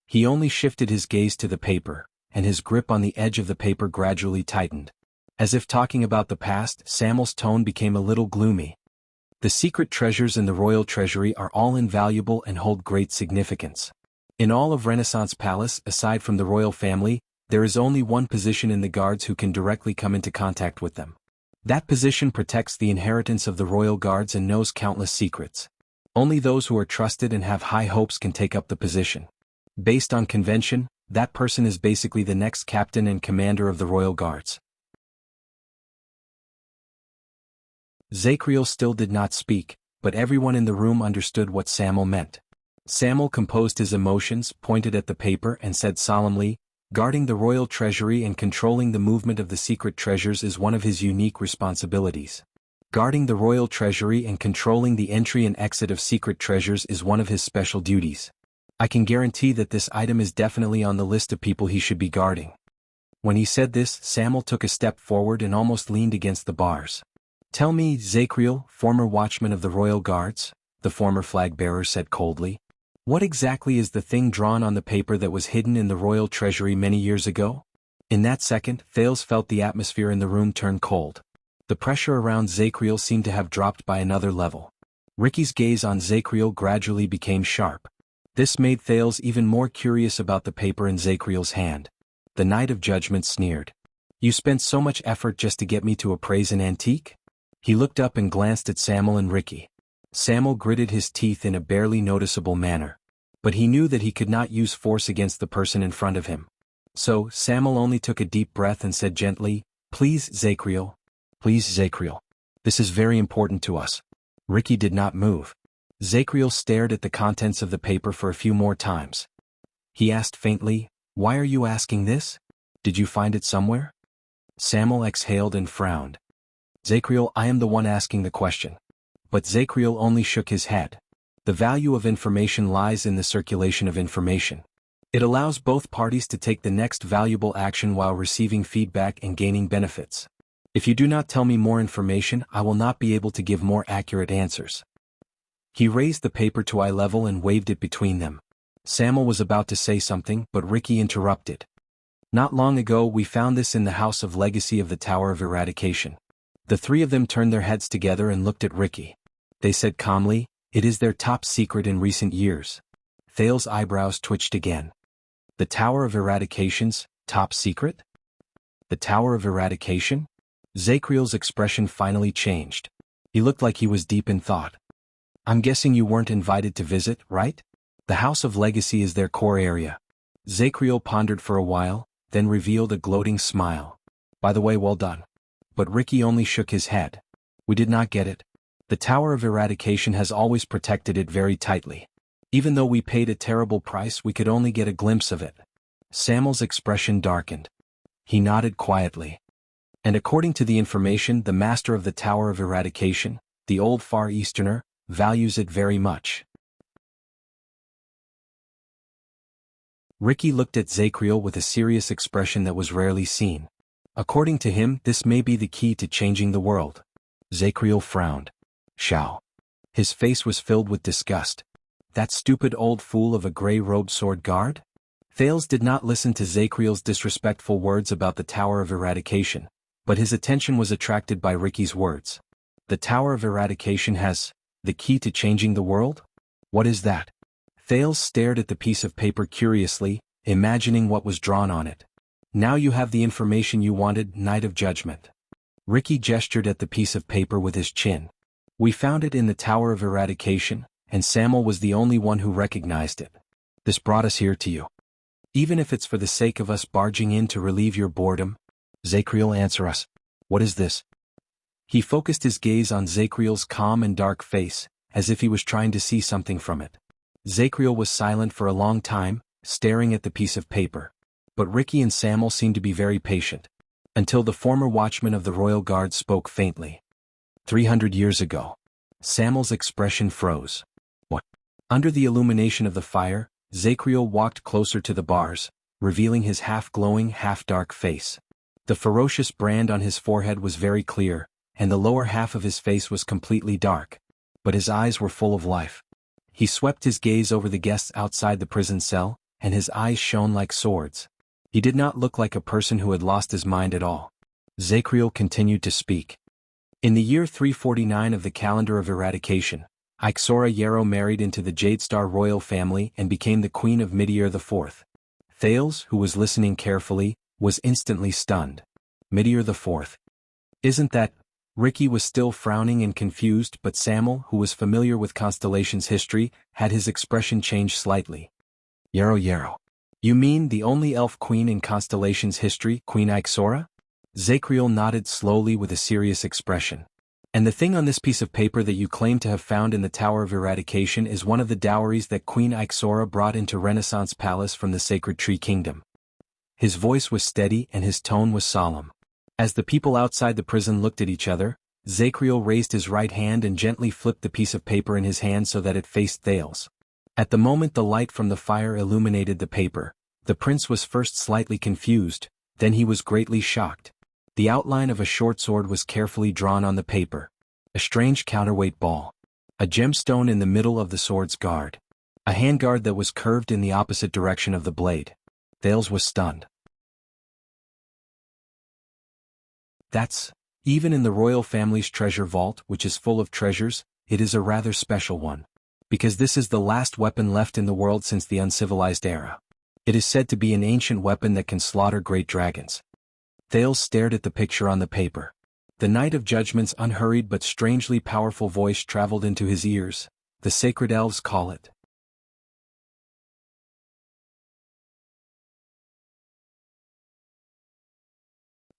He only shifted his gaze to the paper, and his grip on the edge of the paper gradually tightened. As if talking about the past, Samuel's tone became a little gloomy. "The secret treasures in the royal treasury are all invaluable and hold great significance. In all of Renaissance Palace, aside from the royal family, there is only one position in the guards who can directly come into contact with them. That position protects the inheritance of the royal guards and knows countless secrets. Only those who are trusted and have high hopes can take up the position. Based on convention, that person is basically the next captain and commander of the royal guards." Zacriel still did not speak, but everyone in the room understood what Samuel meant. Samuel composed his emotions, pointed at the paper and said solemnly, "Guarding the royal treasury and controlling the movement of the secret treasures is one of his unique responsibilities. Guarding the royal treasury and controlling the entry and exit of secret treasures is one of his special duties. I can guarantee that this item is definitely on the list of people he should be guarding." When he said this, Samuel took a step forward and almost leaned against the bars. "Tell me, Zacriel, former watchman of the royal guards," the former flag-bearer said coldly, "what exactly is the thing drawn on the paper that was hidden in the royal treasury many years ago?" In that second, Thales felt the atmosphere in the room turn cold. The pressure around Zacriel seemed to have dropped by another level. Ricky's gaze on Zacriel gradually became sharp. This made Thales even more curious about the paper in Zacriel's hand. The Knight of Judgment sneered. "You spent so much effort just to get me to appraise an antique?" He looked up and glanced at Samuel and Ricky. Samuel gritted his teeth in a barely noticeable manner. But he knew that he could not use force against the person in front of him. So, Samuel only took a deep breath and said gently, "Please, Zachriel. Please, Zachriel. This is very important to us." Ricky did not move. Zachriel stared at the contents of the paper for a few more times. He asked faintly, "Why are you asking this? Did you find it somewhere?" Samuel exhaled and frowned. "Zachriel, I am the one asking the question." But Zachriel only shook his head. The value of information lies in the circulation of information. It allows both parties to take the next valuable action while receiving feedback and gaining benefits. If you do not tell me more information, I will not be able to give more accurate answers. He raised the paper to eye level and waved it between them. Samuel was about to say something, but Ricky interrupted. "Not long ago we found this in the House of Legacy of the Tower of Eradication." The three of them turned their heads together and looked at Ricky. They said calmly, "It is their top secret in recent years." Thale's eyebrows twitched again. "The Tower of Eradication's top secret? The Tower of Eradication?" Zachriel's expression finally changed. He looked like he was deep in thought. "I'm guessing you weren't invited to visit, right? The House of Legacy is their core area." Zachriel pondered for a while, then revealed a gloating smile. "By the way, well done." But Ricky only shook his head. "We did not get it. The Tower of Eradication has always protected it very tightly. Even though we paid a terrible price, we could only get a glimpse of it." Samuel's expression darkened. He nodded quietly. "And according to the information, the master of the Tower of Eradication, the old Far Easterner, values it very much." Ricky looked at Zachriel with a serious expression that was rarely seen. According to him, this may be the key to changing the world. Zachriel frowned. "Shao." His face was filled with disgust. "That stupid old fool of a gray-robed sword guard?" Thales did not listen to Zachriel's disrespectful words about the Tower of Eradication, but his attention was attracted by Ricky's words. "The Tower of Eradication has the key to changing the world? What is that?" Thales stared at the piece of paper curiously, imagining what was drawn on it. "Now you have the information you wanted, Knight of Judgment." Ricky gestured at the piece of paper with his chin. "We found it in the Tower of Eradication, and Samuel was the only one who recognized it. This brought us here to you. Even if it's for the sake of us barging in to relieve your boredom." "Zachriel, answer us. What is this?" He focused his gaze on Zachriel's calm and dark face, as if he was trying to see something from it. Zachriel was silent for a long time, staring at the piece of paper. But Ricky and Samuel seemed to be very patient. Until the former watchman of the Royal Guard spoke faintly. 300 years ago. Samuel's expression froze. "What?" Under the illumination of the fire, Zachriel walked closer to the bars, revealing his half-glowing, half-dark face. The ferocious brand on his forehead was very clear, and the lower half of his face was completely dark. But his eyes were full of life. He swept his gaze over the guests outside the prison cell, and his eyes shone like swords. He did not look like a person who had lost his mind at all. Zachriel continued to speak. "In the year 349 of the calendar of eradication, Ixora Yarrow married into the Jadestar royal family and became the queen of Midir IV. Thales, who was listening carefully, was instantly stunned. Midir IV. Isn't that... Ricky was still frowning and confused, but Samuel, who was familiar with Constellation's history, had his expression change slightly. Yarrow. You mean the only elf queen in Constellation's history, Queen Ixora?" Zachriel nodded slowly with a serious expression. "And the thing on this piece of paper that you claim to have found in the Tower of Eradication is one of the dowries that Queen Ixora brought into Renaissance Palace from the Sacred Tree Kingdom." His voice was steady and his tone was solemn. As the people outside the prison looked at each other, Zachriel raised his right hand and gently flipped the piece of paper in his hand so that it faced Thales. At the moment the light from the fire illuminated the paper, the prince was first slightly confused, then he was greatly shocked. The outline of a short sword was carefully drawn on the paper. A strange counterweight ball. A gemstone in the middle of the sword's guard. A handguard that was curved in the opposite direction of the blade. Thales was stunned. "That's... Even in the royal family's treasure vault, which is full of treasures, it is a rather special one. Because this is the last weapon left in the world since the uncivilized era. It is said to be an ancient weapon that can slaughter great dragons." Thales stared at the picture on the paper. The Knight of Judgment's unhurried but strangely powerful voice traveled into his ears. "The sacred elves call it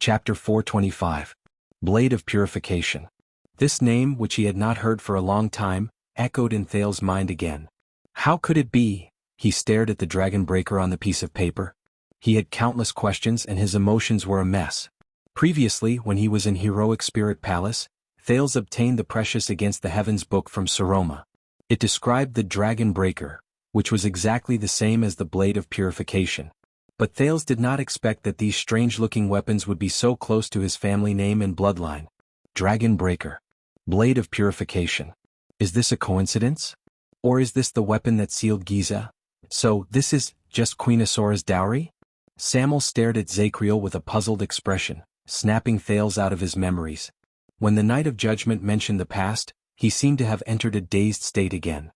Chapter 425. Blade of Purification. This name, which he had not heard for a long time, echoed in Thales's mind again. How could it be? He stared at the dragon breaker on the piece of paper. He had countless questions and his emotions were a mess. Previously, when he was in Heroic Spirit Palace, Thales obtained the precious Against the Heavens book from Saroma. It described the dragon breaker, which was exactly the same as the Blade of Purification. But Thales did not expect that these strange-looking weapons would be so close to his family name and bloodline. Dragon breaker. Blade of Purification. Is this a coincidence? Or is this the weapon that sealed Giza? So, this is just Queen Asora's dowry? Samuel stared at Zacriel with a puzzled expression, snapping Thales out of his memories. When the Night of Judgment mentioned the past, he seemed to have entered a dazed state again.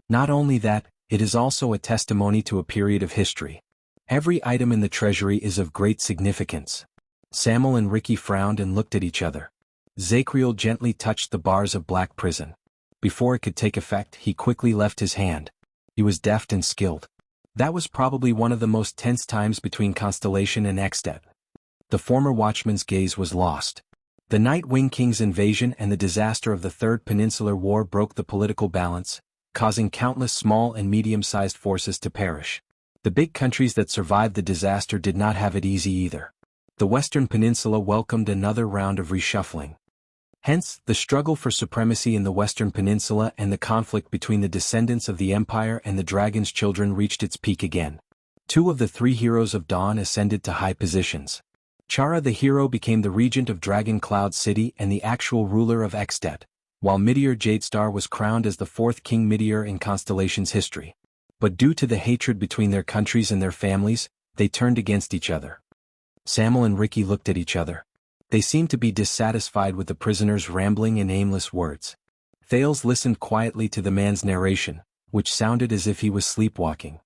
Not only that, it is also a testimony to a period of history. Every item in the treasury is of great significance. Samuel and Ricky frowned and looked at each other. Zacriel gently touched the bars of black prison. Before it could take effect, he quickly left his hand. He was deft and skilled. That was probably one of the most tense times between Constellation and Extet. The former watchman's gaze was lost. The Night Wing King's invasion and the disaster of the Third Peninsular War broke the political balance, causing countless small and medium-sized forces to perish. The big countries that survived the disaster did not have it easy either. The Western Peninsula welcomed another round of reshuffling. Hence, the struggle for supremacy in the Western Peninsula and the conflict between the descendants of the Empire and the Dragon's children reached its peak again. Two of the three heroes of Dawn ascended to high positions. Chara the hero became the regent of Dragon Cloud City and the actual ruler of Extet, while Meteor Jadestar was crowned as the fourth King Meteor in Constellation's history. But due to the hatred between their countries and their families, they turned against each other. Samuel and Ricky looked at each other. They seemed to be dissatisfied with the prisoner's rambling and aimless words. Thales listened quietly to the man's narration, which sounded as if he was sleepwalking.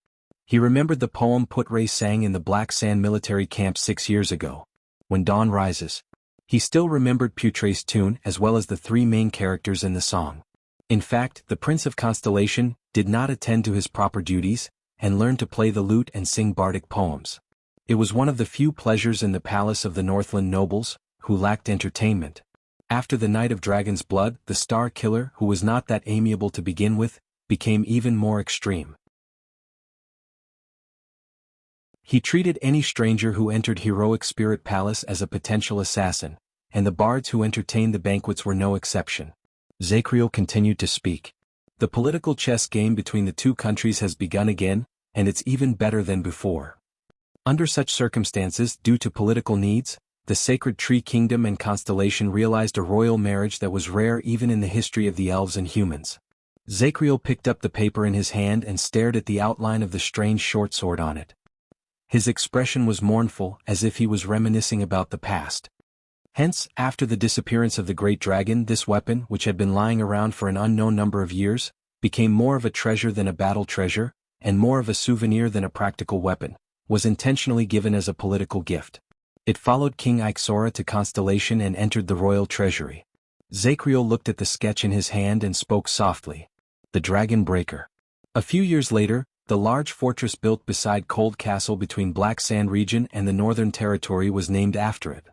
He remembered the poem Putre sang in the Black Sand military camp 6 years ago. When dawn rises. He still remembered Putre's tune as well as the three main characters in the song. In fact, the Prince of Constellation did not attend to his proper duties, and learned to play the lute and sing bardic poems. It was one of the few pleasures in the palace of the Northland nobles, who lacked entertainment. After the Night of Dragon's Blood, the Star Killer, who was not that amiable to begin with, became even more extreme. He treated any stranger who entered Heroic Spirit Palace as a potential assassin, and the bards who entertained the banquets were no exception. Zacriel continued to speak. The political chess game between the two countries has begun again, and it's even better than before. Under such circumstances, due to political needs, the Sacred Tree Kingdom and Constellation realized a royal marriage that was rare even in the history of the elves and humans. Zacriel picked up the paper in his hand and stared at the outline of the strange short sword on it. His expression was mournful, as if he was reminiscing about the past. Hence, after the disappearance of the Great Dragon, this weapon, which had been lying around for an unknown number of years, became more of a treasure than a battle treasure, and more of a souvenir than a practical weapon, was intentionally given as a political gift. It followed King Ixora to Constellation and entered the royal treasury. Zacriel looked at the sketch in his hand and spoke softly. The Dragon Breaker. A few years later, the large fortress built beside Cold Castle between Black Sand region and the Northern Territory was named after it.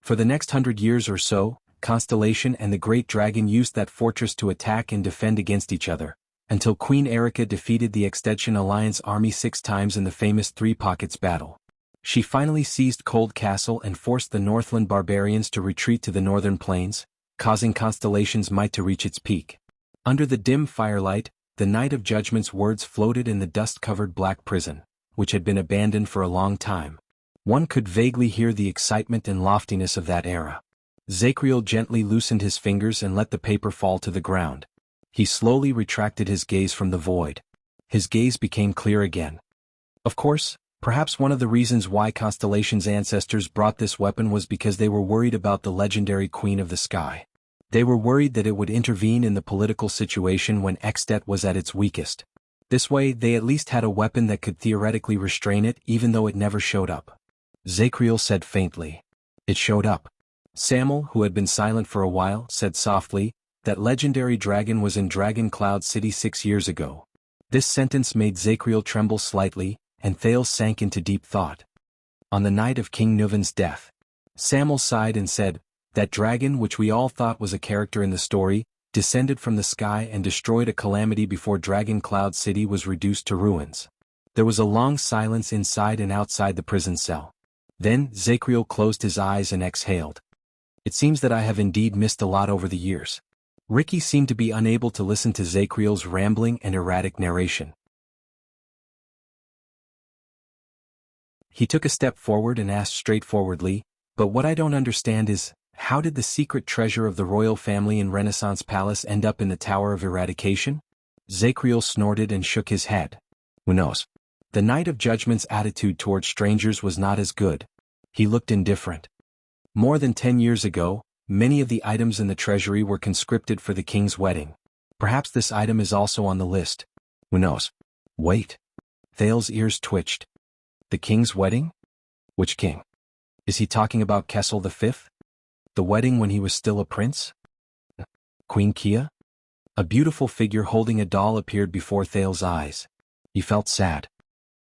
For the next 100 years or so, Constellation and the Great Dragon used that fortress to attack and defend against each other, until Queen Erica defeated the Extension Alliance army 6 times in the famous Three Pockets battle. She finally seized Cold Castle and forced the Northland barbarians to retreat to the northern plains, causing Constellation's might to reach its peak. Under the dim firelight, the Night of Judgment's words floated in the dust-covered black prison, which had been abandoned for a long time. One could vaguely hear the excitement and loftiness of that era. Zacriel gently loosened his fingers and let the paper fall to the ground. He slowly retracted his gaze from the void. His gaze became clear again. Of course, perhaps one of the reasons why Constellation's ancestors brought this weapon was because they were worried about the legendary Queen of the Sky. They were worried that it would intervene in the political situation when Extet was at its weakest. This way, they at least had a weapon that could theoretically restrain it even though it never showed up. Zacriel said faintly. It showed up. Samuel, who had been silent for a while, said softly, that legendary dragon was in Dragon Cloud City 6 years ago. This sentence made Zacriel tremble slightly, and Thales sank into deep thought. On the night of King Nuvan's death. Samuel sighed and said, "That dragon which we all thought was a character in the story, descended from the sky and destroyed a calamity before Dragon Cloud City was reduced to ruins." There was a long silence inside and outside the prison cell. Then Zachriel closed his eyes and exhaled. "It seems that I have indeed missed a lot over the years." Ricky seemed to be unable to listen to Zachriel's rambling and erratic narration. He took a step forward and asked straightforwardly, "But what I don't understand is, how did the secret treasure of the royal family in Renaissance Palace end up in the Tower of Eradication?" Zachriel snorted and shook his head. "Who knows?" The Knight of Judgment's attitude toward strangers was not as good. He looked indifferent. "More than 10 years ago, many of the items in the treasury were conscripted for the king's wedding. Perhaps this item is also on the list. Who knows?" "Wait." Thales's ears twitched. "The king's wedding? Which king? Is he talking about Kessel V? The wedding when he was still a prince? Queen Kia?" A beautiful figure holding a doll appeared before Thales's eyes. He felt sad.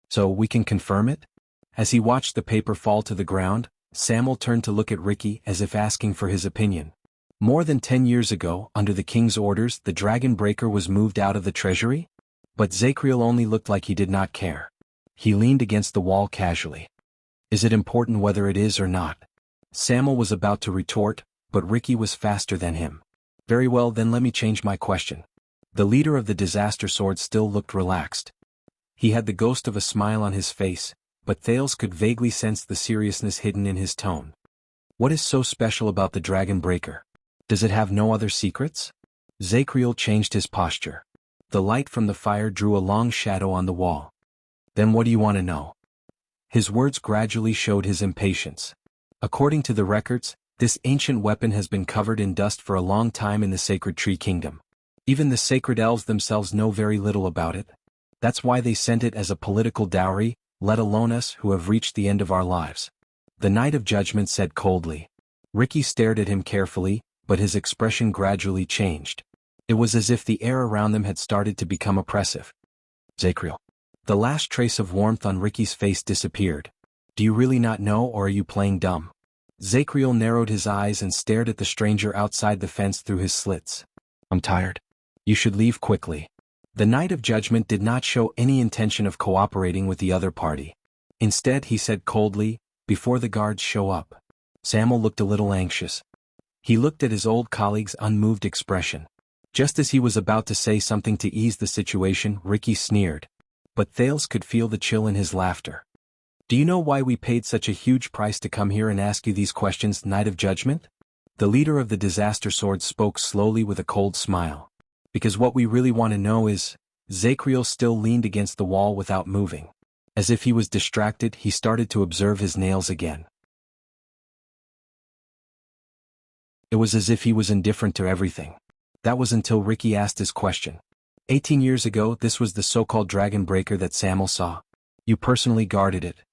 "So we can confirm it?" As he watched the paper fall to the ground, Samuel turned to look at Ricky as if asking for his opinion. "More than 10 years ago, under the king's orders, the Dragon Breaker was moved out of the treasury?" But Zachriel only looked like he did not care. He leaned against the wall casually. "Is it important whether it is or not?" Samuel was about to retort, but Ricky was faster than him. "Very well, then let me change my question." The leader of the Disaster Sword still looked relaxed. He had the ghost of a smile on his face, but Thales could vaguely sense the seriousness hidden in his tone. "What is so special about the Dragon Breaker? Does it have no other secrets?" Zachriel changed his posture. The light from the fire drew a long shadow on the wall. "Then what do you want to know?" His words gradually showed his impatience. "According to the records, this ancient weapon has been covered in dust for a long time in the Sacred Tree Kingdom. Even the sacred elves themselves know very little about it. That's why they sent it as a political dowry, let alone us who have reached the end of our lives." The Knight of Judgment said coldly. Ricky stared at him carefully, but his expression gradually changed. It was as if the air around them had started to become oppressive. "Zachriel." The last trace of warmth on Ricky's face disappeared. "Do you really not know, or are you playing dumb?" Zachriel narrowed his eyes and stared at the stranger outside the fence through his slits. "I'm tired. You should leave quickly." The Knight of Judgment did not show any intention of cooperating with the other party. Instead, he said coldly, "Before the guards show up." Samuel looked a little anxious. He looked at his old colleague's unmoved expression. Just as he was about to say something to ease the situation, Ricky sneered. But Thales could feel the chill in his laughter. "Do you know why we paid such a huge price to come here and ask you these questions, Knight of Judgment?" The leader of the Disaster Sword spoke slowly with a cold smile. "Because what we really want to know is..." Zachriel still leaned against the wall without moving. As if he was distracted, he started to observe his nails again. It was as if he was indifferent to everything. That was until Ricky asked his question. 18 years ago, this was the so-called Dragon Breaker that Samuel saw. You personally guarded it."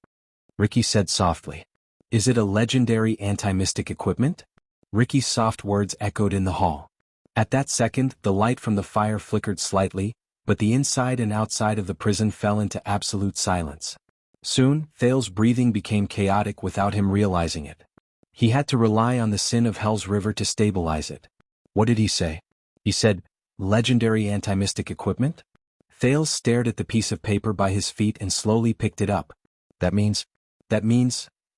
Ricky said softly. "Is it a legendary anti-mystic equipment?" Ricky's soft words echoed in the hall. At that second, the light from the fire flickered slightly, but the inside and outside of the prison fell into absolute silence. Soon, Thales's breathing became chaotic without him realizing it. He had to rely on the sin of Hell's River to stabilize it. What did he say? He said, "Legendary anti-mystic equipment?" Thales stared at the piece of paper by his feet and slowly picked it up. That means,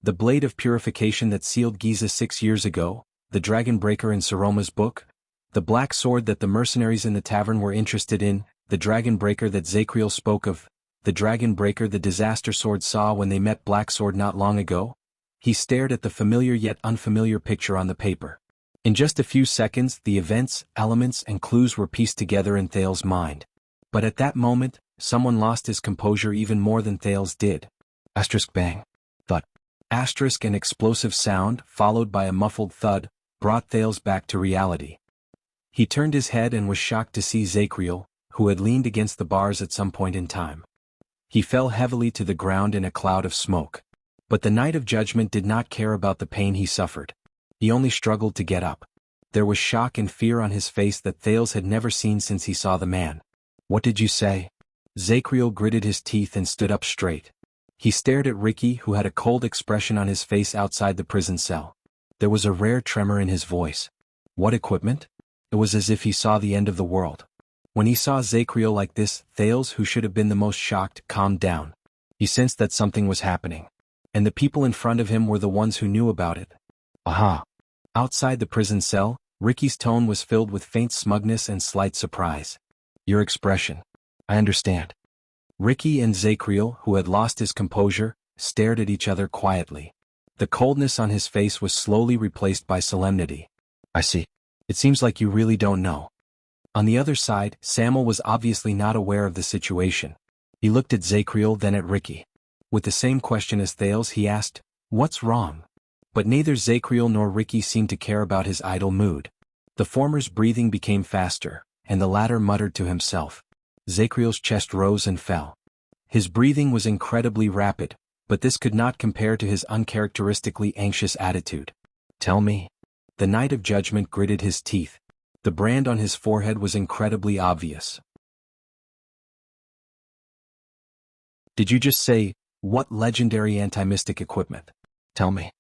the blade of purification that sealed Giza 6 years ago, the Dragon Breaker in Saroma's book, the black sword that the mercenaries in the tavern were interested in, the Dragon Breaker that Zachriel spoke of, the Dragon Breaker the Disaster Sword saw when they met Black Sword not long ago." He stared at the familiar yet unfamiliar picture on the paper. In just a few seconds, the events, elements, and clues were pieced together in Thales's mind. But at that moment, someone lost his composure even more than Thales did. Asterisk bang. Thud. Asterisk and explosive sound, followed by a muffled thud, brought Thales back to reality. He turned his head and was shocked to see Zachriel, who had leaned against the bars at some point in time. He fell heavily to the ground in a cloud of smoke. But the Knight of Judgment did not care about the pain he suffered. He only struggled to get up. There was shock and fear on his face that Thales had never seen since he saw the man. "What did you say?" Zachriel gritted his teeth and stood up straight. He stared at Ricky, who had a cold expression on his face outside the prison cell. There was a rare tremor in his voice. What equipment? It was as if he saw the end of the world. When he saw Zacriel like this, Thales, who should have been the most shocked, calmed down. He sensed that something was happening. And the people in front of him were the ones who knew about it. Aha! Outside the prison cell, Ricky's tone was filled with faint smugness and slight surprise. Your expression. I understand. Ricky and Zacriel, who had lost his composure, stared at each other quietly. The coldness on his face was slowly replaced by solemnity. I see. It seems like you really don't know. On the other side, Samuel was obviously not aware of the situation. He looked at Zacriel, then at Ricky. With the same question as Thales, he asked, "What's wrong?" But neither Zacriel nor Ricky seemed to care about his idle mood. The former's breathing became faster, and the latter muttered to himself. Zacriel's chest rose and fell. His breathing was incredibly rapid, but this could not compare to his uncharacteristically anxious attitude. Tell me. The Knight of Judgment gritted his teeth. The brand on his forehead was incredibly obvious. Did you just say, what legendary anti-mystic equipment? Tell me.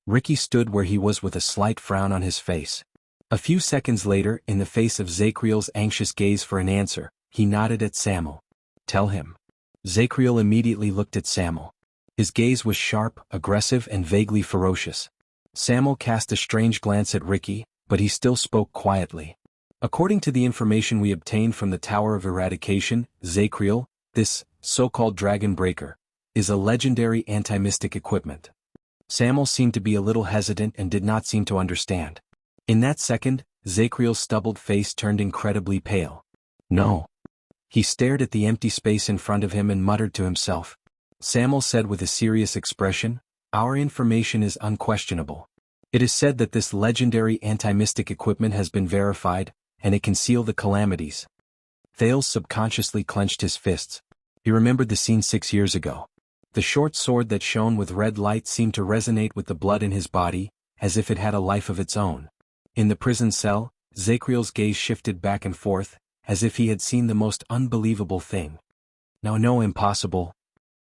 Ricky stood where he was with a slight frown on his face. A few seconds later, in the face of Zacriel's anxious gaze for an answer, he nodded at Samuel. Tell him. Zacriel immediately looked at Samuel. His gaze was sharp, aggressive, and vaguely ferocious. Samuel cast a strange glance at Ricky, but he still spoke quietly. According to the information we obtained from the Tower of Eradication, Zacriel, this so-called Dragon Breaker, is a legendary anti-mystic equipment. Samuel seemed to be a little hesitant and did not seem to understand. In that second, Zacriel's stubbled face turned incredibly pale. No. He stared at the empty space in front of him and muttered to himself. Samuel said with a serious expression, "Our information is unquestionable. It is said that this legendary anti-mystic equipment has been verified, and it can seal the calamities." Thales subconsciously clenched his fists. He remembered the scene 6 years ago. The short sword that shone with red light seemed to resonate with the blood in his body, as if it had a life of its own. In the prison cell, Zacriel's gaze shifted back and forth, as if he had seen the most unbelievable thing. No, impossible,"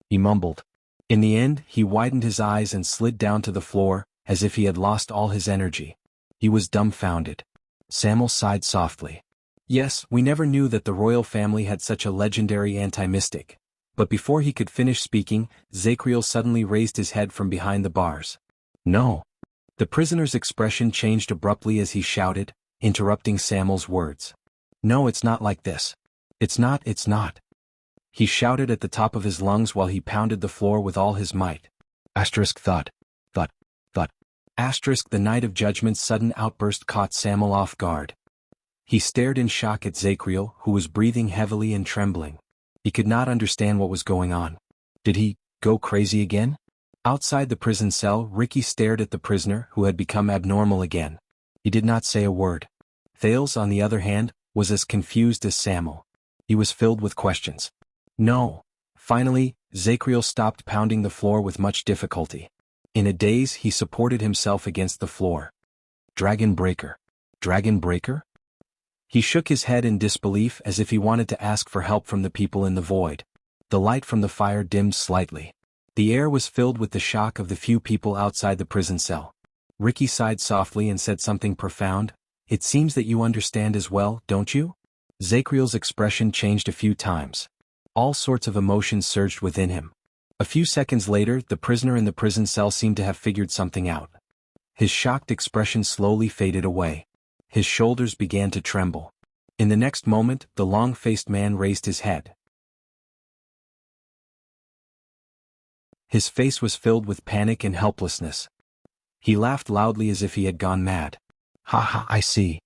he mumbled. In the end, he widened his eyes and slid down to the floor, as if he had lost all his energy. He was dumbfounded. Samuel sighed softly. Yes, we never knew that the royal family had such a legendary anti-mystic. But before he could finish speaking, Zacriel suddenly raised his head from behind the bars. No. The prisoner's expression changed abruptly as he shouted, interrupting Samuel's words. No, it's not like this. It's not. He shouted at the top of his lungs while he pounded the floor with all his might. Thud. The Knight of Judgment's sudden outburst caught Samuel off guard. He stared in shock at Zacriel, who was breathing heavily and trembling. He could not understand what was going on. Did he go crazy again? Outside the prison cell, Ricky stared at the prisoner, who had become abnormal again. He did not say a word. Thales, on the other hand, was as confused as Samuel. He was filled with questions. No. Finally, Zacriel stopped pounding the floor with much difficulty. In a daze, he supported himself against the floor. Dragon Breaker? He shook his head in disbelief as if he wanted to ask for help from the people in the void. The light from the fire dimmed slightly. The air was filled with the shock of the few people outside the prison cell. Ricky sighed softly and said something profound. It seems that you understand as well, don't you? Zacriel's expression changed a few times. All sorts of emotions surged within him. A few seconds later, the prisoner in the prison cell seemed to have figured something out. His shocked expression slowly faded away. His shoulders began to tremble. In the next moment, the long-faced man raised his head. His face was filled with panic and helplessness. He laughed loudly as if he had gone mad. Ha, I see.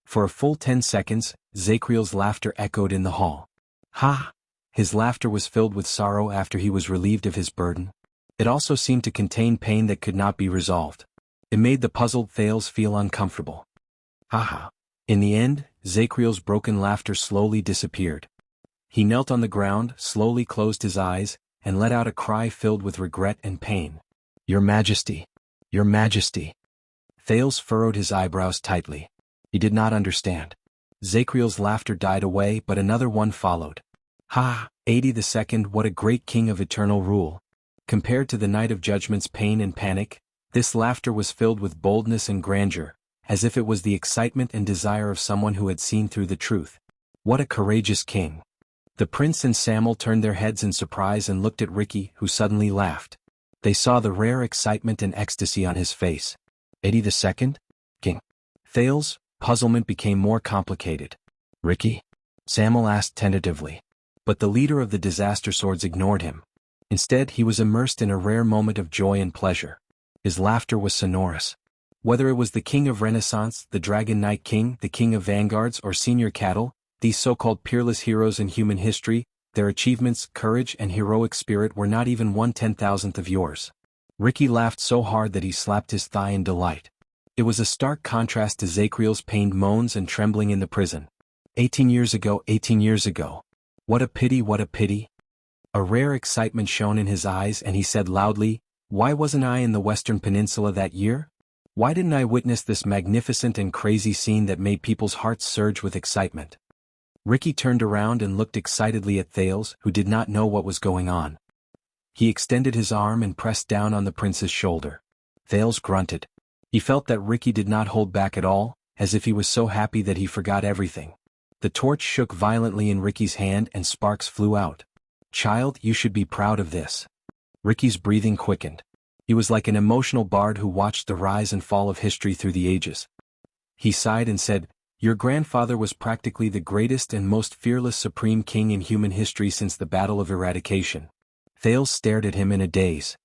For a full 10 seconds, Zacriel's laughter echoed in the hall. Ha! His laughter was filled with sorrow after he was relieved of his burden. It also seemed to contain pain that could not be resolved. It made the puzzled Thales feel uncomfortable. Ha. In the end, Zacriel's broken laughter slowly disappeared. He knelt on the ground, slowly closed his eyes, and let out a cry filled with regret and pain. Your Majesty! Your Majesty! Thales furrowed his eyebrows tightly. He did not understand. Zacriel's laughter died away, but another one followed. Ha! 80 the second, what a great king of eternal rule! Compared to the Night of Judgment's pain and panic, this laughter was filled with boldness and grandeur, as if it was the excitement and desire of someone who had seen through the truth. What a courageous king! The prince and Samuel turned their heads in surprise and looked at Ricky, who suddenly laughed. They saw the rare excitement and ecstasy on his face. Eddie II? King? Thales' puzzlement became more complicated. Ricky? Samuel asked tentatively. But the leader of the disaster swords ignored him. Instead, he was immersed in a rare moment of joy and pleasure. His laughter was sonorous. Whether it was the king of Renaissance, the Dragon Knight King, the king of vanguards, or senior cattle, these so-called peerless heroes in human history, their achievements, courage, and heroic spirit were not even 1/10,000th of yours. Ricky laughed so hard that he slapped his thigh in delight. It was a stark contrast to Zacriel's pained moans and trembling in the prison. 18 years ago, 18 years ago. What a pity, what a pity. A rare excitement shone in his eyes and he said loudly, "Why wasn't I in the Western Peninsula that year? Why didn't I witness this magnificent and crazy scene that made people's hearts surge with excitement?" Ricky turned around and looked excitedly at Thales, who did not know what was going on. He extended his arm and pressed down on the prince's shoulder. Thales grunted. He felt that Ricky did not hold back at all, as if he was so happy that he forgot everything. The torch shook violently in Ricky's hand and sparks flew out. "Child, you should be proud of this." Ricky's breathing quickened. He was like an emotional bard who watched the rise and fall of history through the ages. He sighed and said, "Your grandfather was practically the greatest and most fearless supreme king in human history since the Battle of Eradication." Thales stared at him in a daze.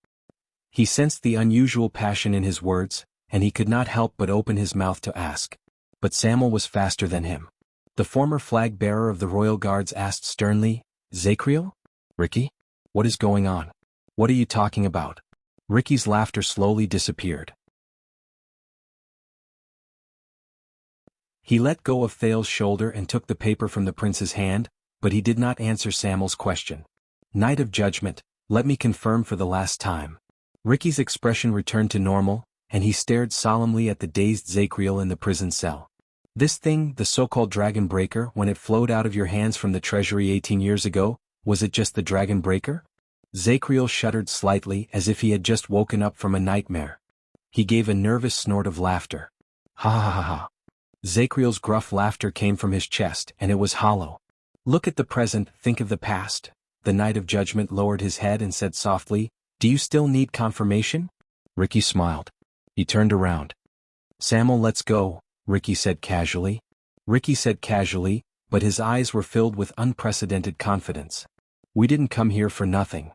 He sensed the unusual passion in his words, and he could not help but open his mouth to ask. But Samuel was faster than him. The former flag-bearer of the royal guards asked sternly, "Zacriel? Ricky? What is going on? What are you talking about?" Ricky's laughter slowly disappeared. He let go of Thales' shoulder and took the paper from the prince's hand, but he did not answer Samuel's question. "Night of Judgment, let me confirm for the last time." Ricky's expression returned to normal, and he stared solemnly at the dazed Zacriel in the prison cell. "This thing, the so-called Dragon Breaker, when it flowed out of your hands from the treasury 18 years ago, was it just the Dragon Breaker?" Zacriel shuddered slightly as if he had just woken up from a nightmare. He gave a nervous snort of laughter. "Ha ha ha ha." Zacriel's gruff laughter came from his chest, and it was hollow. "Look at the present, think of the past." The Knight of Judgment lowered his head and said softly, "Do you still need confirmation?" Ricky smiled. He turned around. "Samuel, let's go," Ricky said casually. Ricky said casually, but his eyes were filled with unprecedented confidence. "We didn't come here for nothing."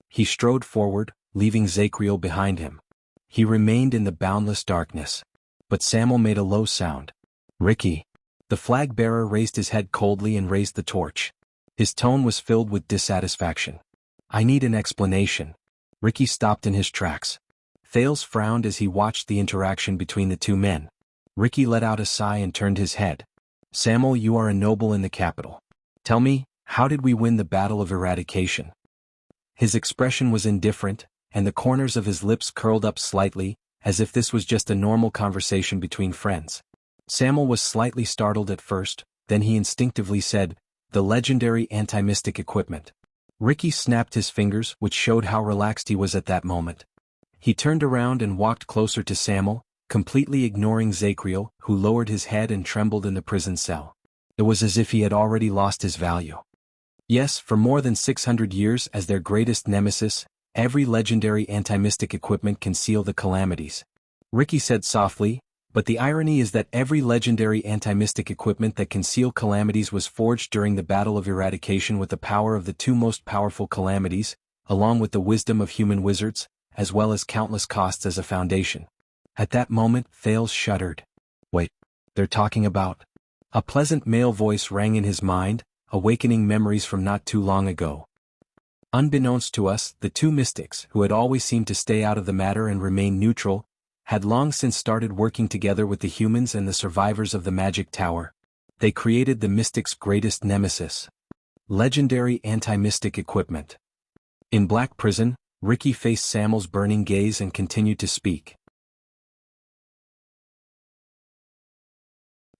He strode forward, leaving Zacriel behind him. He remained in the boundless darkness. But Samuel made a low sound. "Ricky." The flag-bearer raised his head coldly and raised the torch. His tone was filled with dissatisfaction. "I need an explanation." Ricky stopped in his tracks. Thales frowned as he watched the interaction between the two men. Ricky let out a sigh and turned his head. "Samuel, you are a noble in the capital. Tell me, how did we win the Battle of Eradication?" His expression was indifferent, and the corners of his lips curled up slightly, as if this was just a normal conversation between friends. Samuel was slightly startled at first, then he instinctively said, "The legendary anti-mystic equipment." Ricky snapped his fingers, which showed how relaxed he was at that moment. He turned around and walked closer to Samuel, completely ignoring Zacriel, who lowered his head and trembled in the prison cell. It was as if he had already lost his value. Yes, for more than 600 years as their greatest nemesis, every legendary anti-mystic equipment can seal the calamities. Ricky said softly, but the irony is that every legendary anti-mystic equipment that can seal calamities was forged during the Battle of Eradication with the power of the two most powerful calamities, along with the wisdom of human wizards, as well as countless costs as a foundation. At that moment, Thales shuddered. "Wait, they're talking about..." A pleasant male voice rang in his mind, awakening memories from not too long ago. Unbeknownst to us, the two mystics, who had always seemed to stay out of the matter and remain neutral, had long since started working together with the humans and the survivors of the Magic Tower. They created the mystic's greatest nemesis. Legendary anti-mystic equipment. In Black Prison, Ricky faced Samuel's burning gaze and continued to speak.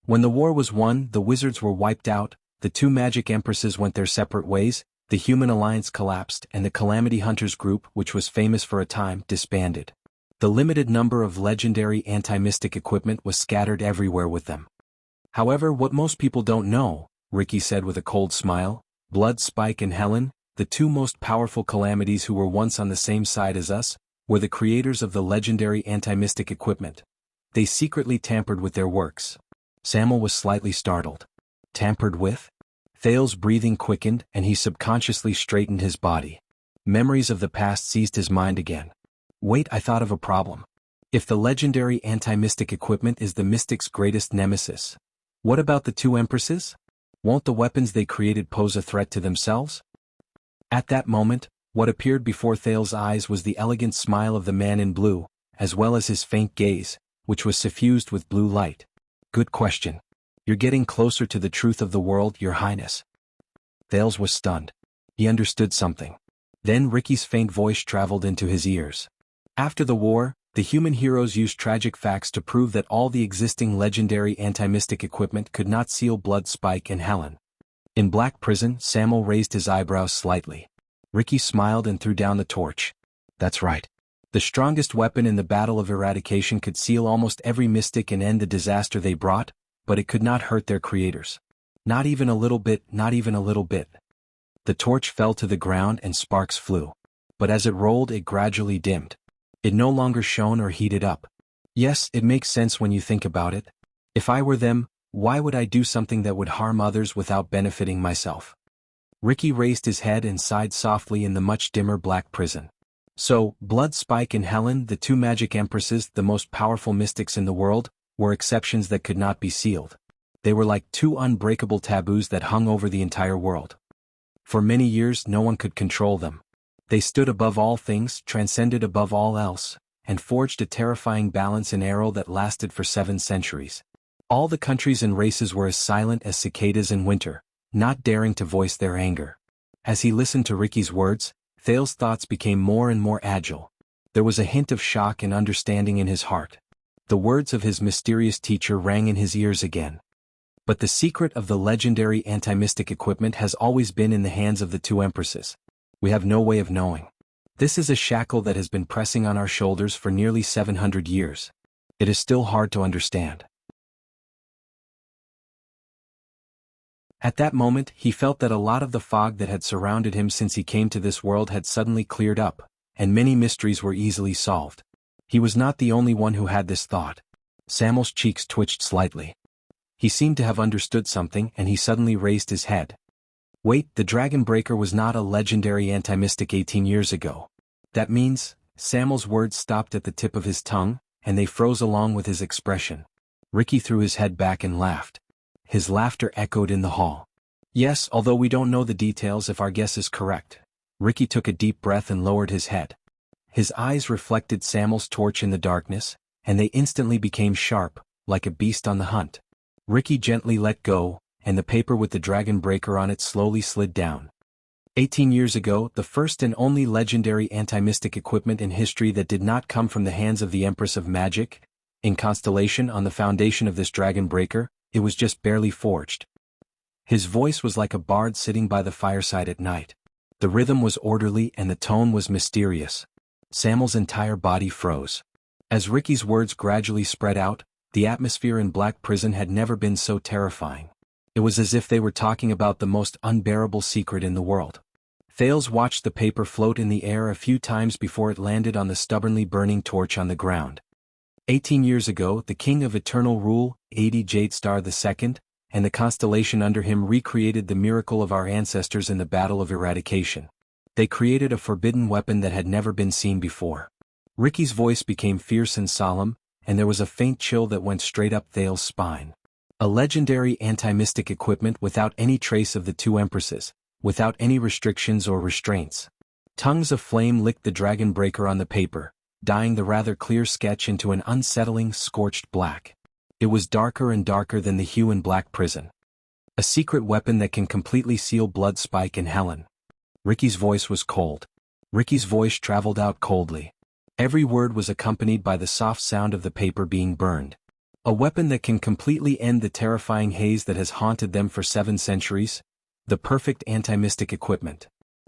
When the war was won, the wizards were wiped out, the two magic empresses went their separate ways, The Human Alliance collapsed and the Calamity Hunters group, which was famous for a time, disbanded. The limited number of legendary anti-mystic equipment was scattered everywhere with them. However, what most people don't know, Ricky said with a cold smile, Blood Spike and Helen, the two most powerful calamities who were once on the same side as us, were the creators of the legendary anti-mystic equipment. They secretly tampered with their works. Samuel was slightly startled. Tampered with? Thale's breathing quickened and he subconsciously straightened his body. Memories of the past seized his mind again. Wait, I thought of a problem. If the legendary anti-mystic equipment is the mystic's greatest nemesis, what about the two empresses? Won't the weapons they created pose a threat to themselves? At that moment, what appeared before Thale's eyes was the elegant smile of the man in blue, as well as his faint gaze, which was suffused with blue light. Good question. You're getting closer to the truth of the world, Your Highness. Thales was stunned. He understood something. Then Ricky's faint voice traveled into his ears. After the war, the human heroes used tragic facts to prove that all the existing legendary anti-mystic equipment could not seal Blood Spike and Helen. In Black Prison, Samuel raised his eyebrows slightly. Ricky smiled and threw down the torch. That's right. The strongest weapon in the Battle of Eradication could seal almost every mystic and end the disaster they brought, but it could not hurt their creators. Not even a little bit, not even a little bit. The torch fell to the ground and sparks flew. But as it rolled, it gradually dimmed. It no longer shone or heated up. Yes, it makes sense when you think about it. If I were them, why would I do something that would harm others without benefiting myself? Ricky raised his head and sighed softly in the much dimmer Black Prison. So, Blood Spike and Helen, the two magic empresses, the most powerful mystics in the world, were exceptions that could not be sealed. They were like two unbreakable taboos that hung over the entire world. For many years no one could control them. They stood above all things, transcended above all else, and forged a terrifying balance and arrow that lasted for 7 centuries. All the countries and races were as silent as cicadas in winter, not daring to voice their anger. As he listened to Ricky's words, Thale's thoughts became more and more agile. There was a hint of shock and understanding in his heart. The words of his mysterious teacher rang in his ears again. But the secret of the legendary anti-mystic equipment has always been in the hands of the two empresses. We have no way of knowing. This is a shackle that has been pressing on our shoulders for nearly 700 years. It is still hard to understand. At that moment, he felt that a lot of the fog that had surrounded him since he came to this world had suddenly cleared up, and many mysteries were easily solved. He was not the only one who had this thought. Samuel's cheeks twitched slightly. He seemed to have understood something and he suddenly raised his head. Wait, the Dragon Breaker was not a legendary anti-mystic 18 years ago. That means, Samuel's words stopped at the tip of his tongue, and they froze along with his expression. Ricky threw his head back and laughed. His laughter echoed in the hall. Yes, although we don't know the details if our guess is correct. Ricky took a deep breath and lowered his head. His eyes reflected Samuel's torch in the darkness, and they instantly became sharp, like a beast on the hunt. Ricky gently let go, and the paper with the Dragon Breaker on it slowly slid down. 18 years ago, the first and only legendary anti-mystic equipment in history that did not come from the hands of the Empress of Magic. In Constellation, on the foundation of this Dragon Breaker, it was just barely forged. His voice was like a bard sitting by the fireside at night. The rhythm was orderly and the tone was mysterious. Samuel's entire body froze. As Ricky's words gradually spread out, the atmosphere in Black Prison had never been so terrifying. It was as if they were talking about the most unbearable secret in the world. Thales watched the paper float in the air a few times before it landed on the stubbornly burning torch on the ground. 18 years ago, the King of Eternal Rule, 80 Jadestar II, and the constellation under him recreated the miracle of our ancestors in the Battle of Eradication. They created a forbidden weapon that had never been seen before. Ricky's voice became fierce and solemn, and there was a faint chill that went straight up Thale's spine. A legendary anti-mystic equipment without any trace of the two empresses, without any restrictions or restraints. Tongues of flame licked the Dragon Breaker on the paper, dyeing the rather clear sketch into an unsettling, scorched black. It was darker and darker than the hue in Black Prison. A secret weapon that can completely seal Blood Spike and Helen. Ricky's voice was cold. Ricky's voice traveled out coldly. Every word was accompanied by the soft sound of the paper being burned. A weapon that can completely end the terrifying haze that has haunted them for 7 centuries. The perfect anti-mystic equipment.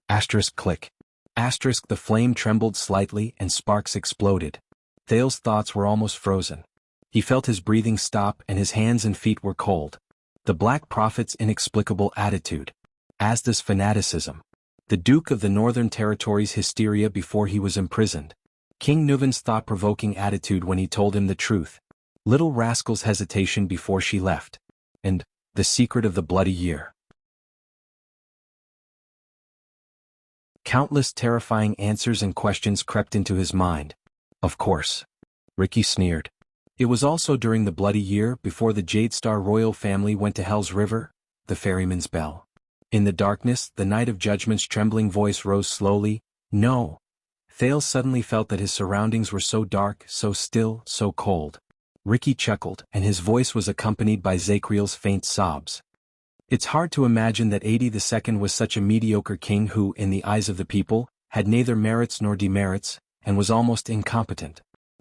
Asterisk click. Asterisk the flame trembled slightly and sparks exploded. Thale's thoughts were almost frozen. He felt his breathing stop and his hands and feet were cold. The Black Prophet's inexplicable attitude. Asda's fanaticism. The Duke of the Northern Territory's hysteria before he was imprisoned. King Nuvan's thought-provoking attitude when he told him the truth. Little Rascal's hesitation before she left. And the secret of the bloody year. Countless terrifying answers and questions crept into his mind. Of course. Ricky sneered. It was also during the bloody year before the Jadestar royal family went to Hell's River, the ferryman's bell. In the darkness, the Night of Judgment's trembling voice rose slowly, "No." Thale suddenly felt that his surroundings were so dark, so still, so cold. Ricky chuckled, and his voice was accompanied by Zakriel's faint sobs. It's hard to imagine that 82nd was such a mediocre king who, in the eyes of the people, had neither merits nor demerits, and was almost incompetent.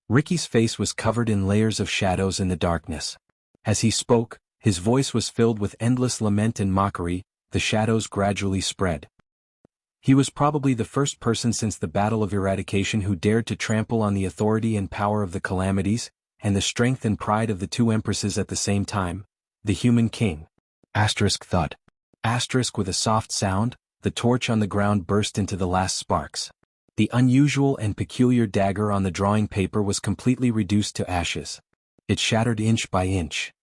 Ricky's face was covered in layers of shadows in the darkness. As he spoke, his voice was filled with endless lament and mockery. The shadows gradually spread. He was probably the first person since the Battle of Eradication who dared to trample on the authority and power of the Calamities, and the strength and pride of the two empresses at the same time, the human king. Asterisk thud. Asterisk with a soft sound, the torch on the ground burst into the last sparks. The unusual and peculiar dagger on the drawing paper was completely reduced to ashes. It shattered inch by inch.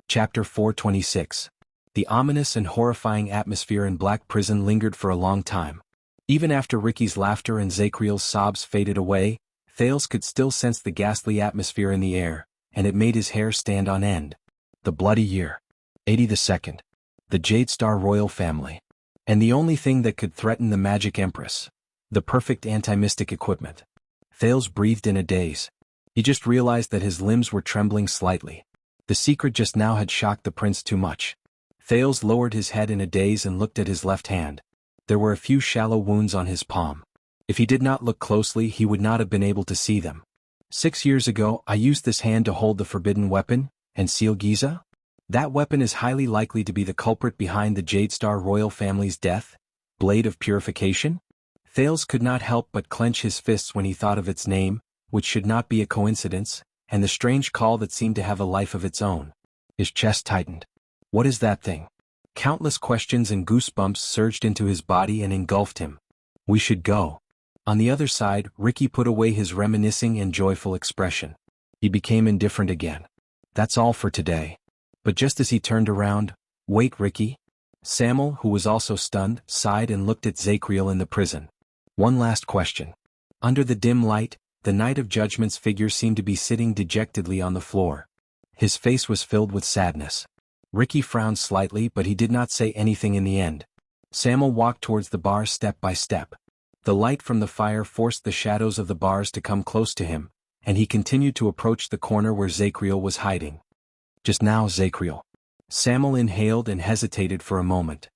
Chapter 426. The ominous and horrifying atmosphere in Black Prison lingered for a long time. Even after Ricky's laughter and Zakriel's sobs faded away, Thales could still sense the ghastly atmosphere in the air, and it made his hair stand on end. The bloody year. 82nd. The Jadestar royal family. And the only thing that could threaten the Magic Empress. The perfect anti-mystic equipment. Thales breathed in a daze. He just realized that his limbs were trembling slightly. The secret just now had shocked the prince too much. Thales lowered his head in a daze and looked at his left hand. There were a few shallow wounds on his palm. If he did not look closely, he would not have been able to see them. 6 years ago, I used this hand to hold the forbidden weapon, and seal Giza? That weapon is highly likely to be the culprit behind the Jadestar royal family's death. Blade of Purification? Thales could not help but clench his fists when he thought of its name, which should not be a coincidence, and the strange call that seemed to have a life of its own. His chest tightened. What is that thing? Countless questions and goosebumps surged into his body and engulfed him. We should go. On the other side, Ricky put away his reminiscing and joyful expression. He became indifferent again. That's all for today. But just as he turned around, wait, Ricky? Samuel, who was also stunned, sighed and looked at Zakriel in the prison. One last question. Under the dim light, the Night of Judgment's figure seemed to be sitting dejectedly on the floor. His face was filled with sadness. Ricky frowned slightly, but he did not say anything in the end. Samuel walked towards the bars step by step. The light from the fire forced the shadows of the bars to come close to him, and he continued to approach the corner where Zakriel was hiding. Just now, Zakriel. Samuel inhaled and hesitated for a moment.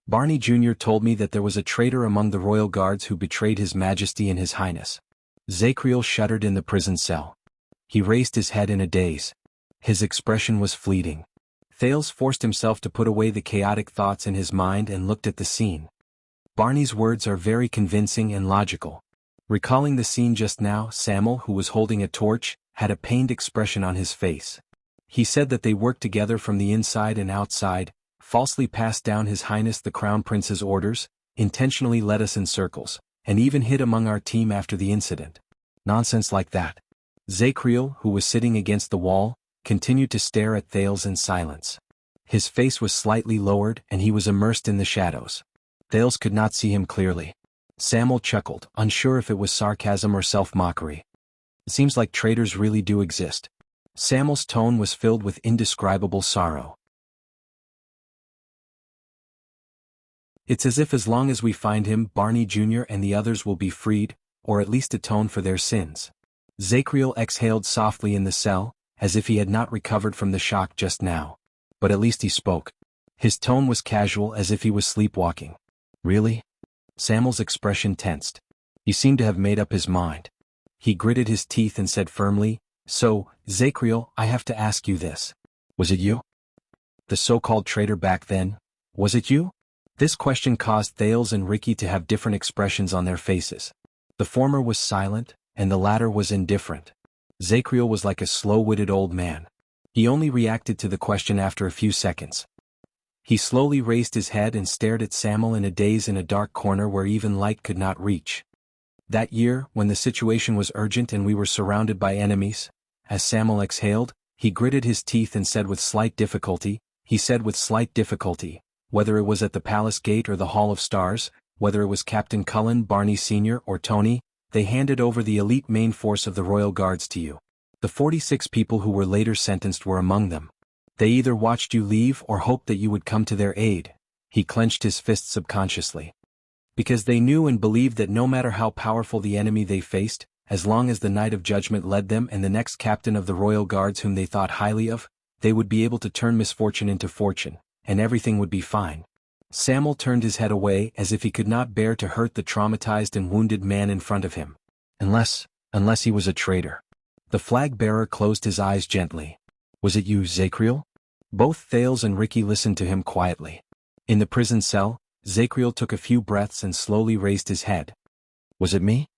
Barney Jr. told me that there was a traitor among the royal guards who betrayed His Majesty and His Highness. Zakriel shuddered in the prison cell. He raised his head in a daze. His expression was fleeting. Thales forced himself to put away the chaotic thoughts in his mind and looked at the scene. Barney's words are very convincing and logical. Recalling the scene just now, Samuel, who was holding a torch, had a pained expression on his face. He said that they worked together from the inside and outside, falsely passed down His Highness the Crown Prince's orders, intentionally led us in circles, and even hid among our team after the incident. Nonsense like that. Zakriel, who was sitting against the wall, continued to stare at Thales in silence. His face was slightly lowered and he was immersed in the shadows. Thales could not see him clearly. Samuel chuckled, unsure if it was sarcasm or self-mockery. It seems like traitors really do exist. Samuel's tone was filled with indescribable sorrow. It's as if as long as we find him, Barney Jr. and the others will be freed, or at least atone for their sins. Zakriel exhaled softly in the cell, as if he had not recovered from the shock just now. But at least he spoke. His tone was casual, as if he was sleepwalking. Really? Samuel's expression tensed. He seemed to have made up his mind. He gritted his teeth and said firmly, So, Zakriel, I have to ask you this. Was it you? The so-called traitor back then? Was it you? This question caused Thales and Ricky to have different expressions on their faces. The former was silent, and the latter was indifferent. Zacriel was like a slow-witted old man. He only reacted to the question after a few seconds. He slowly raised his head and stared at Samuel in a daze in a dark corner where even light could not reach. That year, when the situation was urgent and we were surrounded by enemies, as Samuel exhaled, he gritted his teeth and said with slight difficulty, whether it was at the palace gate or the Hall of Stars, whether it was Captain Cullen, Barney Sr. or Tony, they handed over the elite main force of the Royal Guards to you. The 46 people who were later sentenced were among them. They either watched you leave or hoped that you would come to their aid. He clenched his fist subconsciously. Because they knew and believed that no matter how powerful the enemy they faced, as long as the Knight of Judgment led them and the next captain of the Royal Guards whom they thought highly of, they would be able to turn misfortune into fortune, and everything would be fine. Samuel turned his head away as if he could not bear to hurt the traumatized and wounded man in front of him. Unless he was a traitor. The flag-bearer closed his eyes gently. Was it you, Zacriel? Both Thales and Ricky listened to him quietly. In the prison cell, Zacriel took a few breaths and slowly raised his head. Was it me?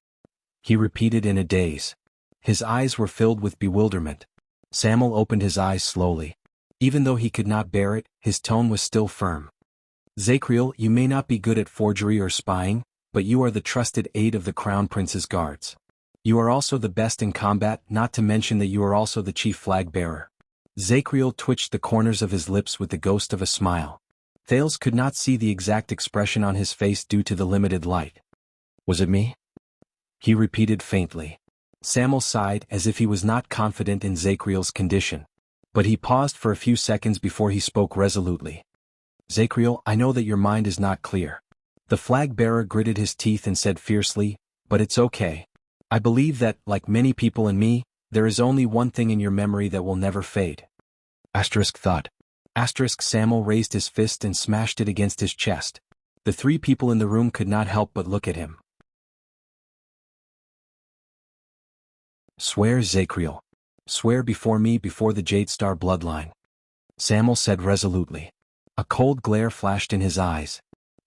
He repeated in a daze. His eyes were filled with bewilderment. Samuel opened his eyes slowly. Even though he could not bear it, his tone was still firm. Zacriel, you may not be good at forgery or spying, but you are the trusted aide of the Crown Prince's guards. You are also the best in combat, not to mention that you are also the chief flag-bearer. Zacriel twitched the corners of his lips with the ghost of a smile. Thales could not see the exact expression on his face due to the limited light. Was it me? He repeated faintly. Samuel sighed as if he was not confident in Zacriel's condition. But he paused for a few seconds before he spoke resolutely. Zacriel, I know that your mind is not clear. The flag-bearer gritted his teeth and said fiercely, but it's okay. I believe that, like many people and me, there is only one thing in your memory that will never fade. Thought. Samuel raised his fist and smashed it against his chest. The three people in the room could not help but look at him. Swear, Zacriel. Swear before me, before the Jade Star bloodline. Samuel said resolutely. A cold glare flashed in his eyes.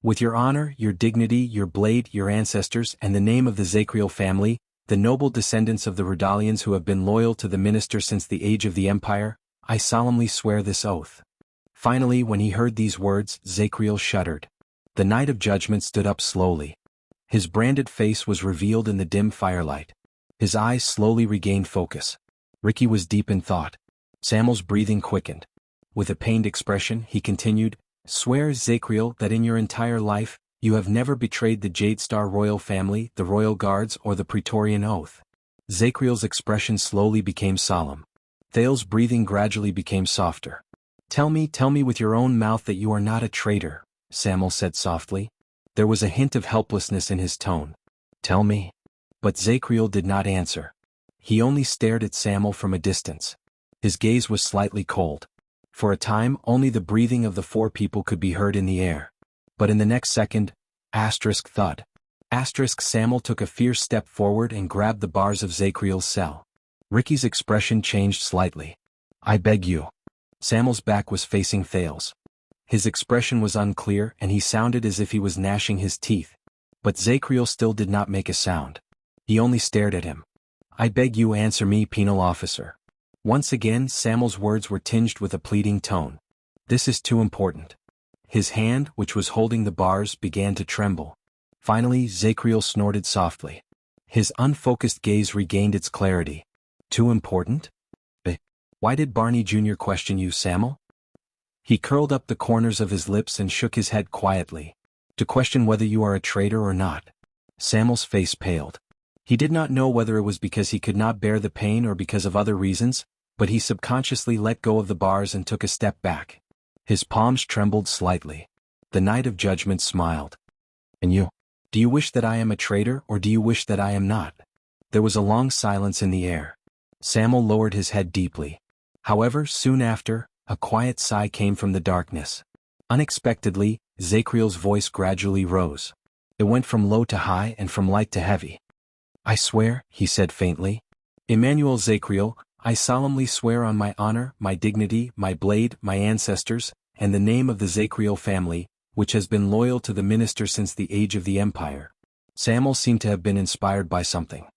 With your honor, your dignity, your blade, your ancestors, and the name of the Zacriel family, the noble descendants of the Rudalians who have been loyal to the minister since the age of the Empire, I solemnly swear this oath. Finally, when he heard these words, Zacriel shuddered. The Knight of Judgment stood up slowly. His branded face was revealed in the dim firelight. His eyes slowly regained focus. Ricky was deep in thought. Samuel's breathing quickened. With a pained expression, he continued, Swear, Zacriel, that in your entire life, you have never betrayed the Jade Star royal family, the Royal Guards, or the Praetorian Oath. Zacriel's expression slowly became solemn. Thales' breathing gradually became softer. Tell me with your own mouth that you are not a traitor, Samuel said softly. There was a hint of helplessness in his tone. Tell me. But Zacriel did not answer. He only stared at Samuel from a distance. His gaze was slightly cold. For a time, only the breathing of the four people could be heard in the air. But in the next second, thud. Samuel took a fierce step forward and grabbed the bars of Zacriel's cell. Ricky's expression changed slightly. I beg you. Samuel's back was facing Thales. His expression was unclear and he sounded as if he was gnashing his teeth. But Zacriel still did not make a sound. He only stared at him. I beg you, answer me, penal officer. Once again, Samuel's words were tinged with a pleading tone. This is too important. His hand, which was holding the bars, began to tremble. Finally, Zacriel snorted softly. His unfocused gaze regained its clarity. Too important? Why did Barney Jr. question you, Samuel? He curled up the corners of his lips and shook his head quietly. To question whether you are a traitor or not. Samuel's face paled. He did not know whether it was because he could not bear the pain or because of other reasons, but he subconsciously let go of the bars and took a step back. His palms trembled slightly. The Knight of Judgment smiled. And you? Do you wish that I am a traitor or do you wish that I am not? There was a long silence in the air. Samuel lowered his head deeply. However, soon after, a quiet sigh came from the darkness. Unexpectedly, Zacriel's voice gradually rose. It went from low to high and from light to heavy. I swear, he said faintly. Emmanuel Zacriel, I solemnly swear on my honor, my dignity, my blade, my ancestors, and the name of the Zakriel family, which has been loyal to the minister since the age of the empire. Samuel seemed to have been inspired by something.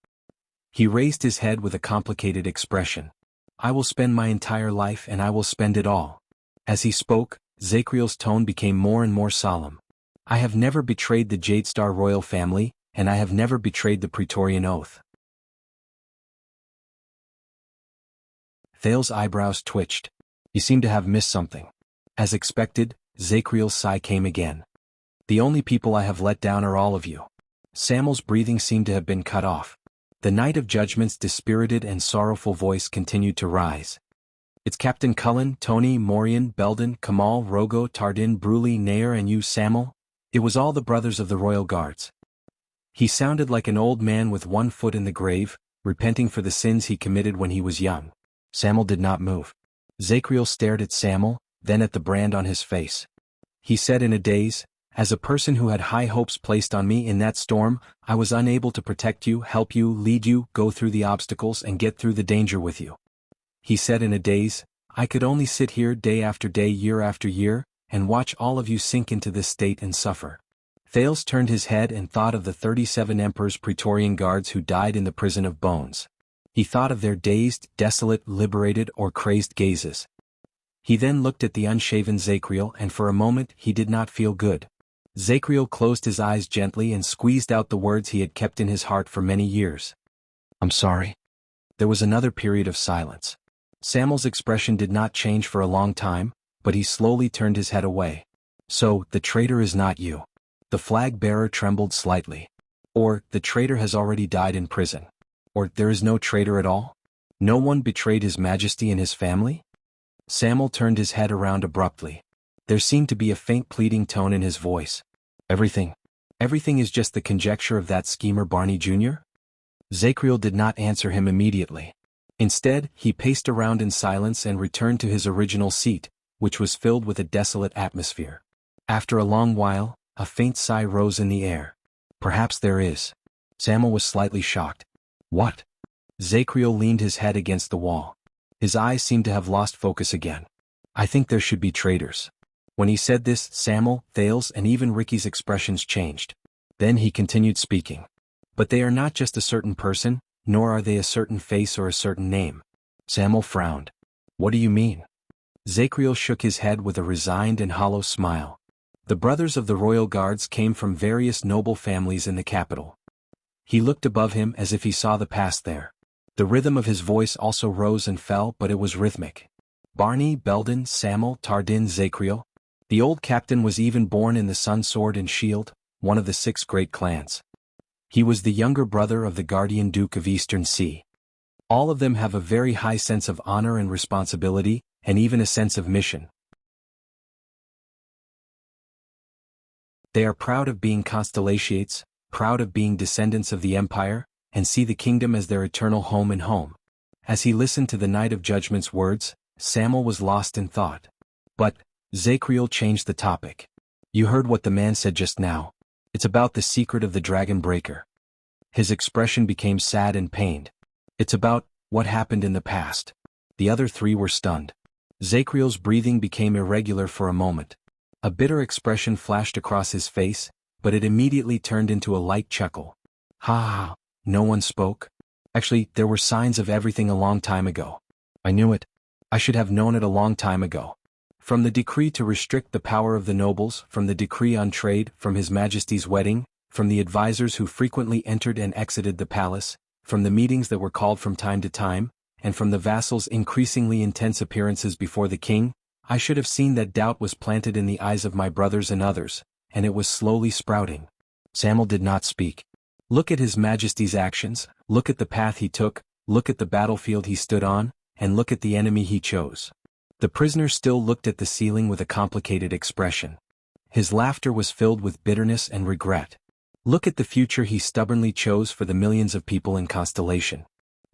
He raised his head with a complicated expression. I will spend my entire life and I will spend it all. As he spoke, Zakriel's tone became more and more solemn. I have never betrayed the Jade Star royal family, and I have never betrayed the Praetorian Oath. Thales's eyebrows twitched. He seemed to have missed something. As expected, Zakriel's sigh came again. The only people I have let down are all of you. Samuel's breathing seemed to have been cut off. The Knight of Judgment's dispirited and sorrowful voice continued to rise. It's Captain Cullen, Tony, Morian, Belden, Kamal, Rogo, Tardin, Bruley, Nair and you, Samuel. It was all the brothers of the Royal Guards. He sounded like an old man with one foot in the grave, repenting for the sins he committed when he was young. Samuel did not move. Zakriel stared at Samuel, then at the brand on his face. He said in a daze, as a person who had high hopes placed on me in that storm, I was unable to protect you, help you, lead you, go through the obstacles and get through the danger with you. He said in a daze, I could only sit here day after day, year after year, and watch all of you sink into this state and suffer. Thales turned his head and thought of the 37 Emperor's Praetorian guards who died in the prison of bones. He thought of their dazed, desolate, liberated or crazed gazes. He then looked at the unshaven Zakriel and for a moment he did not feel good. Zakriel closed his eyes gently and squeezed out the words he had kept in his heart for many years. I'm sorry. There was another period of silence. Samuel's expression did not change for a long time, but he slowly turned his head away. So, the traitor is not you. The flag-bearer trembled slightly. Or, the traitor has already died in prison. Or, there is no traitor at all? No one betrayed His Majesty and his family? Samuel turned his head around abruptly. There seemed to be a faint pleading tone in his voice. Everything is just the conjecture of that schemer Barney Jr.? Zakriel did not answer him immediately. Instead, he paced around in silence and returned to his original seat, which was filled with a desolate atmosphere. After a long while, a faint sigh rose in the air. Perhaps there is. Samuel was slightly shocked. What? Zakriel leaned his head against the wall. His eyes seemed to have lost focus again. I think there should be traitors. When he said this, Samuel, Thales, and even Ricky's expressions changed. Then he continued speaking. But they are not just a certain person, nor are they a certain face or a certain name. Samuel frowned. What do you mean? Zakriel shook his head with a resigned and hollow smile. The brothers of the royal guards came from various noble families in the capital. He looked above him as if he saw the past there. The rhythm of his voice also rose and fell, but it was rhythmic. Barney, Belden, Samuel, Tardin, Zakriel. The old captain was even born in the Sun Sword and Shield, one of the 6 great clans. He was the younger brother of the guardian Duke of Eastern Sea. All of them have a very high sense of honor and responsibility, and even a sense of mission. They are proud of being constellations, proud of being descendants of the Empire, and see the kingdom as their eternal home and home. As he listened to the Knight of Judgment's words, Samuel was lost in thought. But, Zakriel changed the topic. You heard what the man said just now. It's about the secret of the Dragon Breaker. His expression became sad and pained. It's about what happened in the past. The other 3 were stunned. Zakriel's breathing became irregular for a moment. A bitter expression flashed across his face, but it immediately turned into a light chuckle. Ha ha, no one spoke? Actually, there were signs of everything a long time ago. I knew it. I should have known it a long time ago. From the decree to restrict the power of the nobles, from the decree on trade, from His Majesty's wedding, from the advisors who frequently entered and exited the palace, from the meetings that were called from time to time, and from the vassals' increasingly intense appearances before the king, I should have seen that doubt was planted in the eyes of my brothers and others, and it was slowly sprouting. Samuel did not speak. Look at His Majesty's actions, look at the path he took, look at the battlefield he stood on, and look at the enemy he chose. The prisoner still looked at the ceiling with a complicated expression. His laughter was filled with bitterness and regret. Look at the future he stubbornly chose for the millions of people in Constellation.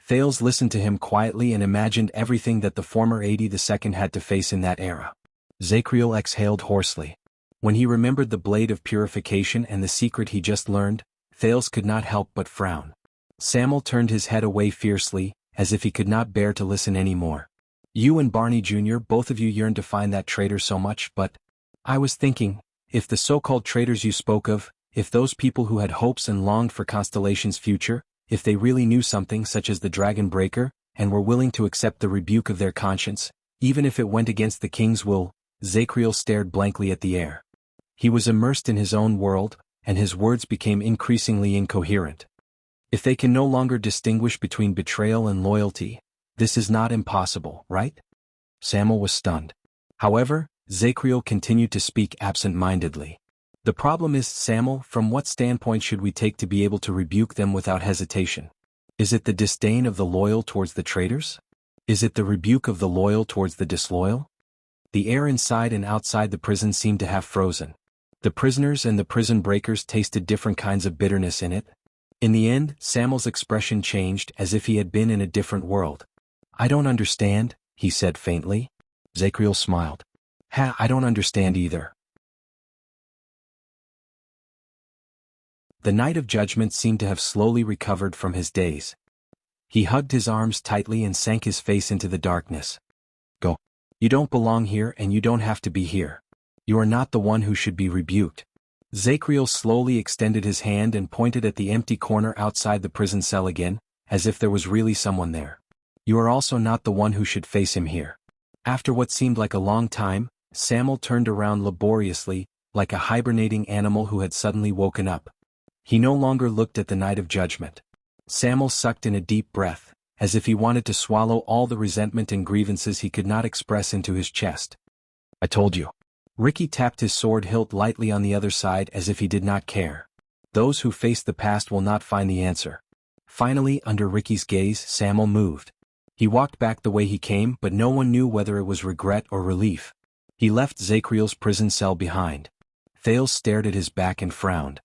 Thales listened to him quietly and imagined everything that the former 82nd had to face in that era. Zakriel exhaled hoarsely. When he remembered the blade of purification and the secret he just learned, Thales could not help but frown. Samuel turned his head away fiercely, as if he could not bear to listen anymore. You and Barney Jr., both of you yearn to find that traitor so much, but I was thinking, if the so-called traitors you spoke of, if those people who had hopes and longed for Constellation's future, if they really knew something such as the Dragon Breaker, and were willing to accept the rebuke of their conscience, even if it went against the king's will, Zacriel stared blankly at the air. He was immersed in his own world, and his words became increasingly incoherent. If they can no longer distinguish between betrayal and loyalty, this is not impossible, right? Samuel was stunned. However, Zacriel continued to speak absent-mindedly. The problem is, Samuel, from what standpoint should we take to be able to rebuke them without hesitation? Is it the disdain of the loyal towards the traitors? Is it the rebuke of the loyal towards the disloyal? The air inside and outside the prison seemed to have frozen. The prisoners and the prison breakers tasted different kinds of bitterness in it. In the end, Samuel's expression changed as if he had been in a different world. I don't understand, he said faintly. Zacriel smiled. I don't understand either. The Night of Judgment seemed to have slowly recovered from his daze. He hugged his arms tightly and sank his face into the darkness. Go. You don't belong here and you don't have to be here. You are not the one who should be rebuked. Zacriel slowly extended his hand and pointed at the empty corner outside the prison cell again, as if there was really someone there. You are also not the one who should face him here. After what seemed like a long time, Samuel turned around laboriously, like a hibernating animal who had suddenly woken up. He no longer looked at the Night of Judgment. Samuel sucked in a deep breath, as if he wanted to swallow all the resentment and grievances he could not express into his chest. I told you. Ricky tapped his sword hilt lightly on the other side as if he did not care. Those who face the past will not find the answer. Finally, under Ricky's gaze, Samuel moved. He walked back the way he came, but no one knew whether it was regret or relief. He left Zacriel's prison cell behind. Thales stared at his back and frowned.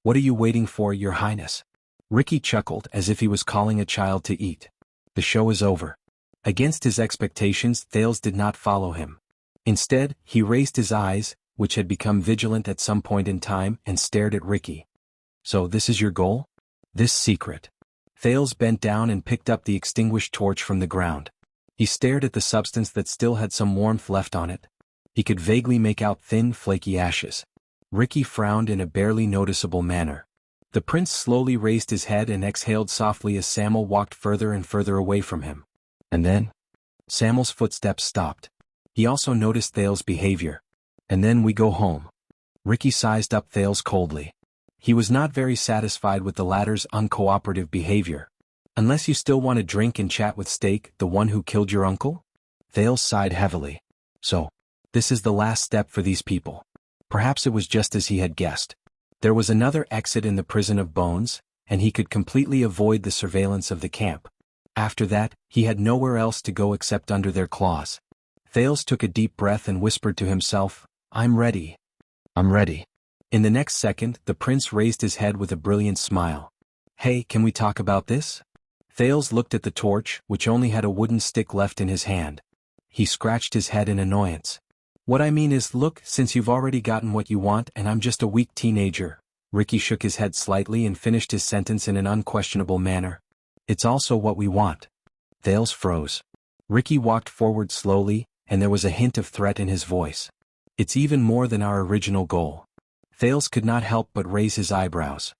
What are you waiting for, Your Highness? Ricky chuckled as if he was calling a child to eat. The show is over. Against his expectations, Thales did not follow him. Instead, he raised his eyes, which had become vigilant at some point in time, and stared at Ricky. So this is your goal? This secret. Thales bent down and picked up the extinguished torch from the ground. He stared at the substance that still had some warmth left on it. He could vaguely make out thin, flaky ashes. Ricky frowned in a barely noticeable manner. The prince slowly raised his head and exhaled softly as Samuel walked further and further away from him. And then? Samuel's footsteps stopped. He also noticed Thales' behavior. And then we go home. Ricky sized up Thales coldly. He was not very satisfied with the latter's uncooperative behavior. Unless you still want to drink and chat with Stake, the one who killed your uncle? Thales sighed heavily. So, this is the last step for these people. Perhaps it was just as he had guessed. There was another exit in the prison of bones, and he could completely avoid the surveillance of the camp. After that, he had nowhere else to go except under their claws. Thales took a deep breath and whispered to himself, I'm ready. I'm ready. In the next second, the prince raised his head with a brilliant smile. Hey, can we talk about this? Thales looked at the torch, which only had a wooden stick left in his hand. He scratched his head in annoyance. What I mean is, look, since you've already gotten what you want and I'm just a weak teenager. Ricky shook his head slightly and finished his sentence in an unquestionable manner. It's also what we want. Thales froze. Ricky walked forward slowly, and there was a hint of threat in his voice. It's even more than our original goal. Thales could not help but raise his eyebrows.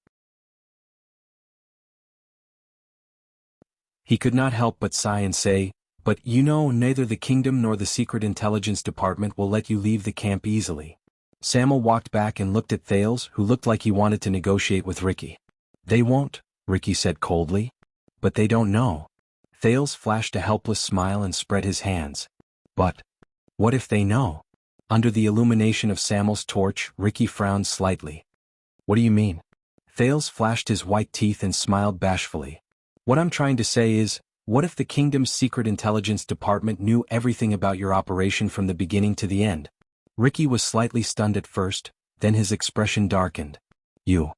He could not help but sigh and say, but you know, neither the kingdom nor the secret intelligence department will let you leave the camp easily. Samuel walked back and looked at Thales, who looked like he wanted to negotiate with Ricky. They won't, Ricky said coldly. But they don't know. Thales flashed a helpless smile and spread his hands. But what if they know? Under the illumination of Samuel's torch, Ricky frowned slightly. What do you mean? Thales flashed his white teeth and smiled bashfully. What I'm trying to say is, what if the kingdom's secret intelligence department knew everything about your operation from the beginning to the end? Ricky was slightly stunned at first, then his expression darkened. You.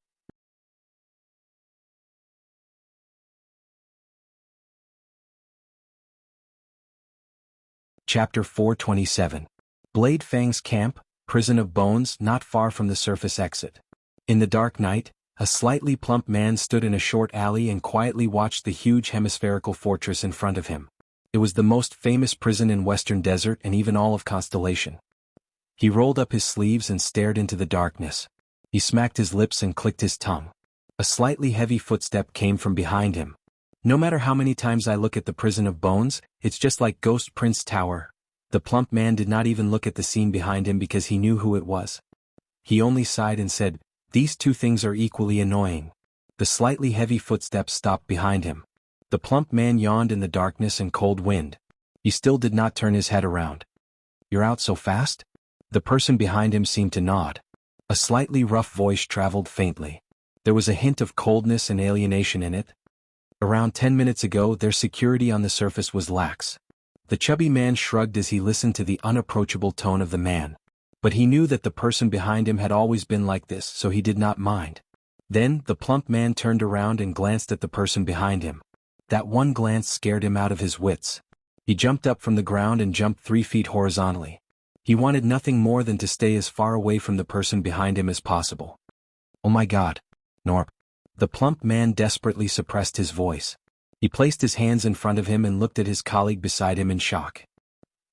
Chapter 427. Blade Fang's camp, prison of bones not far from the surface exit. In the dark night, A slightly plump man stood in a short alley and quietly watched the huge hemispherical fortress in front of him. It was the most famous prison in Western Desert and even all of Constellation. He rolled up his sleeves and stared into the darkness. He smacked his lips and clicked his tongue. A slightly heavy footstep came from behind him. No matter how many times I look at the prison of bones, it's just like Ghost Prince Tower. The plump man did not even look at the scene behind him because he knew who it was. He only sighed and said, "These two things are equally annoying." The slightly heavy footsteps stopped behind him. The plump man yawned in the darkness and cold wind. He still did not turn his head around. "You're out so fast?" The person behind him seemed to nod. A slightly rough voice traveled faintly. There was a hint of coldness and alienation in it. Around 10 minutes ago, their security on the surface was lax. The chubby man shrugged as he listened to the unapproachable tone of the man. But he knew that the person behind him had always been like this, so he did not mind. Then, the plump man turned around and glanced at the person behind him. That one glance scared him out of his wits. He jumped up from the ground and jumped 3 feet horizontally. He wanted nothing more than to stay as far away from the person behind him as possible. "Oh my God, Norb." The plump man desperately suppressed his voice. He placed his hands in front of him and looked at his colleague beside him in shock.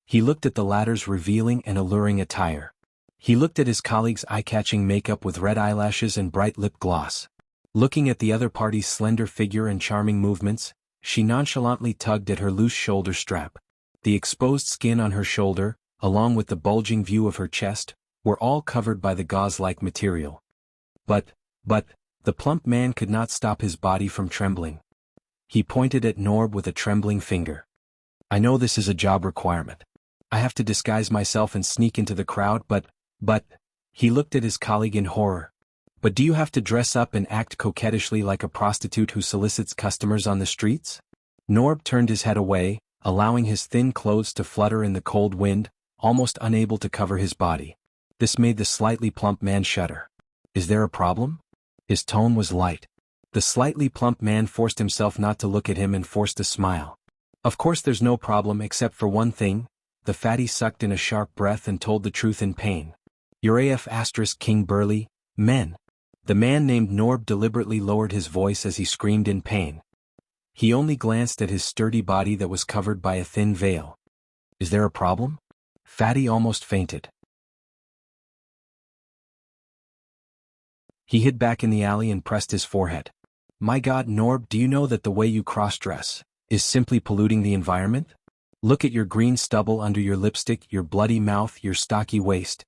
He looked at the latter's revealing and alluring attire. He looked at his colleague's eye-catching makeup with red eyelashes and bright lip gloss. Looking at the other party's slender figure and charming movements, she nonchalantly tugged at her loose shoulder strap. The exposed skin on her shoulder, along with the bulging view of her chest, were all covered by the gauze-like material. But, the plump man could not stop his body from trembling. He pointed at Norb with a trembling finger. "I know this is a job requirement. I have to disguise myself and sneak into the crowd, but, he looked at his colleague in horror. "But do you have to dress up and act coquettishly like a prostitute who solicits customers on the streets?" Norb turned his head away, allowing his thin clothes to flutter in the cold wind, almost unable to cover his body. This made the slightly plump man shudder. "Is there a problem?" His tone was light. The slightly plump man forced himself not to look at him and forced a smile. "Of course there's no problem except for one thing." The fatty sucked in a sharp breath and told the truth in pain. "Your AF * King Burly, men." The man named Norb deliberately lowered his voice as he screamed in pain. He only glanced at his sturdy body that was covered by a thin veil. "Is there a problem?" Fatty almost fainted. He hid back in the alley and pressed his forehead. "My God, Norb, do you know that the way you cross-dress is simply polluting the environment? Look at your green stubble under your lipstick, your bloody mouth, your stocky waist."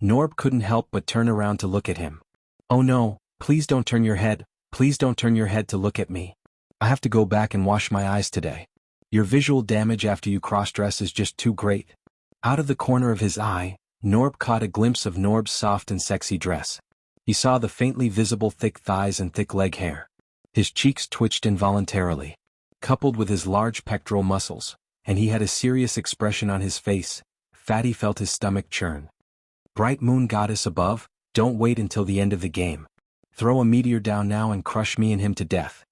Norb couldn't help but turn around to look at him. "Oh no, please don't turn your head, please don't turn your head to look at me. I have to go back and wash my eyes today. Your visual damage after you cross-dress is just too great." Out of the corner of his eye, Norb caught a glimpse of Norb's soft and sexy dress. He saw the faintly visible thick thighs and thick leg hair. His cheeks twitched involuntarily, coupled with his large pectoral muscles, and he had a serious expression on his face. Fatty felt his stomach churn. "Bright moon goddess above, don't wait until the end of the game. Throw a meteor down now and crush me and him to death."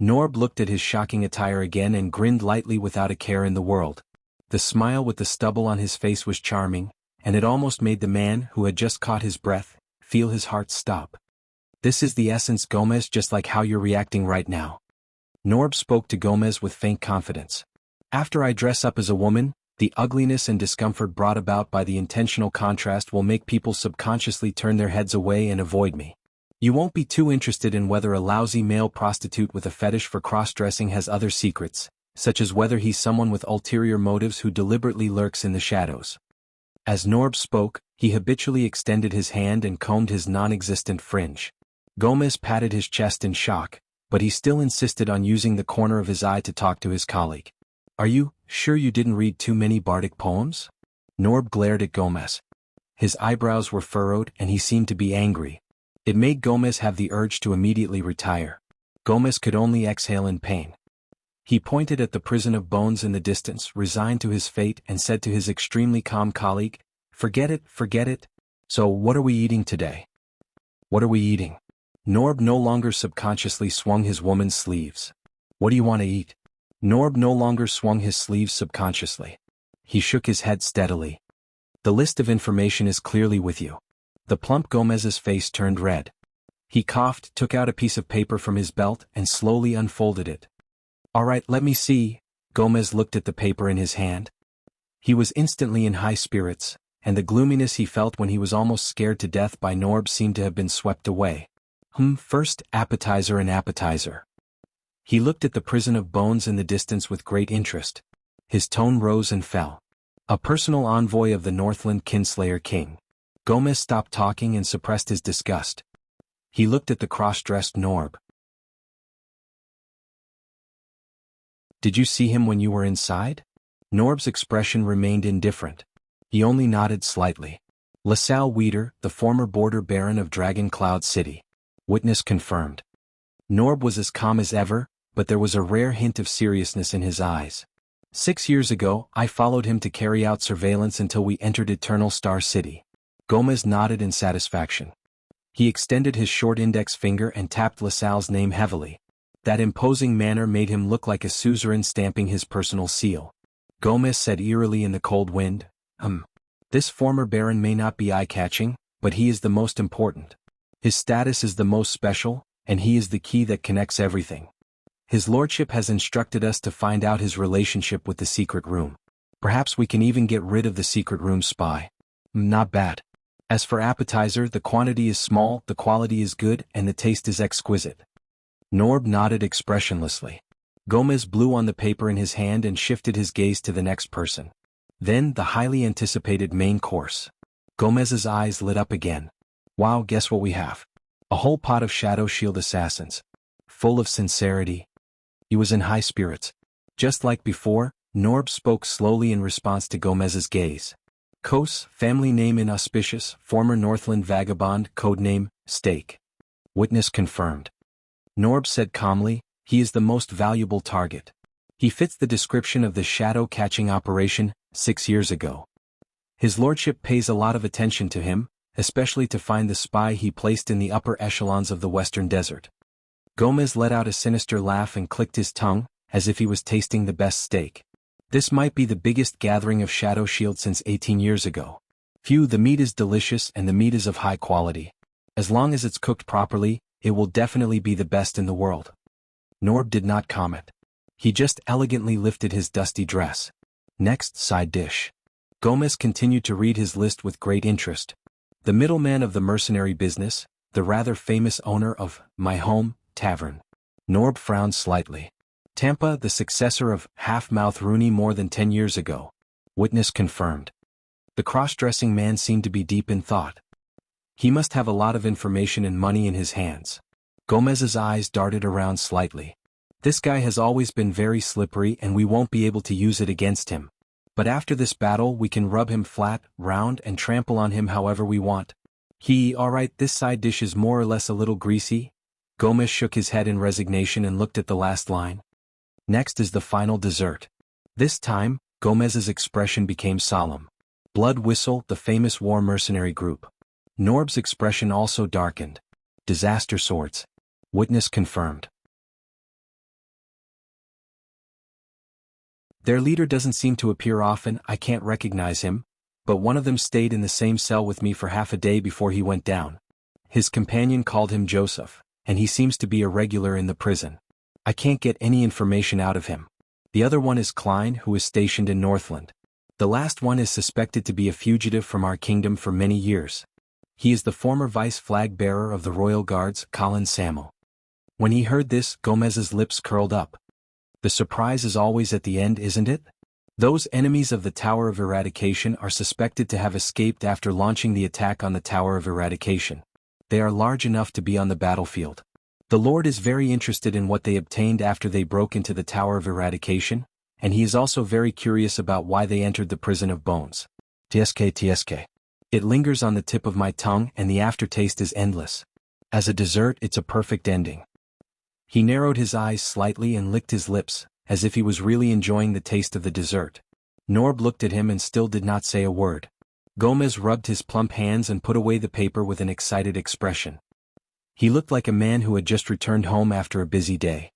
Norb looked at his shocking attire again and grinned lightly without a care in the world. The smile with the stubble on his face was charming, and it almost made the man who had just caught his breath feel his heart stop. "This is the essence, Gomez, just like how you're reacting right now." Norb spoke to Gomez with faint confidence. "After I dress up as a woman, the ugliness and discomfort brought about by the intentional contrast will make people subconsciously turn their heads away and avoid me. You won't be too interested in whether a lousy male prostitute with a fetish for cross-dressing has other secrets, such as whether he's someone with ulterior motives who deliberately lurks in the shadows." As Norb spoke, he habitually extended his hand and combed his non-existent fringe. Gomez patted his chest in shock, but he still insisted on using the corner of his eye to talk to his colleague. "Are you sure you didn't read too many bardic poems?" Norb glared at Gomez. His eyebrows were furrowed and he seemed to be angry. It made Gomez have the urge to immediately retire. Gomez could only exhale in pain. He pointed at the prison of bones in the distance, resigned to his fate, and said to his extremely calm colleague, forget it. So what are we eating today?" "What are we eating?" Norb no longer subconsciously swung his woman's sleeves. "What do you want to eat?" Norb no longer swung his sleeves subconsciously. He shook his head steadily. "The list of information is clearly with you." The plump Gomez's face turned red. He coughed, took out a piece of paper from his belt, and slowly unfolded it. "All right, let me see." Gomez looked at the paper in his hand. He was instantly in high spirits, and the gloominess he felt when he was almost scared to death by Norb seemed to have been swept away. First, appetizer and appetizer. He looked at the prison of bones in the distance with great interest. His tone rose and fell. A personal envoy of the Northland Kinslayer King. Gomez stopped talking and suppressed his disgust. He looked at the cross-dressed Norb. "Did you see him when you were inside?" Norb's expression remained indifferent. He only nodded slightly. LaSalle Weeder, the former border baron of Dragon Cloud City. Witness confirmed. Norb was as calm as ever, but there was a rare hint of seriousness in his eyes. 6 years ago, I followed him to carry out surveillance until we entered Eternal Star City. Gomez nodded in satisfaction. He extended his short index finger and tapped LaSalle's name heavily. That imposing manner made him look like a suzerain stamping his personal seal. Gomez said eerily in the cold wind, This former baron may not be eye-catching, but he is the most important. His status is the most special, and he is the key that connects everything. His lordship has instructed us to find out his relationship with the secret room. Perhaps we can even get rid of the secret room spy. Not bad. As for appetizer, the quantity is small, the quality is good, and the taste is exquisite. Norb nodded expressionlessly. Gomez blew on the paper in his hand and shifted his gaze to the next person. Then the highly anticipated main course. Gomez's eyes lit up again. Wow, guess what we have? A whole pot of Shadow Shield assassins. Full of sincerity. He was in high spirits. Just like before, Norb spoke slowly in response to Gomez's gaze. Kos, family name inauspicious, former Northland vagabond, codename, Steak. Witness confirmed. Norb said calmly, he is the most valuable target. He fits the description of the shadow-catching operation 6 years ago. His lordship pays a lot of attention to him, especially to find the spy he placed in the upper echelons of the Western Desert. Gomez let out a sinister laugh and clicked his tongue, as if he was tasting the best steak. This might be the biggest gathering of Shadow Shield since 18 years ago. Phew, the meat is delicious and the meat is of high quality. As long as it's cooked properly, it will definitely be the best in the world. Norb did not comment. He just elegantly lifted his dusty dress. Next, side dish. Gomez continued to read his list with great interest. The middleman of the mercenary business, the rather famous owner of My Home Tavern. Norb frowned slightly. Tampa, the successor of Half-Mouth Rooney more than 10 years ago. Witness confirmed. The cross-dressing man seemed to be deep in thought. He must have a lot of information and money in his hands. Gomez's eyes darted around slightly. This guy has always been very slippery and we won't be able to use it against him. But after this battle we can rub him flat, round and trample on him however we want. Alright, this side dish is more or less a little greasy. Gomez shook his head in resignation and looked at the last line. Next is the final dessert. This time, Gomez's expression became solemn. Blood Whistle, the famous war mercenary group. Norb's expression also darkened. Disaster Swords. Witness confirmed. Their leader doesn't seem to appear often, I can't recognize him, but one of them stayed in the same cell with me for half a day before he went down. His companion called him Joseph, and he seems to be a regular in the prison. I can't get any information out of him. The other one is Klein, who is stationed in Northland. The last one is suspected to be a fugitive from our kingdom for many years. He is the former vice flag bearer of the Royal Guards, Colin Samuel. When he heard this, Gomez's lips curled up. The surprise is always at the end, isn't it? Those enemies of the Tower of Eradication are suspected to have escaped after launching the attack on the Tower of Eradication. They are large enough to be on the battlefield. The Lord is very interested in what they obtained after they broke into the Tower of Eradication, and he is also very curious about why they entered the Prison of Bones. TSK. It lingers on the tip of my tongue and the aftertaste is endless. As a dessert, it's a perfect ending. He narrowed his eyes slightly and licked his lips, as if he was really enjoying the taste of the dessert. Norb looked at him and still did not say a word. Gomez rubbed his plump hands and put away the paper with an excited expression. He looked like a man who had just returned home after a busy day.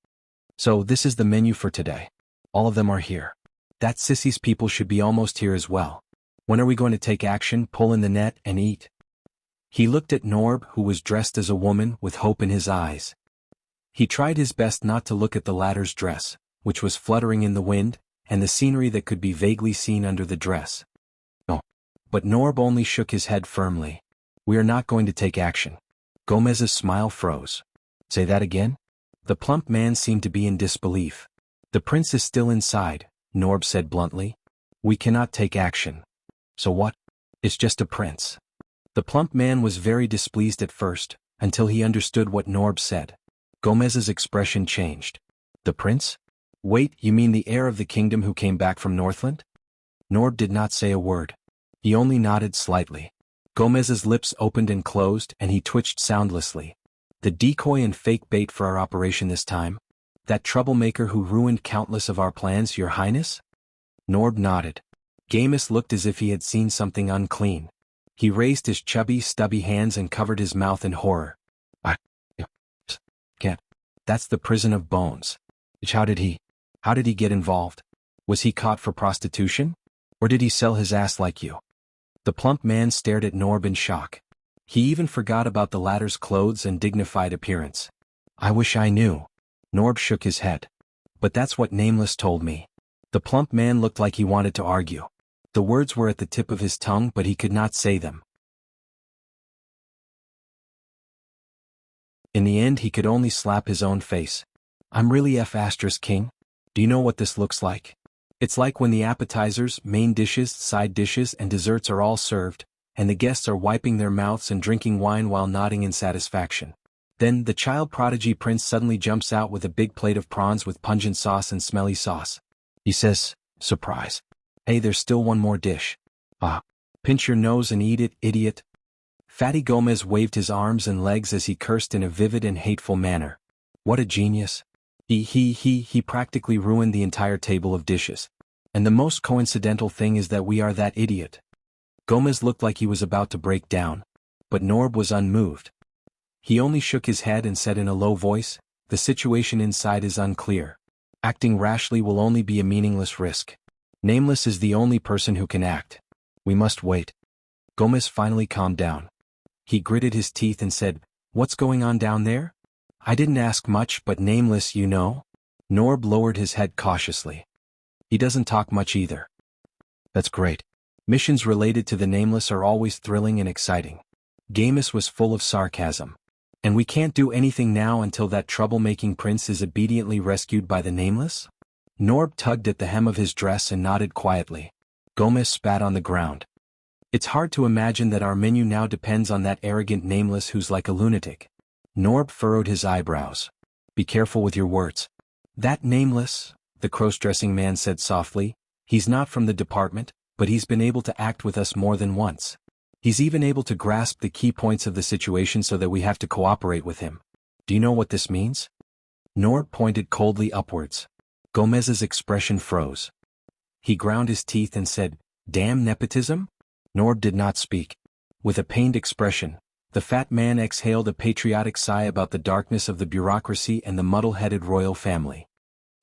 So this is the menu for today. All of them are here. That sissy's people should be almost here as well. When are we going to take action, pull in the net, and eat? He looked at Norb, who was dressed as a woman, with hope in his eyes. He tried his best not to look at the latter's dress, which was fluttering in the wind, and the scenery that could be vaguely seen under the dress. No. But Norb only shook his head firmly. We are not going to take action. Gomez's smile froze. Say that again? The plump man seemed to be in disbelief. The prince is still inside, Norb said bluntly. We cannot take action. So what? It's just a prince. The plump man was very displeased at first, until he understood what Norb said. Gomez's expression changed. The prince? Wait, you mean the heir of the kingdom who came back from Northland? Norb did not say a word. He only nodded slightly. Gomez's lips opened and closed, and he twitched soundlessly. The decoy and fake bait for our operation this time? That troublemaker who ruined countless of our plans, your highness? Norb nodded. Gomez looked as if he had seen something unclean. He raised his chubby, stubby hands and covered his mouth in horror. I can't. That's the prison of bones. How did he get involved? Was he caught for prostitution? Or did he sell his ass like you? The plump man stared at Norb in shock. He even forgot about the latter's clothes and dignified appearance. I wish I knew. Norb shook his head. But that's what Nameless told me. The plump man looked like he wanted to argue. The words were at the tip of his tongue, but he could not say them. In the end, he could only slap his own face. I'm really king? Do you know what this looks like? It's like when the appetizers, main dishes, side dishes, and desserts are all served, and the guests are wiping their mouths and drinking wine while nodding in satisfaction. Then, the child prodigy prince suddenly jumps out with a big plate of prawns with pungent sauce and smelly sauce. He says, surprise. Hey, there's still one more dish. Pinch your nose and eat it, idiot. Fatty Gomez waved his arms and legs as he cursed in a vivid and hateful manner. What a genius. He practically ruined the entire table of dishes. And the most coincidental thing is that we are that idiot. Gomez looked like he was about to break down. But Norb was unmoved. He only shook his head and said in a low voice, the situation inside is unclear. Acting rashly will only be a meaningless risk. Nameless is the only person who can act. We must wait. Gomez finally calmed down. He gritted his teeth and said, what's going on down there? I didn't ask much, but Nameless, you know? Norb lowered his head cautiously. He doesn't talk much either. That's great. Missions related to the Nameless are always thrilling and exciting. Gomez was full of sarcasm. And we can't do anything now until that troublemaking prince is obediently rescued by the Nameless? Norb tugged at the hem of his dress and nodded quietly. Gomez spat on the ground. It's hard to imagine that our menu now depends on that arrogant Nameless who's like a lunatic. Norb furrowed his eyebrows. Be careful with your words. That Nameless, the cross-dressing man said softly, he's not from the department, but he's been able to act with us more than once. He's even able to grasp the key points of the situation so that we have to cooperate with him. Do you know what this means? Norb pointed coldly upwards. Gomez's expression froze. He ground his teeth and said, damn nepotism? Norb did not speak. With a pained expression, the fat man exhaled a patriotic sigh about the darkness of the bureaucracy and the muddle-headed royal family.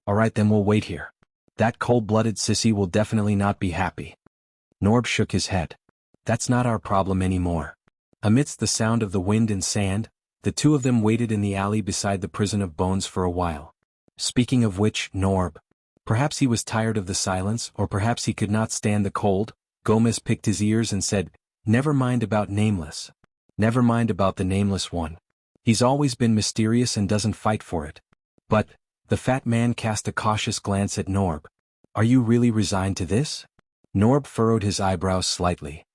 All right, then we'll wait here. That cold-blooded sissy will definitely not be happy. Norb shook his head. That's not our problem anymore. Amidst the sound of the wind and sand, the two of them waited in the alley beside the prison of bones for a while. Speaking of which, Norb. Perhaps he was tired of the silence, or perhaps he could not stand the cold. Gomez picked his ears and said, never mind about Nameless. Never mind about the Nameless one. He's always been mysterious and doesn't fight for it. But, the fat man cast a cautious glance at Norb. Are you really resigned to this? Norb furrowed his eyebrows slightly.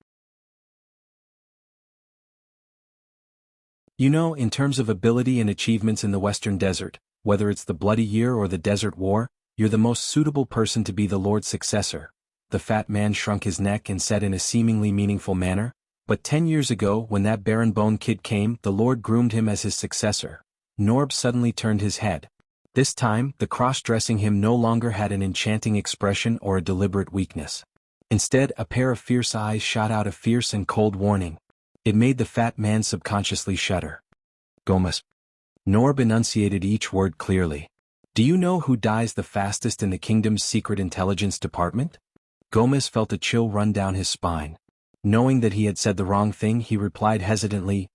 You know, in terms of ability and achievements in the Western Desert, whether it's the Bloody Year or the Desert War, you're the most suitable person to be the Lord's successor. The fat man shrunk his neck and said in a seemingly meaningful manner, but 10 years ago when that Baron Bone kid came, the Lord groomed him as his successor. Norb suddenly turned his head. This time, the cross-dressing him no longer had an enchanting expression or a deliberate weakness. Instead, a pair of fierce eyes shot out a fierce and cold warning. It made the fat man subconsciously shudder. Gomez. Norb enunciated each word clearly. Do you know who dies the fastest in the kingdom's secret intelligence department? Gomez felt a chill run down his spine. Knowing that he had said the wrong thing, he replied hesitantly,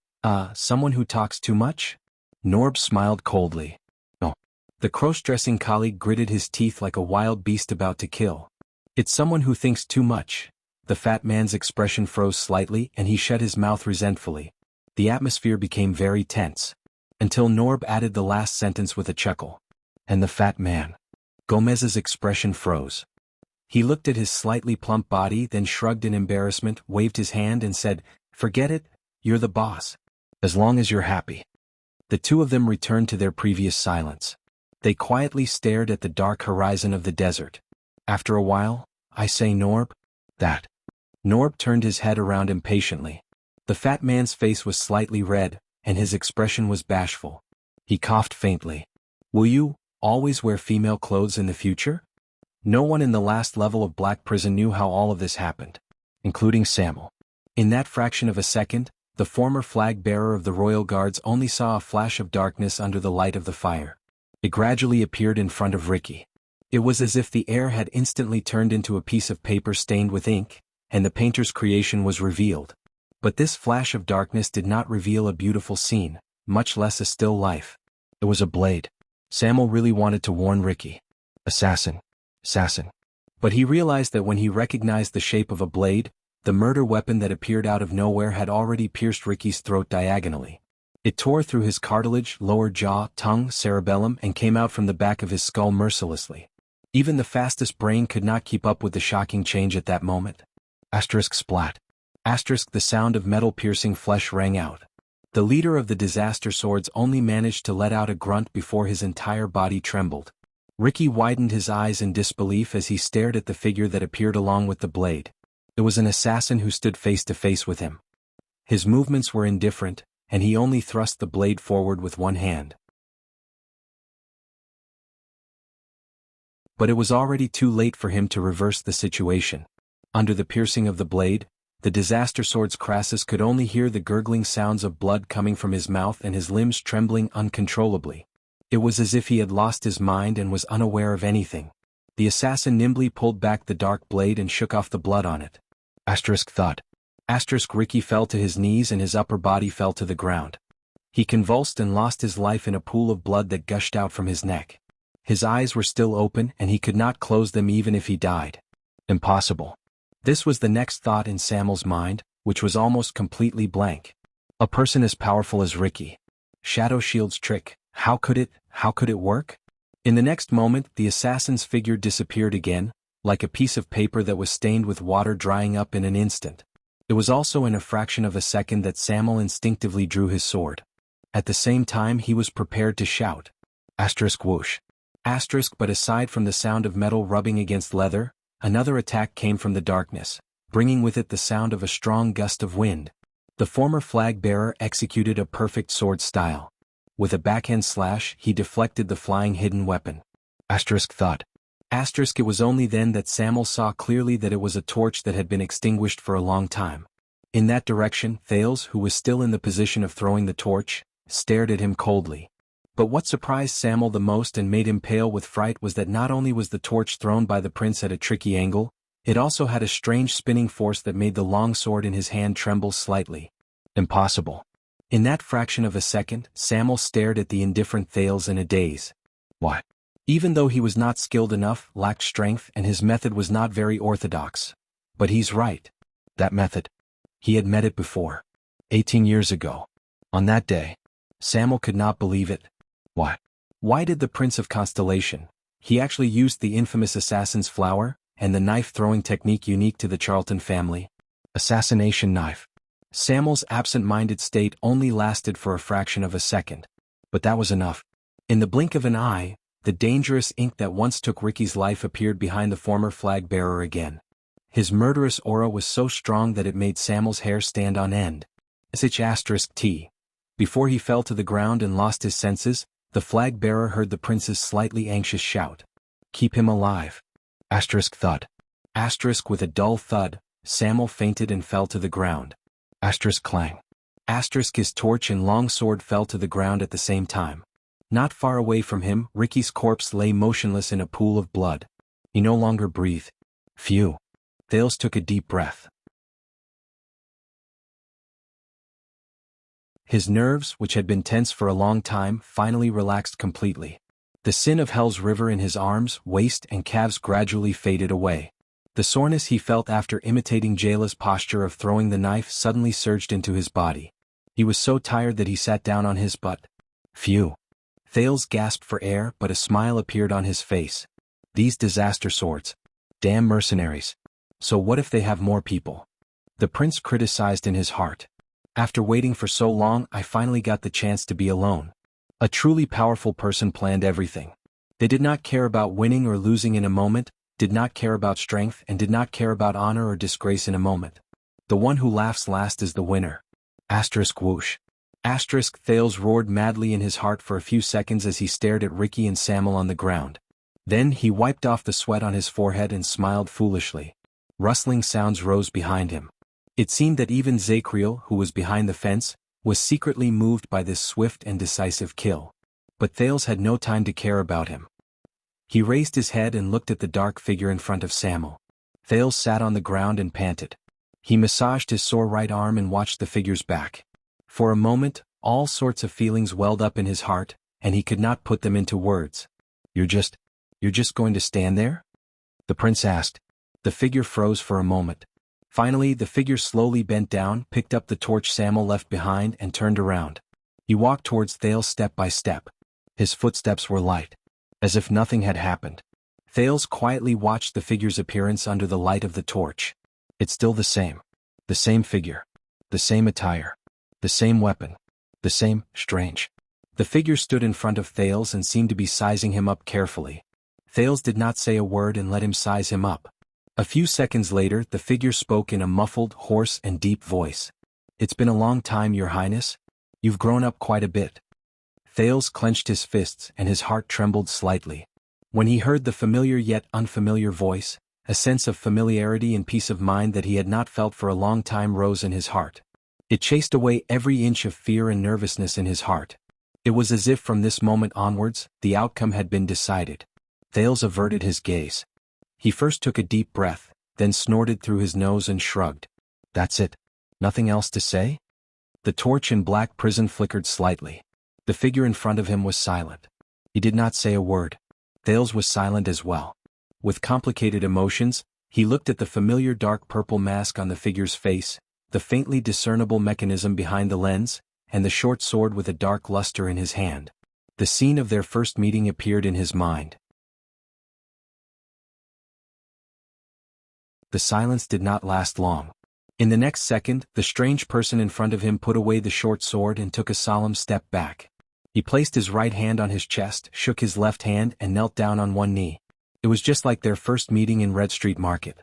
someone who talks too much? Norb smiled coldly. Oh. The cross-dressing colleague gritted his teeth like a wild beast about to kill. It's someone who thinks too much. The fat man's expression froze slightly and he shut his mouth resentfully. The atmosphere became very tense. Until Norb added the last sentence with a chuckle. And the fat man. Gomez's expression froze. He looked at his slightly plump body, then shrugged in embarrassment, waved his hand and said, "Forget it, you're the boss. As long as you're happy." The two of them returned to their previous silence. They quietly stared at the dark horizon of the desert. After a while, "I say, Norb." "That." Norb turned his head around impatiently. The fat man's face was slightly red, and his expression was bashful. He coughed faintly. "Will you always wear female clothes in the future?" No one in the last level of Black Prison knew how all of this happened, including Samuel. In that fraction of a second, the former flag-bearer of the Royal Guards only saw a flash of darkness under the light of the fire. It gradually appeared in front of Ricky. It was as if the air had instantly turned into a piece of paper stained with ink, and the painter's creation was revealed. But this flash of darkness did not reveal a beautiful scene, much less a still life. It was a blade. Samuel really wanted to warn Ricky. Assassin. But he realized that when he recognized the shape of a blade, the murder weapon that appeared out of nowhere had already pierced Ricky's throat diagonally. It tore through his cartilage, lower jaw, tongue, cerebellum, and came out from the back of his skull mercilessly. Even the fastest brain could not keep up with the shocking change at that moment. Splat. The sound of metal piercing flesh rang out. The leader of the disaster swords only managed to let out a grunt before his entire body trembled. Ricky widened his eyes in disbelief as he stared at the figure that appeared along with the blade. It was an assassin who stood face to face with him. His movements were indifferent, and he only thrust the blade forward with one hand. But it was already too late for him to reverse the situation. Under the piercing of the blade, the disaster sword's Crassus could only hear the gurgling sounds of blood coming from his mouth and his limbs trembling uncontrollably. It was as if he had lost his mind and was unaware of anything. The assassin nimbly pulled back the dark blade and shook off the blood on it. Thud. Ricky fell to his knees and his upper body fell to the ground. He convulsed and lost his life in a pool of blood that gushed out from his neck. His eyes were still open and he could not close them even if he died. Impossible. This was the next thought in Samuel's mind, which was almost completely blank. A person as powerful as Ricky. Shadow Shield's trick. How could it work? In the next moment, the assassin's figure disappeared again, like a piece of paper that was stained with water drying up in an instant. It was also in a fraction of a second that Samuel instinctively drew his sword. At the same time he was prepared to shout. Whoosh. But aside from the sound of metal rubbing against leather, another attack came from the darkness, bringing with it the sound of a strong gust of wind. The former flag-bearer executed a perfect sword style. With a backhand slash, he deflected the flying hidden weapon. Thud. It was only then that Samuel saw clearly that it was a torch that had been extinguished for a long time. In that direction, Thales, who was still in the position of throwing the torch, stared at him coldly. But what surprised Samuel the most and made him pale with fright was that not only was the torch thrown by the prince at a tricky angle, it also had a strange spinning force that made the long sword in his hand tremble slightly. Impossible. In that fraction of a second, Samuel stared at the indifferent Thales in a daze. What? Even though he was not skilled enough, lacked strength, and his method was not very orthodox. But he's right. That method. He had met it before. 18 years ago. On that day. Samuel could not believe it. What? Why did the Prince of Constellation? He actually used the infamous assassin's flower, and the knife-throwing technique unique to the Charlton family. Assassination knife. Samuel's absent-minded state only lasted for a fraction of a second. But that was enough. In the blink of an eye, the dangerous ink that once took Ricky's life appeared behind the former flag-bearer again. His murderous aura was so strong that it made Samuel's hair stand on end. T. Before he fell to the ground and lost his senses, the flag-bearer heard the prince's slightly anxious shout. Keep him alive. Thud. With a dull thud, Samuel fainted and fell to the ground. Clang. His torch and long sword fell to the ground at the same time. Not far away from him, Ricky's corpse lay motionless in a pool of blood. He no longer breathed. Phew. Thales took a deep breath. His nerves, which had been tense for a long time, finally relaxed completely. The sin of Hell's River in his arms, waist, and calves gradually faded away. The soreness he felt after imitating Jayla's posture of throwing the knife suddenly surged into his body. He was so tired that he sat down on his butt. Phew. Thales gasped for air, but a smile appeared on his face. These disaster swords. Damn mercenaries. So what if they have more people? The prince criticized in his heart. After waiting for so long, I finally got the chance to be alone. A truly powerful person planned everything. They did not care about winning or losing in a moment, did not care about strength, and did not care about honor or disgrace in a moment. The one who laughs last is the winner. Asterisk whoosh. Asterisk Thales roared madly in his heart for a few seconds as he stared at Ricky and Samuel on the ground. Then he wiped off the sweat on his forehead and smiled foolishly. Rustling sounds rose behind him. It seemed that even Zakriel, who was behind the fence, was secretly moved by this swift and decisive kill. But Thales had no time to care about him. He raised his head and looked at the dark figure in front of Samuel. Thales sat on the ground and panted. He massaged his sore right arm and watched the figure's back. For a moment, all sorts of feelings welled up in his heart, and he could not put them into words. You're just going to stand there? The prince asked. The figure froze for a moment. Finally, the figure slowly bent down, picked up the torch Samuel left behind, and turned around. He walked towards Thales step by step. His footsteps were light, as if nothing had happened. Thales quietly watched the figure's appearance under the light of the torch. It's still the same. The same figure. The same attire. The same weapon. The same, strange. The figure stood in front of Thales and seemed to be sizing him up carefully. Thales did not say a word and let him size him up. A few seconds later, the figure spoke in a muffled, hoarse, and deep voice. It's been a long time, Your Highness. You've grown up quite a bit. Thales clenched his fists and his heart trembled slightly. When he heard the familiar yet unfamiliar voice, a sense of familiarity and peace of mind that he had not felt for a long time rose in his heart. It chased away every inch of fear and nervousness in his heart. It was as if from this moment onwards, the outcome had been decided. Thales averted his gaze. He first took a deep breath, then snorted through his nose and shrugged. That's it. Nothing else to say? The torch in black prison flickered slightly. The figure in front of him was silent. He did not say a word. Thales was silent as well. With complicated emotions, he looked at the familiar dark purple mask on the figure's face, the faintly discernible mechanism behind the lens, and the short sword with a dark luster in his hand. The scene of their first meeting appeared in his mind. The silence did not last long. In the next second, the strange person in front of him put away the short sword and took a solemn step back. He placed his right hand on his chest, shook his left hand, and knelt down on one knee. It was just like their first meeting in Red Street Market.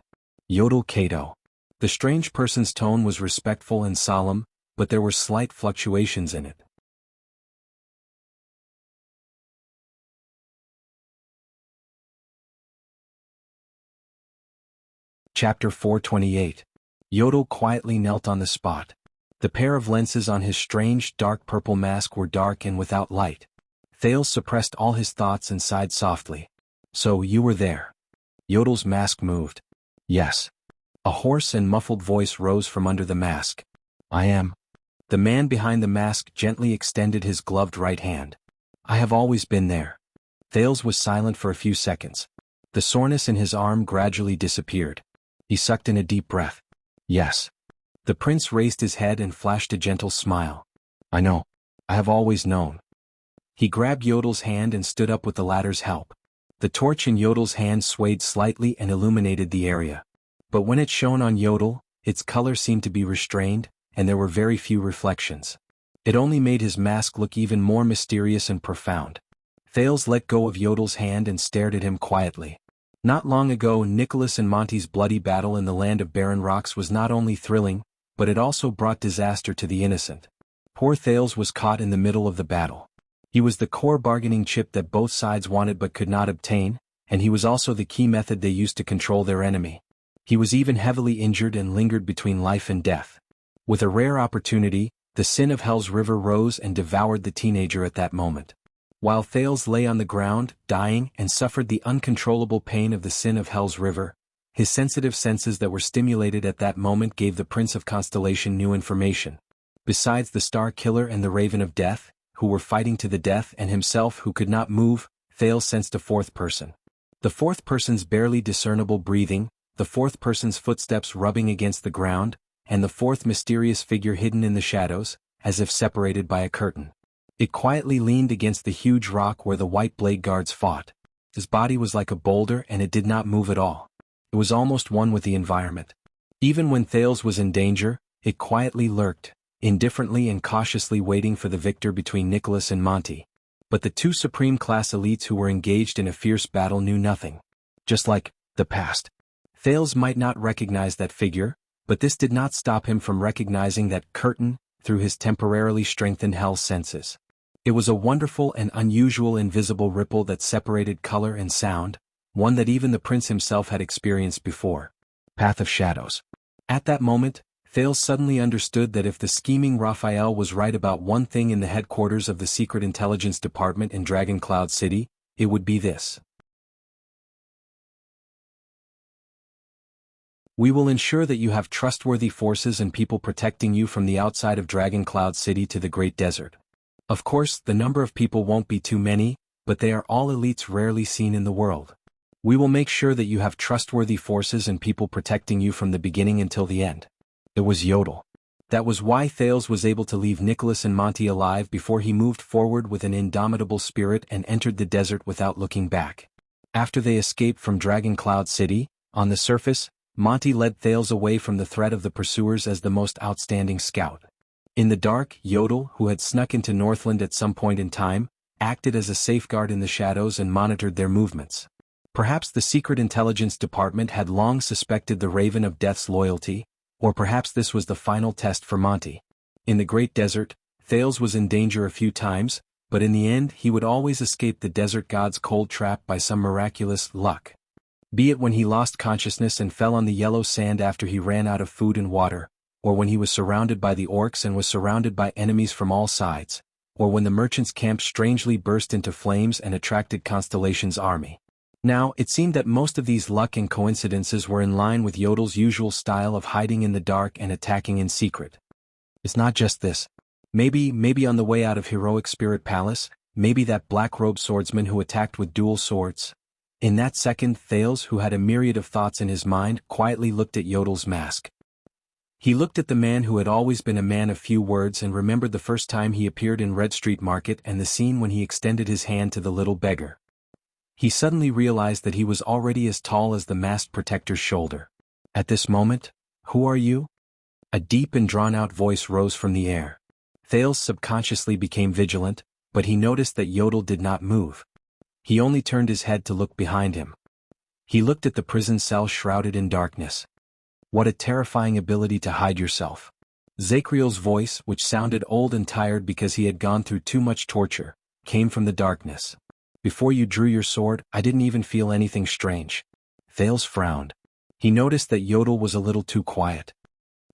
Yodel Kato. The strange person's tone was respectful and solemn, but there were slight fluctuations in it. Chapter 428. Yodel quietly knelt on the spot. The pair of lenses on his strange, dark purple mask were dark and without light. Thales suppressed all his thoughts and sighed softly. So you were there. Yodel's mask moved. Yes. A hoarse and muffled voice rose from under the mask. I am. The man behind the mask gently extended his gloved right hand. I have always been there. Thales was silent for a few seconds. The soreness in his arm gradually disappeared. He sucked in a deep breath. Yes. The prince raised his head and flashed a gentle smile. I know. I have always known. He grabbed Yodel's hand and stood up with the latter's help. The torch in Yodel's hand swayed slightly and illuminated the area. But when it shone on Yodel, its color seemed to be restrained, and there were very few reflections. It only made his mask look even more mysterious and profound. Thales let go of Yodel's hand and stared at him quietly. Not long ago, Nicholas and Monty's bloody battle in the land of barren rocks was not only thrilling, but it also brought disaster to the innocent. Poor Thales was caught in the middle of the battle. He was the core bargaining chip that both sides wanted but could not obtain, and he was also the key method they used to control their enemy. He was even heavily injured and lingered between life and death. With a rare opportunity, the sin of Hell's River rose and devoured the teenager at that moment. While Thales lay on the ground, dying, and suffered the uncontrollable pain of the sin of Hell's River, his sensitive senses that were stimulated at that moment gave the Prince of Constellation new information. Besides the Star Killer and the Raven of Death, who were fighting to the death, and himself who could not move, Thales sensed a fourth person. The fourth person's barely discernible breathing, the fourth person's footsteps rubbing against the ground, and the fourth mysterious figure hidden in the shadows, as if separated by a curtain. It quietly leaned against the huge rock where the white blade guards fought. His body was like a boulder and it did not move at all. It was almost one with the environment. Even when Thales was in danger, it quietly lurked, indifferently and cautiously waiting for the victor between Nicholas and Monty. But the two supreme-class elites who were engaged in a fierce battle knew nothing. Just like the past. Thales might not recognize that figure, but this did not stop him from recognizing that curtain through his temporarily strengthened hell senses. It was a wonderful and unusual invisible ripple that separated color and sound, one that even the prince himself had experienced before. Path of Shadows. At that moment, Thales suddenly understood that if the scheming Raphael was right about one thing in the headquarters of the Secret Intelligence Department in Dragon Cloud City, it would be this. We will ensure that you have trustworthy forces and people protecting you from the outside of Dragon Cloud City to the Great Desert. Of course, the number of people won't be too many, but they are all elites rarely seen in the world. We will make sure that you have trustworthy forces and people protecting you from the beginning until the end. It was Yodel. That was why Thales was able to leave Nicholas and Monty alive before he moved forward with an indomitable spirit and entered the desert without looking back. After they escaped from Dragon Cloud City, on the surface, Monty led Thales away from the threat of the pursuers as the most outstanding scout. In the dark, Yodel, who had snuck into Northland at some point in time, acted as a safeguard in the shadows and monitored their movements. Perhaps the Secret Intelligence Department had long suspected the Raven of Death's loyalty, or perhaps this was the final test for Monty. In the Great Desert, Thales was in danger a few times, but in the end he would always escape the desert god's cold trap by some miraculous luck. Be it when he lost consciousness and fell on the yellow sand after he ran out of food and water, or when he was surrounded by the orcs and was surrounded by enemies from all sides, or when the merchant's camp strangely burst into flames and attracted Constellation's army. Now, it seemed that most of these luck and coincidences were in line with Yodel's usual style of hiding in the dark and attacking in secret. It's not just this. Maybe on the way out of Heroic Spirit Palace, maybe that black-robed swordsman who attacked with dual swords. In that second, Thales, who had a myriad of thoughts in his mind, quietly looked at Yodel's mask. He looked at the man who had always been a man of few words and remembered the first time he appeared in Red Street Market and the scene when he extended his hand to the little beggar. He suddenly realized that he was already as tall as the masked protector's shoulder. At this moment, who are you? A deep and drawn-out voice rose from the air. Thales subconsciously became vigilant, but he noticed that Yodel did not move. He only turned his head to look behind him. He looked at the prison cell shrouded in darkness. What a terrifying ability to hide yourself. Zakriel's voice, which sounded old and tired because he had gone through too much torture, came from the darkness. Before you drew your sword, I didn't even feel anything strange. Thales frowned. He noticed that Yodel was a little too quiet.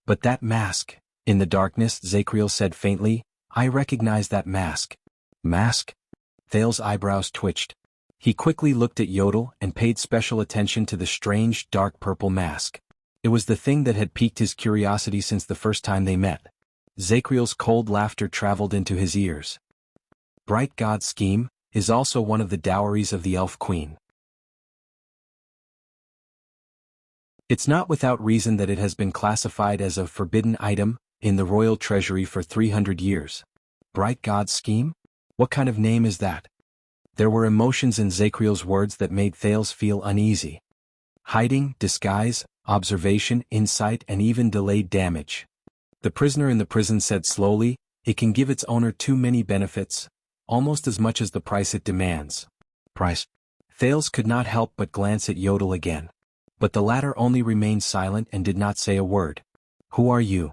But that mask, in the darkness, Zakriel said faintly, I recognize that mask. Mask? Thales' eyebrows twitched. He quickly looked at Yodel and paid special attention to the strange, dark purple mask. It was the thing that had piqued his curiosity since the first time they met. Zakriel's cold laughter traveled into his ears. Bright God's scheme is also one of the dowries of the Elf Queen. It's not without reason that it has been classified as a forbidden item in the royal treasury for 300 years. Bright God's scheme? What kind of name is that? There were emotions in Zakriel's words that made Thales feel uneasy. Hiding, disguise, observation, insight, and even delayed damage. The prisoner in the prison said slowly, it can give its owner too many benefits, almost as much as the price it demands. Price? Thales could not help but glance at Yodel again. But the latter only remained silent and did not say a word. Who are you?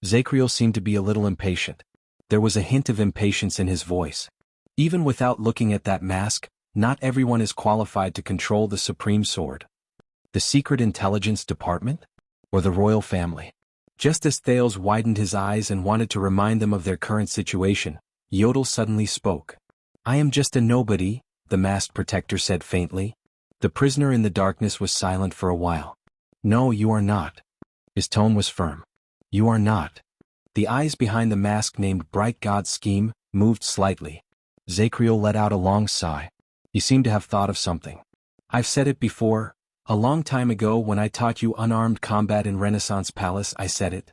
Zakriel seemed to be a little impatient. There was a hint of impatience in his voice. Even without looking at that mask, not everyone is qualified to control the Supreme Sword. The Secret Intelligence Department? Or the royal family? Just as Thales widened his eyes and wanted to remind them of their current situation, Yodel suddenly spoke. I am just a nobody, the masked protector said faintly. The prisoner in the darkness was silent for a while. No, you are not. His tone was firm. You are not. The eyes behind the mask named Bright God's Scheme moved slightly. Zacriel let out a long sigh. He seemed to have thought of something. I've said it before, a long time ago when I taught you unarmed combat in Renaissance Palace I said it.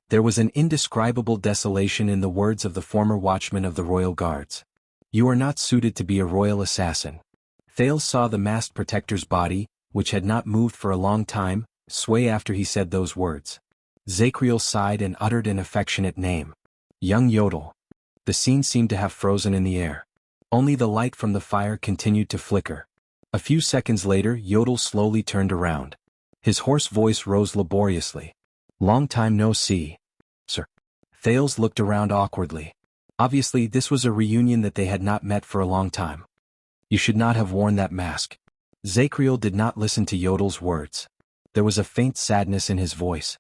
There was an indescribable desolation in the words of the former watchman of the royal guards. You are not suited to be a royal assassin. Thales saw the masked protector's body, which had not moved for a long time, sway after he said those words. Zacriel sighed and uttered an affectionate name. Young Yodel. The scene seemed to have frozen in the air. Only the light from the fire continued to flicker. A few seconds later Yodel slowly turned around. His hoarse voice rose laboriously. Long time no see, sir. Thales looked around awkwardly. Obviously this was a reunion that they had not met for a long time. You should not have worn that mask. Zacriel did not listen to Yodel's words. There was a faint sadness in his voice.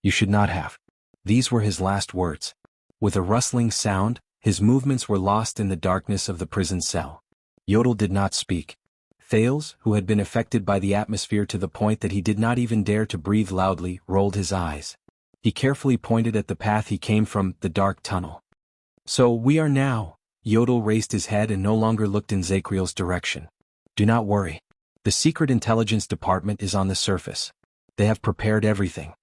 You should not have. These were his last words. With a rustling sound, his movements were lost in the darkness of the prison cell. Yodel did not speak. Thales, who had been affected by the atmosphere to the point that he did not even dare to breathe loudly, rolled his eyes. He carefully pointed at the path he came from, the dark tunnel. So we are now. Yodel raised his head and no longer looked in Zacriel's direction. Do not worry. The Secret Intelligence Department is on the surface. They have prepared everything.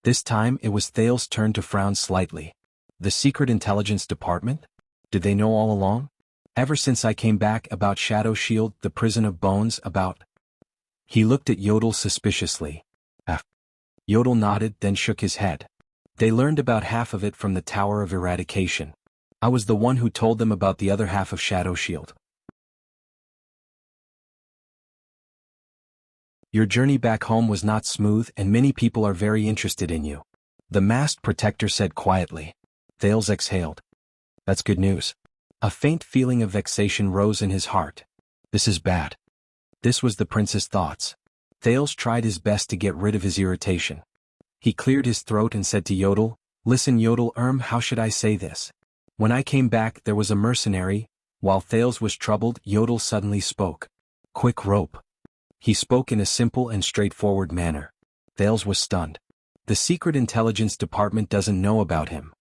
This time it was Thales' turn to frown slightly. The Secret Intelligence Department? Did they know all along? Ever since I came back about Shadow Shield, the prison of bones, about... He looked at Yodel suspiciously. Yodel nodded, then shook his head. They learned about half of it from the Tower of Eradication. I was the one who told them about the other half of Shadow Shield. Your journey back home was not smooth and many people are very interested in you. The masked protector said quietly. Thales exhaled. That's good news. A faint feeling of vexation rose in his heart. This is bad. This was the prince's thoughts. Thales tried his best to get rid of his irritation. He cleared his throat and said to Yodel, Listen Yodel, how should I say this? When I came back there was a mercenary. While Thales was troubled, Yodel suddenly spoke. Quick rope. He spoke in a simple and straightforward manner. Thales was stunned. The Secret Intelligence Department doesn't know about him.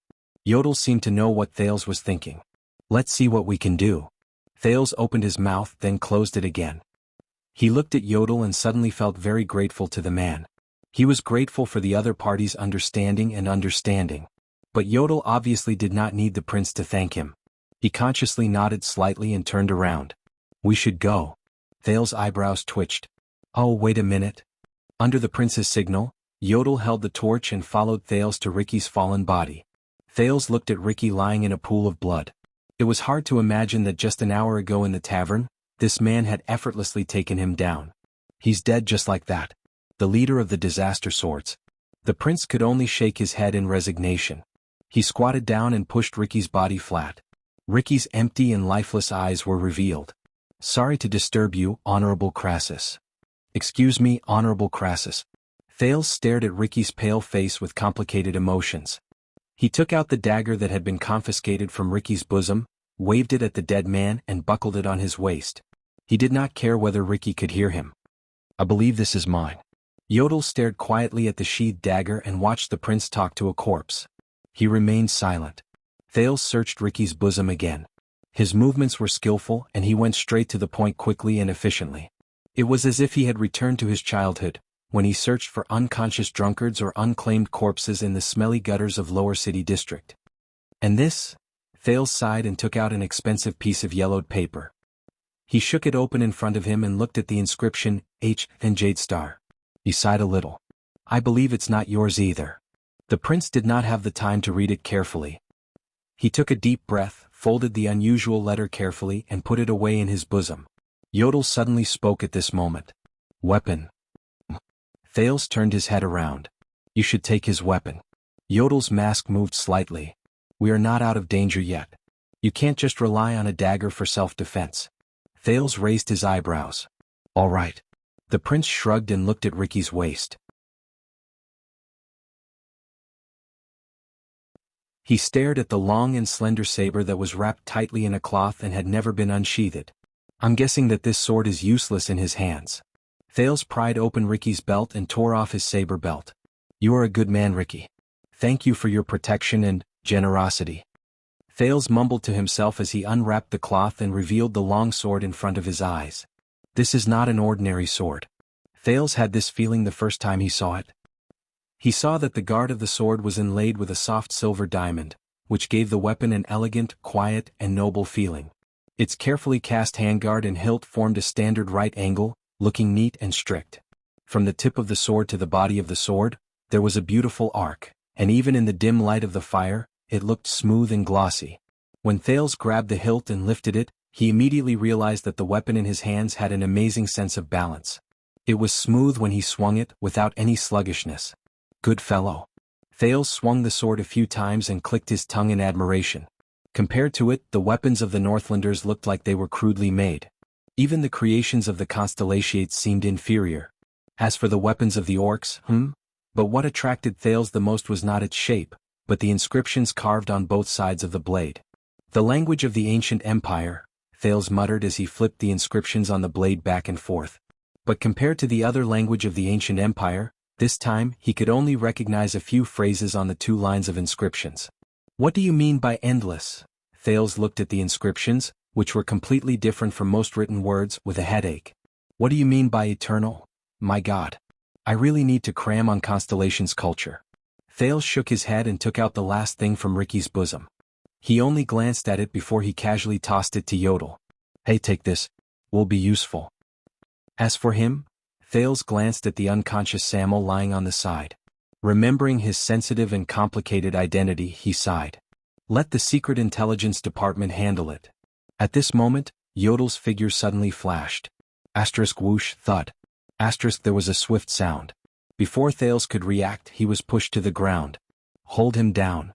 Yodel seemed to know what Thales was thinking. Let's see what we can do. Thales opened his mouth, then closed it again. He looked at Yodel and suddenly felt very grateful to the man. He was grateful for the other party's understanding. But Yodel obviously did not need the prince to thank him. He consciously nodded slightly and turned around. We should go. Thales' eyebrows twitched. Oh, wait a minute. Under the prince's signal, Yodel held the torch and followed Thales to Ricky's fallen body. Thales looked at Ricky lying in a pool of blood. It was hard to imagine that just an hour ago in the tavern, this man had effortlessly taken him down. He's dead just like that. The leader of the disaster swords. The prince could only shake his head in resignation. He squatted down and pushed Ricky's body flat. Ricky's empty and lifeless eyes were revealed. Sorry to disturb you, Honorable Crassus. Excuse me, Honorable Crassus. Thales stared at Ricky's pale face with complicated emotions. He took out the dagger that had been confiscated from Ricky's bosom, waved it at the dead man and buckled it on his waist. He did not care whether Ricky could hear him. I believe this is mine. Yodel stared quietly at the sheathed dagger and watched the prince talk to a corpse. He remained silent. Thales searched Ricky's bosom again. His movements were skillful and he went straight to the point quickly and efficiently. It was as if he had returned to his childhood, when he searched for unconscious drunkards or unclaimed corpses in the smelly gutters of Lower City District. And this? Thales sighed and took out an expensive piece of yellowed paper. He shook it open in front of him and looked at the inscription, H and Jade Star. He sighed a little. I believe it's not yours either. The prince did not have the time to read it carefully. He took a deep breath, folded the unusual letter carefully and put it away in his bosom. Yodel suddenly spoke at this moment. Weapon. Thales turned his head around. You should take his weapon. Yodel's mask moved slightly. We are not out of danger yet. You can't just rely on a dagger for self-defense. Thales raised his eyebrows. All right. The prince shrugged and looked at Ricky's waist. He stared at the long and slender saber that was wrapped tightly in a cloth and had never been unsheathed. I'm guessing that this sword is useless in his hands. Thales pried open Ricky's belt and tore off his saber belt. You are a good man, Ricky. Thank you for your protection and generosity. Thales mumbled to himself as he unwrapped the cloth and revealed the long sword in front of his eyes. This is not an ordinary sword. Thales had this feeling the first time he saw it. He saw that the guard of the sword was inlaid with a soft silver diamond, which gave the weapon an elegant, quiet, and noble feeling. Its carefully cast handguard and hilt formed a standard right angle, looking neat and strict. From the tip of the sword to the body of the sword, there was a beautiful arc, and even in the dim light of the fire, it looked smooth and glossy. When Thales grabbed the hilt and lifted it, he immediately realized that the weapon in his hands had an amazing sense of balance. It was smooth when he swung it, without any sluggishness. Good fellow. Thales swung the sword a few times and clicked his tongue in admiration. Compared to it, the weapons of the Northlanders looked like they were crudely made. Even the creations of the Constellations seemed inferior. As for the weapons of the orcs, but what attracted Thales the most was not its shape, but the inscriptions carved on both sides of the blade. The language of the ancient empire, Thales muttered as he flipped the inscriptions on the blade back and forth. But compared to the other language of the ancient empire, this time he could only recognize a few phrases on the 2 lines of inscriptions. What do you mean by endless? Thales looked at the inscriptions, which were completely different from most written words, with a headache. What do you mean by eternal? My God. I really need to cram on Constellations culture. Thales shook his head and took out the last thing from Ricky's bosom. He only glanced at it before he casually tossed it to Yodel. Hey, take this. Will be useful. As for him, Thales glanced at the unconscious Samuel lying on the side. Remembering his sensitive and complicated identity, he sighed. Let the Secret Intelligence Department handle it. At this moment, Yodel's figure suddenly flashed. Asterisk whoosh, thud. Asterisk there was a swift sound. Before Thales could react, he was pushed to the ground. Hold him down.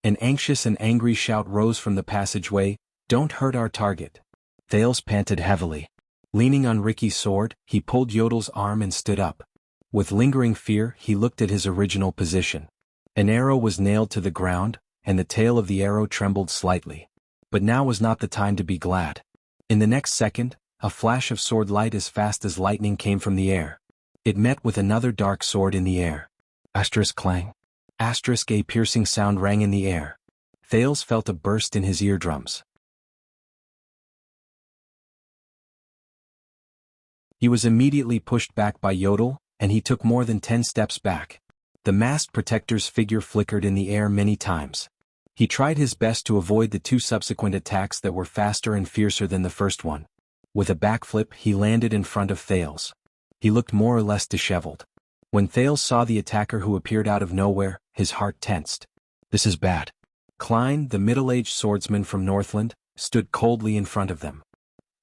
An anxious and angry shout rose from the passageway, don't hurt our target. Thales panted heavily. Leaning on Ricky's sword, he pulled Yodel's arm and stood up. With lingering fear, he looked at his original position. An arrow was nailed to the ground, and the tail of the arrow trembled slightly. But now was not the time to be glad. In the next second, a flash of sword light as fast as lightning came from the air. It met with another dark sword in the air. Asterisk clang. Asterisk a piercing sound rang in the air. Thales felt a burst in his eardrums. He was immediately pushed back by Yodel, and he took more than 10 steps back. The masked protector's figure flickered in the air many times. He tried his best to avoid the 2 subsequent attacks that were faster and fiercer than the first one. With a backflip, he landed in front of Thales. He looked more or less disheveled. When Thales saw the attacker who appeared out of nowhere, his heart tensed. This is bad. Klein, the middle-aged swordsman from Northland, stood coldly in front of them.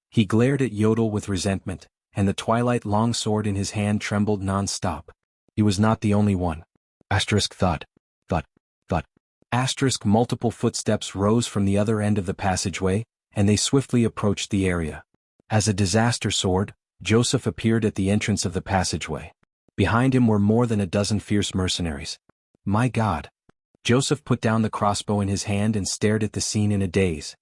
He glared at Yodel with resentment, and the twilight longsword in his hand trembled non-stop. He was not the only one. Asterisk thud. Thud. Thud. Asterisk multiple footsteps rose from the other end of the passageway, and they swiftly approached the area. As a disaster sword, Joseph appeared at the entrance of the passageway. Behind him were more than a dozen fierce mercenaries. My God. Joseph put down the crossbow in his hand and stared at the scene in a daze.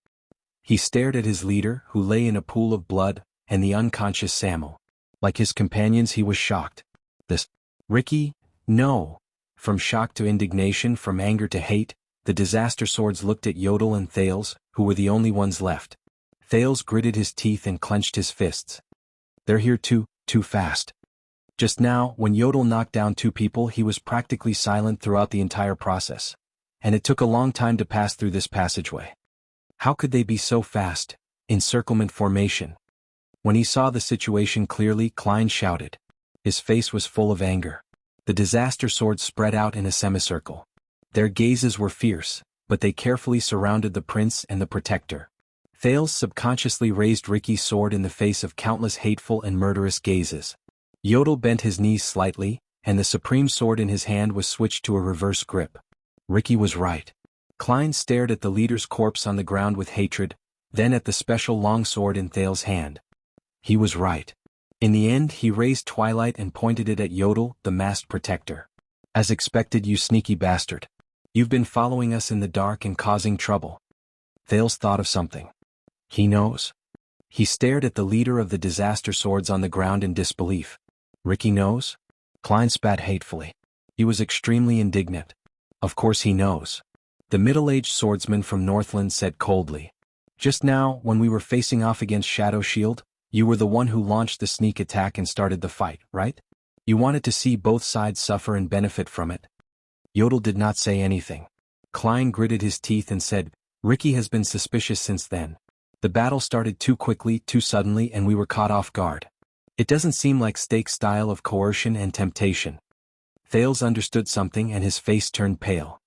He stared at his leader, who lay in a pool of blood, and the unconscious Samuel. Like his companions, he was shocked. This. Ricky? No. From shock to indignation, from anger to hate, the disaster swords looked at Yodel and Thales, who were the only ones left. Thales gritted his teeth and clenched his fists. They're here too fast. Just now, when Yodel knocked down 2 people, he was practically silent throughout the entire process. And it took a long time to pass through this passageway. How could they be so fast? Encirclement formation. When he saw the situation clearly, Klein shouted. His face was full of anger. The disaster swords spread out in a semicircle. Their gazes were fierce, but they carefully surrounded the prince and the protector. Thales subconsciously raised Ricky's sword in the face of countless hateful and murderous gazes. Yodel bent his knees slightly, and the supreme sword in his hand was switched to a reverse grip. Ricky was right. Klein stared at the leader's corpse on the ground with hatred, then at the special longsword in Thales' hand. He was right. In the end, he raised Twilight and pointed it at Yodel, the masked protector. As expected, you sneaky bastard. You've been following us in the dark and causing trouble. Thales thought of something. He knows. He stared at the leader of the disaster swords on the ground in disbelief. Ricky knows? Klein spat hatefully. He was extremely indignant. Of course he knows. The middle-aged swordsman from Northland said coldly. Just now, when we were facing off against Shadow Shield, you were the one who launched the sneak attack and started the fight, right? You wanted to see both sides suffer and benefit from it. Yodel did not say anything. Klein gritted his teeth and said, Ricky has been suspicious since then. The battle started too quickly, too suddenly, and we were caught off guard. It doesn't seem like Stake's style of coercion and temptation. Thales understood something and his face turned pale.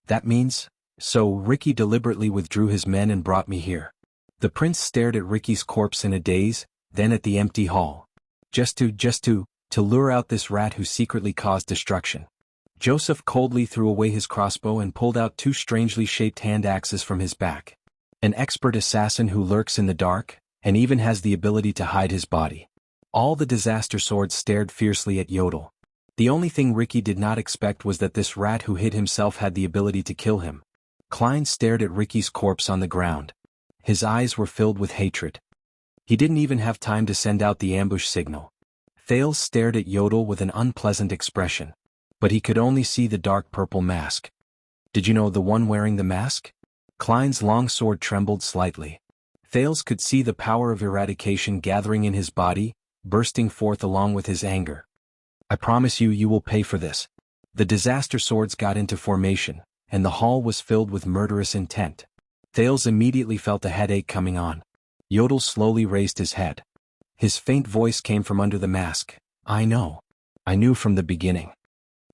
That means? So Ricky deliberately withdrew his men and brought me here. The prince stared at Ricky's corpse in a daze, then at the empty hall. Just to lure out this rat who secretly caused destruction. Joseph coldly threw away his crossbow and pulled out two strangely shaped hand axes from his back. An expert assassin who lurks in the dark, and even has the ability to hide his body. All the disaster swords stared fiercely at Yodel. The only thing Ricky did not expect was that this rat who hid himself had the ability to kill him. Klein stared at Ricky's corpse on the ground. His eyes were filled with hatred. He didn't even have time to send out the ambush signal. Thales stared at Yodel with an unpleasant expression. But he could only see the dark purple mask. Did you know the one wearing the mask? Klein's long sword trembled slightly. Thales could see the power of eradication gathering in his body, bursting forth along with his anger. I promise you will pay for this. The disaster swords got into formation, and the hall was filled with murderous intent. Thales immediately felt a headache coming on. Yodel slowly raised his head. His faint voice came from under the mask. I know. I knew from the beginning.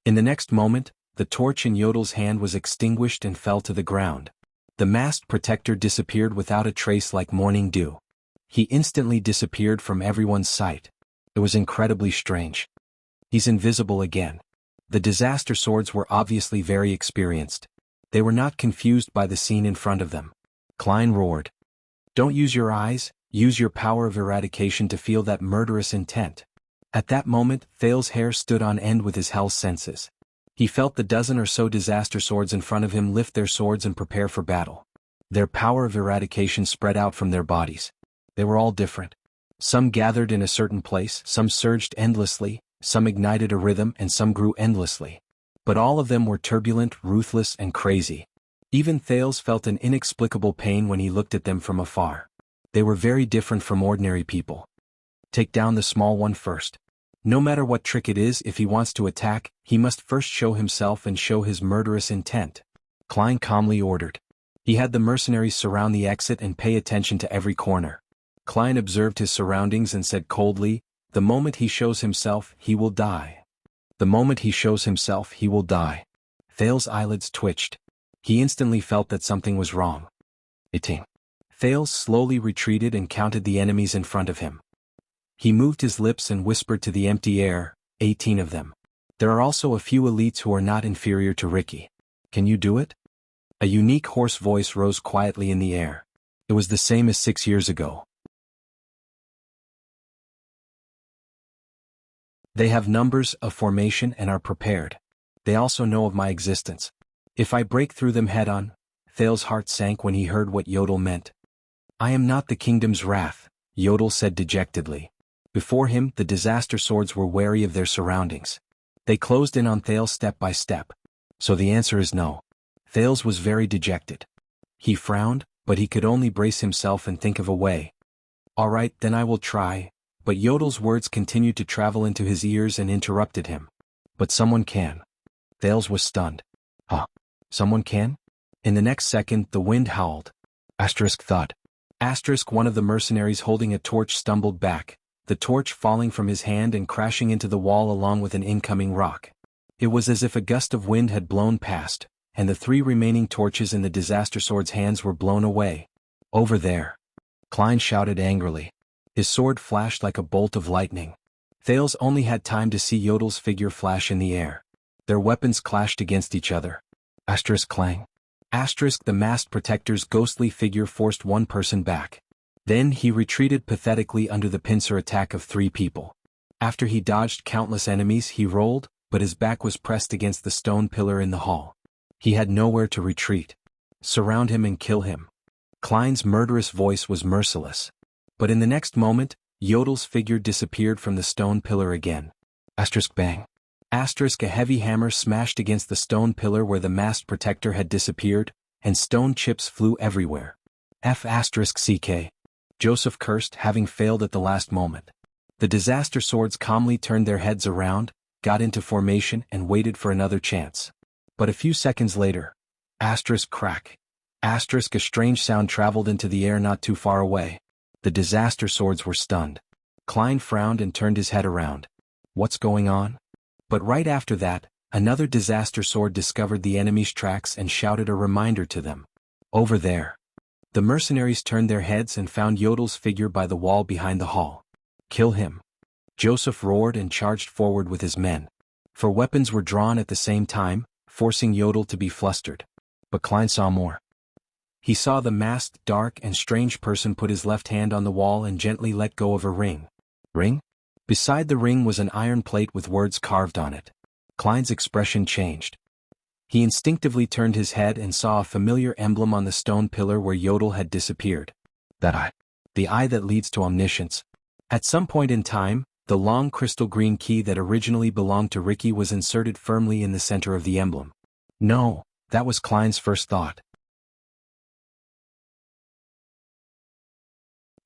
In the next moment, the torch in Yodel's hand was extinguished and fell to the ground. The masked protector disappeared without a trace like morning dew. He instantly disappeared from everyone's sight. It was incredibly strange. He's invisible again. The disaster swords were obviously very experienced. They were not confused by the scene in front of them. Klein roared. Don't use your eyes, use your power of eradication to feel that murderous intent. At that moment, Thales' hair stood on end with his hell senses. He felt the dozen or so disaster swords in front of him lift their swords and prepare for battle. Their power of eradication spread out from their bodies. They were all different. Some gathered in a certain place, some surged endlessly, some ignited a rhythm, and some grew endlessly. But all of them were turbulent, ruthless, and crazy. Even Thales felt an inexplicable pain when he looked at them from afar. They were very different from ordinary people. Take down the small one first. No matter what trick it is, if he wants to attack, he must first show himself and show his murderous intent. Klein calmly ordered. He had the mercenaries surround the exit and pay attention to every corner. Klein observed his surroundings and said coldly, the moment he shows himself, he will die. The moment he shows himself, he will die. Thales' eyelids twitched. He instantly felt that something was wrong. 18. Thales slowly retreated and counted the enemies in front of him. He moved his lips and whispered to the empty air, 18 of them. There are also a few elites who are not inferior to Ricky. Can you do it? A unique hoarse voice rose quietly in the air. It was the same as 6 years ago. They have numbers of formation and are prepared. They also know of my existence. If I break through them head-on, Thales' heart sank when he heard what Yodel meant. I am not the kingdom's wrath, Yodel said dejectedly. Before him, the disaster swords were wary of their surroundings. They closed in on Thales step by step. So the answer is no. Thales was very dejected. He frowned, but he could only brace himself and think of a way. All right, then I will try, but Yodel's words continued to travel into his ears and interrupted him. But someone can. Thales was stunned. Huh? Someone can? In the next second, the wind howled. Thud. One of the mercenaries holding a torch stumbled back, the torch falling from his hand and crashing into the wall along with an incoming rock. It was as if a gust of wind had blown past, and the 3 remaining torches in the disaster sword's hands were blown away. Over there. Klein shouted angrily. His sword flashed like a bolt of lightning. Thales only had time to see Yodel's figure flash in the air. Their weapons clashed against each other. Clang. The masked protector's ghostly figure forced one person back. Then he retreated pathetically under the pincer attack of 3 people. After he dodged countless enemies, he rolled, but his back was pressed against the stone pillar in the hall. He had nowhere to retreat. Surround him and kill him. Klein's murderous voice was merciless. But in the next moment, Yodel's figure disappeared from the stone pillar again. Asterisk bang. Asterisk a heavy hammer smashed against the stone pillar where the mast protector had disappeared, and stone chips flew everywhere. F***ck. Joseph cursed, having failed at the last moment. The disaster swords calmly turned their heads around, got into formation and waited for another chance. But a few seconds later, asterisk crack. Asterisk a strange sound traveled into the air not too far away. The disaster swords were stunned. Klein frowned and turned his head around. What's going on? But right after that, another disaster sword discovered the enemy's tracks and shouted a reminder to them. Over there. The mercenaries turned their heads and found Yodel's figure by the wall behind the hall. Kill him. Joseph roared and charged forward with his men. For weapons were drawn at the same time, forcing Yodel to be flustered. But Klein saw more. He saw the masked, dark and strange person put his left hand on the wall and gently let go of a ring. Ring? Beside the ring was an iron plate with words carved on it. Klein's expression changed. He instinctively turned his head and saw a familiar emblem on the stone pillar where Yodel had disappeared. That eye. The eye that leads to omniscience. At some point in time, the long crystal green key that originally belonged to Ricky was inserted firmly in the center of the emblem. No, that was Klein's first thought.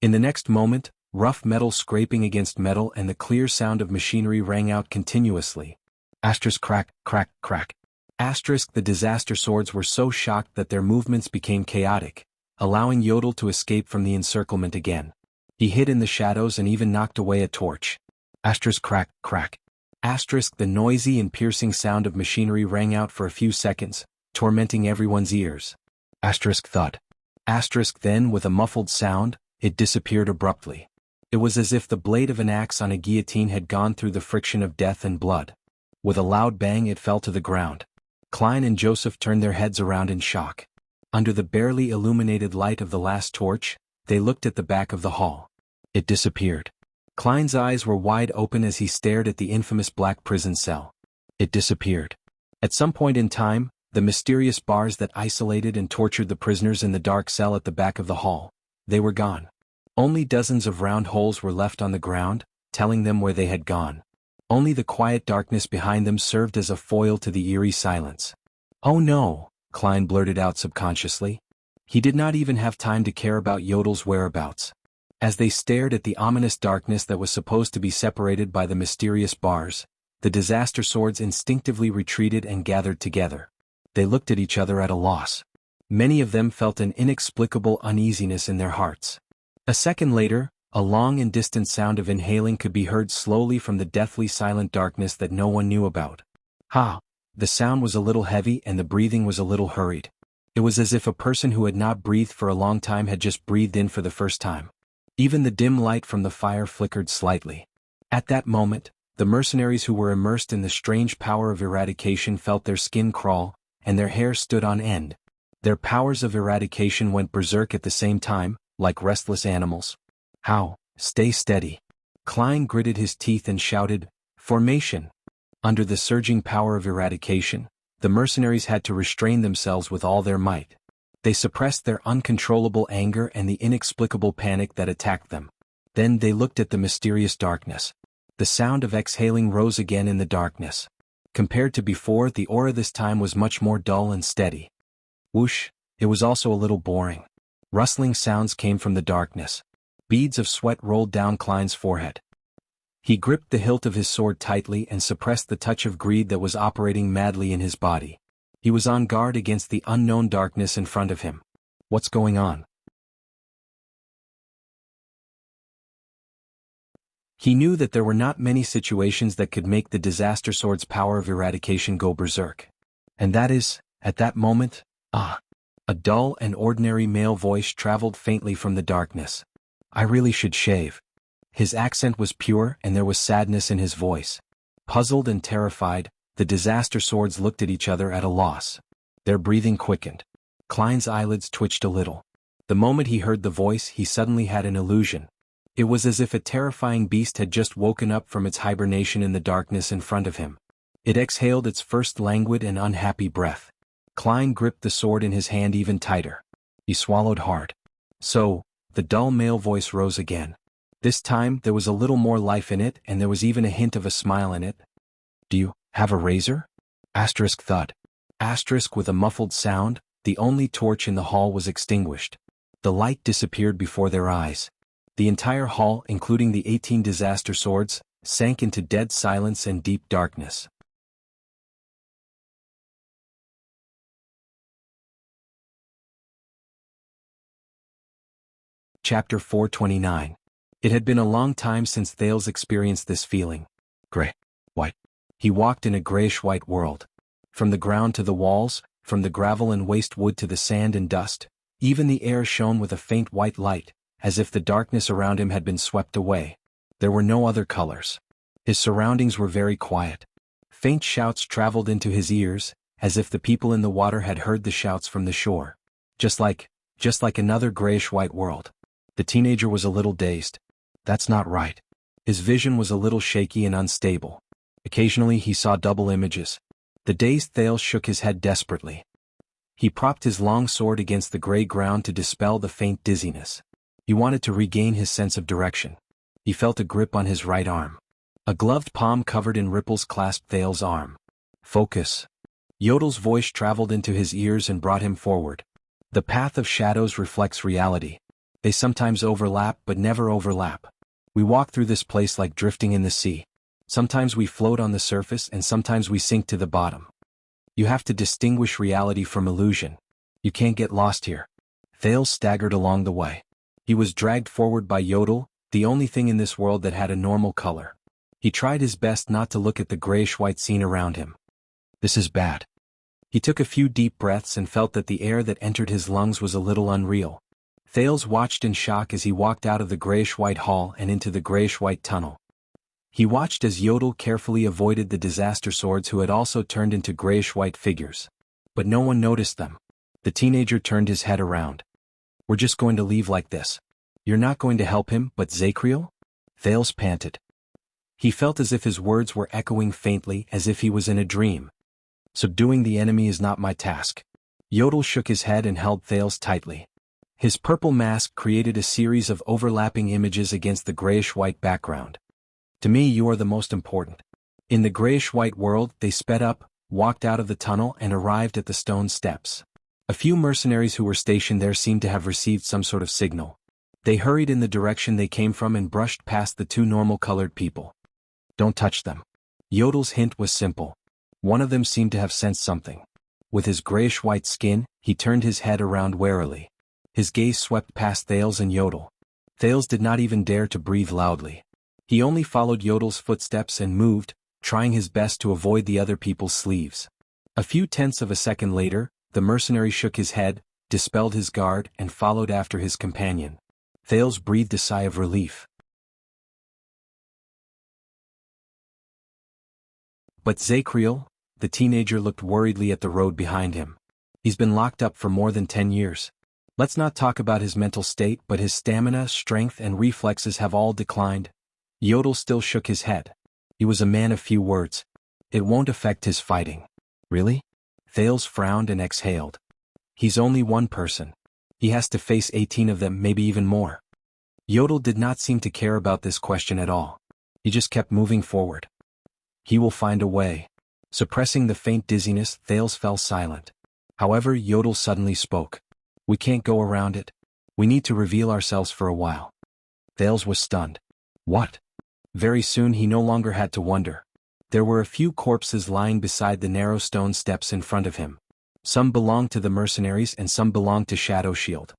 In the next moment, rough metal scraping against metal and the clear sound of machinery rang out continuously. Asterisk crack, crack, crack. Asterisk the disaster swords were so shocked that their movements became chaotic, allowing Yodel to escape from the encirclement again. He hid in the shadows and even knocked away a torch. Asterisk crack, crack. Asterisk the noisy and piercing sound of machinery rang out for a few seconds, tormenting everyone's ears. Asterisk thud. Asterisk then with a muffled sound, it disappeared abruptly. It was as if the blade of an axe on a guillotine had gone through the friction of death and blood. With a loud bang it fell to the ground. Klein and Joseph turned their heads around in shock. Under the barely illuminated light of the last torch, they looked at the back of the hall. It disappeared. Klein's eyes were wide open as he stared at the infamous black prison cell. It disappeared. At some point in time, the mysterious bars that isolated and tortured the prisoners in the dark cell at the back of the hall, they were gone. Only dozens of round holes were left on the ground, telling them where they had gone. Only the quiet darkness behind them served as a foil to the eerie silence. Oh no, Klein blurted out subconsciously. He did not even have time to care about Yodel's whereabouts. As they stared at the ominous darkness that was supposed to be separated by the mysterious bars, the disaster swords instinctively retreated and gathered together. They looked at each other at a loss. Many of them felt an inexplicable uneasiness in their hearts. A second later, a long and distant sound of inhaling could be heard slowly from the deathly silent darkness that no one knew about. The sound was a little heavy and the breathing was a little hurried. It was as if a person who had not breathed for a long time had just breathed in for the first time. Even the dim light from the fire flickered slightly. At that moment, the mercenaries who were immersed in the strange power of eradication felt their skin crawl, and their hair stood on end. Their powers of eradication went berserk at the same time, like restless animals. Stay steady. Klein gritted his teeth and shouted, "Formation!" Under the surging power of eradication, the mercenaries had to restrain themselves with all their might. They suppressed their uncontrollable anger and the inexplicable panic that attacked them. Then they looked at the mysterious darkness. The sound of exhaling rose again in the darkness. Compared to before, the aura this time was much more dull and steady. Whoosh, it was also a little boring. Rustling sounds came from the darkness. Beads of sweat rolled down Klein's forehead. He gripped the hilt of his sword tightly and suppressed the touch of greed that was operating madly in his body. He was on guard against the unknown darkness in front of him. What's going on? He knew that there were not many situations that could make the disaster sword's power of eradication go berserk. And that is, at that moment, a dull and ordinary male voice traveled faintly from the darkness. I really should shave. His accent was pure and there was sadness in his voice. Puzzled and terrified, the disaster swords looked at each other at a loss. Their breathing quickened. Klein's eyelids twitched a little. The moment he heard the voice, he suddenly had an illusion. It was as if a terrifying beast had just woken up from its hibernation in the darkness in front of him. It exhaled its first languid and unhappy breath. Klein gripped the sword in his hand even tighter. He swallowed hard. So, the dull male voice rose again. This time there was a little more life in it, and there was even a hint of a smile in it. "Do you have a razor?" Asterisk thought. Asterisk with a muffled sound, the only torch in the hall was extinguished. The light disappeared before their eyes. The entire hall, including the 18 disaster swords, sank into dead silence and deep darkness. Chapter 429. It had been a long time since Thales experienced this feeling. Gray. White. He walked in a grayish-white world. From the ground to the walls, from the gravel and waste wood to the sand and dust, even the air shone with a faint white light, as if the darkness around him had been swept away. There were no other colors. His surroundings were very quiet. Faint shouts traveled into his ears, as if the people in the water had heard the shouts from the shore. Just like another grayish-white world. The teenager was a little dazed. That's not right. His vision was a little shaky and unstable. Occasionally he saw double images. The dazed Thales shook his head desperately. He propped his long sword against the gray ground to dispel the faint dizziness. He wanted to regain his sense of direction. He felt a grip on his right arm. A gloved palm covered in ripples clasped Thales' arm. Focus. Yodel's voice traveled into his ears and brought him forward. The path of shadows reflects reality. They sometimes overlap but never overlap. We walk through this place like drifting in the sea. Sometimes we float on the surface and sometimes we sink to the bottom. You have to distinguish reality from illusion. You can't get lost here. Thales staggered along the way. He was dragged forward by Yodel, the only thing in this world that had a normal color. He tried his best not to look at the grayish-white scene around him. This is bad. He took a few deep breaths and felt that the air that entered his lungs was a little unreal. Thales watched in shock as he walked out of the grayish-white hall and into the grayish-white tunnel. He watched as Yodel carefully avoided the disaster swords who had also turned into grayish-white figures. But no one noticed them. The teenager turned his head around. "We're just going to leave like this. You're not going to help him, but Zakriel?" Thales panted. He felt as if his words were echoing faintly, as if he was in a dream. "Subduing the enemy is not my task." Yodel shook his head and held Thales tightly. His purple mask created a series of overlapping images against the grayish-white background. "To me you are the most important." In the grayish-white world they sped up, walked out of the tunnel and arrived at the stone steps. A few mercenaries who were stationed there seemed to have received some sort of signal. They hurried in the direction they came from and brushed past the two normal-colored people. "Don't touch them." Yodel's hint was simple. One of them seemed to have sensed something. With his grayish-white skin, he turned his head around warily. His gaze swept past Thales and Yodel. Thales did not even dare to breathe loudly. He only followed Yodel's footsteps and moved, trying his best to avoid the other people's sleeves. A few tenths of a second later, the mercenary shook his head, dispelled his guard, and followed after his companion. Thales breathed a sigh of relief. But Zakriel? The teenager looked worriedly at the road behind him. "He's been locked up for more than 10 years. Let's not talk about his mental state, but his stamina, strength, and reflexes have all declined." Yodel still shook his head. He was a man of few words. "It won't affect his fighting." "Really?" Thales frowned and exhaled. "He's only one person. He has to face 18 of them, maybe even more." Yodel did not seem to care about this question at all. He just kept moving forward. "He will find a way." Suppressing the faint dizziness, Thales fell silent. However, Yodel suddenly spoke. "We can't go around it. We need to reveal ourselves for a while." Thales was stunned. "What?" Very soon he no longer had to wonder. There were a few corpses lying beside the narrow stone steps in front of him. Some belonged to the mercenaries and some belonged to Shadow Shield.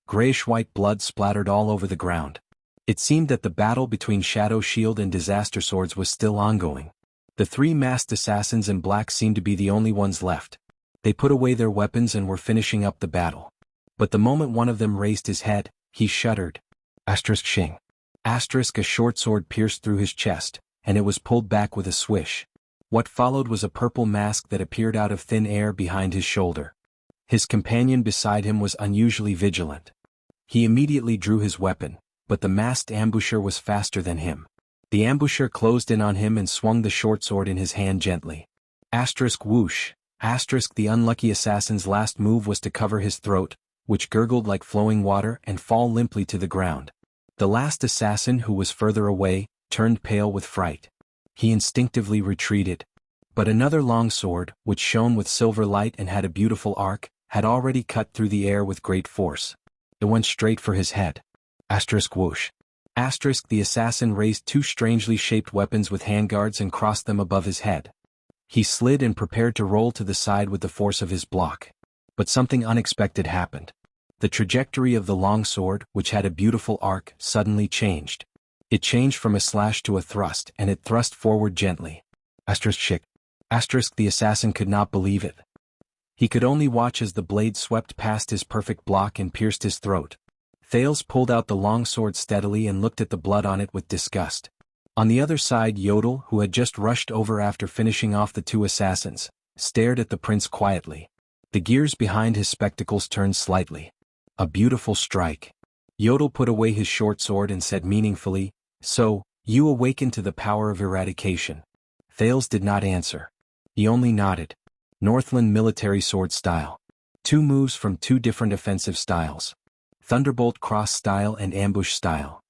Grayish-white blood splattered all over the ground. It seemed that the battle between Shadow Shield and Disaster Swords was still ongoing. The three masked assassins in black seemed to be the only ones left. They put away their weapons and were finishing up the battle. But the moment one of them raised his head, he shuddered. Asterisk shing. Asterisk, a short sword pierced through his chest, and it was pulled back with a swish. What followed was a purple mask that appeared out of thin air behind his shoulder. His companion beside him was unusually vigilant. He immediately drew his weapon, but the masked ambusher was faster than him. The ambusher closed in on him and swung the short sword in his hand gently. Asterisk whoosh. Asterisk, the unlucky assassin's last move was to cover his throat, which gurgled like flowing water, and fall limply to the ground. The last assassin, who was further away, turned pale with fright. He instinctively retreated. But another long sword, which shone with silver light and had a beautiful arc, had already cut through the air with great force. It went straight for his head. Asterisk whoosh. Asterisk the assassin raised two strangely shaped weapons with handguards and crossed them above his head. He slid and prepared to roll to the side with the force of his block. But something unexpected happened. The trajectory of the long sword, which had a beautiful arc, suddenly changed. It changed from a slash to a thrust, and it thrust forward gently. Asterisk shik. Asterisk the assassin could not believe it. He could only watch as the blade swept past his perfect block and pierced his throat. Thales pulled out the long sword steadily and looked at the blood on it with disgust. On the other side, Yodel, who had just rushed over after finishing off the two assassins, stared at the prince quietly. The gears behind his spectacles turned slightly. A beautiful strike. Yodel put away his short sword and said meaningfully, "So, you awaken to the power of eradication." Thales did not answer. He only nodded. Northland military sword style. Two moves from two different offensive styles. Thunderbolt cross style and ambush style.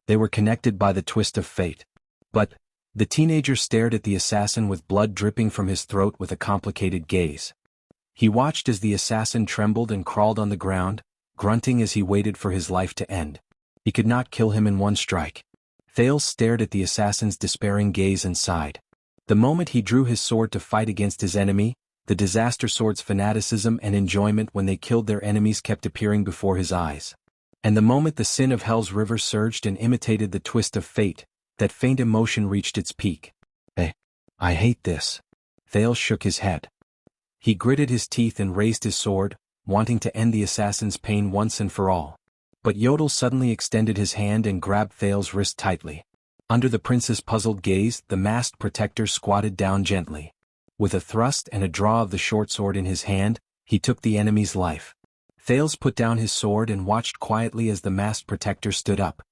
They were connected by the twist of fate. But, the teenager stared at the assassin with blood dripping from his throat with a complicated gaze. He watched as the assassin trembled and crawled on the ground, grunting as he waited for his life to end. He could not kill him in one strike. Thales stared at the assassin's despairing gaze and sighed. The moment he drew his sword to fight against his enemy, the disaster sword's fanaticism and enjoyment when they killed their enemies kept appearing before his eyes. And the moment the sin of hell's river surged and imitated the twist of fate, that faint emotion reached its peak. I hate this. Thales shook his head. He gritted his teeth and raised his sword, wanting to end the assassin's pain once and for all. But Yodel suddenly extended his hand and grabbed Thales' wrist tightly. Under the prince's puzzled gaze, the masked protector squatted down gently. With a thrust and a draw of the short sword in his hand, he took the enemy's life. Thales put down his sword and watched quietly as the masked protector stood up.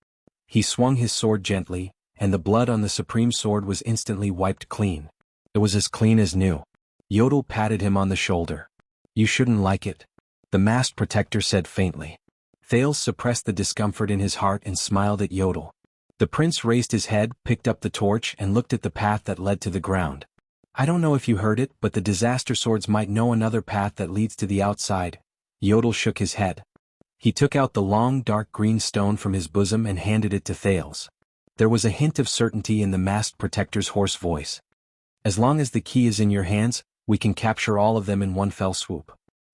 He swung his sword gently, and the blood on the supreme sword was instantly wiped clean. It was as clean as new. Yodel patted him on the shoulder. "You shouldn't like it," the masked protector said faintly. Thales suppressed the discomfort in his heart and smiled at Yodel. The prince raised his head, picked up the torch and looked at the path that led to the ground. "I don't know if you heard it, but the disaster swords might know another path that leads to the outside." Yodel shook his head. He took out the long dark green stone from his bosom and handed it to Thales. There was a hint of certainty in the masked protector's hoarse voice. "As long as the key is in your hands, we can capture all of them in one fell swoop.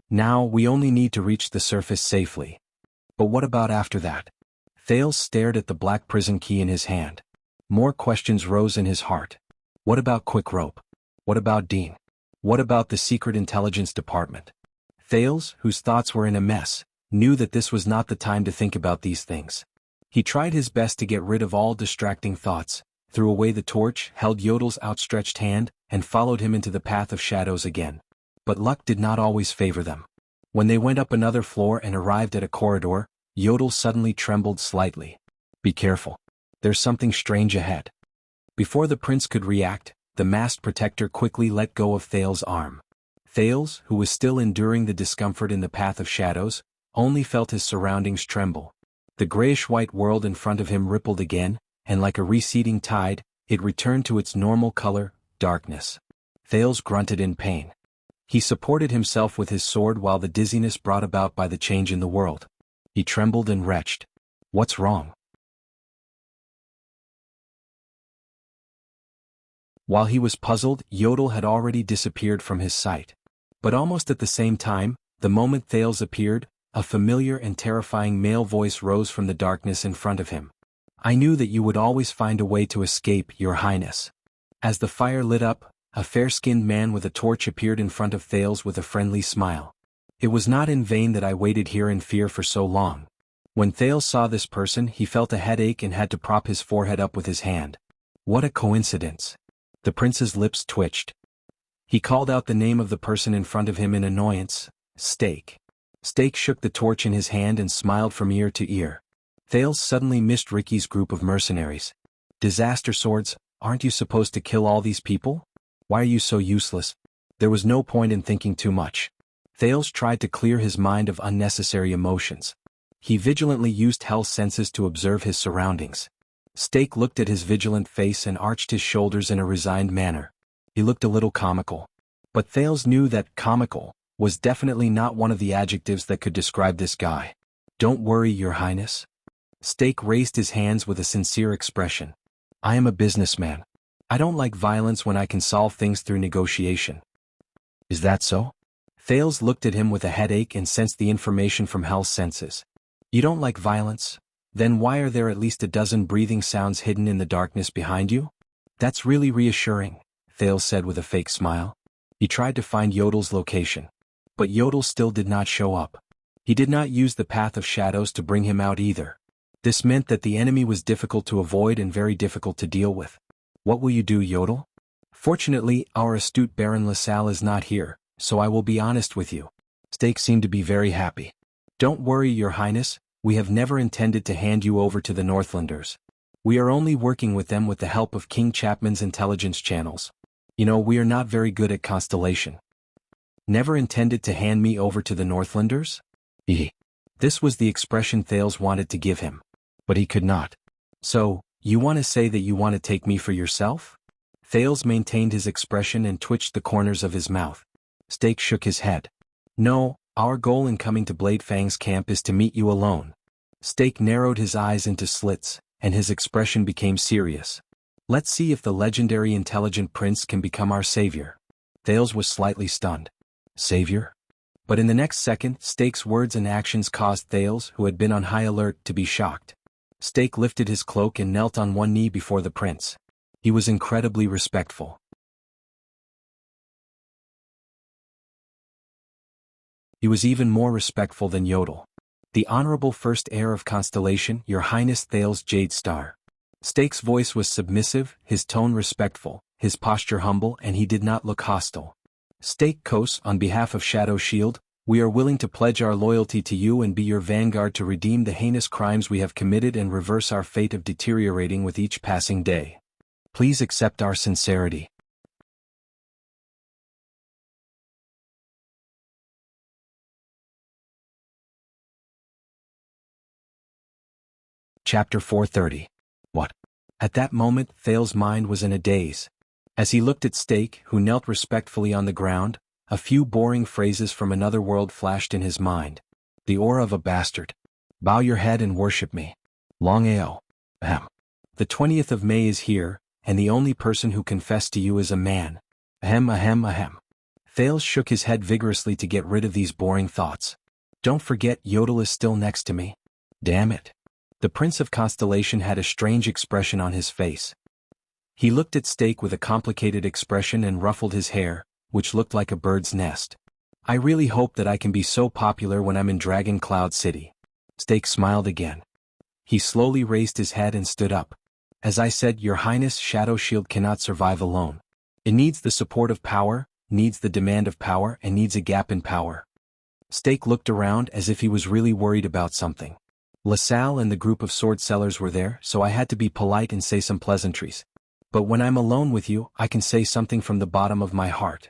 Now we only need to reach the surface safely. But what about after that?" Thales stared at the black prison key in his hand. More questions rose in his heart. What about Quick Rope? What about Dean? What about the Secret Intelligence Department? Thales, whose thoughts were in a mess, knew that this was not the time to think about these things. He tried his best to get rid of all distracting thoughts, threw away the torch, held Yodel's outstretched hand, and followed him into the path of shadows again. But luck did not always favor them. When they went up another floor and arrived at a corridor, Yodel suddenly trembled slightly. "Be careful. There's something strange ahead." Before the prince could react, the masked protector quickly let go of Thales' arm. Thales, who was still enduring the discomfort in the path of shadows, only felt his surroundings tremble. The grayish-white world in front of him rippled again, and like a receding tide, it returned to its normal color, darkness. Thales grunted in pain. He supported himself with his sword while the dizziness brought about by the change in the world. He trembled and retched. "What's wrong?" While he was puzzled, Yodel had already disappeared from his sight. But almost at the same time, the moment Thales appeared, a familiar and terrifying male voice rose from the darkness in front of him. "I knew that you would always find a way to escape, Your Highness." As the fire lit up, a fair-skinned man with a torch appeared in front of Thales with a friendly smile. "It was not in vain that I waited here in fear for so long." When Thales saw this person, he felt a headache and had to prop his forehead up with his hand. What a coincidence. The prince's lips twitched. He called out the name of the person in front of him in annoyance. "Steak." Steak shook the torch in his hand and smiled from ear to ear. Thales suddenly missed Ricky's group of mercenaries. "Disaster swords, aren't you supposed to kill all these people? Why are you so useless?" There was no point in thinking too much. Thales tried to clear his mind of unnecessary emotions. He vigilantly used Hell's senses to observe his surroundings. Stake looked at his vigilant face and arched his shoulders in a resigned manner. He looked a little comical. But Thales knew that comical was definitely not one of the adjectives that could describe this guy. Don't worry, Your Highness. Stake raised his hands with a sincere expression. I am a businessman. I don't like violence when I can solve things through negotiation. Is that so? Thales looked at him with a headache and sensed the information from Hell's senses. You don't like violence? Then why are there at least a dozen breathing sounds hidden in the darkness behind you? That's really reassuring, Thales said with a fake smile. He tried to find Yodel's location. But Yodel still did not show up. He did not use the path of shadows to bring him out either. This meant that the enemy was difficult to avoid and very difficult to deal with. What will you do, Yodel? Fortunately, our astute Baron LaSalle is not here, so I will be honest with you. Stake seemed to be very happy. Don't worry, Your Highness, we have never intended to hand you over to the Northlanders. We are only working with them with the help of King Chapman's intelligence channels. You know, we are not very good at Constellation. Never intended to hand me over to the Northlanders? This was the expression Thales wanted to give him. But he could not. So, you want to say that you want to take me for yourself? Thales maintained his expression and twitched the corners of his mouth. Stake shook his head. No, our goal in coming to Bladefang's camp is to meet you alone. Stake narrowed his eyes into slits, and his expression became serious. Let's see if the legendary intelligent prince can become our savior. Thales was slightly stunned. Savior? But in the next second, Stake's words and actions caused Thales, who had been on high alert, to be shocked. Stake lifted his cloak and knelt on one knee before the prince. He was incredibly respectful. He was even more respectful than Yodel. The honorable first heir of Constellation, Your Highness Thales Jade Star. Stake's voice was submissive, his tone respectful, his posture humble, and he did not look hostile. Stake Kos, on behalf of Shadow Shield, we are willing to pledge our loyalty to you and be your vanguard to redeem the heinous crimes we have committed and reverse our fate of deteriorating with each passing day. Please accept our sincerity. Chapter 430. What? At that moment, Thales' mind was in a daze. As he looked at Stake, who knelt respectfully on the ground, a few boring phrases from another world flashed in his mind. The aura of a bastard. Bow your head and worship me. Long Ao. Ahem. The 20th of May is here, and the only person who confessed to you is a man. Ahem, ahem, ahem. Thales shook his head vigorously to get rid of these boring thoughts. Don't forget, Yodel is still next to me. Damn it. The Prince of Constellation had a strange expression on his face. He looked at Stake with a complicated expression and ruffled his hair, which looked like a bird's nest. I really hope that I can be so popular when I'm in Dragon Cloud City. Stake smiled again. He slowly raised his head and stood up. As I said, Your Highness, Shadow Shield cannot survive alone. It needs the support of power, needs the demand of power, and needs a gap in power. Stake looked around as if he was really worried about something. LaSalle and the group of sword sellers were there, so I had to be polite and say some pleasantries. But when I'm alone with you, I can say something from the bottom of my heart.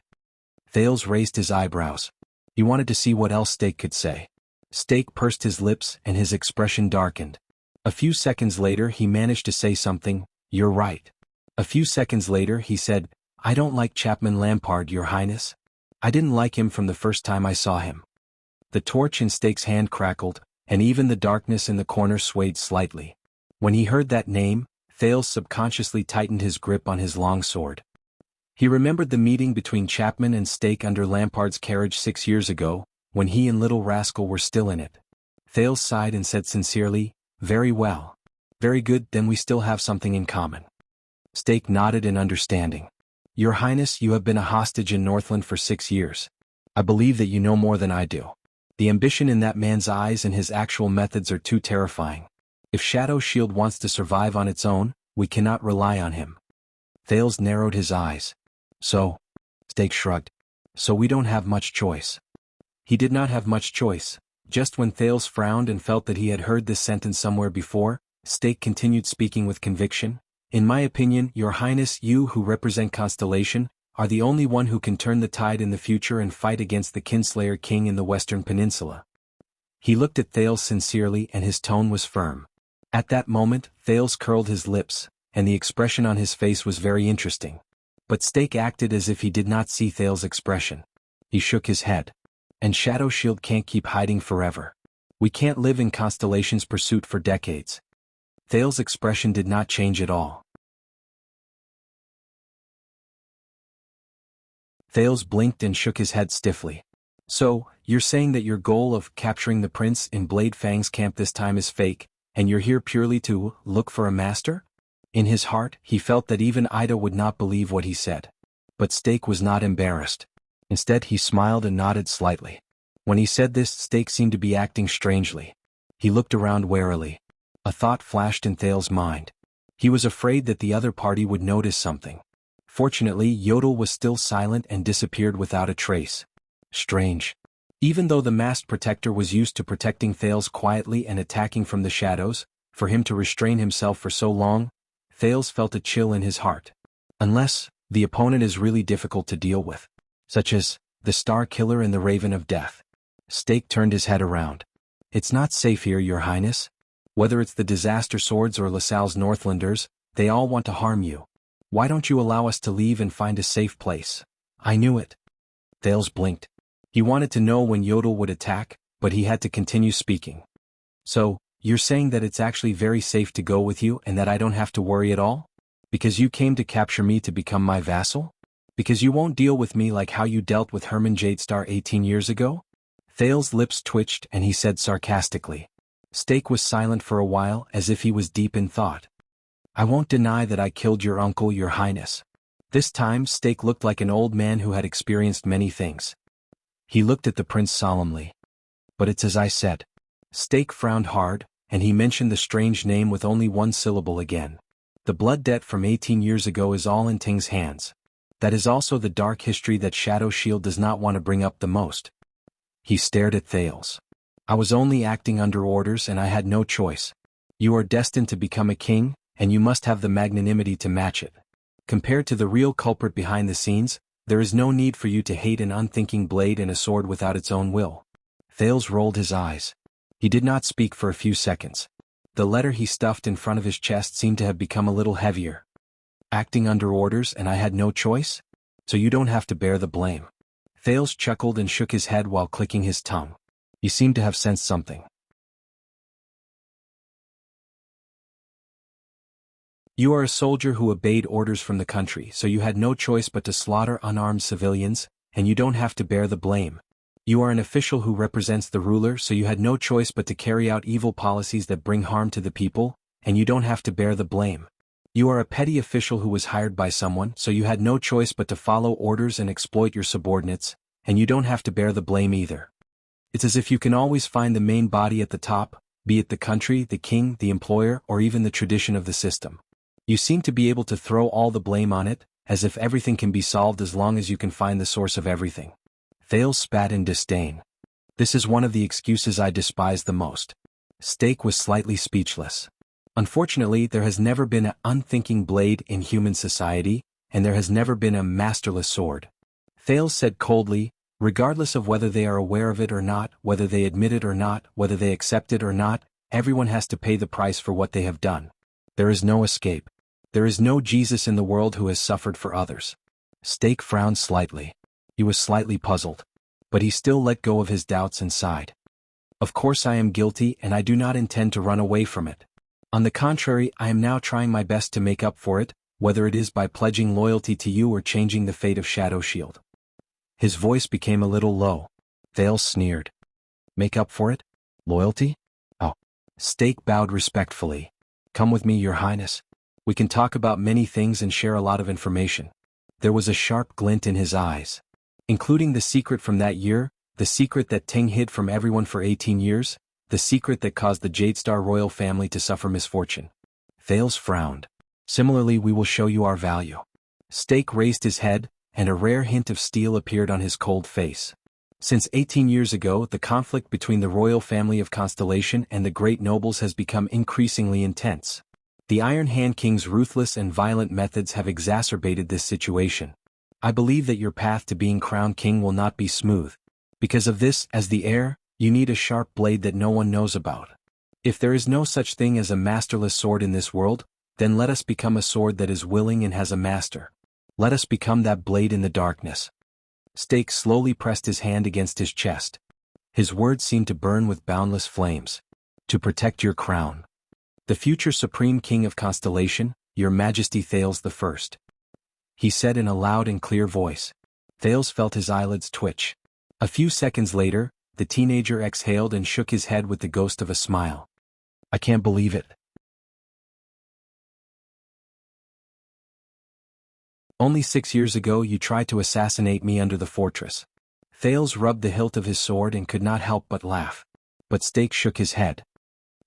Thales raised his eyebrows. He wanted to see what else Stake could say. Stake pursed his lips and his expression darkened. A few seconds later he managed to say something. You're right. A few seconds later he said, I don't like Chapman Lampard, Your Highness. I didn't like him from the first time I saw him. The torch in Stake's hand crackled, and even the darkness in the corner swayed slightly. When he heard that name, Thales subconsciously tightened his grip on his long sword. He remembered the meeting between Chapman and Stake under Lampard's carriage 6 years ago, when he and Little Rascal were still in it. Thales sighed and said sincerely, Very well. Very good, then we still have something in common. Stake nodded in understanding. Your Highness, you have been a hostage in Northland for 6 years. I believe that you know more than I do. The ambition in that man's eyes and his actual methods are too terrifying. If Shadow Shield wants to survive on its own, we cannot rely on him. Thales narrowed his eyes. So? Stake shrugged. So we don't have much choice. He did not have much choice. Just when Thales frowned and felt that he had heard this sentence somewhere before, Stake continued speaking with conviction. In my opinion, Your Highness, you who represent Constellation, are the only one who can turn the tide in the future and fight against the Kinslayer king in the Western Peninsula." He looked at Thales sincerely and his tone was firm. At that moment, Thales curled his lips, and the expression on his face was very interesting. But Stake acted as if he did not see Thales' expression. He shook his head. "And Shadow Shield can't keep hiding forever. We can't live in Constellation's pursuit for decades." Thales' expression did not change at all. Thales blinked and shook his head stiffly. "So, you're saying that your goal of capturing the prince in Blade Fang's camp this time is fake, and you're here purely to look for a master?" In his heart, he felt that even Ida would not believe what he said. But Stake was not embarrassed. Instead, he smiled and nodded slightly. When he said this, Stake seemed to be acting strangely. He looked around warily. A thought flashed in Thales' mind. He was afraid that the other party would notice something. Fortunately, Yodel was still silent and disappeared without a trace. Strange. Even though the masked protector was used to protecting Thales quietly and attacking from the shadows, for him to restrain himself for so long, Thales felt a chill in his heart. Unless, the opponent is really difficult to deal with. Such as, the Star Killer and the Raven of Death. Stake turned his head around. "It's not safe here, Your Highness. Whether it's the Disaster Swords or LaSalle's Northlanders, they all want to harm you. Why don't you allow us to leave and find a safe place?" "I knew it." Thales blinked. He wanted to know when Yodel would attack, but he had to continue speaking. "So, you're saying that it's actually very safe to go with you and that I don't have to worry at all? Because you came to capture me to become my vassal? Because you won't deal with me like how you dealt with Herman Jadestar 18 years ago?" Thales' lips twitched and he said sarcastically. Stake was silent for a while as if he was deep in thought. "I won't deny that I killed your uncle, Your Highness." This time Stake looked like an old man who had experienced many things. He looked at the prince solemnly. "But it's as I said." Stake frowned hard, and he mentioned the strange name with only one syllable again. "The blood debt from 18 years ago is all in Ting's hands. That is also the dark history that Shadow Shield does not want to bring up the most." He stared at Thales. "I was only acting under orders and I had no choice. You are destined to become a king, and you must have the magnanimity to match it. Compared to the real culprit behind the scenes, there is no need for you to hate an unthinking blade and a sword without its own will." Thales rolled his eyes. He did not speak for a few seconds. The letter he stuffed in front of his chest seemed to have become a little heavier. "Acting under orders and I had no choice? So you don't have to bear the blame." Thales chuckled and shook his head while clicking his tongue. He seemed to have sensed something. "You are a soldier who obeyed orders from the country, so you had no choice but to slaughter unarmed civilians, and you don't have to bear the blame. You are an official who represents the ruler, so you had no choice but to carry out evil policies that bring harm to the people, and you don't have to bear the blame. You are a petty official who was hired by someone, so you had no choice but to follow orders and exploit your subordinates, and you don't have to bear the blame either. It's as if you can always find the main body at the top, be it the country, the king, the employer, or even the tradition of the system. You seem to be able to throw all the blame on it, as if everything can be solved as long as you can find the source of everything." Thales spat in disdain. "This is one of the excuses I despise the most." Stake was slightly speechless. Unfortunately, there has never been an unthinking blade in human society, and there has never been a masterless sword. Thales said coldly, "Regardless of whether they are aware of it or not, whether they admit it or not, whether they accept it or not, everyone has to pay the price for what they have done. There is no escape. There is no Jesus in the world who has suffered for others." Stake frowned slightly. He was slightly puzzled. But he still let go of his doubts and sighed. "Of course I am guilty and I do not intend to run away from it. On the contrary, I am now trying my best to make up for it, whether it is by pledging loyalty to you or changing the fate of Shadow Shield." His voice became a little low. Thales sneered. "Make up for it? Loyalty? Oh." Stake bowed respectfully. "Come with me, Your Highness. We can talk about many things and share a lot of information." There was a sharp glint in his eyes. "Including the secret from that year, the secret that Ting hid from everyone for 18 years, the secret that caused the Jadestar royal family to suffer misfortune." Thales frowned. "Similarly, we will show you our value." Stake raised his head, and a rare hint of steel appeared on his cold face. Since 18 years ago, the conflict between the royal family of Constellation and the great nobles has become increasingly intense. The Iron Hand King's ruthless and violent methods have exacerbated this situation. I believe that your path to being crowned king will not be smooth. Because of this, as the heir, you need a sharp blade that no one knows about. If there is no such thing as a masterless sword in this world, then let us become a sword that is willing and has a master. Let us become that blade in the darkness. Stake slowly pressed his hand against his chest. His words seemed to burn with boundless flames. To protect your crown. The future supreme king of Constellation, your Majesty Thales the First. He said in a loud and clear voice. Thales felt his eyelids twitch. A few seconds later, the teenager exhaled and shook his head with the ghost of a smile. I can't believe it. Only 6 years ago you tried to assassinate me under the fortress. Thales rubbed the hilt of his sword and could not help but laugh. But Stake shook his head.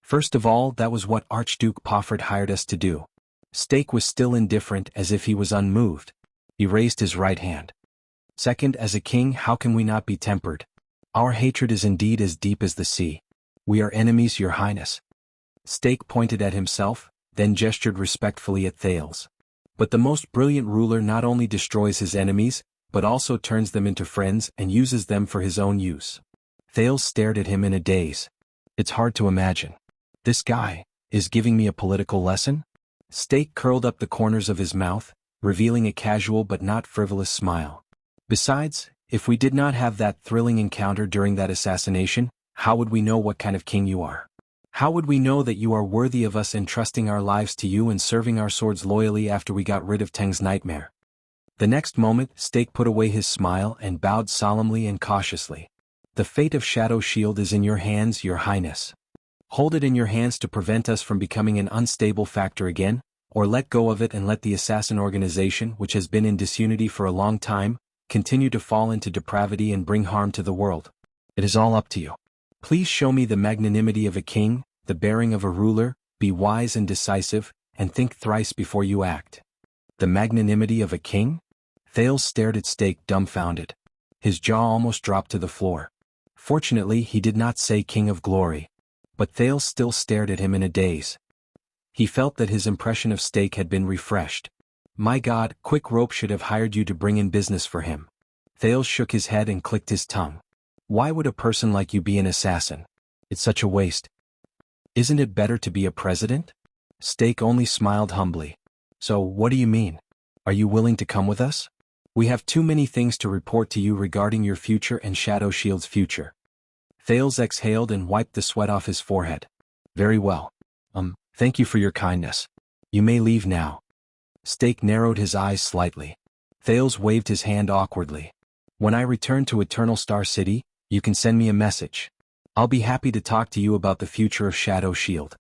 First of all, that was what Archduke Pofford hired us to do. Stake was still indifferent, as if he was unmoved. He raised his right hand. Second, as a king, how can we not be tempered? Our hatred is indeed as deep as the sea. We are enemies, your highness. Stake pointed at himself, then gestured respectfully at Thales. But the most brilliant ruler not only destroys his enemies, but also turns them into friends and uses them for his own use. Thales stared at him in a daze. It's hard to imagine. This guy is giving me a political lesson? Stake curled up the corners of his mouth, revealing a casual but not frivolous smile. Besides, if we did not have that thrilling encounter during that assassination, how would we know what kind of king you are? How would we know that you are worthy of us entrusting our lives to you and serving our swords loyally after we got rid of Teng's nightmare? The next moment, Stake put away his smile and bowed solemnly and cautiously. The fate of Shadow Shield is in your hands, your highness. Hold it in your hands to prevent us from becoming an unstable factor again, or let go of it and let the assassin organization, which has been in disunity for a long time, continue to fall into depravity and bring harm to the world. It is all up to you. Please show me the magnanimity of a king, the bearing of a ruler, be wise and decisive, and think thrice before you act. The magnanimity of a king? Thales stared at Stake dumbfounded. His jaw almost dropped to the floor. Fortunately, he did not say King of Glory. But Thales still stared at him in a daze. He felt that his impression of Stake had been refreshed. My God, Quick Rope should have hired you to bring in business for him. Thales shook his head and clicked his tongue. Why would a person like you be an assassin? It's such a waste. Isn't it better to be a president? Stake only smiled humbly. So, what do you mean? Are you willing to come with us? We have too many things to report to you regarding your future and Shadow Shield's future. Thales exhaled and wiped the sweat off his forehead. Very well. Thank you for your kindness. You may leave now. Stake narrowed his eyes slightly. Thales waved his hand awkwardly. When I return to Eternal Star City, you can send me a message. I'll be happy to talk to you about the future of Shadow Shield.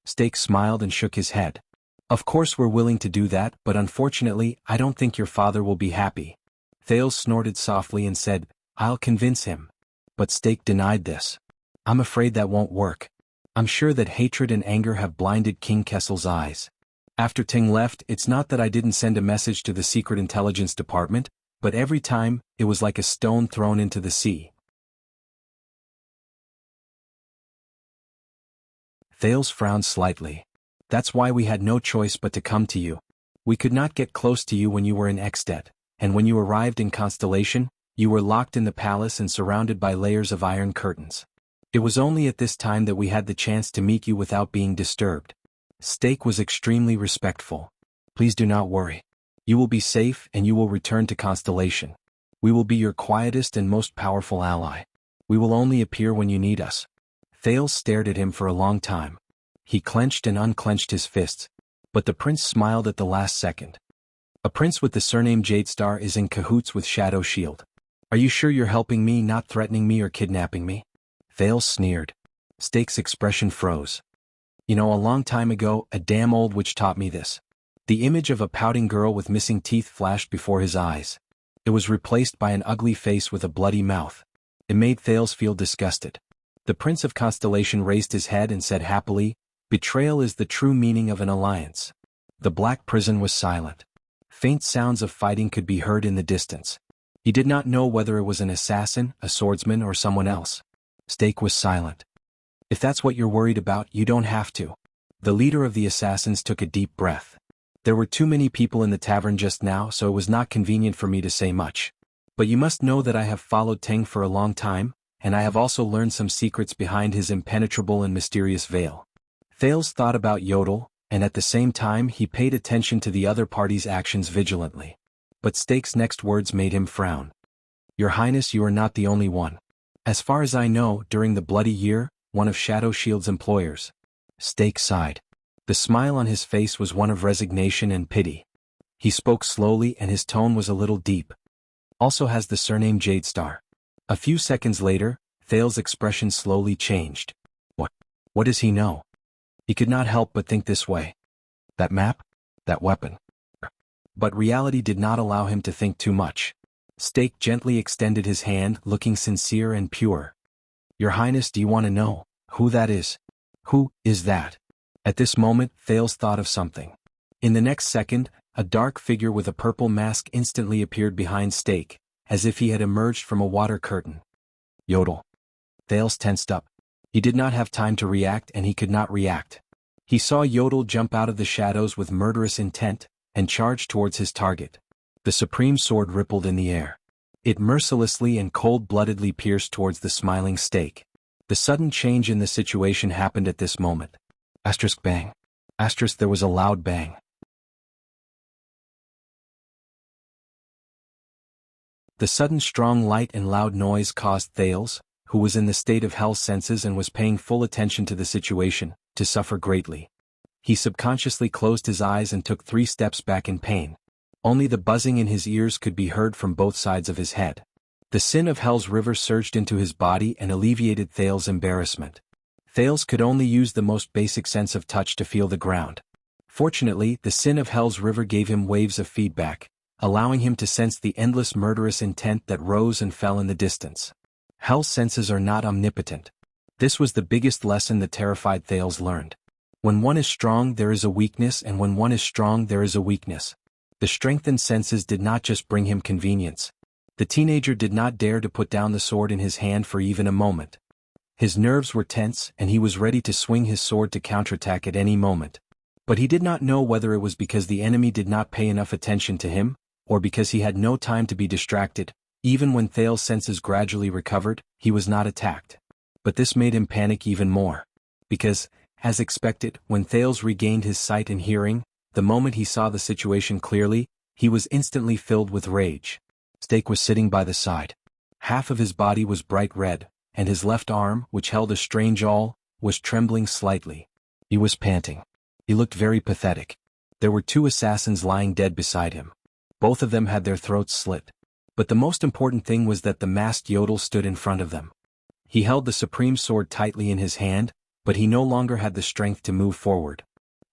Stake smiled and shook his head. Of course we're willing to do that, but unfortunately, I don't think your father will be happy. Thales snorted softly and said, I'll convince him. But Stake denied this. I'm afraid that won't work. I'm sure that hatred and anger have blinded King Kessel's eyes. After Ting left, it's not that I didn't send a message to the Secret Intelligence Department, but every time, it was like a stone thrown into the sea. Thales frowned slightly. That's why we had no choice but to come to you. We could not get close to you when you were in Extet, and when you arrived in Constellation, you were locked in the palace and surrounded by layers of iron curtains. It was only at this time that we had the chance to meet you without being disturbed. Stake was extremely respectful. Please do not worry. You will be safe and you will return to Constellation. We will be your quietest and most powerful ally. We will only appear when you need us. Thales stared at him for a long time. He clenched and unclenched his fists. But the prince smiled at the last second. A prince with the surname Jadestar is in cahoots with Shadow Shield. Are you sure you're helping me, not threatening me or kidnapping me? Thales sneered. Stake's expression froze. You know, a long time ago, a damn old witch taught me this. The image of a pouting girl with missing teeth flashed before his eyes. It was replaced by an ugly face with a bloody mouth. It made Thales feel disgusted. The Prince of Constellation raised his head and said happily, Betrayal is the true meaning of an alliance. The black prison was silent. Faint sounds of fighting could be heard in the distance. He did not know whether it was an assassin, a swordsman, or someone else. Stake was silent. If that's what you're worried about, you don't have to. The leader of the assassins took a deep breath. There were too many people in the tavern just now, so it was not convenient for me to say much. But you must know that I have followed Teng for a long time, and I have also learned some secrets behind his impenetrable and mysterious veil. Thales thought about Yodel, and at the same time he paid attention to the other party's actions vigilantly. But Stake's next words made him frown. Your Highness, you are not the only one. As far as I know, during the Bloody Year, one of Shadow Shield's employers. Stake sighed. The smile on his face was one of resignation and pity. He spoke slowly and his tone was a little deep. Also has the surname Jadestar. A few seconds later, Thales' expression slowly changed. What does he know? He could not help but think this way. That map? That weapon. But reality did not allow him to think too much. Stake gently extended his hand, looking sincere and pure. Your Highness, do you want to know who that is? Who is that? At this moment, Thales thought of something. In the next second, a dark figure with a purple mask instantly appeared behind Stake, as if he had emerged from a water curtain. Yodel. Thales tensed up. He did not have time to react and he could not react. He saw Yodel jump out of the shadows with murderous intent, and charge towards his target. The supreme sword rippled in the air. It mercilessly and cold-bloodedly pierced towards the smiling Stake. The sudden change in the situation happened at this moment. Asterisk bang. Asterisk there was a loud bang. The sudden strong light and loud noise caused Thales, who was in the state of hell's senses and was paying full attention to the situation, to suffer greatly. He subconsciously closed his eyes and took 3 steps back in pain. Only the buzzing in his ears could be heard from both sides of his head. The sin of hell's river surged into his body and alleviated Thales' embarrassment. Thales could only use the most basic sense of touch to feel the ground. Fortunately, the sin of hell's river gave him waves of feedback, allowing him to sense the endless murderous intent that rose and fell in the distance. Hell's senses are not omnipotent. This was the biggest lesson the terrified Thales learned. When one is strong there is a weakness, and when one is strong there is a weakness. The strengthened senses did not just bring him convenience. The teenager did not dare to put down the sword in his hand for even a moment. His nerves were tense and he was ready to swing his sword to counterattack at any moment. But he did not know whether it was because the enemy did not pay enough attention to him, or because he had no time to be distracted. Even when Thales' senses gradually recovered, he was not attacked. But this made him panic even more. Because, as expected, when Thales regained his sight and hearing, the moment he saw the situation clearly, he was instantly filled with rage. Stake was sitting by the side. Half of his body was bright red, and his left arm, which held a strange awl, was trembling slightly. He was panting. He looked very pathetic. There were 2 assassins lying dead beside him. Both of them had their throats slit. But the most important thing was that the masked Yodel stood in front of them. He held the supreme sword tightly in his hand, but he no longer had the strength to move forward.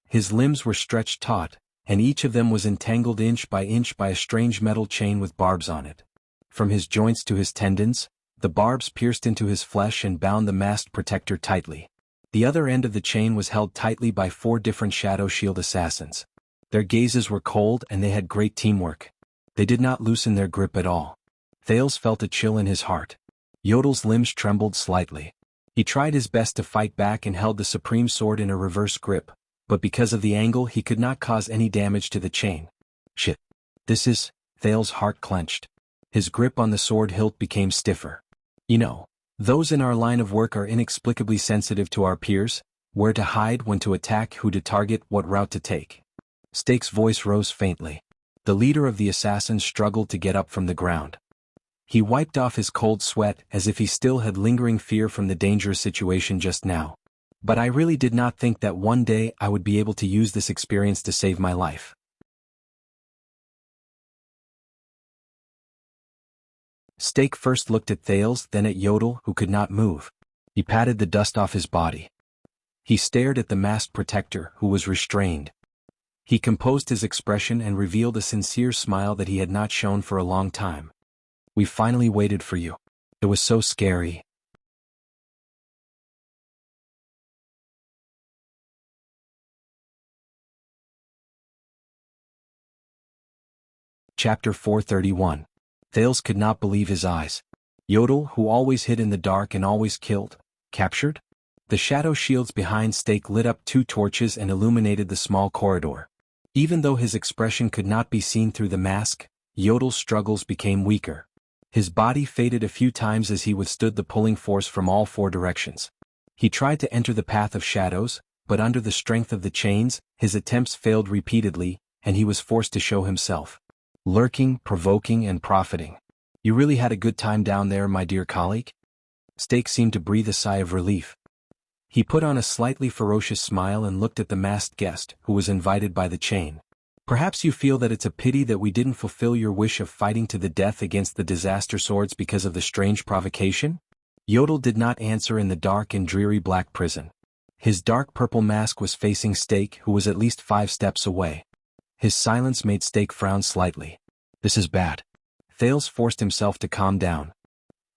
His limbs were stretched taut, and each of them was entangled inch by a strange metal chain with barbs on it. From his joints to his tendons, the barbs pierced into his flesh and bound the masked protector tightly. The other end of the chain was held tightly by 4 different Shadow Shield assassins. Their gazes were cold and they had great teamwork. They did not loosen their grip at all. Thales felt a chill in his heart. Yodel's limbs trembled slightly. He tried his best to fight back and held the supreme sword in a reverse grip, but because of the angle he could not cause any damage to the chain. Shit. This is... Thales' heart clenched. His grip on the sword hilt became stiffer. You know, those in our line of work are inexplicably sensitive to our peers, where to hide, when to attack, who to target, what route to take. Stake's voice rose faintly. The leader of the assassins struggled to get up from the ground. He wiped off his cold sweat as if he still had lingering fear from the dangerous situation just now. But I really did not think that one day I would be able to use this experience to save my life. Stake first looked at Thales, then at Yodel, who could not move. He patted the dust off his body. He stared at the masked protector, who was restrained. He composed his expression and revealed a sincere smile that he had not shown for a long time. We finally waited for you. It was so scary. Chapter 431. Thales could not believe his eyes. Yodel, who always hid in the dark and always killed, captured? The shadow shields behind Stake lit up 2 torches and illuminated the small corridor. Even though his expression could not be seen through the mask, Yodel's struggles became weaker. His body faded a few times as he withstood the pulling force from all four directions. He tried to enter the path of shadows, but under the strength of the chains, his attempts failed repeatedly, and he was forced to show himself. Lurking, provoking, and profiting. You really had a good time down there, my dear colleague? Stake seemed to breathe a sigh of relief. He put on a slightly ferocious smile and looked at the masked guest, who was invited by the chain. Perhaps you feel that it's a pity that we didn't fulfill your wish of fighting to the death against the disaster swords because of the strange provocation? Yodel did not answer in the dark and dreary black prison. His dark purple mask was facing Stake, who was at least 5 steps away. His silence made Stake frown slightly. This is bad. Thales forced himself to calm down.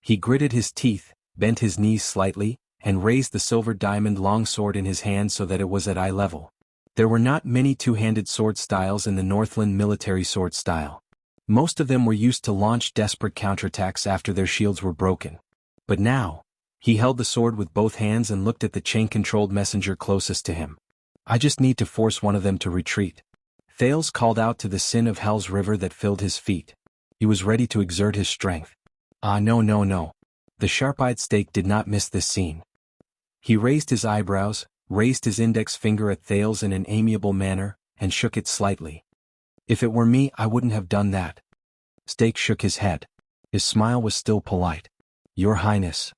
He gritted his teeth, bent his knees slightly, and raised the silver diamond longsword in his hand so that it was at eye level. There were not many two-handed sword styles in the Northland military sword style. Most of them were used to launch desperate counterattacks after their shields were broken. But now, he held the sword with both hands and looked at the chain-controlled messenger closest to him. I just need to force one of them to retreat. Thales called out to the sin of Hell's river that filled his feet. He was ready to exert his strength. No. The sharp-eyed Stake did not miss this scene. He raised his eyebrows, raised his index finger at Thales in an amiable manner, and shook it slightly. If it were me, I wouldn't have done that. Stake shook his head. His smile was still polite. Your Highness.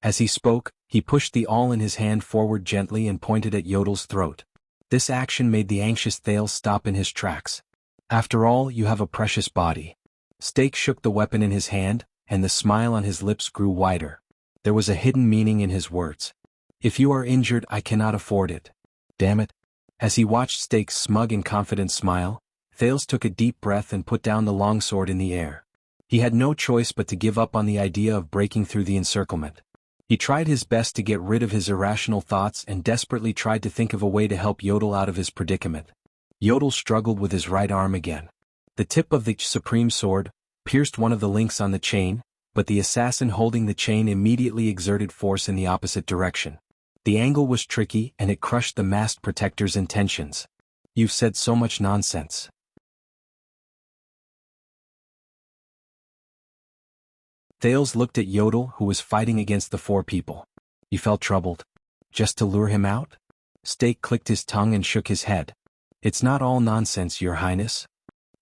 As he spoke, he pushed the awl in his hand forward gently and pointed at Yodel's throat. This action made the anxious Thales stop in his tracks. After all, you have a precious body. Stake shook the weapon in his hand, and the smile on his lips grew wider. There was a hidden meaning in his words. If you are injured, I cannot afford it. Damn it. As he watched Stake's smug and confident smile, Thales took a deep breath and put down the longsword in the air. He had no choice but to give up on the idea of breaking through the encirclement. He tried his best to get rid of his irrational thoughts and desperately tried to think of a way to help Yodel out of his predicament. Yodel struggled with his right arm again. The tip of the supreme sword pierced one of the links on the chain, but the assassin holding the chain immediately exerted force in the opposite direction. The angle was tricky and it crushed the masked protector's intentions. You've said so much nonsense. Thales looked at Yodel, who was fighting against the 4 people. You felt troubled? Just to lure him out? Stake clicked his tongue and shook his head. It's not all nonsense, Your Highness.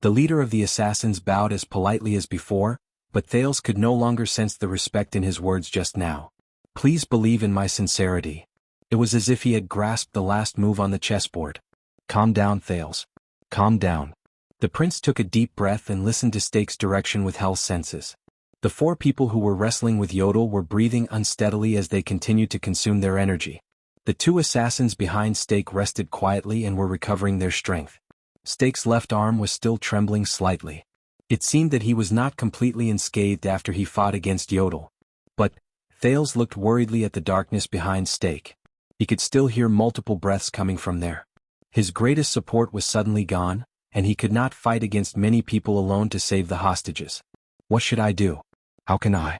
The leader of the assassins bowed as politely as before, but Thales could no longer sense the respect in his words just now. Please believe in my sincerity. It was as if he had grasped the last move on the chessboard. Calm down, Thales. Calm down. The prince took a deep breath and listened to Stake's direction with hell's senses. The 4 people who were wrestling with Yodel were breathing unsteadily as they continued to consume their energy. The 2 assassins behind Stake rested quietly and were recovering their strength. Stake's left arm was still trembling slightly. It seemed that he was not completely unscathed after he fought against Yodel. But Thales looked worriedly at the darkness behind Stake. He could still hear multiple breaths coming from there. His greatest support was suddenly gone, and he could not fight against many people alone to save the hostages. What should I do? How can I?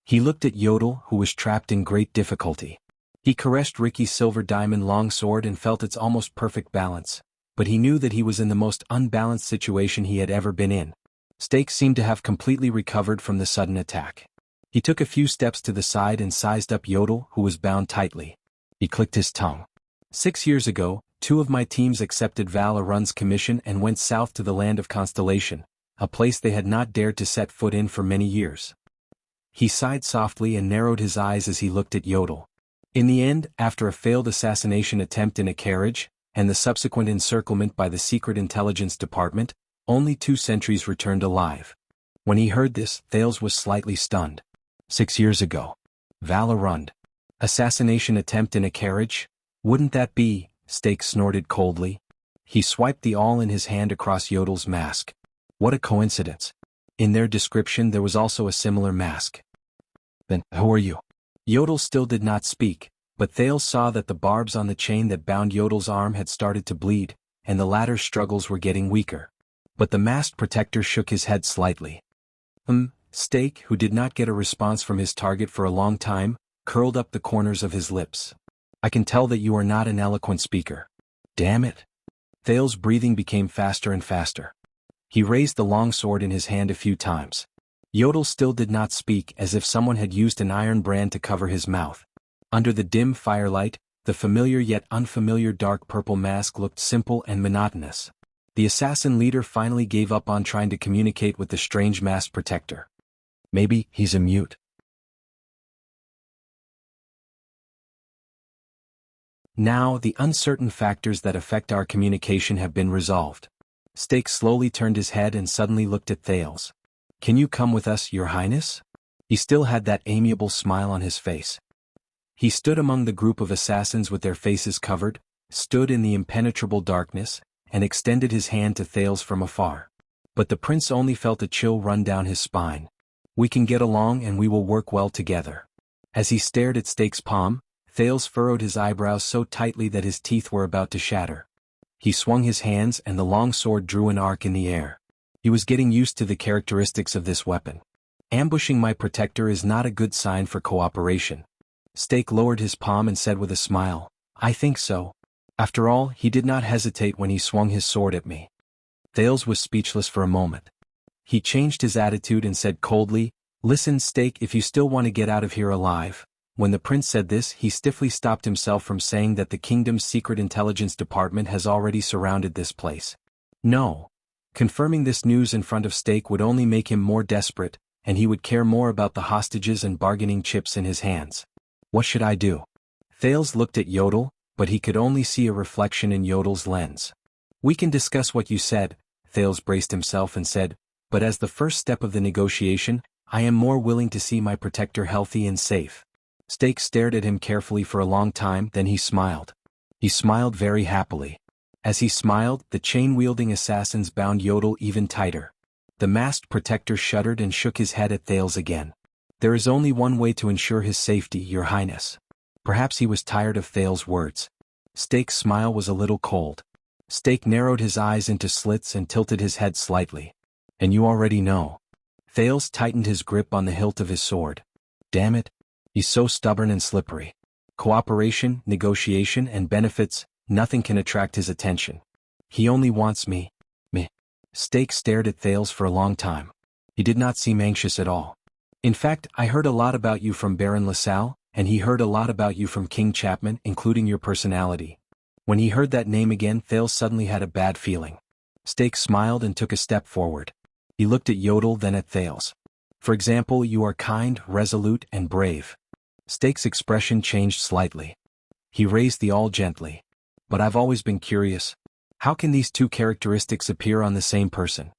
He looked at Yodel, who was trapped in great difficulty. He caressed Ricky's silver diamond longsword and felt its almost perfect balance, but he knew that he was in the most unbalanced situation he had ever been in. Stake seemed to have completely recovered from the sudden attack. He took a few steps to the side and sized up Yodel, who was bound tightly. He clicked his tongue. 6 years ago, 2 of my teams accepted Valorun's commission and went south to the land of Constellation, a place they had not dared to set foot in for many years. He sighed softly and narrowed his eyes as he looked at Yodel. In the end, after a failed assassination attempt in a carriage, and the subsequent encirclement by the Secret Intelligence Department, only 2 sentries returned alive. When he heard this, Thales was slightly stunned. 6 years ago. Valorun. Assassination attempt in a carriage? Wouldn't that be? Stake snorted coldly. He swiped the awl in his hand across Yodel's mask. What a coincidence. In their description there was also a similar mask. Then, who are you? Yodel still did not speak, but Thales saw that the barbs on the chain that bound Yodel's arm had started to bleed, and the latter's struggles were getting weaker. But the masked protector shook his head slightly. Stake, who did not get a response from his target for a long time, curled up the corners of his lips. I can tell that you are not an eloquent speaker. Damn it. Thales' breathing became faster and faster. He raised the long sword in his hand a few times. Yodel still did not speak, as if someone had used an iron brand to cover his mouth. Under the dim firelight, the familiar yet unfamiliar dark purple mask looked simple and monotonous. The assassin leader finally gave up on trying to communicate with the strange masked protector. Maybe he's a mute. Now, the uncertain factors that affect our communication have been resolved. Stake slowly turned his head and suddenly looked at Thales. Can you come with us, Your Highness? He still had that amiable smile on his face. He stood among the group of assassins with their faces covered, stood in the impenetrable darkness, and extended his hand to Thales from afar. But the prince only felt a chill run down his spine. We can get along and we will work well together. As he stared at Stake's palm, Thales furrowed his eyebrows so tightly that his teeth were about to shatter. He swung his hands and the long sword drew an arc in the air. He was getting used to the characteristics of this weapon. Ambushing my protector is not a good sign for cooperation. Stake lowered his palm and said with a smile, I think so. After all, he did not hesitate when he swung his sword at me. Thales was speechless for a moment. He changed his attitude and said coldly, Listen, Stake, if you still want to get out of here alive. When the prince said this, he stiffly stopped himself from saying that the kingdom's secret intelligence department has already surrounded this place. No. Confirming this news in front of Stake would only make him more desperate, and he would care more about the hostages and bargaining chips in his hands. What should I do? Thales looked at Yodel, but he could only see a reflection in Yodel's lens. We can discuss what you said, Thales braced himself and said, but as the first step of the negotiation, I am more willing to see my protector healthy and safe. Stake stared at him carefully for a long time, then he smiled. He smiled very happily. As he smiled, the chain-wielding assassins bound Yodel even tighter. The masked protector shuddered and shook his head at Thales again. There is only one way to ensure his safety, Your Highness. Perhaps he was tired of Thales' words. Stake's smile was a little cold. Stake narrowed his eyes into slits and tilted his head slightly. And you already know. Thales tightened his grip on the hilt of his sword. Damn it. He's so stubborn and slippery. Cooperation, negotiation, and benefits, nothing can attract his attention. He only wants me. Stake stared at Thales for a long time. He did not seem anxious at all. In fact, I heard a lot about you from Baron LaSalle, and he heard a lot about you from King Chapman, including your personality. When he heard that name again, Thales suddenly had a bad feeling. Stake smiled and took a step forward. He looked at Yodel, then at Thales. For example, you are kind, resolute, and brave. Stake's expression changed slightly. He raised the awl gently. But I've always been curious. How can these two characteristics appear on the same person?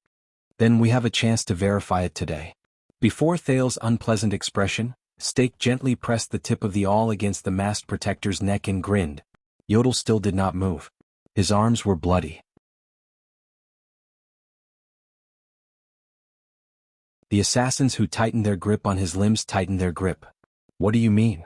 Then we have a chance to verify it today. Before Thales' unpleasant expression, Stake gently pressed the tip of the awl against the masked protector's neck and grinned. Yodel still did not move. His arms were bloody. The assassins who tightened their grip on his limbs tightened their grip. What do you mean?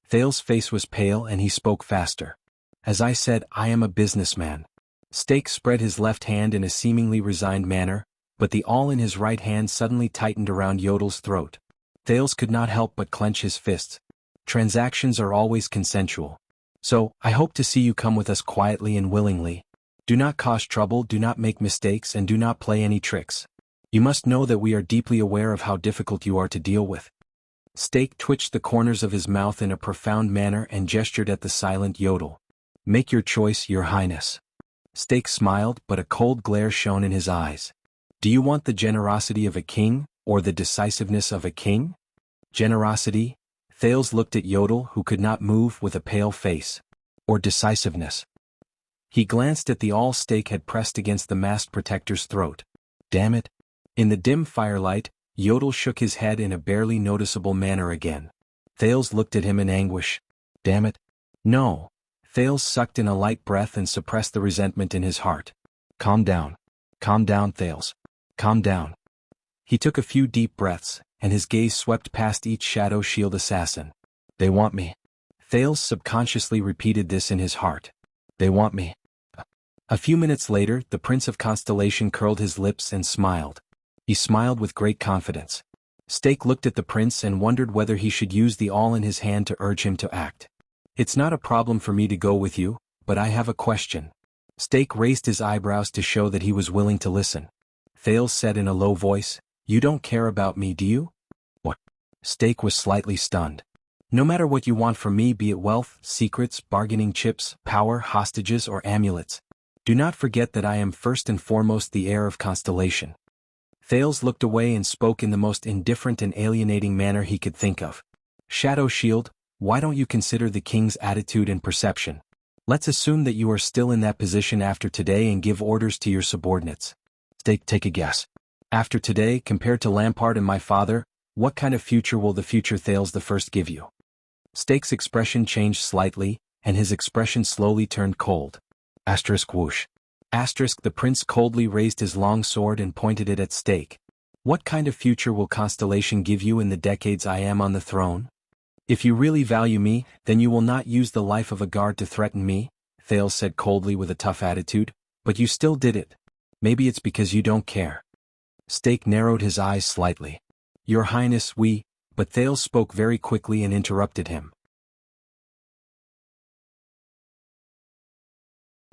Thales' face was pale and he spoke faster. As I said, I am a businessman. Stake spread his left hand in a seemingly resigned manner, but the awl in his right hand suddenly tightened around Yodel's throat. Thales could not help but clench his fists. Transactions are always consensual. So, I hope to see you come with us quietly and willingly. Do not cause trouble, do not make mistakes, and do not play any tricks. You must know that we are deeply aware of how difficult you are to deal with. Stake twitched the corners of his mouth in a profound manner and gestured at the silent Yodel. Make your choice, Your Highness. Stake smiled, but a cold glare shone in his eyes. Do you want the generosity of a king, or the decisiveness of a king? Generosity? Thales looked at Yodel, who could not move, with a pale face. Or decisiveness? He glanced at the awl Stake had pressed against the masked protector's throat. Damn it. In the dim firelight, Yodel shook his head in a barely noticeable manner again. Thales looked at him in anguish. Damn it. No. Thales sucked in a light breath and suppressed the resentment in his heart. Calm down. Calm down, Thales. Calm down. He took a few deep breaths, and his gaze swept past each shadow shield assassin. They want me. Thales subconsciously repeated this in his heart. They want me. A few minutes later, the Prince of Constellation curled his lips and smiled. He smiled with great confidence. Stake looked at the prince and wondered whether he should use the awl in his hand to urge him to act. It's not a problem for me to go with you, but I have a question. Stake raised his eyebrows to show that he was willing to listen. Thales said in a low voice, "You don't care about me, do you?" "What?" Stake was slightly stunned. "No matter what you want from me, be it wealth, secrets, bargaining chips, power, hostages, or amulets. Do not forget that I am first and foremost the heir of Constellation." Thales looked away and spoke in the most indifferent and alienating manner he could think of. "Shadow Shield, why don't you consider the king's attitude and perception? Let's assume that you are still in that position after today and give orders to your subordinates. Take a guess. After today, compared to Lampard and my father, what kind of future will the future Thales the First give you?" Stake's expression changed slightly, and his expression slowly turned cold. Whoosh. The prince coldly raised his long sword and pointed it at Stake. "What kind of future will Constellation give you in the decades I am on the throne? If you really value me, then you will not use the life of a guard to threaten me," Thales said coldly with a tough attitude, "but you still did it. Maybe it's because you don't care." Stake narrowed his eyes slightly. "Your Highness, but Thales spoke very quickly and interrupted him.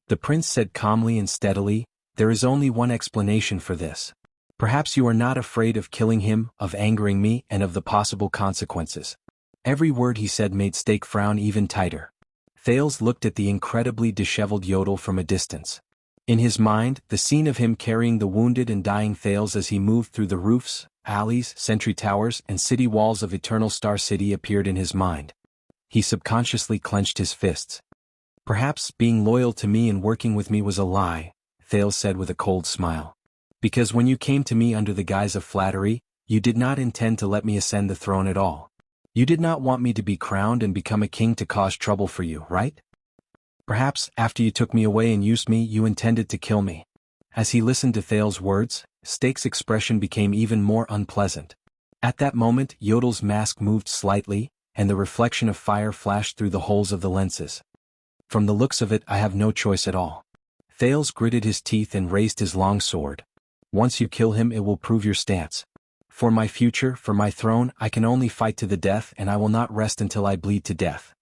The prince said calmly and steadily, "There is only one explanation for this. Perhaps you are not afraid of killing him, of angering me, and of the possible consequences." Every word he said made Stake frown even tighter. Thales looked at the incredibly disheveled Yodel from a distance. In his mind, the scene of him carrying the wounded and dying Thales as he moved through the roofs, alleys, sentry towers, and city walls of Eternal Star City appeared in his mind. He subconsciously clenched his fists. "Perhaps being loyal to me and working with me was a lie," Thales said with a cold smile. "Because when you came to me under the guise of flattery, you did not intend to let me ascend the throne at all. You did not want me to be crowned and become a king to cause trouble for you, right? Perhaps, after you took me away and used me, you intended to kill me." As he listened to Thales' words, Stake's expression became even more unpleasant. At that moment, Yodel's mask moved slightly, and the reflection of fire flashed through the holes of the lenses. "From the looks of it, I have no choice at all." Thales gritted his teeth and raised his long sword. "Once you kill him, it will prove your stance. For my future, for my throne, I can only fight to the death, and I will not rest until I bleed to death."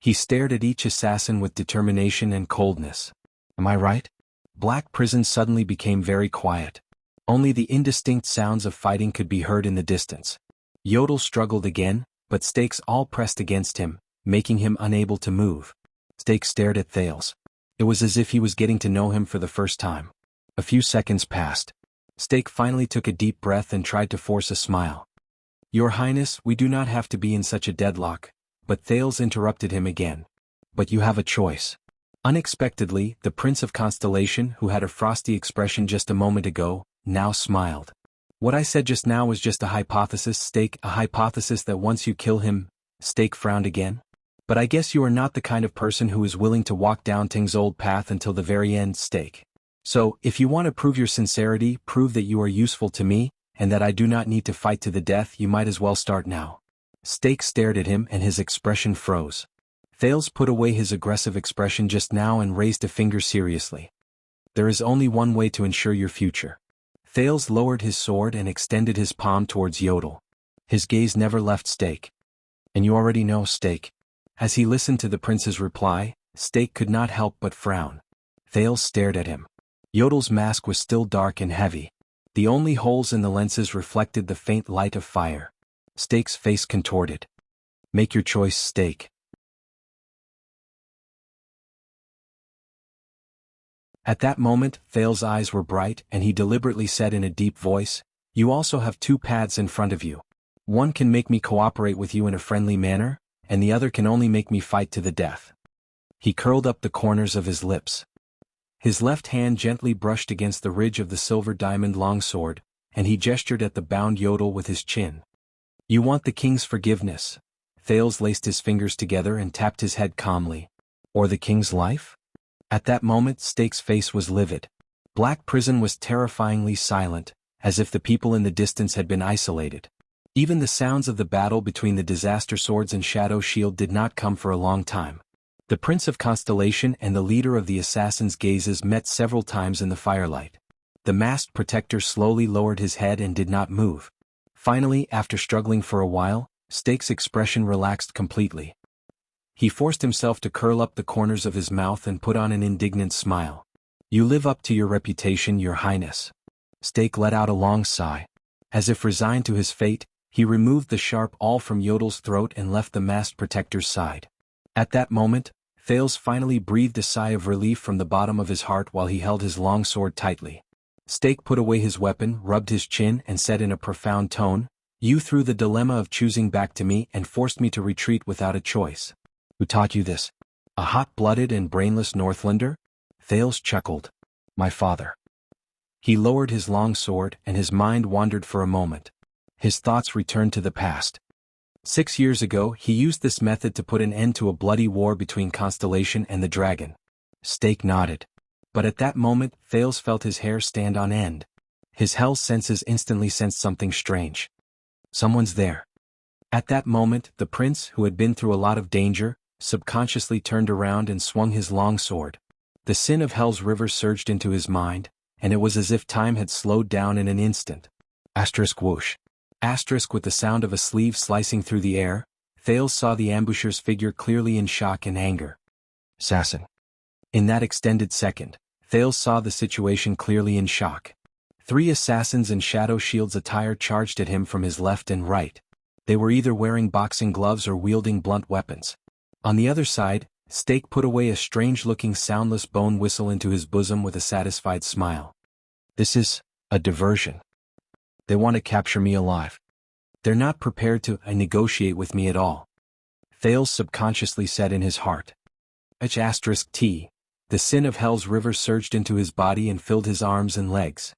He stared at each assassin with determination and coldness. "Am I right?" Black Prison suddenly became very quiet. Only the indistinct sounds of fighting could be heard in the distance. Yodel struggled again, but Stakes all pressed against him, making him unable to move. Stake stared at Thales. It was as if he was getting to know him for the first time. A few seconds passed. Stake finally took a deep breath and tried to force a smile. "Your Highness, we do not have to be in such a deadlock," but Thales interrupted him again. "But you have a choice." Unexpectedly, the Prince of Constellation, who had a frosty expression just a moment ago, now smiled. "What I said just now was just a hypothesis, Stake, a hypothesis that once you kill him." Stake frowned again. "But I guess you are not the kind of person who is willing to walk down Ting's old path until the very end, Stake. So, if you want to prove your sincerity, prove that you are useful to me, and that I do not need to fight to the death, you might as well start now." Stake stared at him and his expression froze. Thales put away his aggressive expression just now and raised a finger seriously. "There is only one way to ensure your future." Thales lowered his sword and extended his palm towards Yodel. His gaze never left Stake. "And you already know, Stake." As he listened to the prince's reply, Stake could not help but frown. Thales stared at him. Yodel's mask was still dark and heavy. The only holes in the lenses reflected the faint light of fire. Stake's face contorted. "Make your choice, Stake." At that moment, Thales' eyes were bright, and he deliberately said in a deep voice, "You also have two paths in front of you. One can make me cooperate with you in a friendly manner, and the other can only make me fight to the death." He curled up the corners of his lips. His left hand gently brushed against the ridge of the silver diamond longsword, and he gestured at the bound Yodel with his chin. "You want the king's forgiveness." Thales laced his fingers together and tapped his head calmly. "Or the king's life?" At that moment, Stake's face was livid. Black Prison was terrifyingly silent, as if the people in the distance had been isolated. Even the sounds of the battle between the Disaster Swords and Shadow Shield did not come for a long time. The Prince of Constellation and the leader of the assassins' gazes met several times in the firelight. The masked protector slowly lowered his head and did not move. Finally, after struggling for a while, Stake's expression relaxed completely. He forced himself to curl up the corners of his mouth and put on an indignant smile. "You live up to your reputation, Your Highness." Stake let out a long sigh. As if resigned to his fate, he removed the sharp awl from Yodel's throat and left the masked protector's side. At that moment, Thales finally breathed a sigh of relief from the bottom of his heart while he held his long sword tightly. Stake put away his weapon, rubbed his chin and said in a profound tone, "You threw the dilemma of choosing back to me and forced me to retreat without a choice. Who taught you this? A hot-blooded and brainless Northlander?" Thales chuckled. "My father." He lowered his long sword and his mind wandered for a moment. His thoughts returned to the past. 6 years ago he used this method to put an end to a bloody war between Constellation and the dragon. Stake nodded. But at that moment Thales felt his hair stand on end. His hell's senses instantly sensed something strange. Someone's there. At that moment the prince, who had been through a lot of danger, subconsciously turned around and swung his long sword. The sin of Hell's river surged into his mind, and it was as if time had slowed down in an instant. Asterisk whoosh. Asterisk with the sound of a sleeve slicing through the air, Thales saw the ambusher's figure clearly in shock and anger. Assassin. In that extended second, Thales saw the situation clearly in shock. 3 assassins in shadow shields attire charged at him from his left and right. They were either wearing boxing gloves or wielding blunt weapons. On the other side, Stake put away a strange-looking soundless bone whistle into his bosom with a satisfied smile. "This is a diversion. They want to capture me alive. They're not prepared to negotiate with me at all," Thales subconsciously said in his heart. H*T. The sin of Hell's river surged into his body and filled his arms and legs.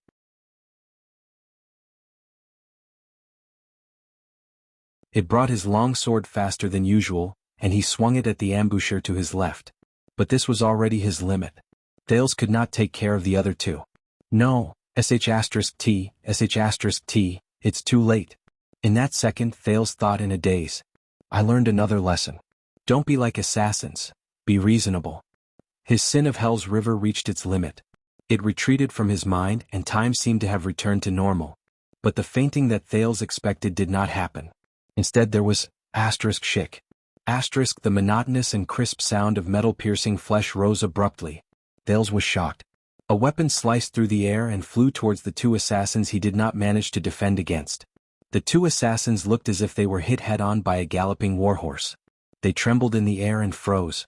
It brought his long sword faster than usual, and he swung it at the ambusher to his left. But this was already his limit. Thales could not take care of the other 2. "No, *T, it's too late." In that second Thales thought in a daze. "I learned another lesson. Don't be like assassins, be reasonable." His sin of Hell's river reached its limit. It retreated from his mind and time seemed to have returned to normal. But the fainting that Thales expected did not happen. Instead there was *shik. The monotonous and crisp sound of metal piercing flesh rose abruptly. Thales was shocked. A weapon sliced through the air and flew towards the 2 assassins he did not manage to defend against. The 2 assassins looked as if they were hit head-on by a galloping warhorse. They trembled in the air and froze.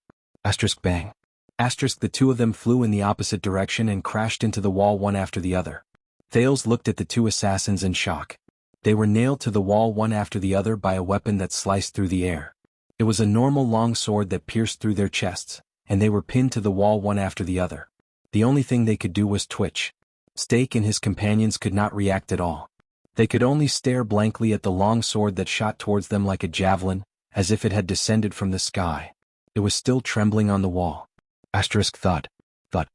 Bang. The 2 of them flew in the opposite direction and crashed into the wall one after the other. Thales looked at the 2 assassins in shock. They were nailed to the wall one after the other by a weapon that sliced through the air. It was a normal long sword that pierced through their chests, and they were pinned to the wall one after the other. The only thing they could do was twitch. Stake and his companions could not react at all. They could only stare blankly at the long sword that shot towards them like a javelin, as if it had descended from the sky. It was still trembling on the wall. Thud. Thud.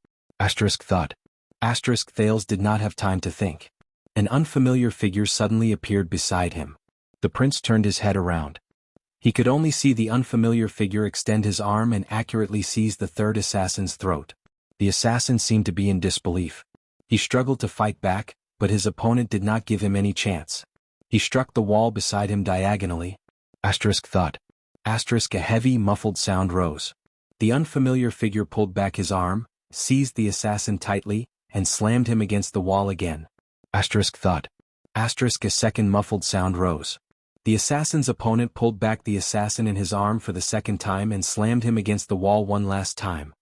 Thud. Thales did not have time to think. An unfamiliar figure suddenly appeared beside him. The prince turned his head around. He could only see the unfamiliar figure extend his arm and accurately seize the 3rd assassin's throat. The assassin seemed to be in disbelief. He struggled to fight back, but his opponent did not give him any chance. He struck the wall beside him diagonally. Thud. A heavy, muffled sound rose. The unfamiliar figure pulled back his arm, seized the assassin tightly, and slammed him against the wall again. Thud. A second muffled sound rose. The assassin's opponent pulled back the assassin in his arm for the second time and slammed him against the wall one last time.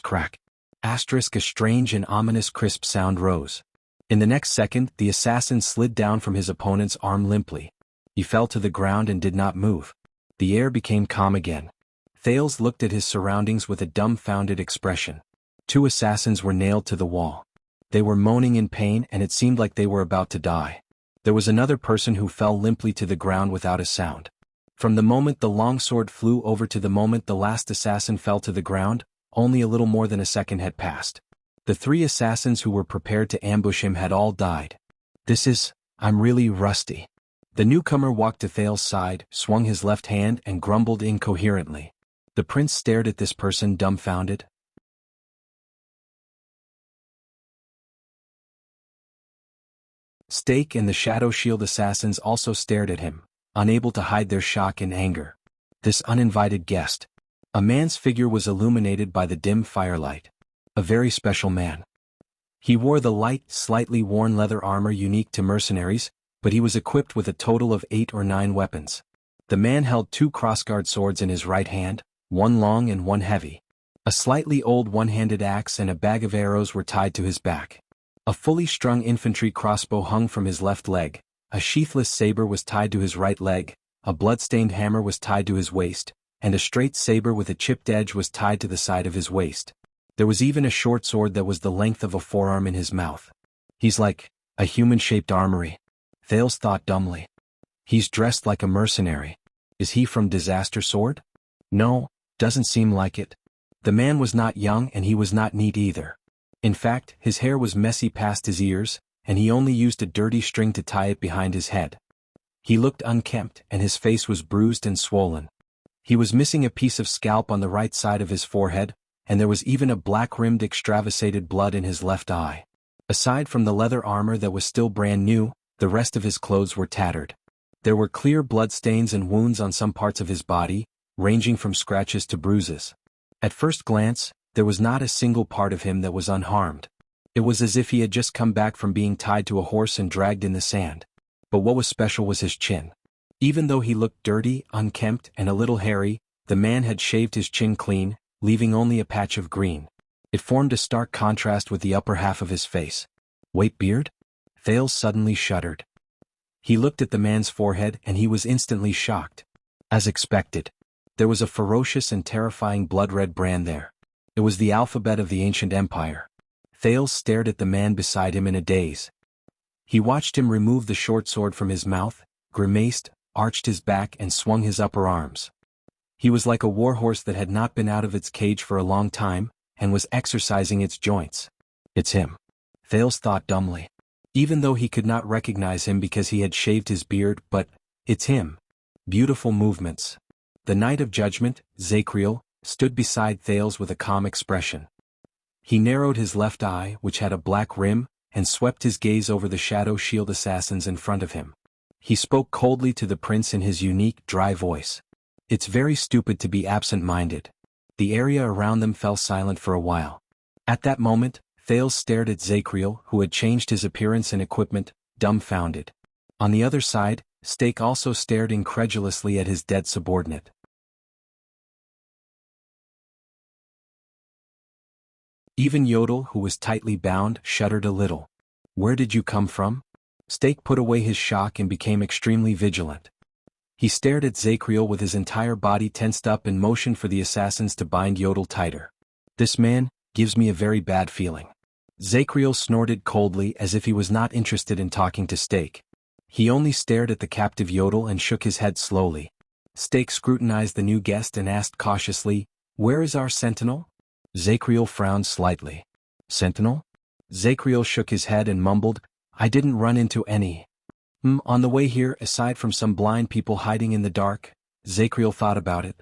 Crack. A strange and ominous crisp sound rose. In the next second, the assassin slid down from his opponent's arm limply. He fell to the ground and did not move. The air became calm again. Thales looked at his surroundings with a dumbfounded expression. 2 assassins were nailed to the wall. They were moaning in pain and it seemed like they were about to die. There was another person who fell limply to the ground without a sound. From the moment the longsword flew over to the moment the last assassin fell to the ground, only a little more than a second had passed. The 3 assassins who were prepared to ambush him had all died. I'm really rusty." The newcomer walked to Thales' side, swung his left hand and grumbled incoherently. The prince stared at this person dumbfounded. Stake and the Shadow Shield assassins also stared at him, unable to hide their shock and anger. This uninvited guest. A man's figure was illuminated by the dim firelight. A very special man. He wore the light, slightly worn leather armor unique to mercenaries, but he was equipped with a total of 8 or 9 weapons. The man held 2 crossguard swords in his right hand, one long and one heavy. A slightly old one-handed axe and a bag of arrows were tied to his back. A fully strung infantry crossbow hung from his left leg, a sheathless saber was tied to his right leg, a blood-stained hammer was tied to his waist, and a straight saber with a chipped edge was tied to the side of his waist. There was even a short sword that was the length of a forearm in his mouth. He's like a human-shaped armory. Thales thought dumbly. He's dressed like a mercenary. Is he from Disaster Sword? No, doesn't seem like it. The man was not young and he was not neat either. In fact, his hair was messy past his ears, and he only used a dirty string to tie it behind his head. He looked unkempt and his face was bruised and swollen. He was missing a piece of scalp on the right side of his forehead, and there was even a black-rimmed extravasated blood in his left eye. Aside from the leather armor that was still brand new, the rest of his clothes were tattered. There were clear blood stains and wounds on some parts of his body, ranging from scratches to bruises. At first glance, there was not a single part of him that was unharmed. It was as if he had just come back from being tied to a horse and dragged in the sand. But what was special was his chin. Even though he looked dirty, unkempt, and a little hairy, the man had shaved his chin clean, leaving only a patch of green. It formed a stark contrast with the upper half of his face. Wait, beard? Thales suddenly shuddered. He looked at the man's forehead and he was instantly shocked. As expected. There was a ferocious and terrifying blood-red brand there. It was the alphabet of the ancient empire. Thales stared at the man beside him in a daze. He watched him remove the short sword from his mouth, grimaced, arched his back and swung his upper arms. He was like a warhorse that had not been out of its cage for a long time, and was exercising its joints. It's him. Thales thought dumbly. Even though he could not recognize him because he had shaved his beard, but it's him. Beautiful movements. The Knight of Judgment, Zacriel, stood beside Thales with a calm expression. He narrowed his left eye, which had a black rim, and swept his gaze over the shadow shield assassins in front of him. He spoke coldly to the prince in his unique, dry voice. It's very stupid to be absent-minded. The area around them fell silent for a while. At that moment, Thales stared at Zacriel, who had changed his appearance and equipment, dumbfounded. On the other side, Stake also stared incredulously at his dead subordinate. Even Yodel, who was tightly bound, shuddered a little. Where did you come from? Stake put away his shock and became extremely vigilant. He stared at Zacriel with his entire body tensed up and motioned for the assassins to bind Yodel tighter. This man gives me a very bad feeling. Zacriel snorted coldly as if he was not interested in talking to Stake. He only stared at the captive Yodel and shook his head slowly. Stake scrutinized the new guest and asked cautiously, "Where is our sentinel?" Zacriel frowned slightly. "Sentinel?" Zacriel shook his head and mumbled, "I didn't run into any. On the way here, aside from some blind people hiding in the dark." Zacriel thought about it.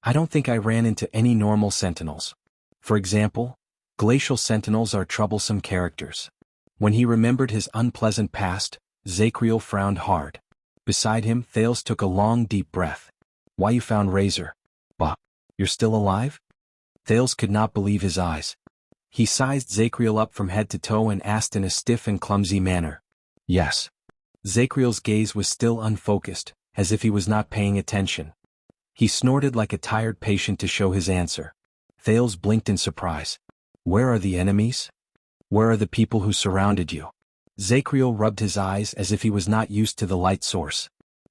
"I don't think I ran into any normal sentinels. For example, glacial sentinels are troublesome characters." When he remembered his unpleasant past, Zacriel frowned hard. Beside him, Thales took a long deep breath. "Why you found Razor? Bah, you're still alive?" Thales could not believe his eyes. He sized Zacriel up from head to toe and asked in a stiff and clumsy manner. "Yes." Zacriel's gaze was still unfocused, as if he was not paying attention. He snorted like a tired patient to show his answer. Thales blinked in surprise. "Where are the enemies? Where are the people who surrounded you?" Zacriel rubbed his eyes as if he was not used to the light source.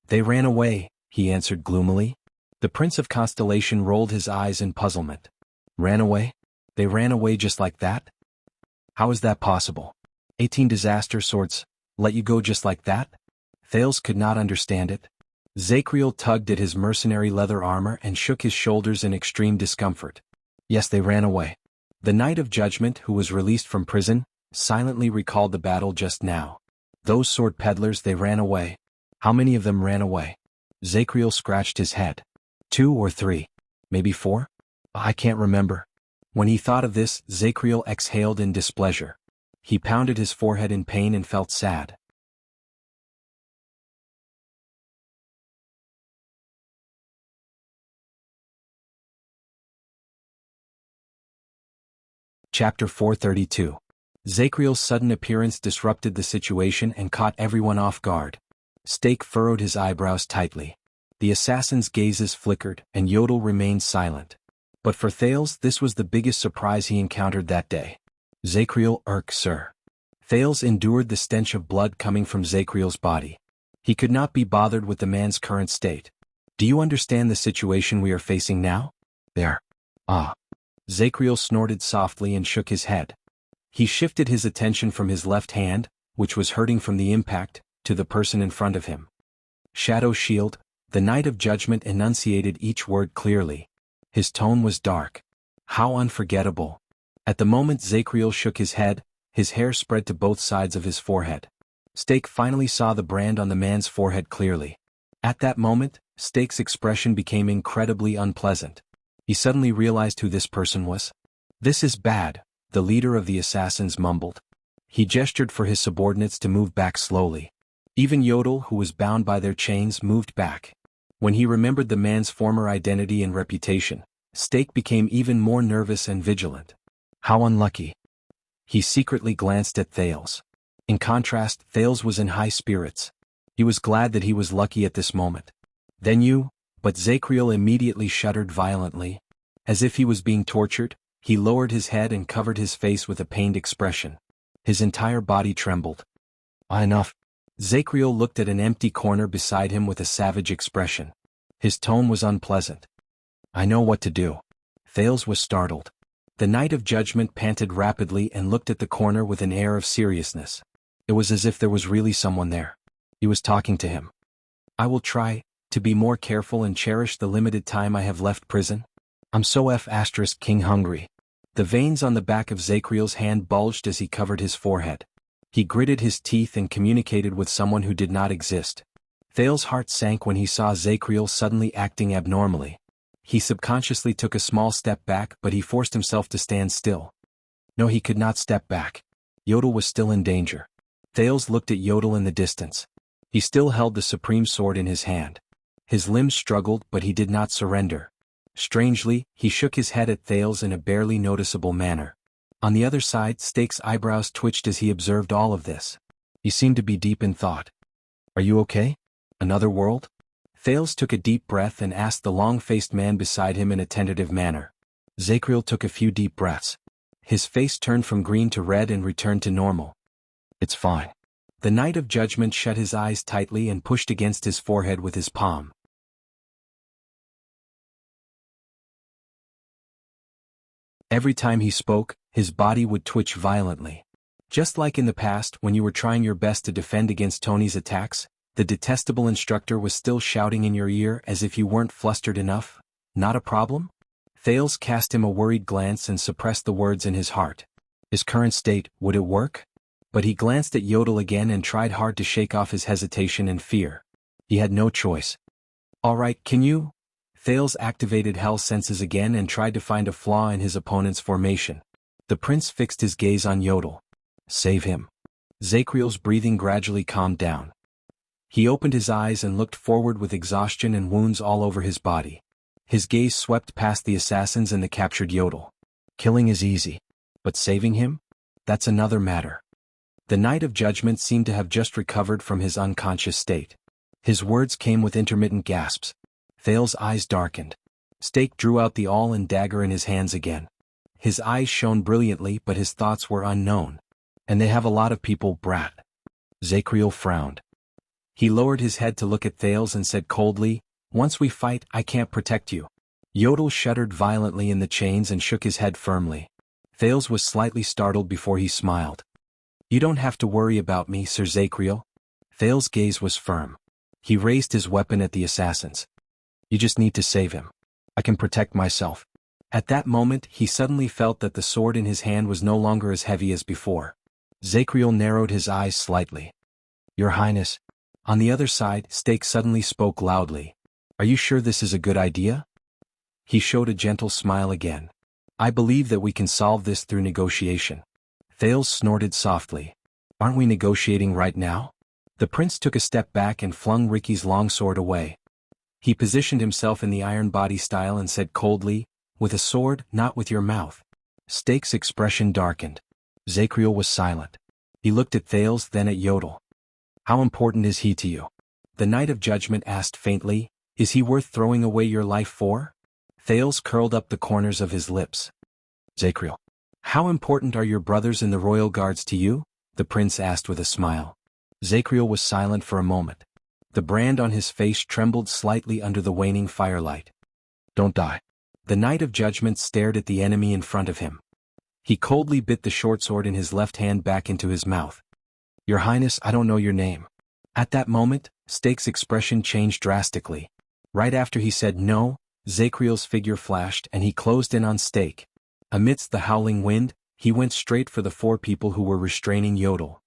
"They ran away," he answered gloomily. The Prince of Constellation rolled his eyes in puzzlement. "Ran away? They ran away just like that? How is that possible? 18 disaster swords let you go just like that?" Thales could not understand it. Zacriel tugged at his mercenary leather armor and shook his shoulders in extreme discomfort. "Yes, they ran away." The Knight of Judgment, who was released from prison, silently recalled the battle just now. "Those sword peddlers, they ran away. How many of them ran away?" Zacriel scratched his head. 2 or 3. Maybe 4? I can't remember. When he thought of this, Zacriel exhaled in displeasure. He pounded his forehead in pain and felt sad. Chapter 432. Zacriel's sudden appearance disrupted the situation and caught everyone off guard. Stake furrowed his eyebrows tightly. The assassin's gazes flickered, and Yodel remained silent. But for Thales, this was the biggest surprise he encountered that day. Zacriel, sir. Thales endured the stench of blood coming from Zacriel's body. He could not be bothered with the man's current state. Do you understand the situation we are facing now? There. Zacriel snorted softly and shook his head. He shifted his attention from his left hand, which was hurting from the impact, to the person in front of him. Shadow Shield, the Knight of Judgment enunciated each word clearly. His tone was dark. How unforgettable. At the moment Zacriel shook his head, his hair spread to both sides of his forehead. Stake finally saw the brand on the man's forehead clearly. At that moment, Stake's expression became incredibly unpleasant. He suddenly realized who this person was. This is bad, the leader of the assassins mumbled. He gestured for his subordinates to move back slowly. Even Yodel, who was bound by their chains, moved back. When he remembered the man's former identity and reputation, Stake became even more nervous and vigilant. How unlucky. He secretly glanced at Thales. In contrast, Thales was in high spirits. He was glad that he was lucky at this moment. But Zacriel immediately shuddered violently. As if he was being tortured, he lowered his head and covered his face with a pained expression. His entire body trembled. Enough. Zacriel looked at an empty corner beside him with a savage expression. His tone was unpleasant. I know what to do. Thales was startled. The Knight of Judgment panted rapidly and looked at the corner with an air of seriousnness. It was as if there was really someone there. He was talking to him. I will try to be more careful and cherish the limited time I have left prison. I'm so King hungry. The veins on the back of Zacriel's hand bulged as he covered his forehead. He gritted his teeth and communicated with someone who did not exist. Thales' heart sank when he saw Zacriel suddenly acting abnormally. He subconsciously took a small step back, but he forced himself to stand still. No, he could not step back. Yodel was still in danger. Thales looked at Yodel in the distance. He still held the supreme sword in his hand. His limbs struggled, but he did not surrender. Strangely, he shook his head at Thales in a barely noticeable manner. On the other side, Stake's eyebrows twitched as he observed all of this. He seemed to be deep in thought. Are you okay? Another world? Thales took a deep breath and asked the long-faced man beside him in a tentative manner. Zacriel took a few deep breaths. His face turned from green to red and returned to normal. It's fine. The Knight of Judgment shut his eyes tightly and pushed against his forehead with his palm. Every time he spoke, his body would twitch violently. Just like in the past when you were trying your best to defend against Tony's attacks, the detestable instructor was still shouting in your ear as if you weren't flustered enough. Not a problem? Thales cast him a worried glance and suppressed the words in his heart. His current state, would it work? But he glanced at Yodel again and tried hard to shake off his hesitation and fear. He had no choice. All right, can you? Thales activated Hell's senses again and tried to find a flaw in his opponent's formation. The prince fixed his gaze on Yodel. Save him. Zacriel's breathing gradually calmed down. He opened his eyes and looked forward with exhaustion and wounds all over his body. His gaze swept past the assassins and the captured Yodel. Killing is easy. But saving him? That's another matter. The Knight of Judgment seemed to have just recovered from his unconscious state. His words came with intermittent gasps. Thales' eyes darkened. Stake drew out the awl and dagger in his hands again. His eyes shone brilliantly, but his thoughts were unknown. And they have a lot of people, brat. Zacriel frowned. He lowered his head to look at Thales and said coldly, Once we fight, I can't protect you. Yodel shuddered violently in the chains and shook his head firmly. Thales was slightly startled before he smiled. You don't have to worry about me, Sir Zacriel. Thales' gaze was firm. He raised his weapon at the assassins. You just need to save him. I can protect myself. At that moment, he suddenly felt that the sword in his hand was no longer as heavy as before. Zacriel narrowed his eyes slightly. Your Highness. On the other side, Stake suddenly spoke loudly. Are you sure this is a good idea? He showed a gentle smile again. I believe that we can solve this through negotiation. Thales snorted softly. Aren't we negotiating right now? The prince took a step back and flung Ricky's longsword away. He positioned himself in the iron body style and said coldly, With a sword, not with your mouth. Stake's expression darkened. Zacriel was silent. He looked at Thales, then at Yodel. How important is he to you? The Knight of Judgment asked faintly, is he worth throwing away your life for? Thales curled up the corners of his lips. Zacriel. How important are your brothers in the royal guards to you? The prince asked with a smile. Zacriel was silent for a moment. The brand on his face trembled slightly under the waning firelight. Don't die. The Knight of Judgment stared at the enemy in front of him. He coldly bit the short sword in his left hand back into his mouth. Your Highness, I don't know your name. At that moment, Stake's expression changed drastically. Right after he said no, Zacriel's figure flashed and he closed in on Stake. Amidst the howling wind, he went straight for the 4 people who were restraining Yodel.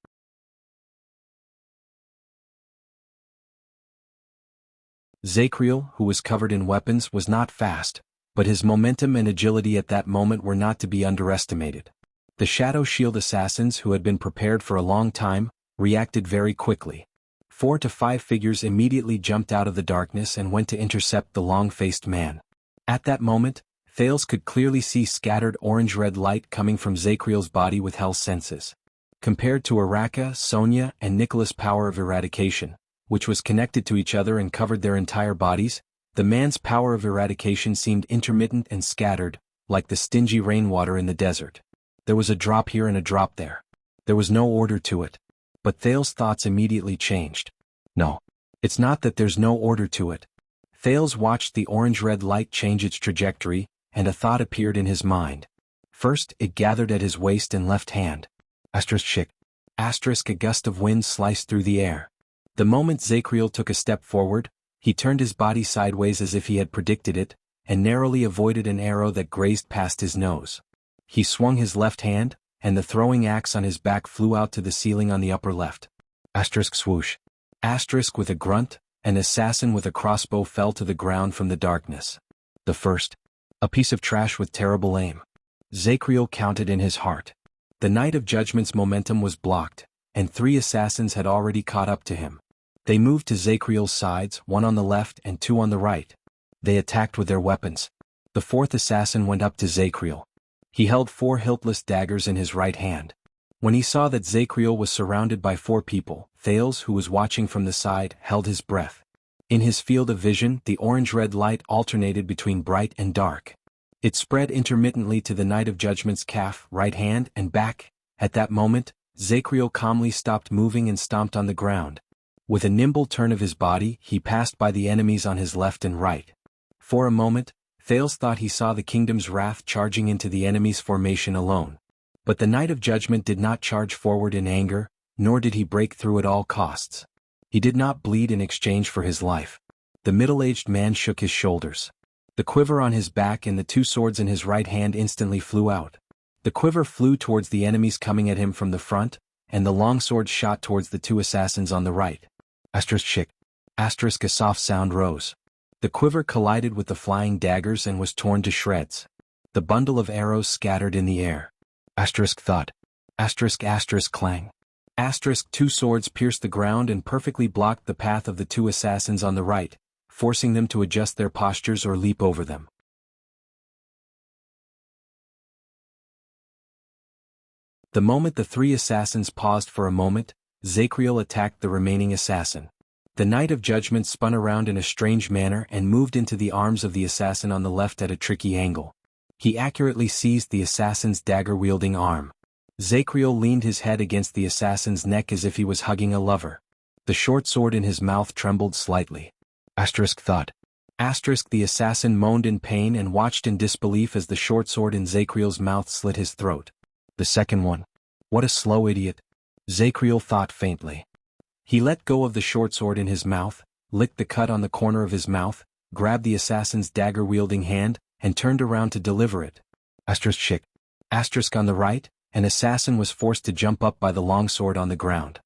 Zacriel, who was covered in weapons, was not fast, but his momentum and agility at that moment were not to be underestimated. The Shadow Shield assassins, who had been prepared for a long time, reacted very quickly. 4 to 5 figures immediately jumped out of the darkness and went to intercept the long-faced man. At that moment, Thales could clearly see scattered orange-red light coming from Zacriel's body with Hell's senses. Compared to Araka, Sonia, and Nicholas' power of eradication, which was connected to each other and covered their entire bodies, the man's power of eradication seemed intermittent and scattered, like the stingy rainwater in the desert. There was a drop here and a drop there. There was no order to it. But Thales' thoughts immediately changed. No. It's not that there's no order to it. Thales watched the orange-red light change its trajectory, and a thought appeared in his mind. First, it gathered at his waist and left hand. Asterisk. A gust of wind sliced through the air. The moment Zacriel took a step forward, he turned his body sideways as if he had predicted it, and narrowly avoided an arrow that grazed past his nose. He swung his left hand, and the throwing axe on his back flew out to the ceiling on the upper left. Swoosh. With a grunt, an assassin with a crossbow fell to the ground from the darkness. The first. A piece of trash with terrible aim. Zacriel counted in his heart. The Knight of Judgment's momentum was blocked, and 3 assassins had already caught up to him. They moved to Zacriel's sides, 1 on the left and 2 on the right. They attacked with their weapons. The 4th assassin went up to Zacriel. He held 4 hiltless daggers in his right hand. When he saw that Zacriel was surrounded by 4 people, Thales, who was watching from the side, held his breath. In his field of vision, the orange-red light alternated between bright and dark. It spread intermittently to the Knight of Judgment's calf, right hand, and back. At that moment, Zacriel calmly stopped moving and stomped on the ground. With a nimble turn of his body, he passed by the enemies on his left and right. For a moment, Thales thought he saw the kingdom's wrath charging into the enemy's formation alone. But the Knight of Judgment did not charge forward in anger, nor did he break through at all costs. He did not bleed in exchange for his life. The middle-aged man shook his shoulders. The quiver on his back and the 2 swords in his right hand instantly flew out. The quiver flew towards the enemies coming at him from the front, and the long sword shot towards the 2 assassins on the right. A soft sound rose. The quiver collided with the flying daggers and was torn to shreds. The bundle of arrows scattered in the air. Thud. Clang. 2 swords pierced the ground and perfectly blocked the path of the 2 assassins on the right, forcing them to adjust their postures or leap over them. The moment the 3 assassins paused for a moment, Zacriel attacked the remaining assassin. The Knight of Judgment spun around in a strange manner and moved into the arms of the assassin on the left at a tricky angle. He accurately seized the assassin's dagger-wielding arm. Zacriel leaned his head against the assassin's neck as if he was hugging a lover. The short sword in his mouth trembled slightly. Thud. The assassin moaned in pain and watched in disbelief as the short sword in Zacriel's mouth slit his throat. The second one. What a slow idiot. Zacriel thought faintly. He let go of the short sword in his mouth, licked the cut on the corner of his mouth, grabbed the assassin's dagger-wielding hand, and turned around to deliver it. On the right, an assassin was forced to jump up by the longsword on the ground.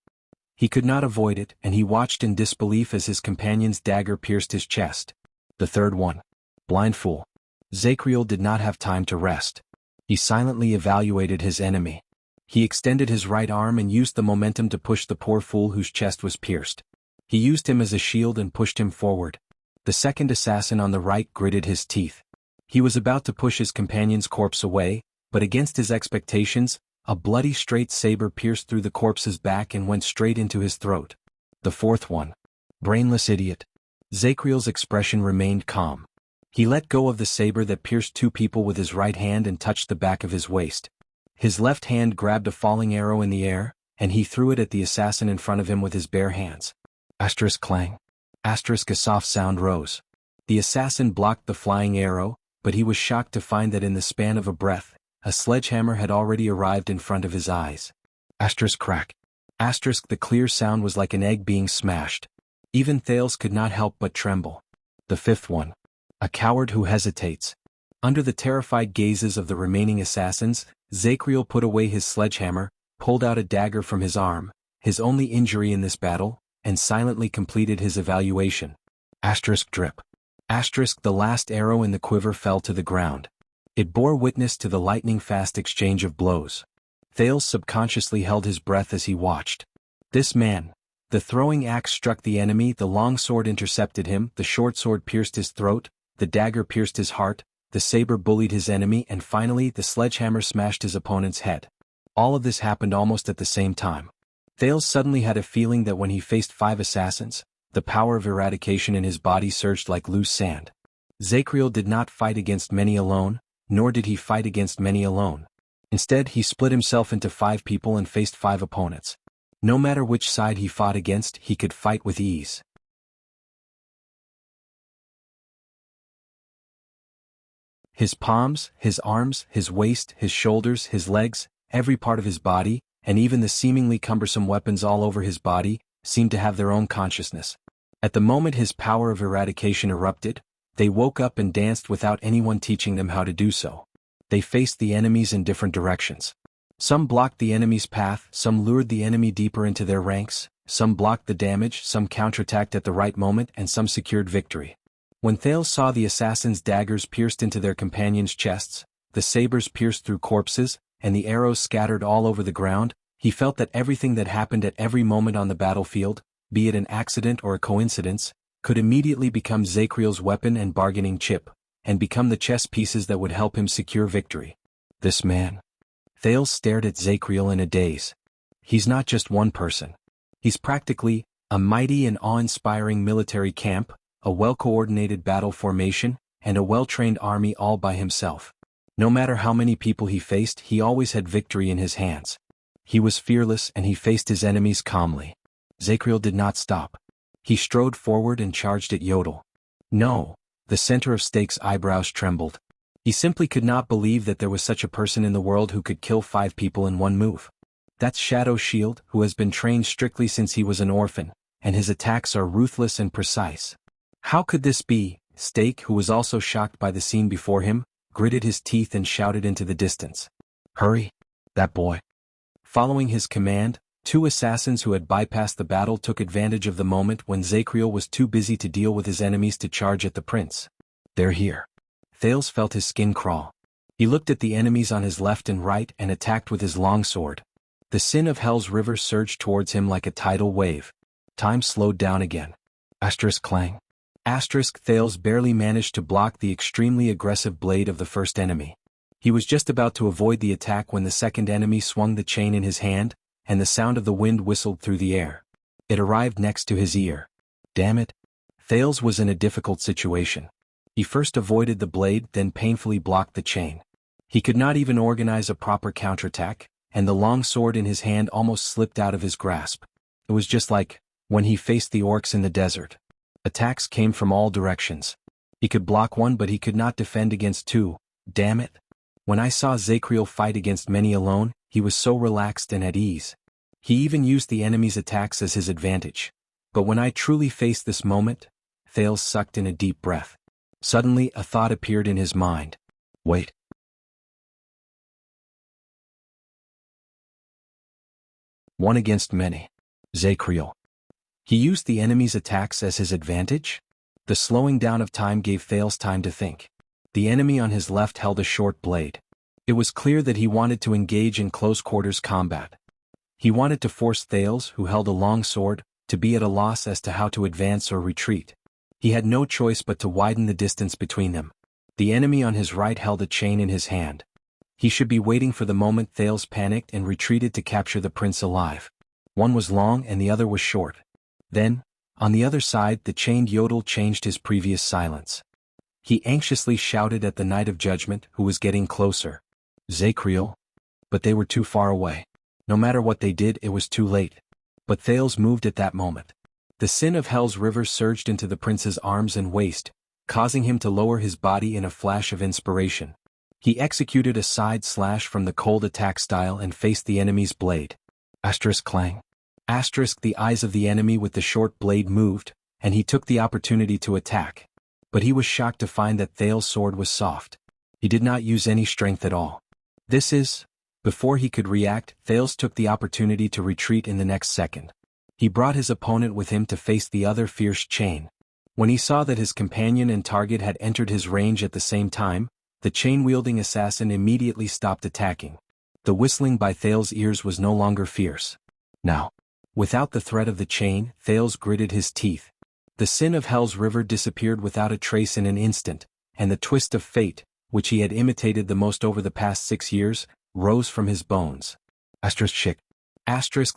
He could not avoid it, and he watched in disbelief as his companion's dagger pierced his chest. The third one. Blind fool. Zacriel did not have time to rest. He silently evaluated his enemy. He extended his right arm and used the momentum to push the poor fool whose chest was pierced. He used him as a shield and pushed him forward. The second assassin on the right gritted his teeth. He was about to push his companion's corpse away, But against his expectations, a bloody straight saber pierced through the corpse's back and went straight into his throat. The fourth one. Brainless idiot. Zakriel's expression remained calm. He let go of the saber that pierced two people with his right hand and touched the back of his waist. His left hand grabbed a falling arrow in the air, and he threw it at the assassin in front of him with his bare hands. Asterisk clang. Asterisk a soft sound rose. The assassin blocked the flying arrow, but he was shocked to find that in the span of a breath, a sledgehammer had already arrived in front of his eyes. Asterisk crack. Asterisk the clear sound was like an egg being smashed. Even Thales could not help but tremble. The fifth one. A coward who hesitates. Under the terrified gazes of the remaining assassins, Zakriel put away his sledgehammer, pulled out a dagger from his arm, his only injury in this battle, and silently completed his evaluation. Asterisk drip. Asterisk the last arrow in the quiver fell to the ground. It bore witness to the lightning-fast exchange of blows. Thales subconsciously held his breath as he watched. This man. The throwing axe struck the enemy, the long sword intercepted him, the short sword pierced his throat, the dagger pierced his heart, the saber bullied his enemy, and finally the sledgehammer smashed his opponent's head. All of this happened almost at the same time. Thales suddenly had a feeling that when he faced 5 assassins, the power of eradication in his body surged like loose sand. Zakriel did not fight against many alone, nor did he fight against many alone. Instead, he split himself into 5 people and faced 5 opponents. No matter which side he fought against, he could fight with ease. His palms, his arms, his waist, his shoulders, his legs, every part of his body, and even the seemingly cumbersome weapons all over his body, seemed to have their own consciousness. At the moment his power of eradication erupted, they woke up and danced without anyone teaching them how to do so. They faced the enemies in different directions. Some blocked the enemy's path, some lured the enemy deeper into their ranks, some blocked the damage, some counterattacked at the right moment, and some secured victory. When Thales saw the assassins' daggers pierced into their companions' chests, the sabers pierced through corpses, and the arrows scattered all over the ground, he felt that everything that happened at every moment on the battlefield, be it an accident or a coincidence, could immediately become Zakriel's weapon and bargaining chip, and become the chess pieces that would help him secure victory. This man. Thales stared at Zakriel in a daze. He's not just one person. He's practically a mighty and awe-inspiring military camp, a well-coordinated battle formation, and a well-trained army all by himself. No matter how many people he faced, he always had victory in his hands. He was fearless and he faced his enemies calmly. Zakriel did not stop. He strode forward and charged at Yodel. No, the center of Stake's eyebrows trembled. He simply could not believe that there was such a person in the world who could kill 5 people in one move. That's Shadow Shield, who has been trained strictly since he was an orphan, and his attacks are ruthless and precise. How could this be? Stake, who was also shocked by the scene before him, gritted his teeth and shouted into the distance. Hurry! That boy! Following his command, 2 assassins who had bypassed the battle took advantage of the moment when Zakriel was too busy to deal with his enemies to charge at the prince. They're here. Thales felt his skin crawl. He looked at the enemies on his left and right and attacked with his longsword. The sin of Hell's river surged towards him like a tidal wave. Time slowed down again. Asterisk clang. Asterisk Thales barely managed to block the extremely aggressive blade of the first enemy. He was just about to avoid the attack when the second enemy swung the chain in his hand, and the sound of the wind whistled through the air. It arrived next to his ear. Damn it. Thales was in a difficult situation. He first avoided the blade, then painfully blocked the chain. He could not even organize a proper counterattack, and the long sword in his hand almost slipped out of his grasp. It was just like when he faced the orcs in the desert. Attacks came from all directions. He could block one, but he could not defend against 2. Damn it. When I saw Zakriel fight against many alone, he was so relaxed and at ease. He even used the enemy's attacks as his advantage. But when I truly faced this moment, Thales sucked in a deep breath. Suddenly, a thought appeared in his mind. Wait. One against many. Zakriel. He used the enemy's attacks as his advantage? The slowing down of time gave Thales time to think. The enemy on his left held a short blade. It was clear that he wanted to engage in close-quarters combat. He wanted to force Thales, who held a long sword, to be at a loss as to how to advance or retreat. He had no choice but to widen the distance between them. The enemy on his right held a chain in his hand. He should be waiting for the moment. Thales panicked and retreated to capture the prince alive. One was long and the other was short. Then, on the other side, the chained yodel changed his previous silence. He anxiously shouted at the Knight of Judgment, who was getting closer. Zachriel? But they were too far away. No matter what they did, it was too late. But Thales moved at that moment. The sin of Hell's river surged into the prince's arms and waist, causing him to lower his body in a flash of inspiration. He executed a side slash from the cold attack style and faced the enemy's blade. Asterisk clang. Asterisk the eyes of the enemy with the short blade moved, and he took the opportunity to attack. But he was shocked to find that Thales' sword was soft. He did not use any strength at all. Before he could react, Thales took the opportunity to retreat in the next second. He brought his opponent with him to face the other fierce chain. When he saw that his companion and target had entered his range at the same time, the chain-wielding assassin immediately stopped attacking. The whistling by Thales' ears was no longer fierce. Now, without the threat of the chain, Thales gritted his teeth. The sin of Hell's river disappeared without a trace in an instant, and the twist of fate, which he had imitated the most over the past 6 years, rose from his bones. Asterisk.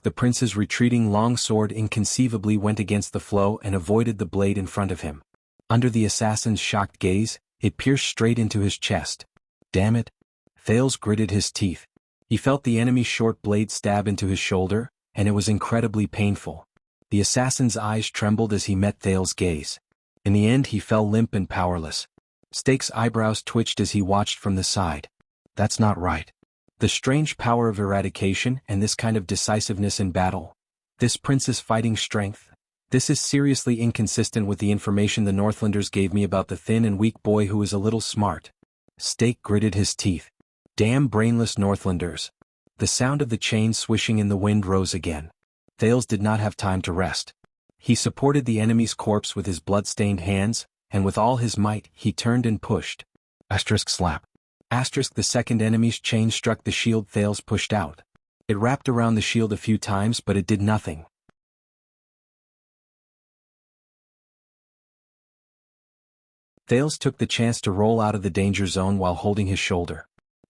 The prince's retreating long sword inconceivably went against the flow and avoided the blade in front of him. Under the assassin's shocked gaze, it pierced straight into his chest. Damn it! Thales gritted his teeth. He felt the enemy's short blade stab into his shoulder, and it was incredibly painful. The assassin's eyes trembled as he met Thales' gaze. In the end, he fell limp and powerless. Stake's eyebrows twitched as he watched from the side. That's not right. The strange power of eradication and this kind of decisiveness in battle. This prince's fighting strength. This is seriously inconsistent with the information the Northlanders gave me about the thin and weak boy who is a little smart. Stake gritted his teeth. Damn brainless Northlanders. The sound of the chain swishing in the wind rose again. Thales did not have time to rest. He supported the enemy's corpse with his blood-stained hands, and with all his might, he turned and pushed. Asterisk slap. Asterisk the second enemy's chain struck the shield Thales pushed out. It wrapped around the shield a few times, but it did nothing. Thales took the chance to roll out of the danger zone while holding his shoulder.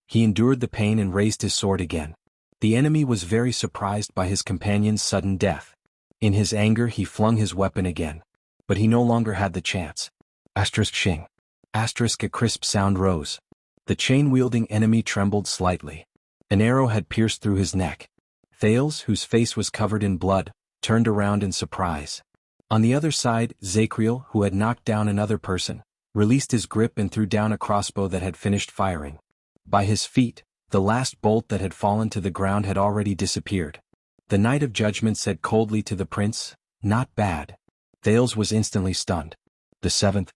He endured the pain and raised his sword again. The enemy was very surprised by his companion's sudden death. In his anger he flung his weapon again. But he no longer had the chance. Asterisk shing. Asterisk a crisp sound rose. The chain-wielding enemy trembled slightly. An arrow had pierced through his neck. Thales, whose face was covered in blood, turned around in surprise. On the other side, Zachriel, who had knocked down another person, released his grip and threw down a crossbow that had finished firing. By his feet, the last bolt that had fallen to the ground had already disappeared. The Knight of Judgment said coldly to the prince, "Not bad." Thales was instantly stunned. The seventh.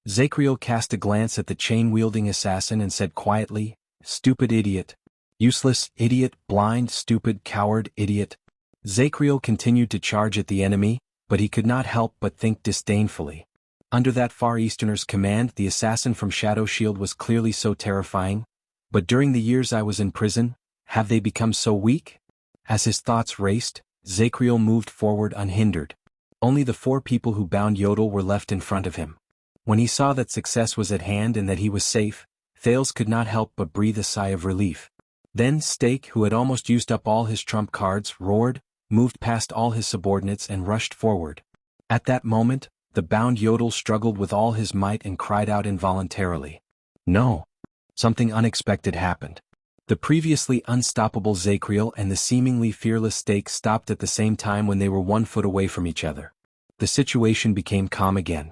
Zachriel cast a glance at the chain-wielding assassin and said quietly, "Stupid idiot. Useless idiot, blind, stupid, coward, idiot." Zachriel continued to charge at the enemy, but he could not help but think disdainfully. Under that Far Easterner's command, the assassin from Shadow Shield was clearly so terrifying. But during the years I was in prison, have they become so weak? As his thoughts raced, Zachriel moved forward unhindered. Only the 4 people who bound Yodel were left in front of him. When he saw that success was at hand and that he was safe, Thales could not help but breathe a sigh of relief. Then Stake, who had almost used up all his trump cards, roared, moved past all his subordinates and rushed forward. At that moment, the bound Yodel struggled with all his might and cried out involuntarily. No! Something unexpected happened. The previously unstoppable Zachriel and the seemingly fearless Stake stopped at the same time when they were 1 foot away from each other. The situation became calm again.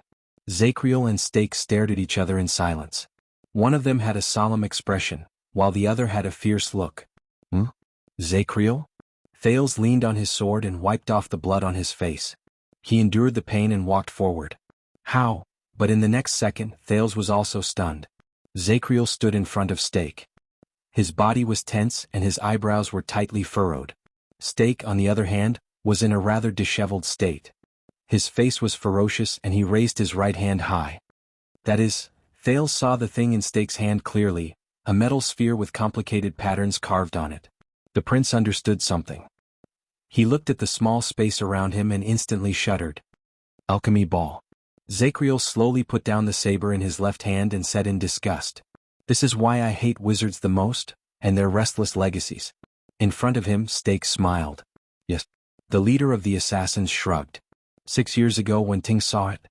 Zachriel and Stake stared at each other in silence. One of them had a solemn expression, while the other had a fierce look. Zachriel? Thales leaned on his sword and wiped off the blood on his face. He endured the pain and walked forward. How? But in the next second, Thales was also stunned. Zachriel stood in front of Stake. His body was tense and his eyebrows were tightly furrowed. Stake, on the other hand, was in a rather disheveled state. His face was ferocious and he raised his right hand high. That is, Thales saw the thing in Stake's hand clearly, a metal sphere with complicated patterns carved on it. The prince understood something. He looked at the small space around him and instantly shuddered. Alchemy ball. Zachriel slowly put down the saber in his left hand and said in disgust, "This is why I hate wizards the most, and their restless legacies. In front of him, Stake smiled. Yes. The leader of the assassins shrugged. 6 years ago when Ting saw it.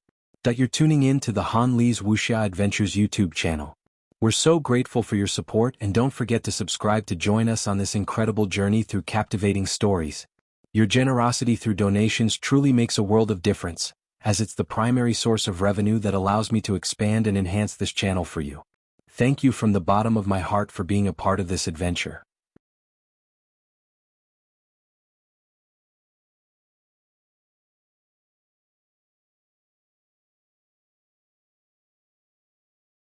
You're tuning in to the Han Li's Wuxia Adventures YouTube channel. We're so grateful for your support, and don't forget to subscribe to join us on this incredible journey through captivating stories. Your generosity through donations truly makes a world of difference, as it's the primary source of revenue that allows me to expand and enhance this channel for you. Thank you from the bottom of my heart for being a part of this adventure.